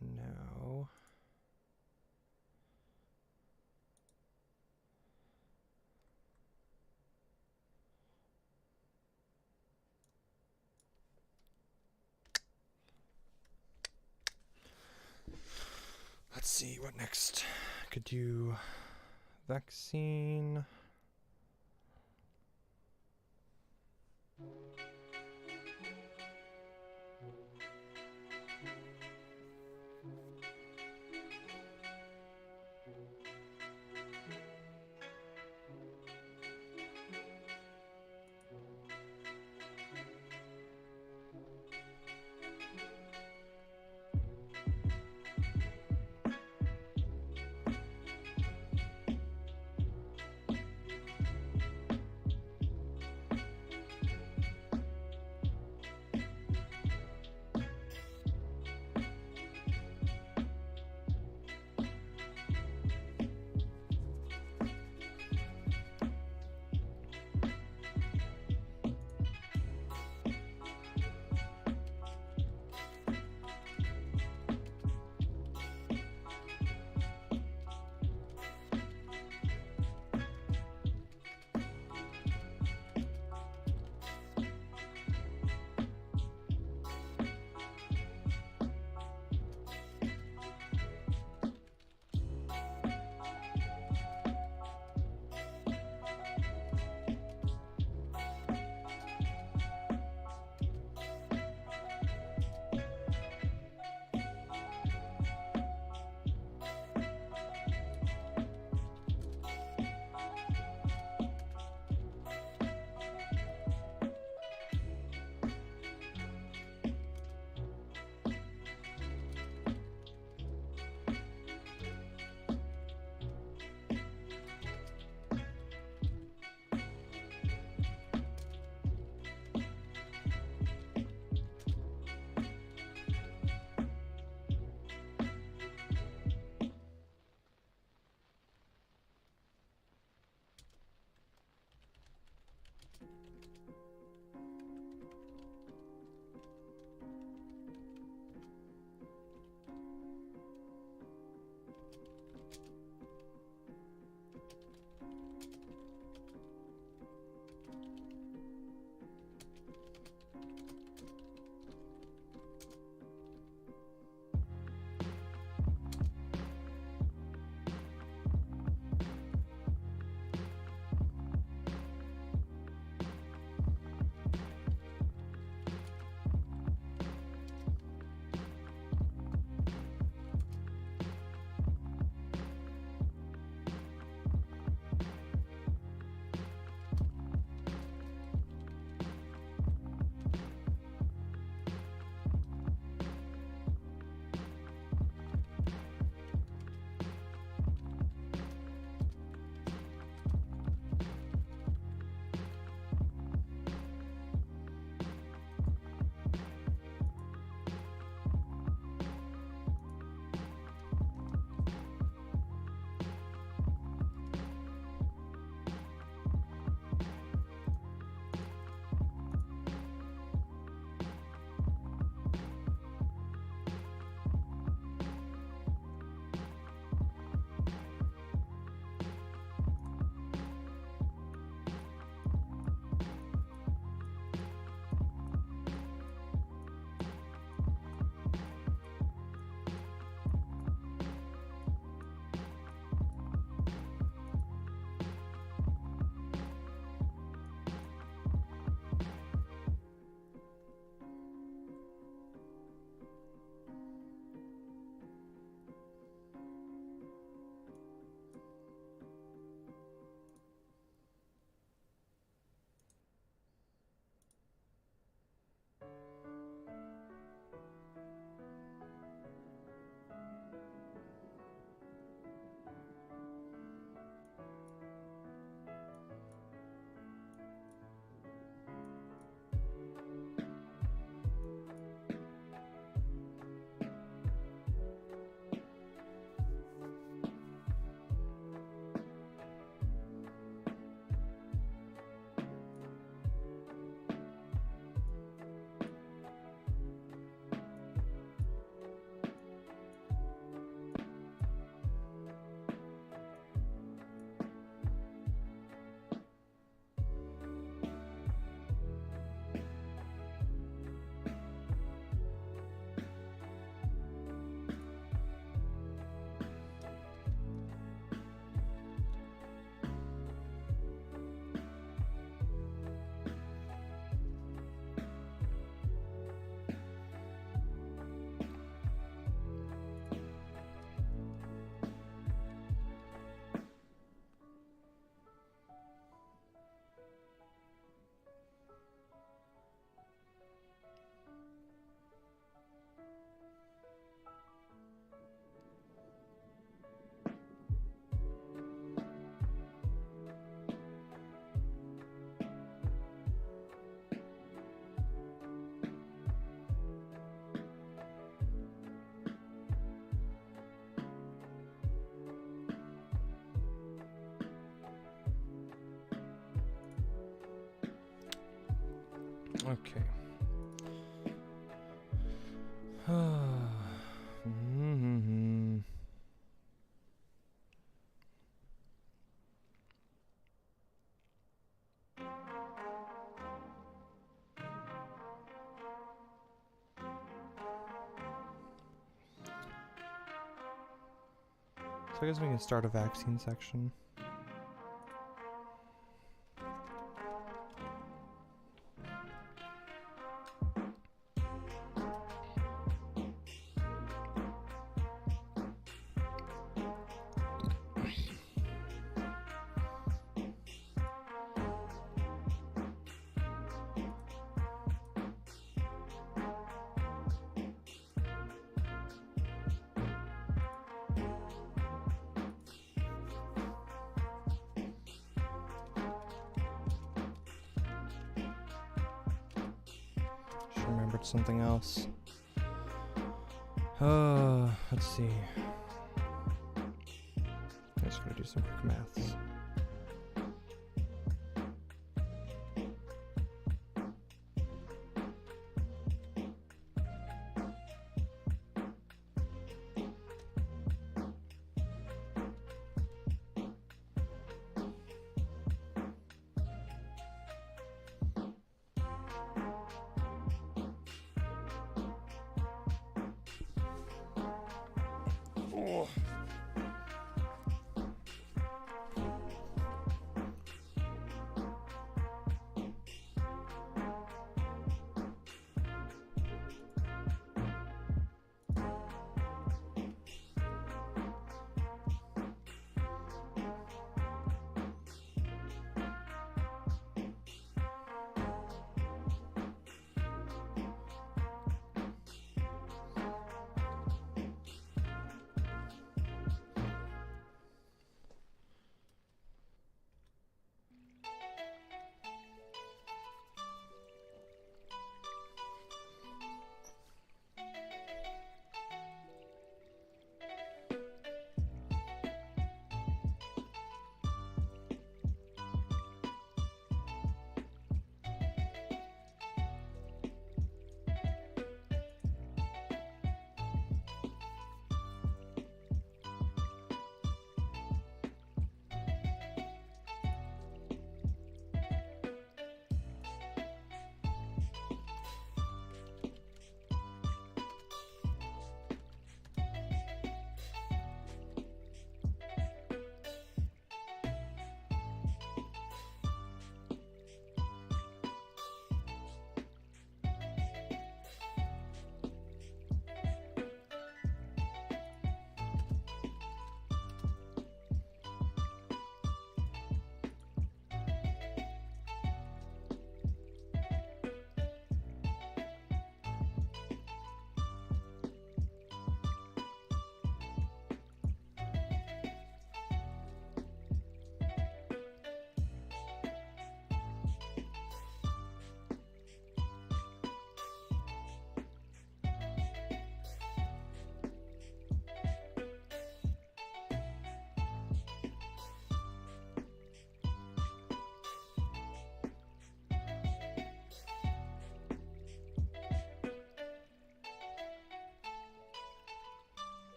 Now, let's see what next. Could do vaccine. Okay. So I guess we can start a vaccine section. Just remembered something else. Let's see. I'm just gonna do some quick maths. Oh.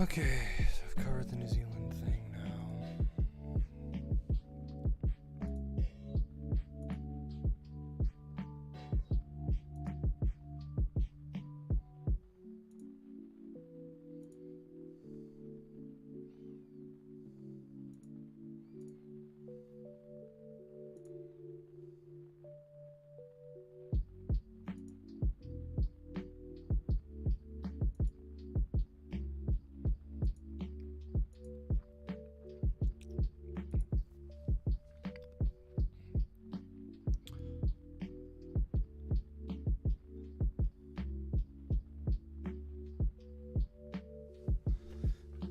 Okay, so I've covered the New Zealand thing now.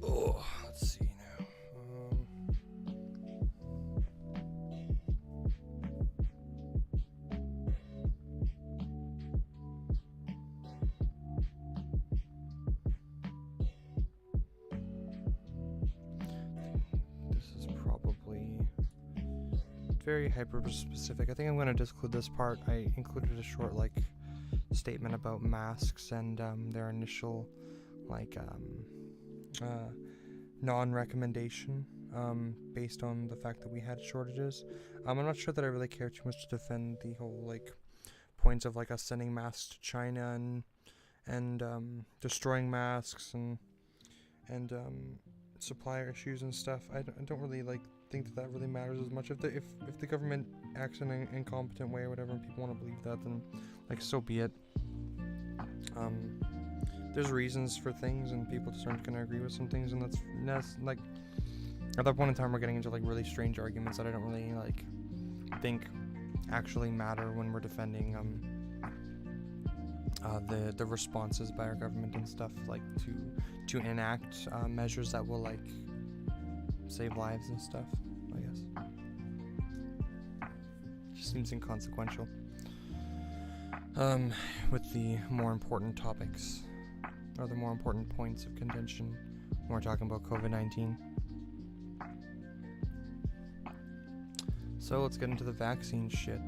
Oh, let's see now. This is probably very hyper-specific. I think I'm going to disclude this part. I included a short, statement about masks and their initial, non-recommendation based on the fact that we had shortages. I'm not sure that I really care too much to defend the whole points of us sending masks to China and destroying masks and supplier issues and stuff. I don't really think that really matters as much. If the government acts in an incompetent way or whatever, and people want to believe that, then so be it. There's reasons for things, and people just aren't going to agree with some things, and that's at that point in time we're getting into really strange arguments that I don't really think actually matter when we're defending the responses by our government and stuff, to enact measures that will save lives and stuff. I guess just seems inconsequential with the more important topics or the more important points of contention when we're talking about COVID-19. So let's get into the vaccine shit.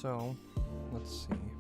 So, let's see.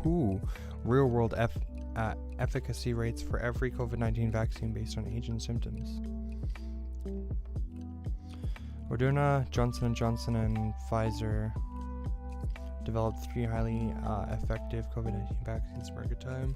Ooh, real world efficacy rates for every COVID-19 vaccine based on age and symptoms. Moderna, Johnson & Johnson, and Pfizer developed 3 highly effective COVID-19 vaccines for record time.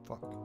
Fuck.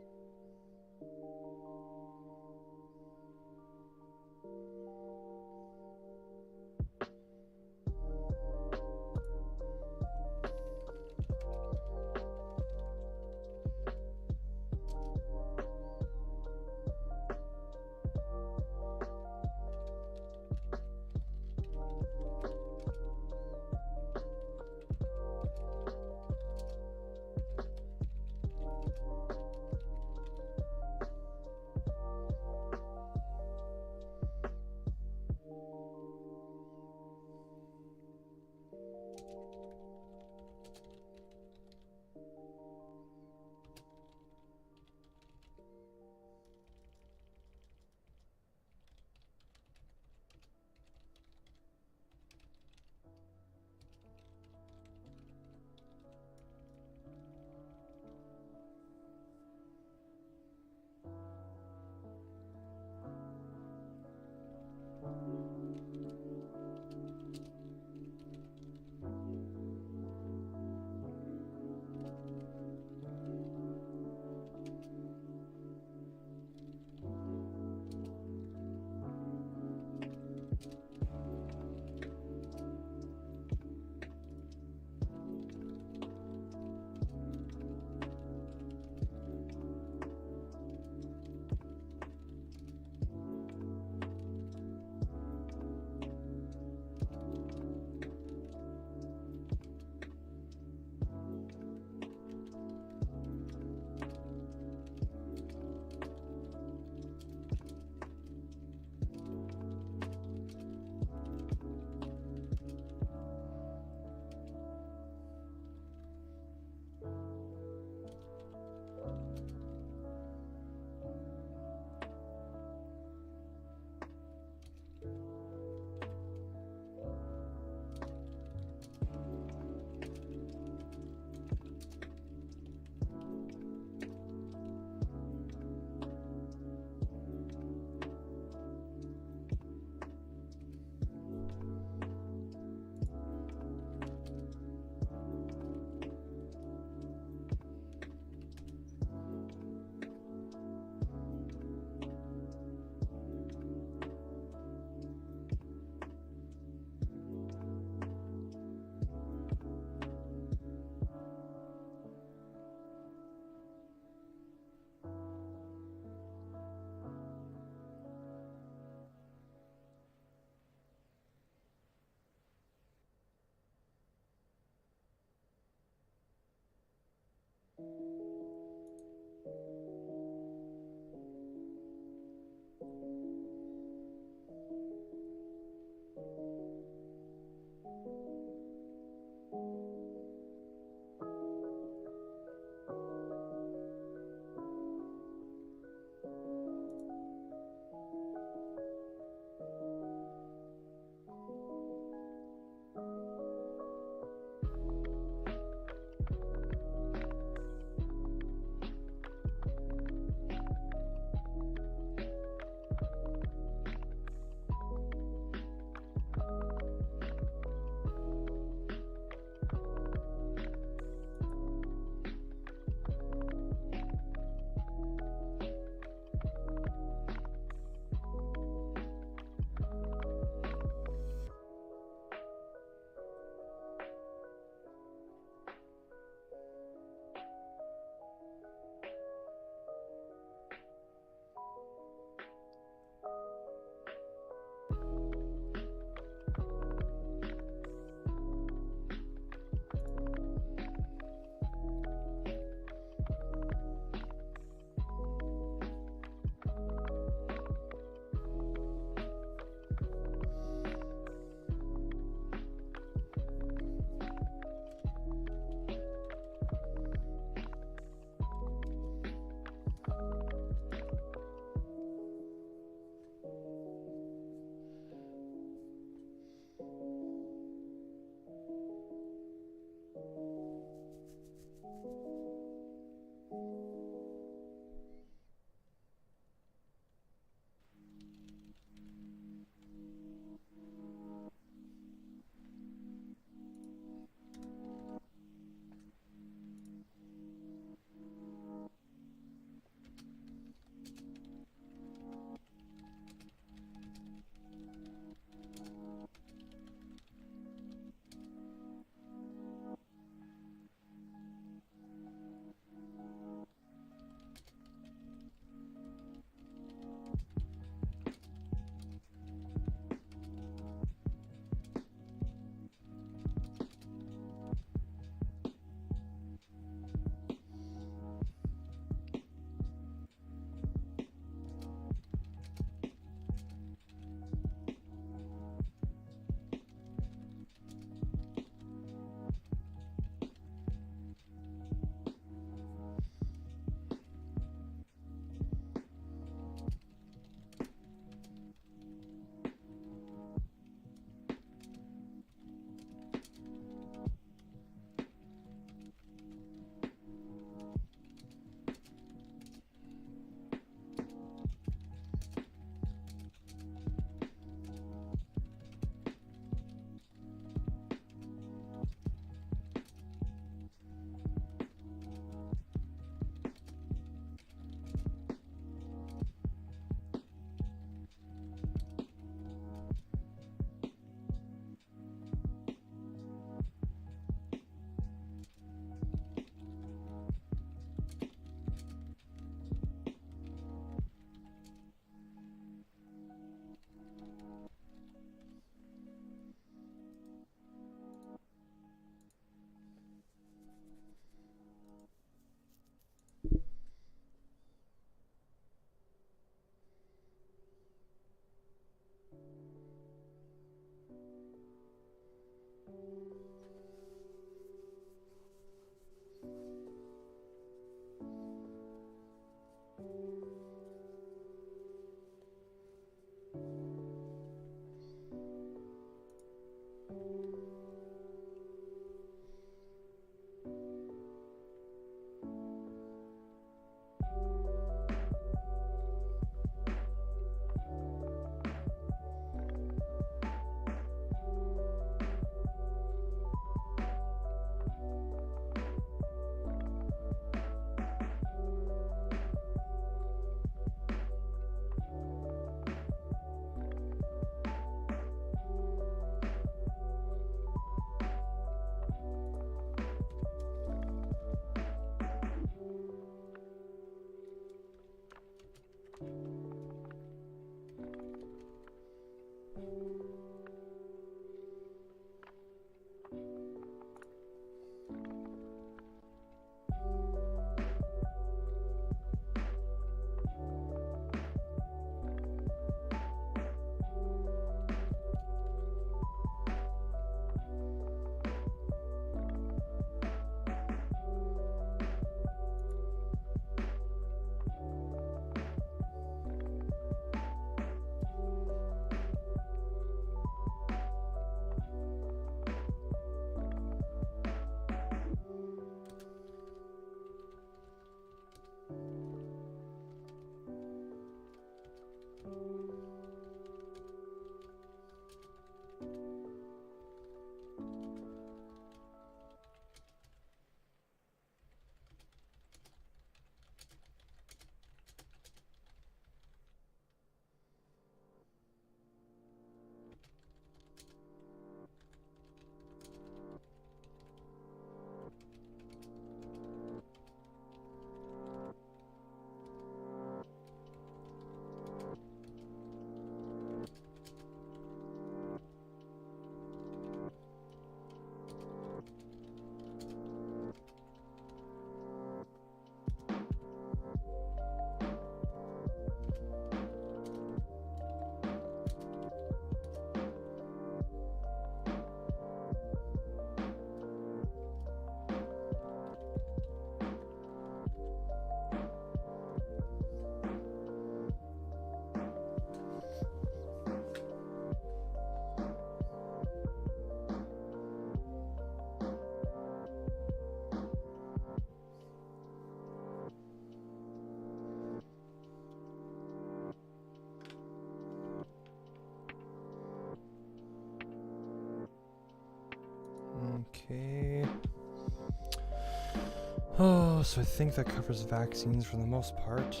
Oh, so I think that covers vaccines for the most part.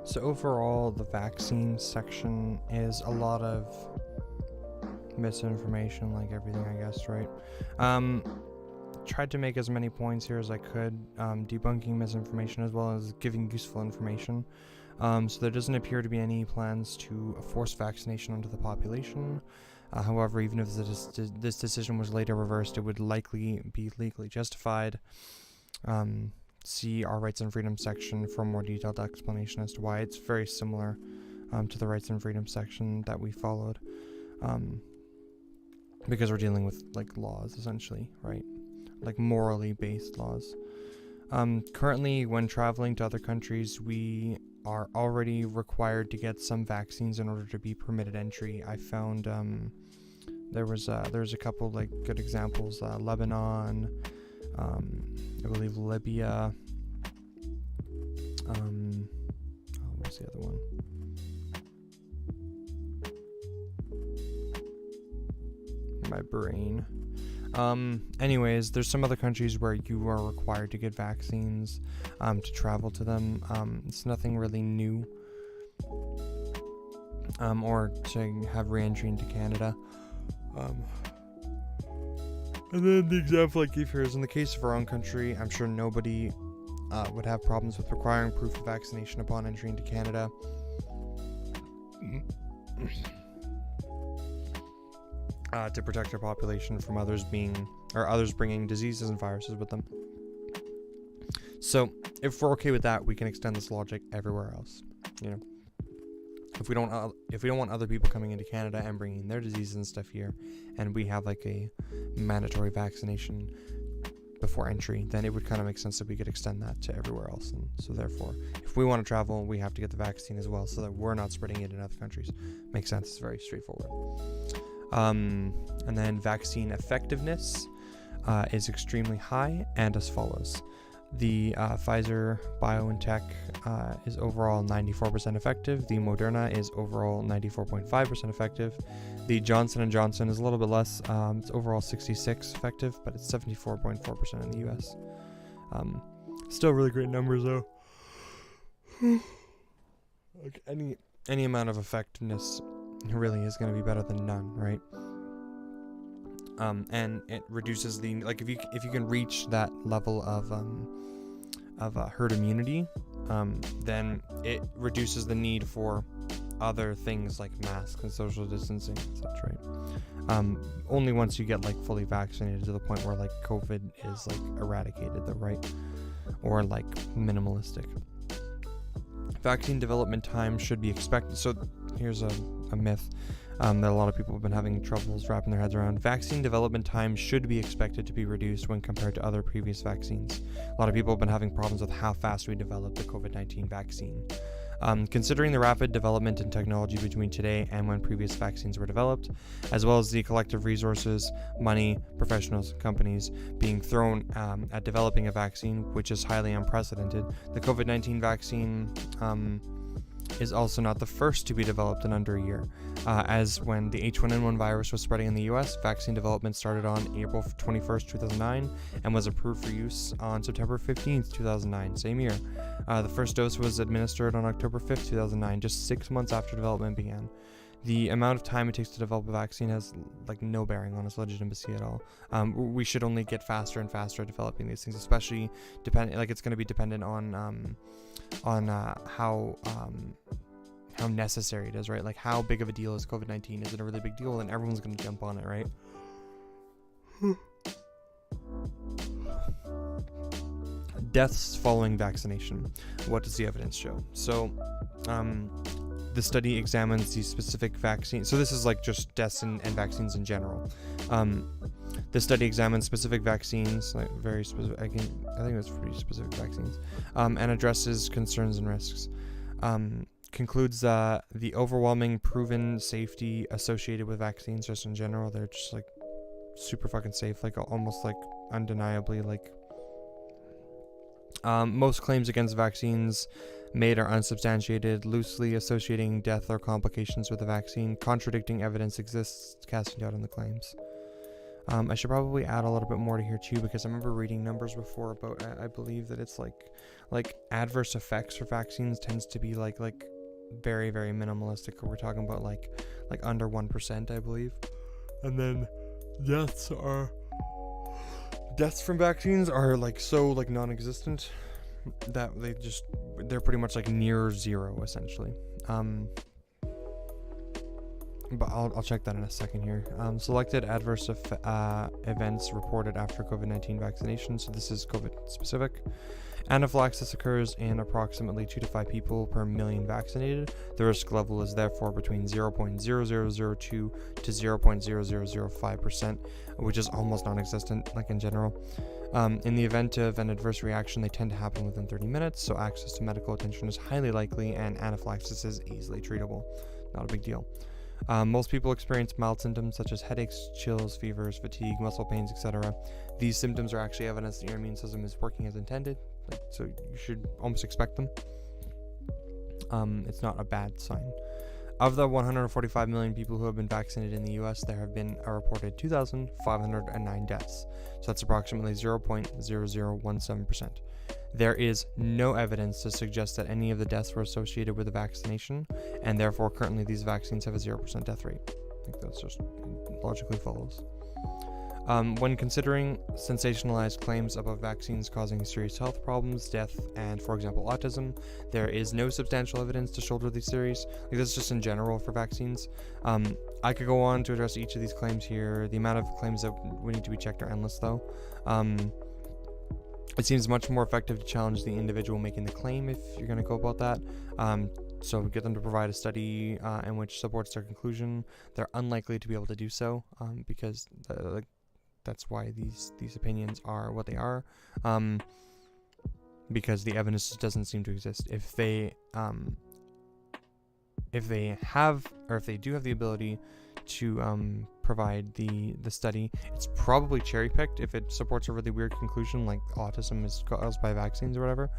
So overall, the vaccine section is a lot of misinformation, like everything, I guess, right? Tried to make as many points here as I could, debunking misinformation as well as giving useful information. So there doesn't appear to be any plans to force vaccination onto the population. However, even if this decision was later reversed, it would likely be legally justified. See our rights and freedoms section for a more detailed explanation as to why. It's very similar to the rights and freedoms section that we followed, because we're dealing with like laws essentially, right? Like morally based laws. Currently, when traveling to other countries, we are already required to get some vaccines in order to be permitted entry. I found there was a couple like good examples. Lebanon, I believe Libya. What's the other one? My brain. Anyways, there's some other countries where you are required to get vaccines to travel to them. It's nothing really new. Or to have re-entry into Canada. And then the example I gave here is in the case of our own country, I'm sure nobody would have problems with requiring proof of vaccination upon entry into Canada. To protect our population from others bringing diseases and viruses with them. So, if we're okay with that, we can extend this logic everywhere else. You know, if we don't want other people coming into Canada and bringing their diseases and stuff here, and we have like a mandatory vaccination before entry, then it would kind of make sense that we could extend that to everywhere else. And so, therefore, if we want to travel, we have to get the vaccine as well, so that we're not spreading it in other countries. Makes sense. It's very straightforward. And then vaccine effectiveness is extremely high, and as follows. The Pfizer BioNTech is overall 94% effective. The Moderna is overall 94.5% effective. The Johnson & Johnson is a little bit less. It's overall 66% effective, but it's 74.4% in the US. Still really great numbers though. Like any amount of effectiveness really is going to be better than none, right? And it reduces the, like, if you can reach that level of herd immunity, then it reduces the need for other things like masks and social distancing and such, right? Only once you get like fully vaccinated to the point where like COVID is like eradicated, though, right? Or like minimalistic. Vaccine development time should be expected. So here's a myth that a lot of people have been having troubles wrapping their heads around. Vaccine development time should be expected to be reduced when compared to other previous vaccines. A lot of people have been having problems with how fast we developed the COVID-19 vaccine. Considering the rapid development in technology between today and when previous vaccines were developed, as well as the collective resources, money, professionals, companies being thrown at developing a vaccine, which is highly unprecedented, the COVID-19 vaccine is also not the first to be developed in under a year. As when the H1N1 virus was spreading in the US, vaccine development started on April 21st, 2009, and was approved for use on September 15th, 2009, same year. The first dose was administered on October 5th, 2009, just 6 months after development began. The amount of time it takes to develop a vaccine has like no bearing on its legitimacy at all. We should only get faster and faster at developing these things, especially it's going to be dependent on how necessary it is, right? Like, how big of a deal is COVID-19? Is it a really big deal? Then everyone's going to jump on it, right? Deaths following vaccination. What does the evidence show? So, the study examines the specific vaccine. So this is like just deaths and vaccines in general. The study examines specific vaccines, like very specific. I think that's pretty specific vaccines, and addresses concerns and risks. Concludes the overwhelming proven safety associated with vaccines, just in general, they're just like super fucking safe, like almost like undeniably like Most claims against vaccines made are unsubstantiated, loosely associating death or complications with the vaccine. Contradicting evidence exists, casting doubt on the claims. I should probably add a little bit more to here too, because I remember reading numbers before about, I believe that it's like adverse effects for vaccines tends to be like very, very minimalistic. We're talking about like under 1%, I believe. And then deaths from vaccines are like so like non-existent that they're pretty much like near zero essentially. But I'll check that in a second here. Selected adverse events reported after COVID-19 vaccination. So this is COVID specific. Anaphylaxis occurs in approximately 2 to 5 people per million vaccinated. The risk level is therefore between 0.0002 to 0.0005%, which is almost non-existent, like in general. In the event of an adverse reaction, they tend to happen within 30 minutes, so access to medical attention is highly likely, and anaphylaxis is easily treatable. Not a big deal. Most people experience mild symptoms such as headaches, chills, fevers, fatigue, muscle pains, etc. These symptoms are actually evidence that your immune system is working as intended, so you should almost expect them. It's not a bad sign. Of the 145 million people who have been vaccinated in the US, there have been a reported 2,509 deaths. So that's approximately 0.0017%. There is no evidence to suggest that any of the deaths were associated with the vaccination, and therefore currently these vaccines have a 0% death rate. I think that's just logically follows. When considering sensationalized claims about vaccines causing serious health problems, death, and, for example, autism, there is no substantial evidence to shoulder these theories. Like, this is just in general for vaccines. I could go on to address each of these claims here. The amount of claims that we need to be checked are endless, though. It seems much more effective to challenge the individual making the claim if you're going to go about that. So get them to provide a study in which supports their conclusion. They're unlikely to be able to do so because that's why these opinions are what they are, because the evidence doesn't seem to exist. If they do have the ability to provide the study, it's probably cherry picked if it supports a really weird conclusion like autism is caused by vaccines or whatever.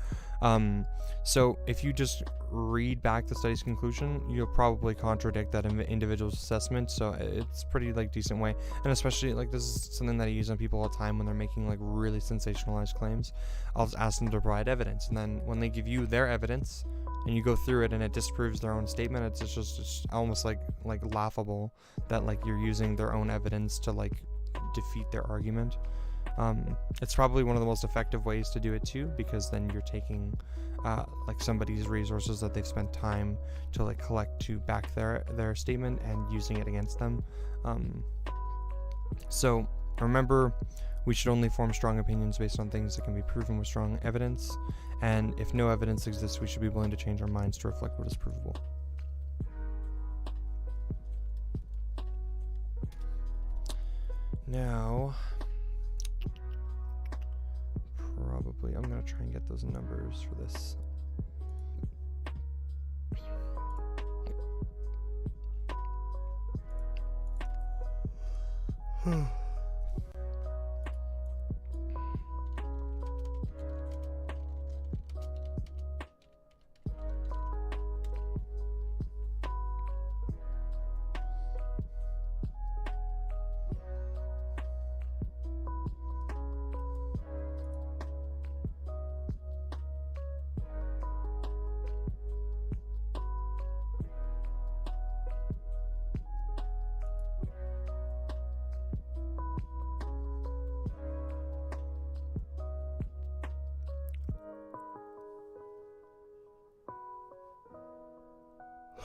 So if you just read back the study's conclusion, you'll probably contradict that individual's assessment. So it's pretty like decent way, and especially like this is something that I use on people all the time when they're making like really sensationalized claims. I'll just ask them to provide evidence, and then when they give you their evidence and you go through it and it disproves their own statement, it's just almost like laughable that like you're using their own evidence to like defeat their argument. It's probably one of the most effective ways to do it too, because then you're taking like somebody's resources that they've spent time to like collect to back their statement and using it against them. So remember, we should only form strong opinions based on things that can be proven with strong evidence, and if no evidence exists, we should be willing to change our minds to reflect what is provable. Now, probably I'm going to try and get those numbers for this.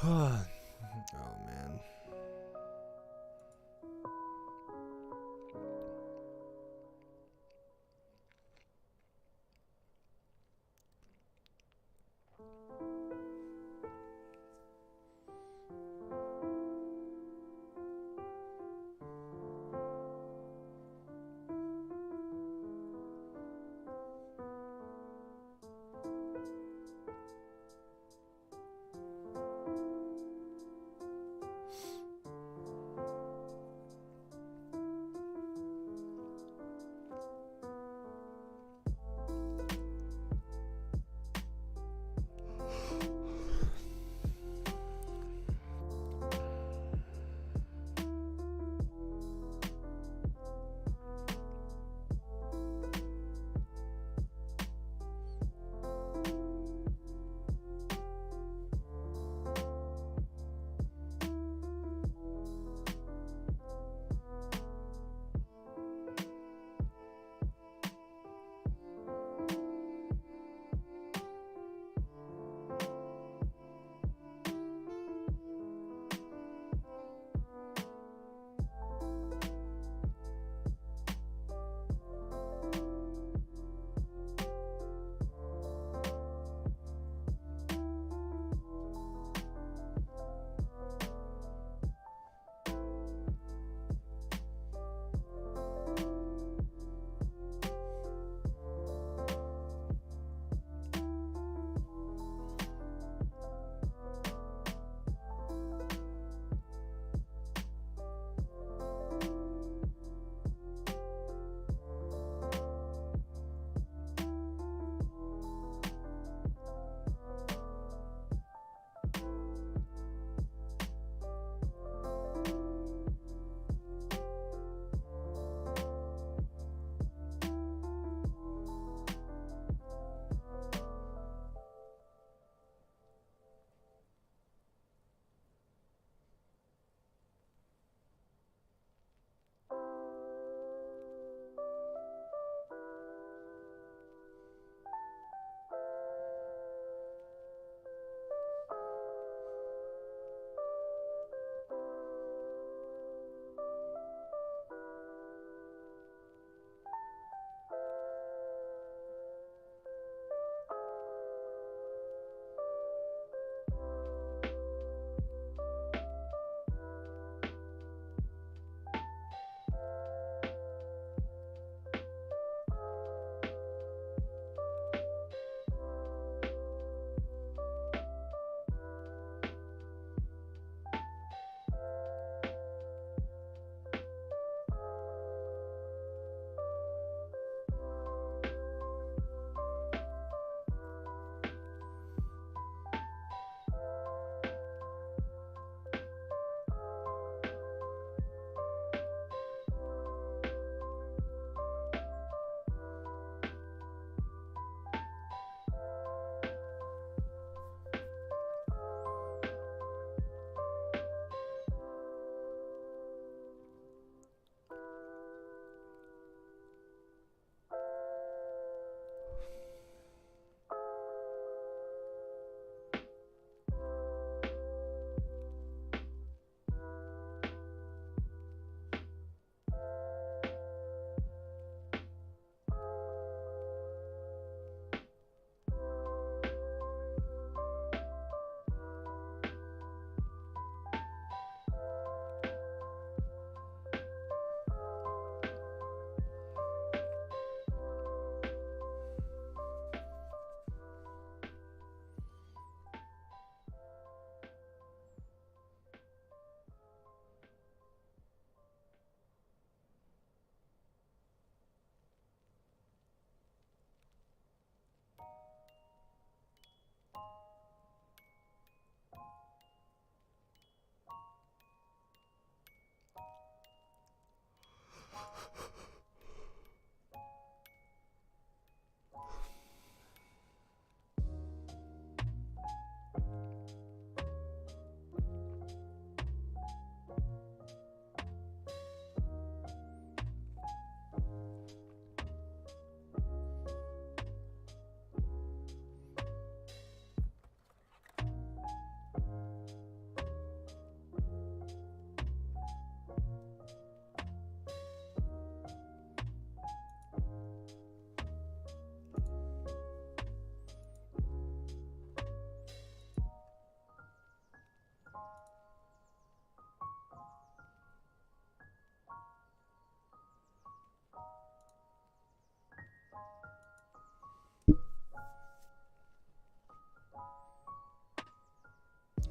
Oh man.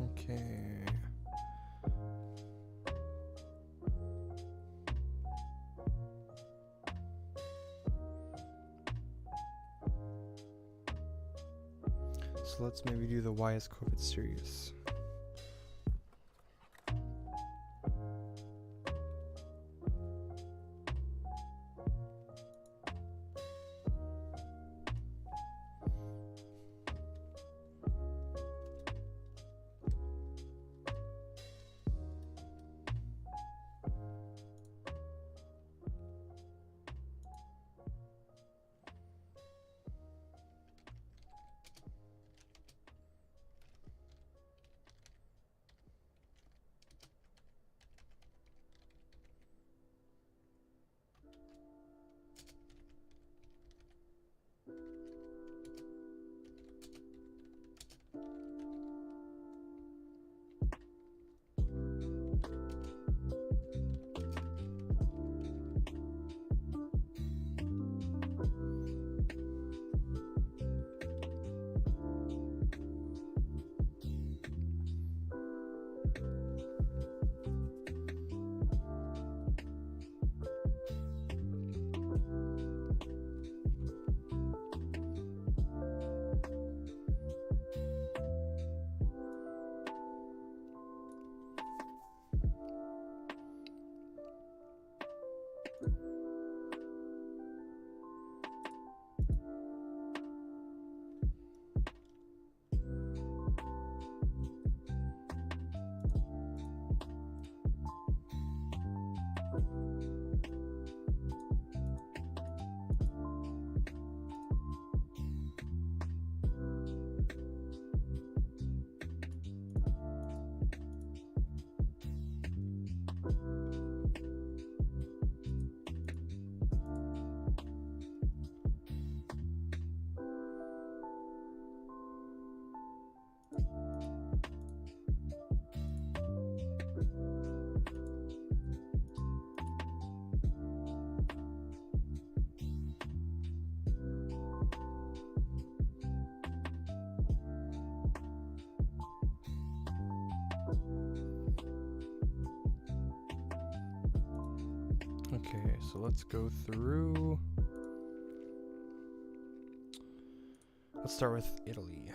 Okay. So let's maybe do the why is COVID serious? Okay, so let's go through. Let's start with Italy.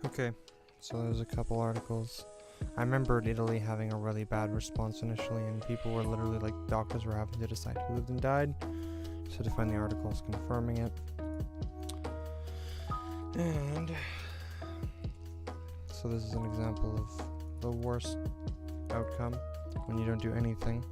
Okay, so there's a couple articles. I remembered Italy having a really bad response initially, and people were literally like, doctors were having to decide who lived and died. So to find the articles confirming it. And so this is an example of the worst outcome when you don't do anything.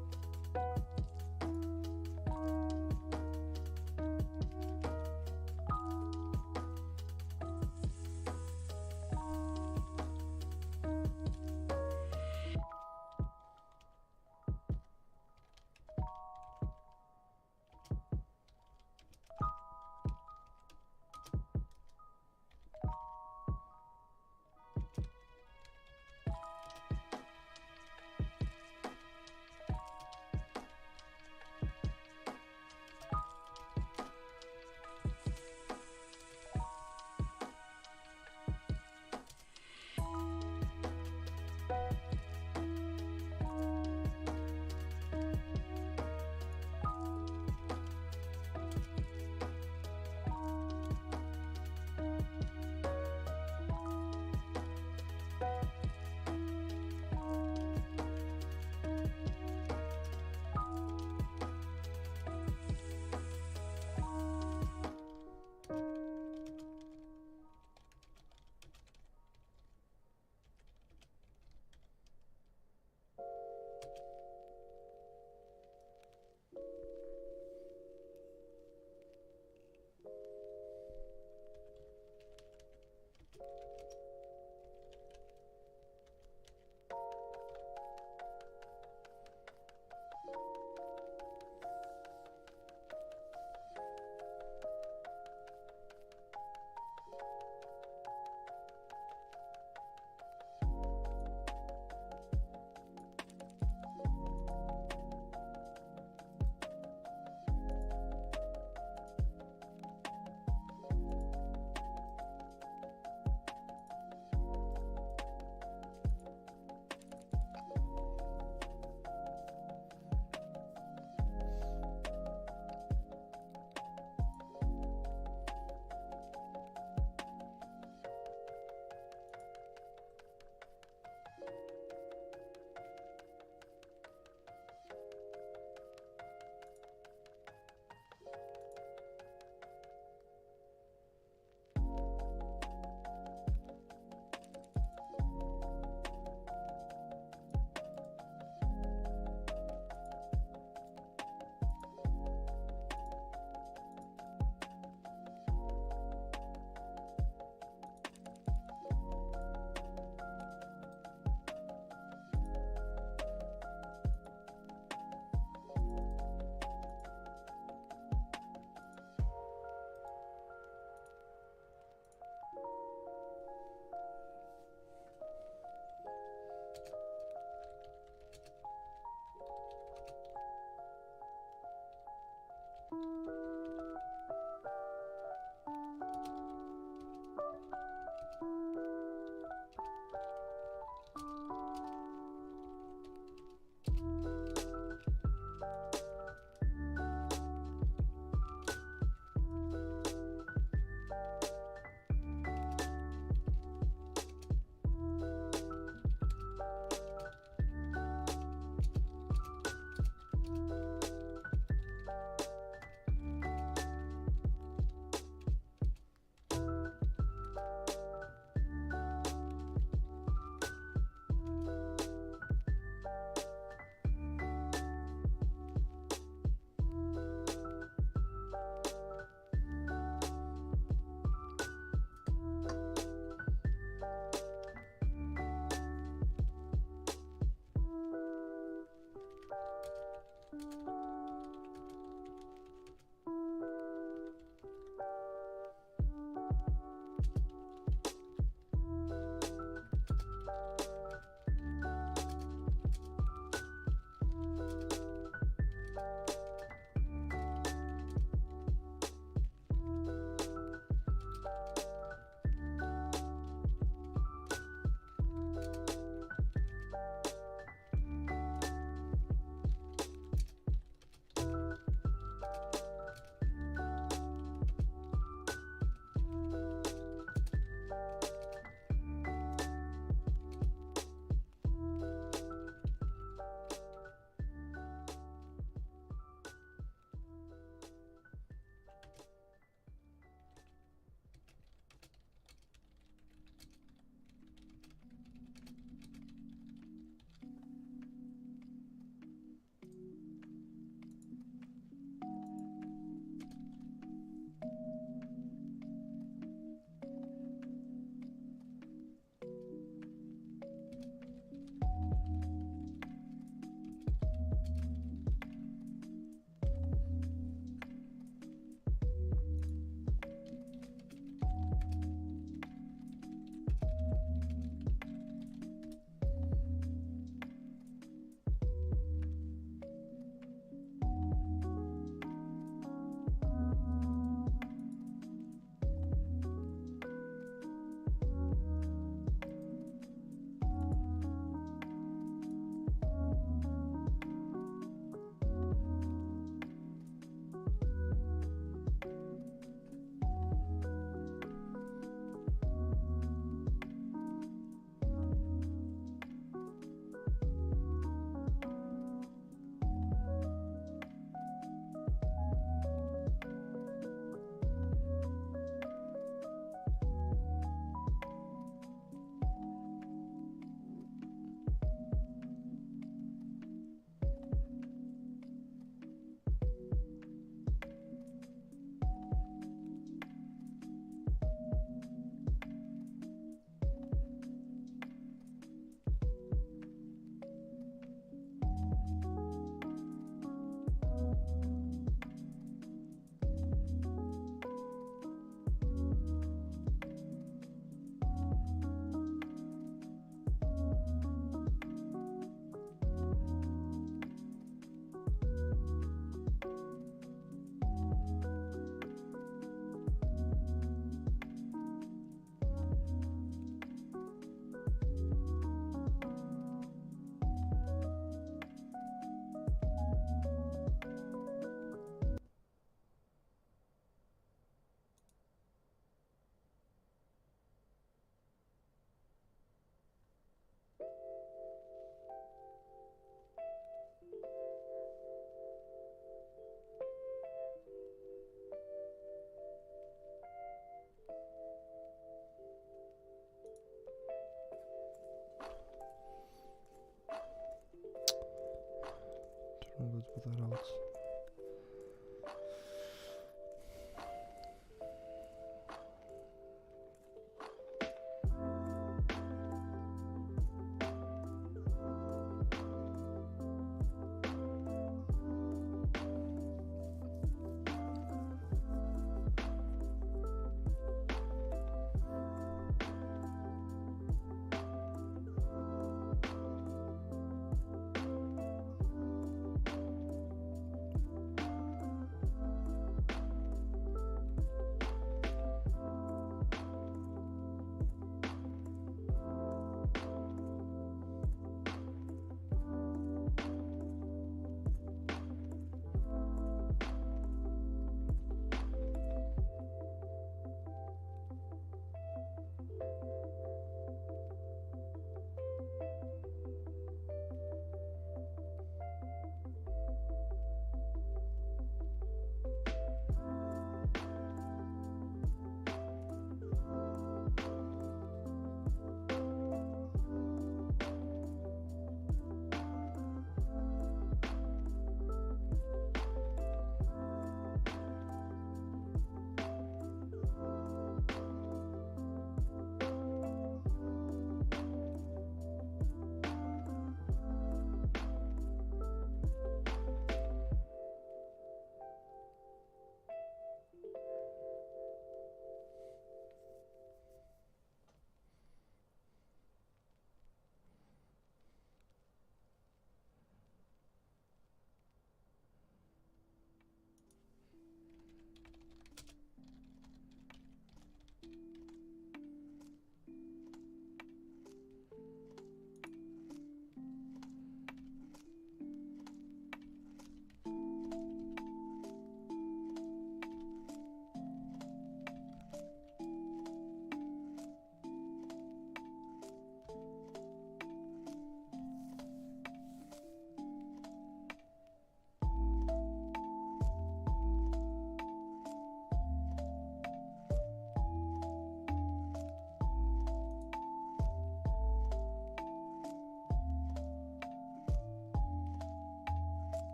What else?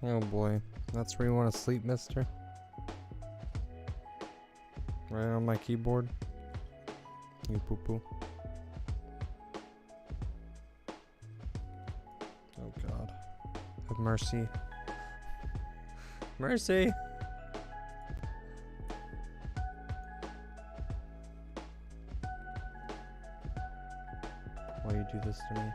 Oh boy. That's where you want to sleep, mister? Right on my keyboard? You poo poo. Oh god. Have mercy. Mercy! Why you do this to me?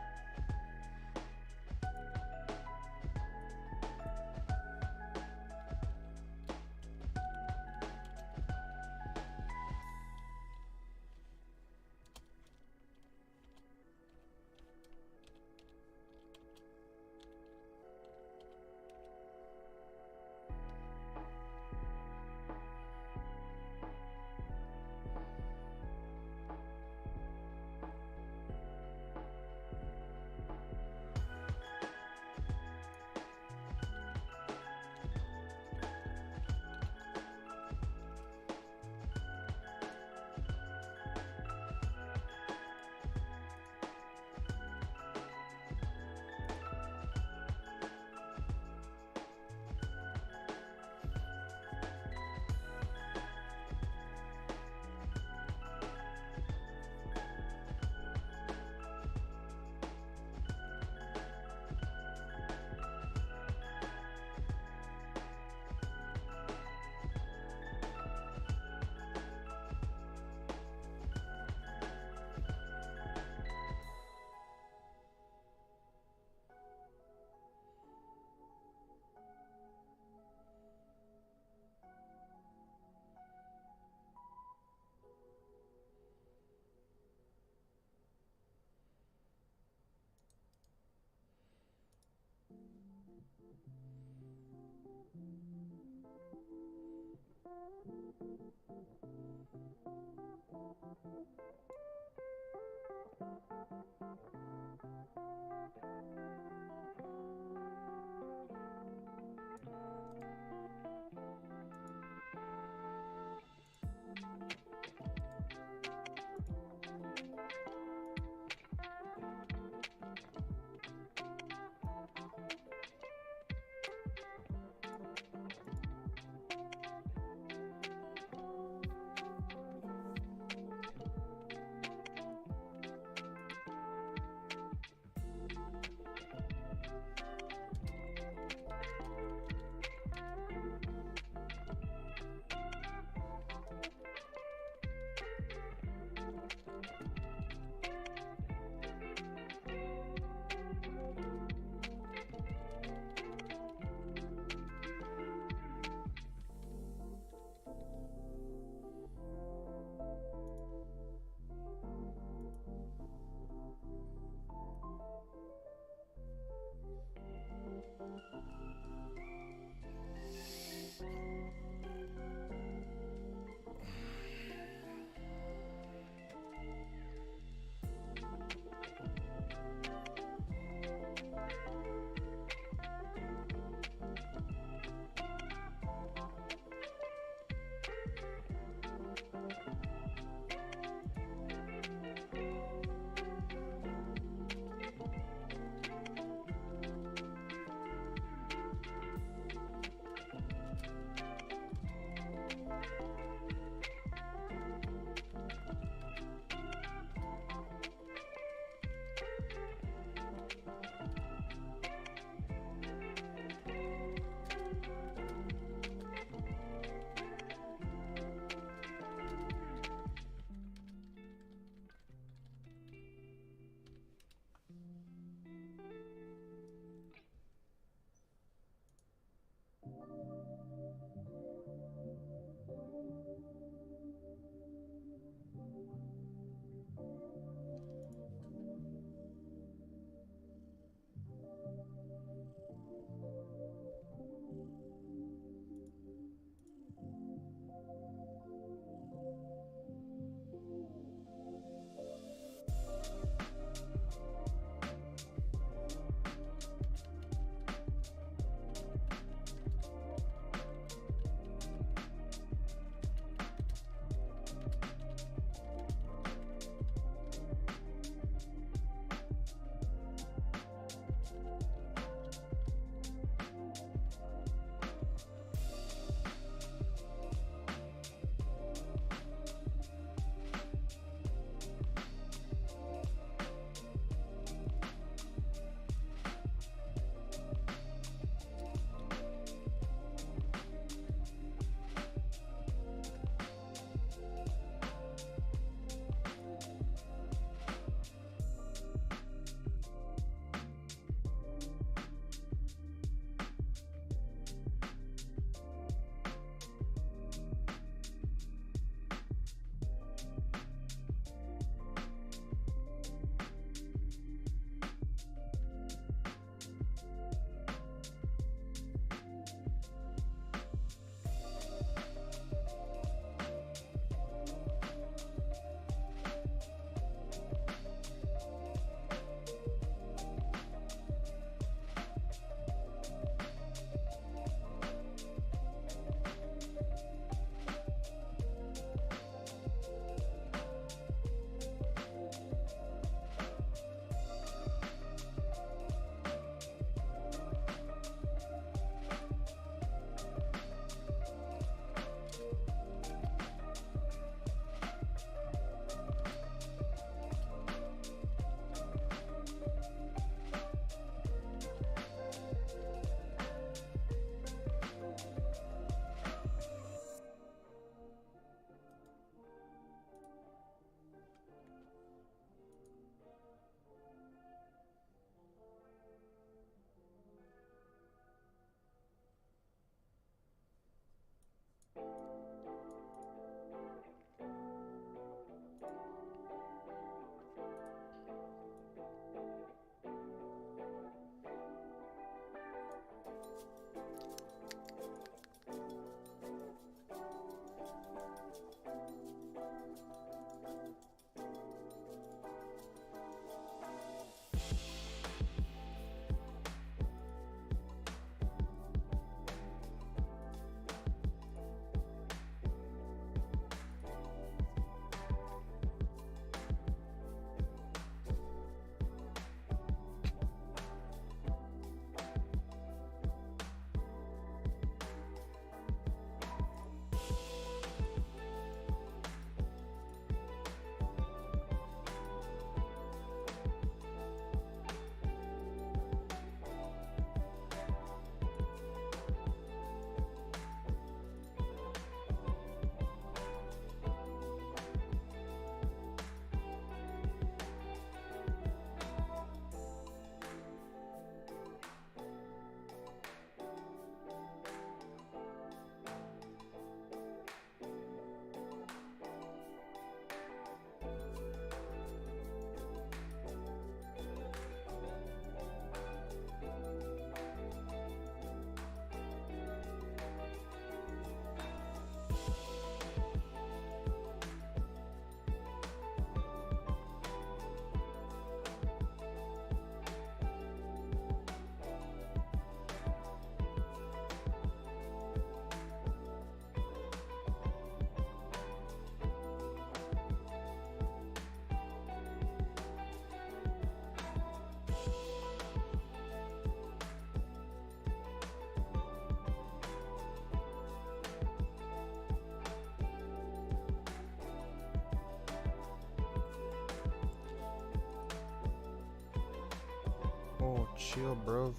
Oh, chill, bro.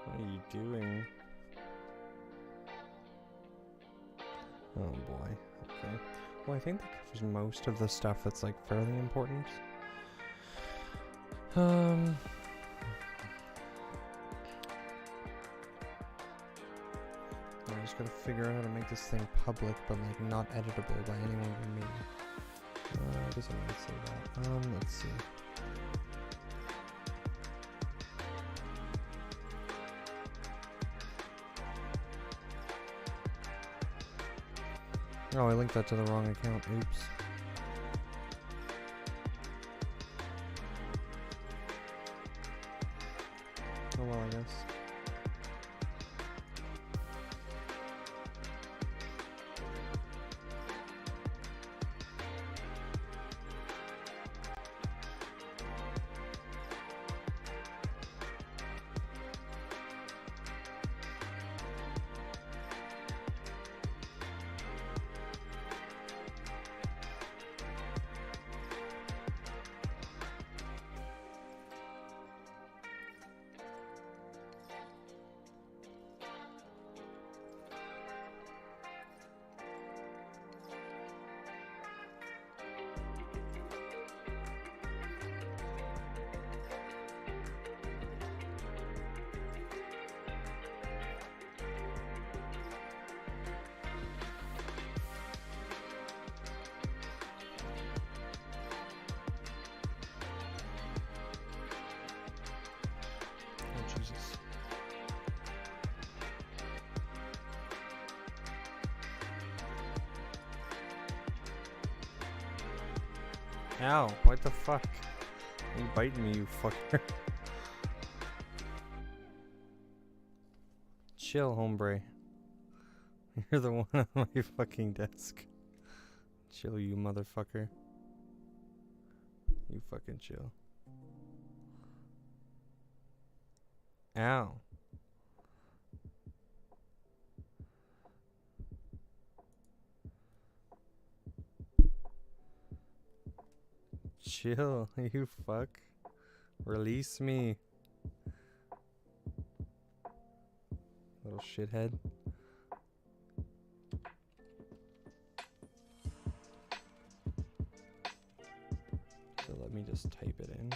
What are you doing? Oh boy. Okay. Well, I think that covers most of the stuff that's like fairly important. I just gotta figure out how to make this thing public, but like not editable by anyone but me. Doesn't really say that. Let's see. Oh, I linked that to the wrong account. Oops. Oh well, I guess. Oh, Jesus. Ow, what the fuck? You biting me, you fucker. Chill, hombre. You're the one on my fucking desk. Chill, you motherfucker. You fucking chill. Ow. Chill, you fuck. Release me. Little shithead. So let me just type it in.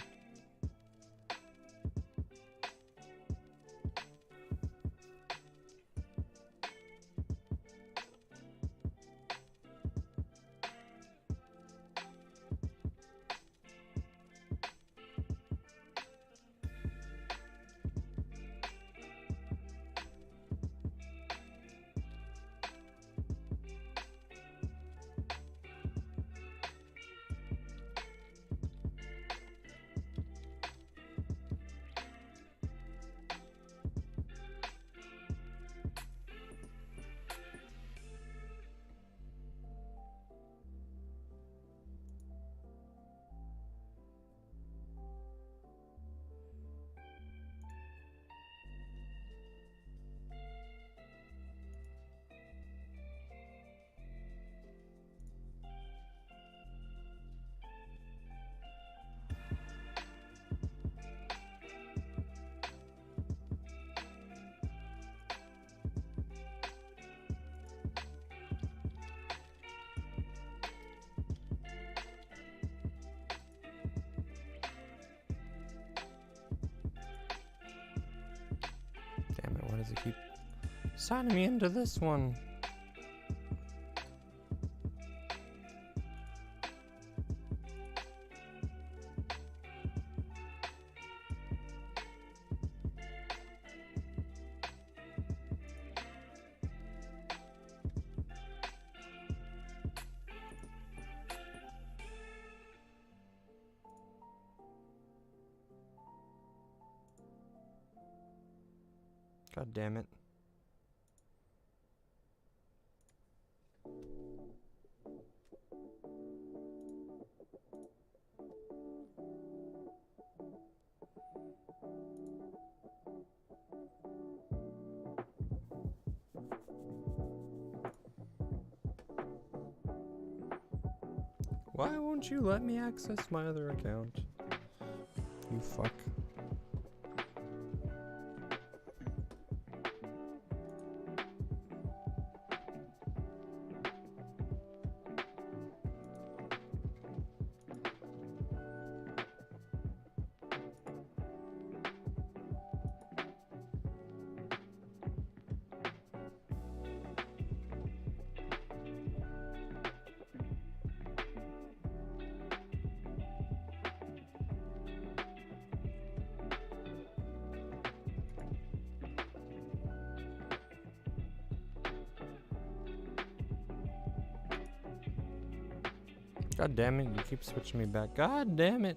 Damn it, why does it keep signing me into this one? God damn it. Why won't you let me access my other account? You fuck. God damn it, you keep switching me back. God damn it.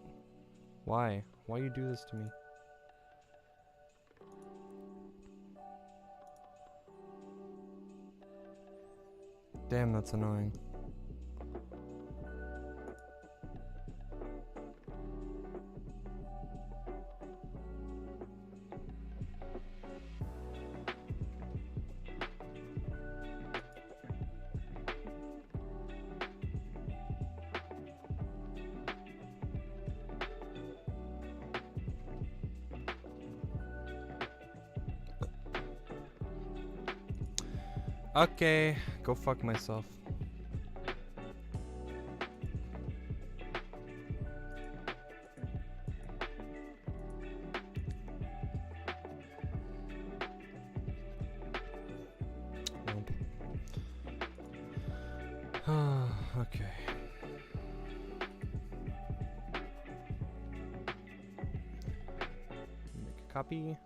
Why? Why you do this to me? Damn, that's annoying. Okay, go fuck myself. Nope. Okay. Make a copy.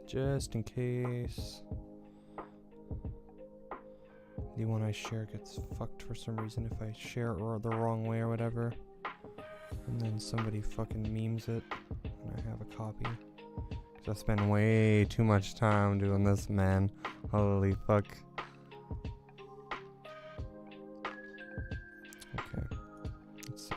Just in case the one I share gets fucked for some reason, if I share it the wrong way or whatever, and then somebody fucking memes it and I have a copy. Cause I spend way too much time doing this, man. Holy fuck. Okay, let's see.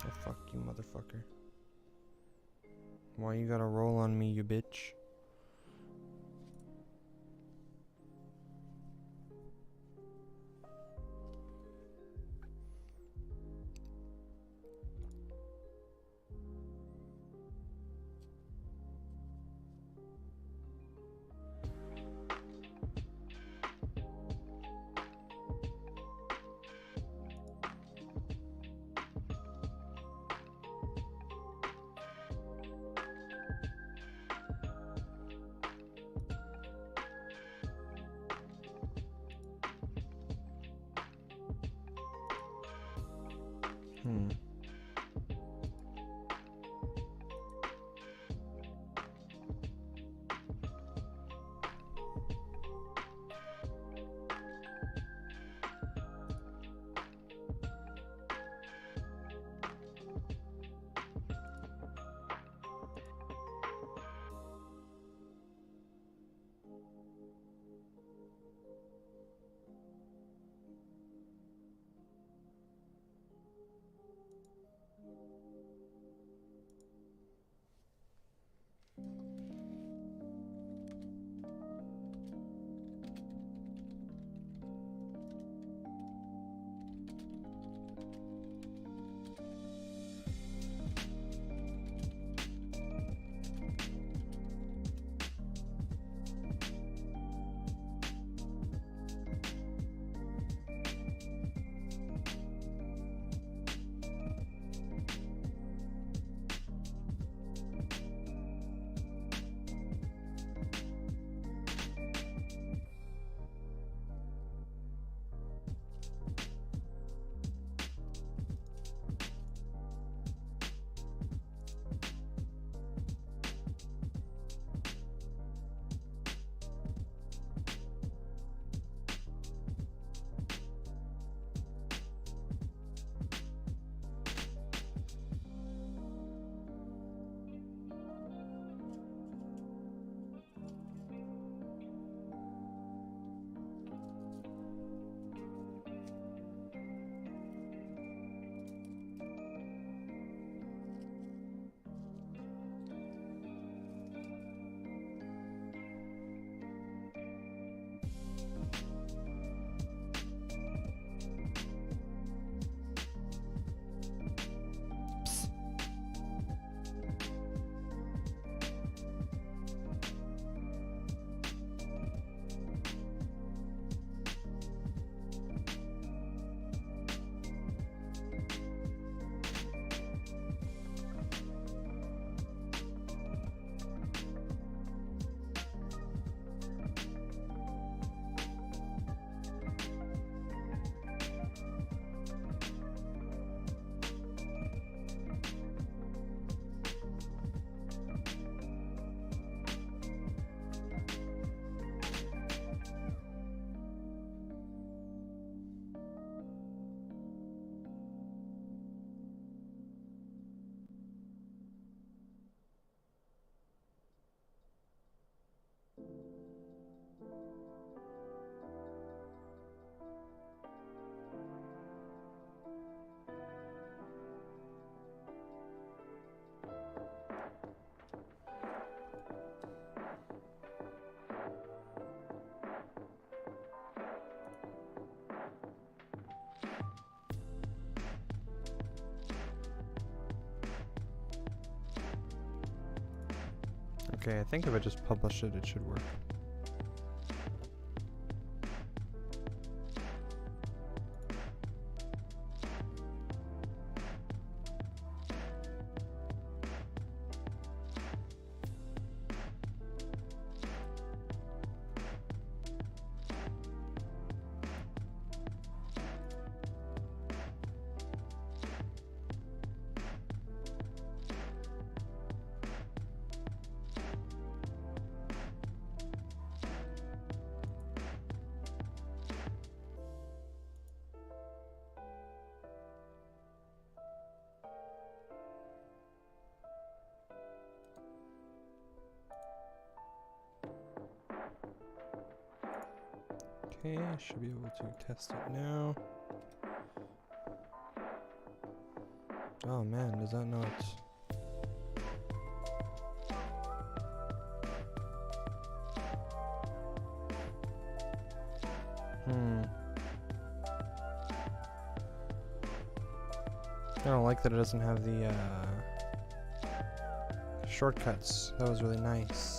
Oh, fuck you, motherfucker. Why you gotta roll on me, you bitch? Hmm. Okay, I think if I just publish it, it should work. Okay, I should be able to test it now. Oh man, does that not... I don't like that it doesn't have the shortcuts. That was really nice.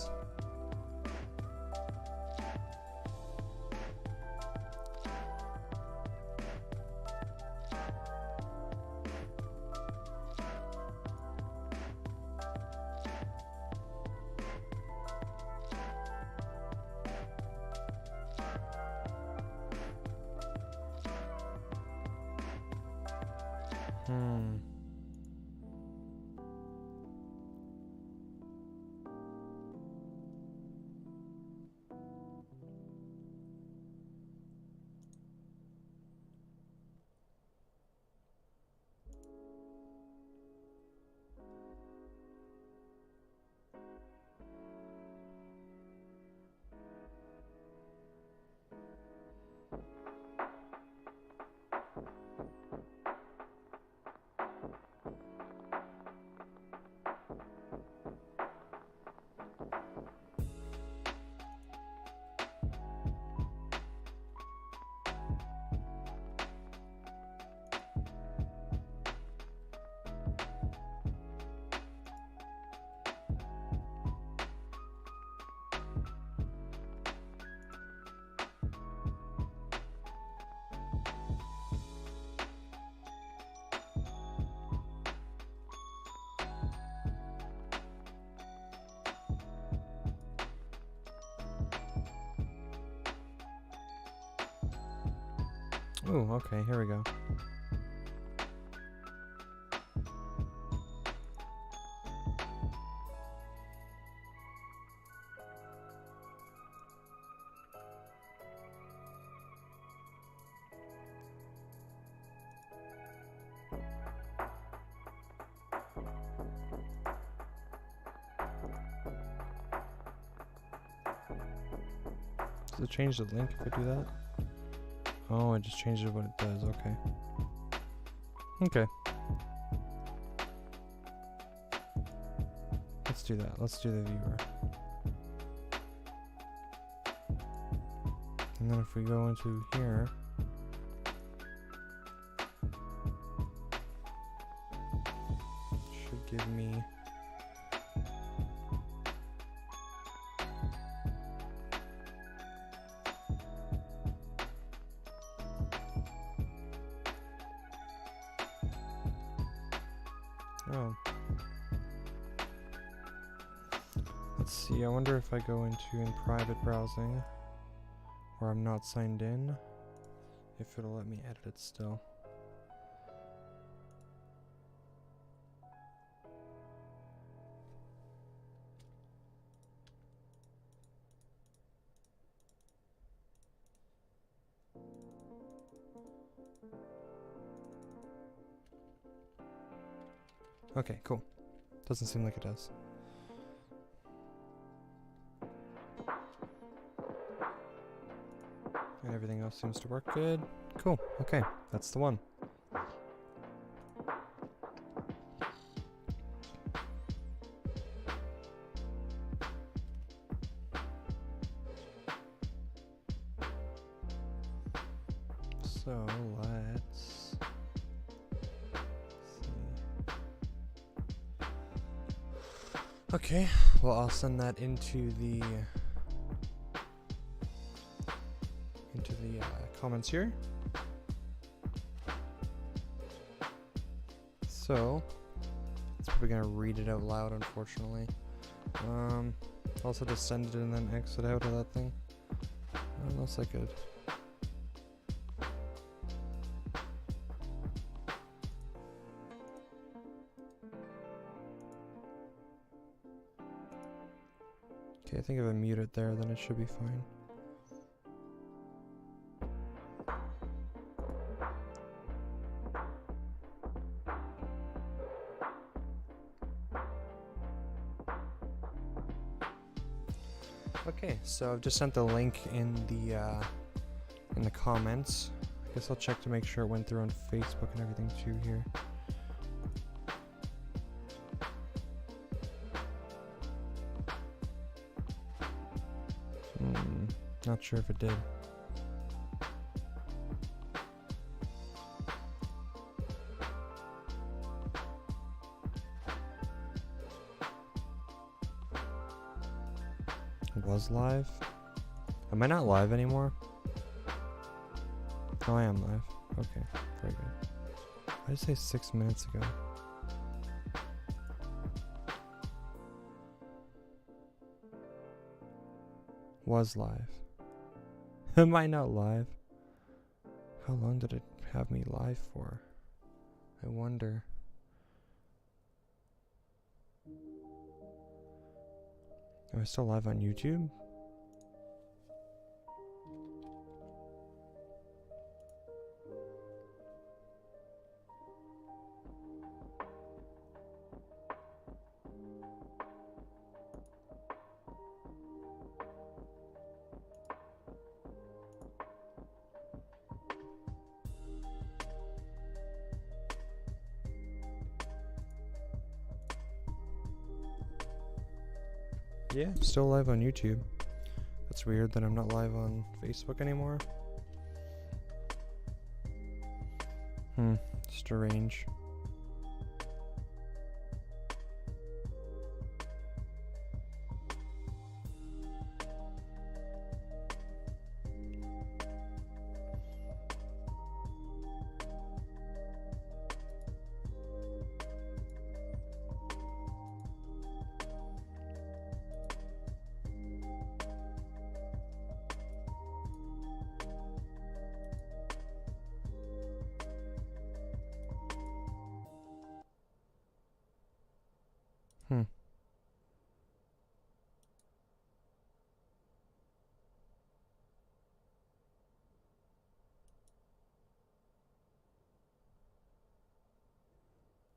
Oh, okay, here we go. Does it change the link if I do that? Oh, it just changes what it does, okay. Okay. Let's do that. Let's do the viewer. And then if we go into here, it should give me oh. Let's see, I wonder if I go into in private browsing where I'm not signed in, if it'll let me edit it still. Okay, cool. Doesn't seem like it does. And everything else seems to work good. Cool. Okay, that's the one. So let's see. Okay, well, I'll send that into the comments here. So, it's probably gonna read it out loud, unfortunately. Also just send it and then exit out of that thing. Unless I could. Okay, I think if I mute it there, then it should be fine. Okay, so I've just sent the link in the comments. I guess I'll check to make sure it went through on Facebook and everything too here. Not sure if it did. It was live? Am I not live anymore? Oh, I am live. Okay, very good. I just say 6 minutes ago. Was live. Am I not live? How long did it have me live for? I wonder. Am I still live on YouTube? Yeah, still live on YouTube. That's weird that I'm not live on Facebook anymore. Strange.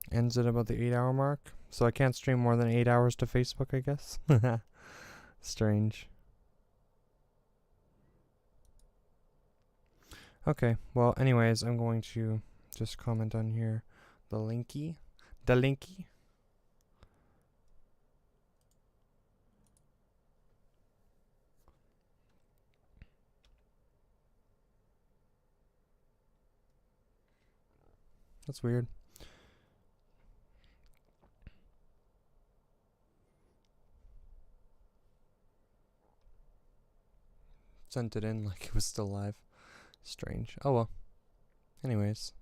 Ends at about the 8-hour mark. So I can't stream more than 8 hours to Facebook, I guess. Strange. Okay, well, anyways, I'm going to just comment on here. The linky. That's weird. Sent it in like it was still live. Strange. Oh well. Anyways.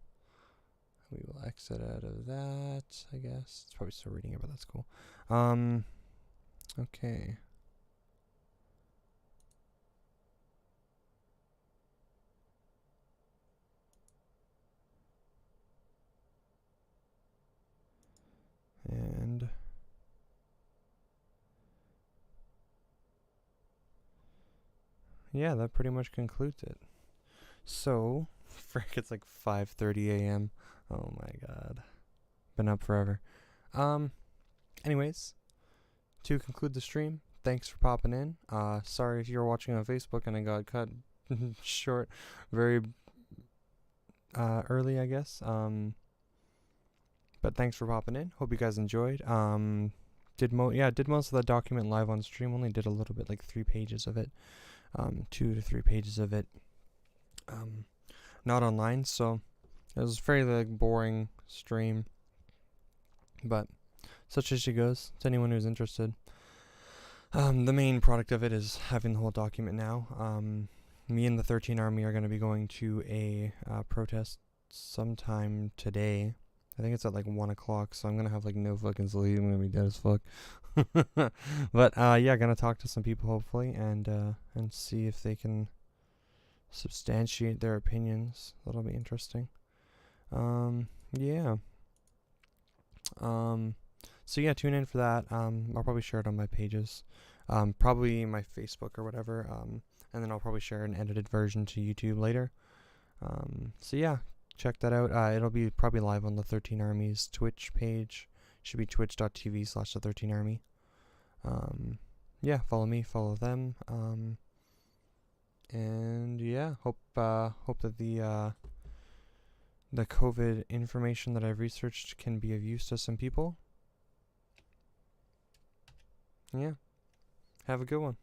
We will exit out of that, I guess. It's probably still reading it, but that's cool. Okay. And yeah, that pretty much concludes it. So, frick, it's like 5:30 a.m. Oh my god. Been up forever. Anyways, to conclude the stream, thanks for popping in. Sorry if you were watching on Facebook and I got cut short very early, I guess. But thanks for popping in. Hope you guys enjoyed. Did most of the document live on stream. Only did a little bit, like 3 pages of it. 2 to 3 pages of it. Not online, so it was a fairly boring stream. But such as she goes to anyone who's interested. The main product of it is having the whole document now. Me and the 13 Army are going to be going to a protest sometime today. I think it's at like 1 o'clock, so I'm going to have like no fucking sleep. I'm going to be dead as fuck. But yeah, going to talk to some people hopefully and see if they can substantiate their opinions. That'll be interesting. Yeah. So yeah, tune in for that. I'll probably share it on my pages. Probably my Facebook or whatever. And then I'll probably share an edited version to YouTube later. So yeah, check that out. It'll be probably live on the 13 Army's Twitch page. Should be twitch.tv/the 13 Army. Yeah, follow me, follow them. And yeah, hope that the COVID information that I've researched can be of use to some people. Yeah. Have a good one.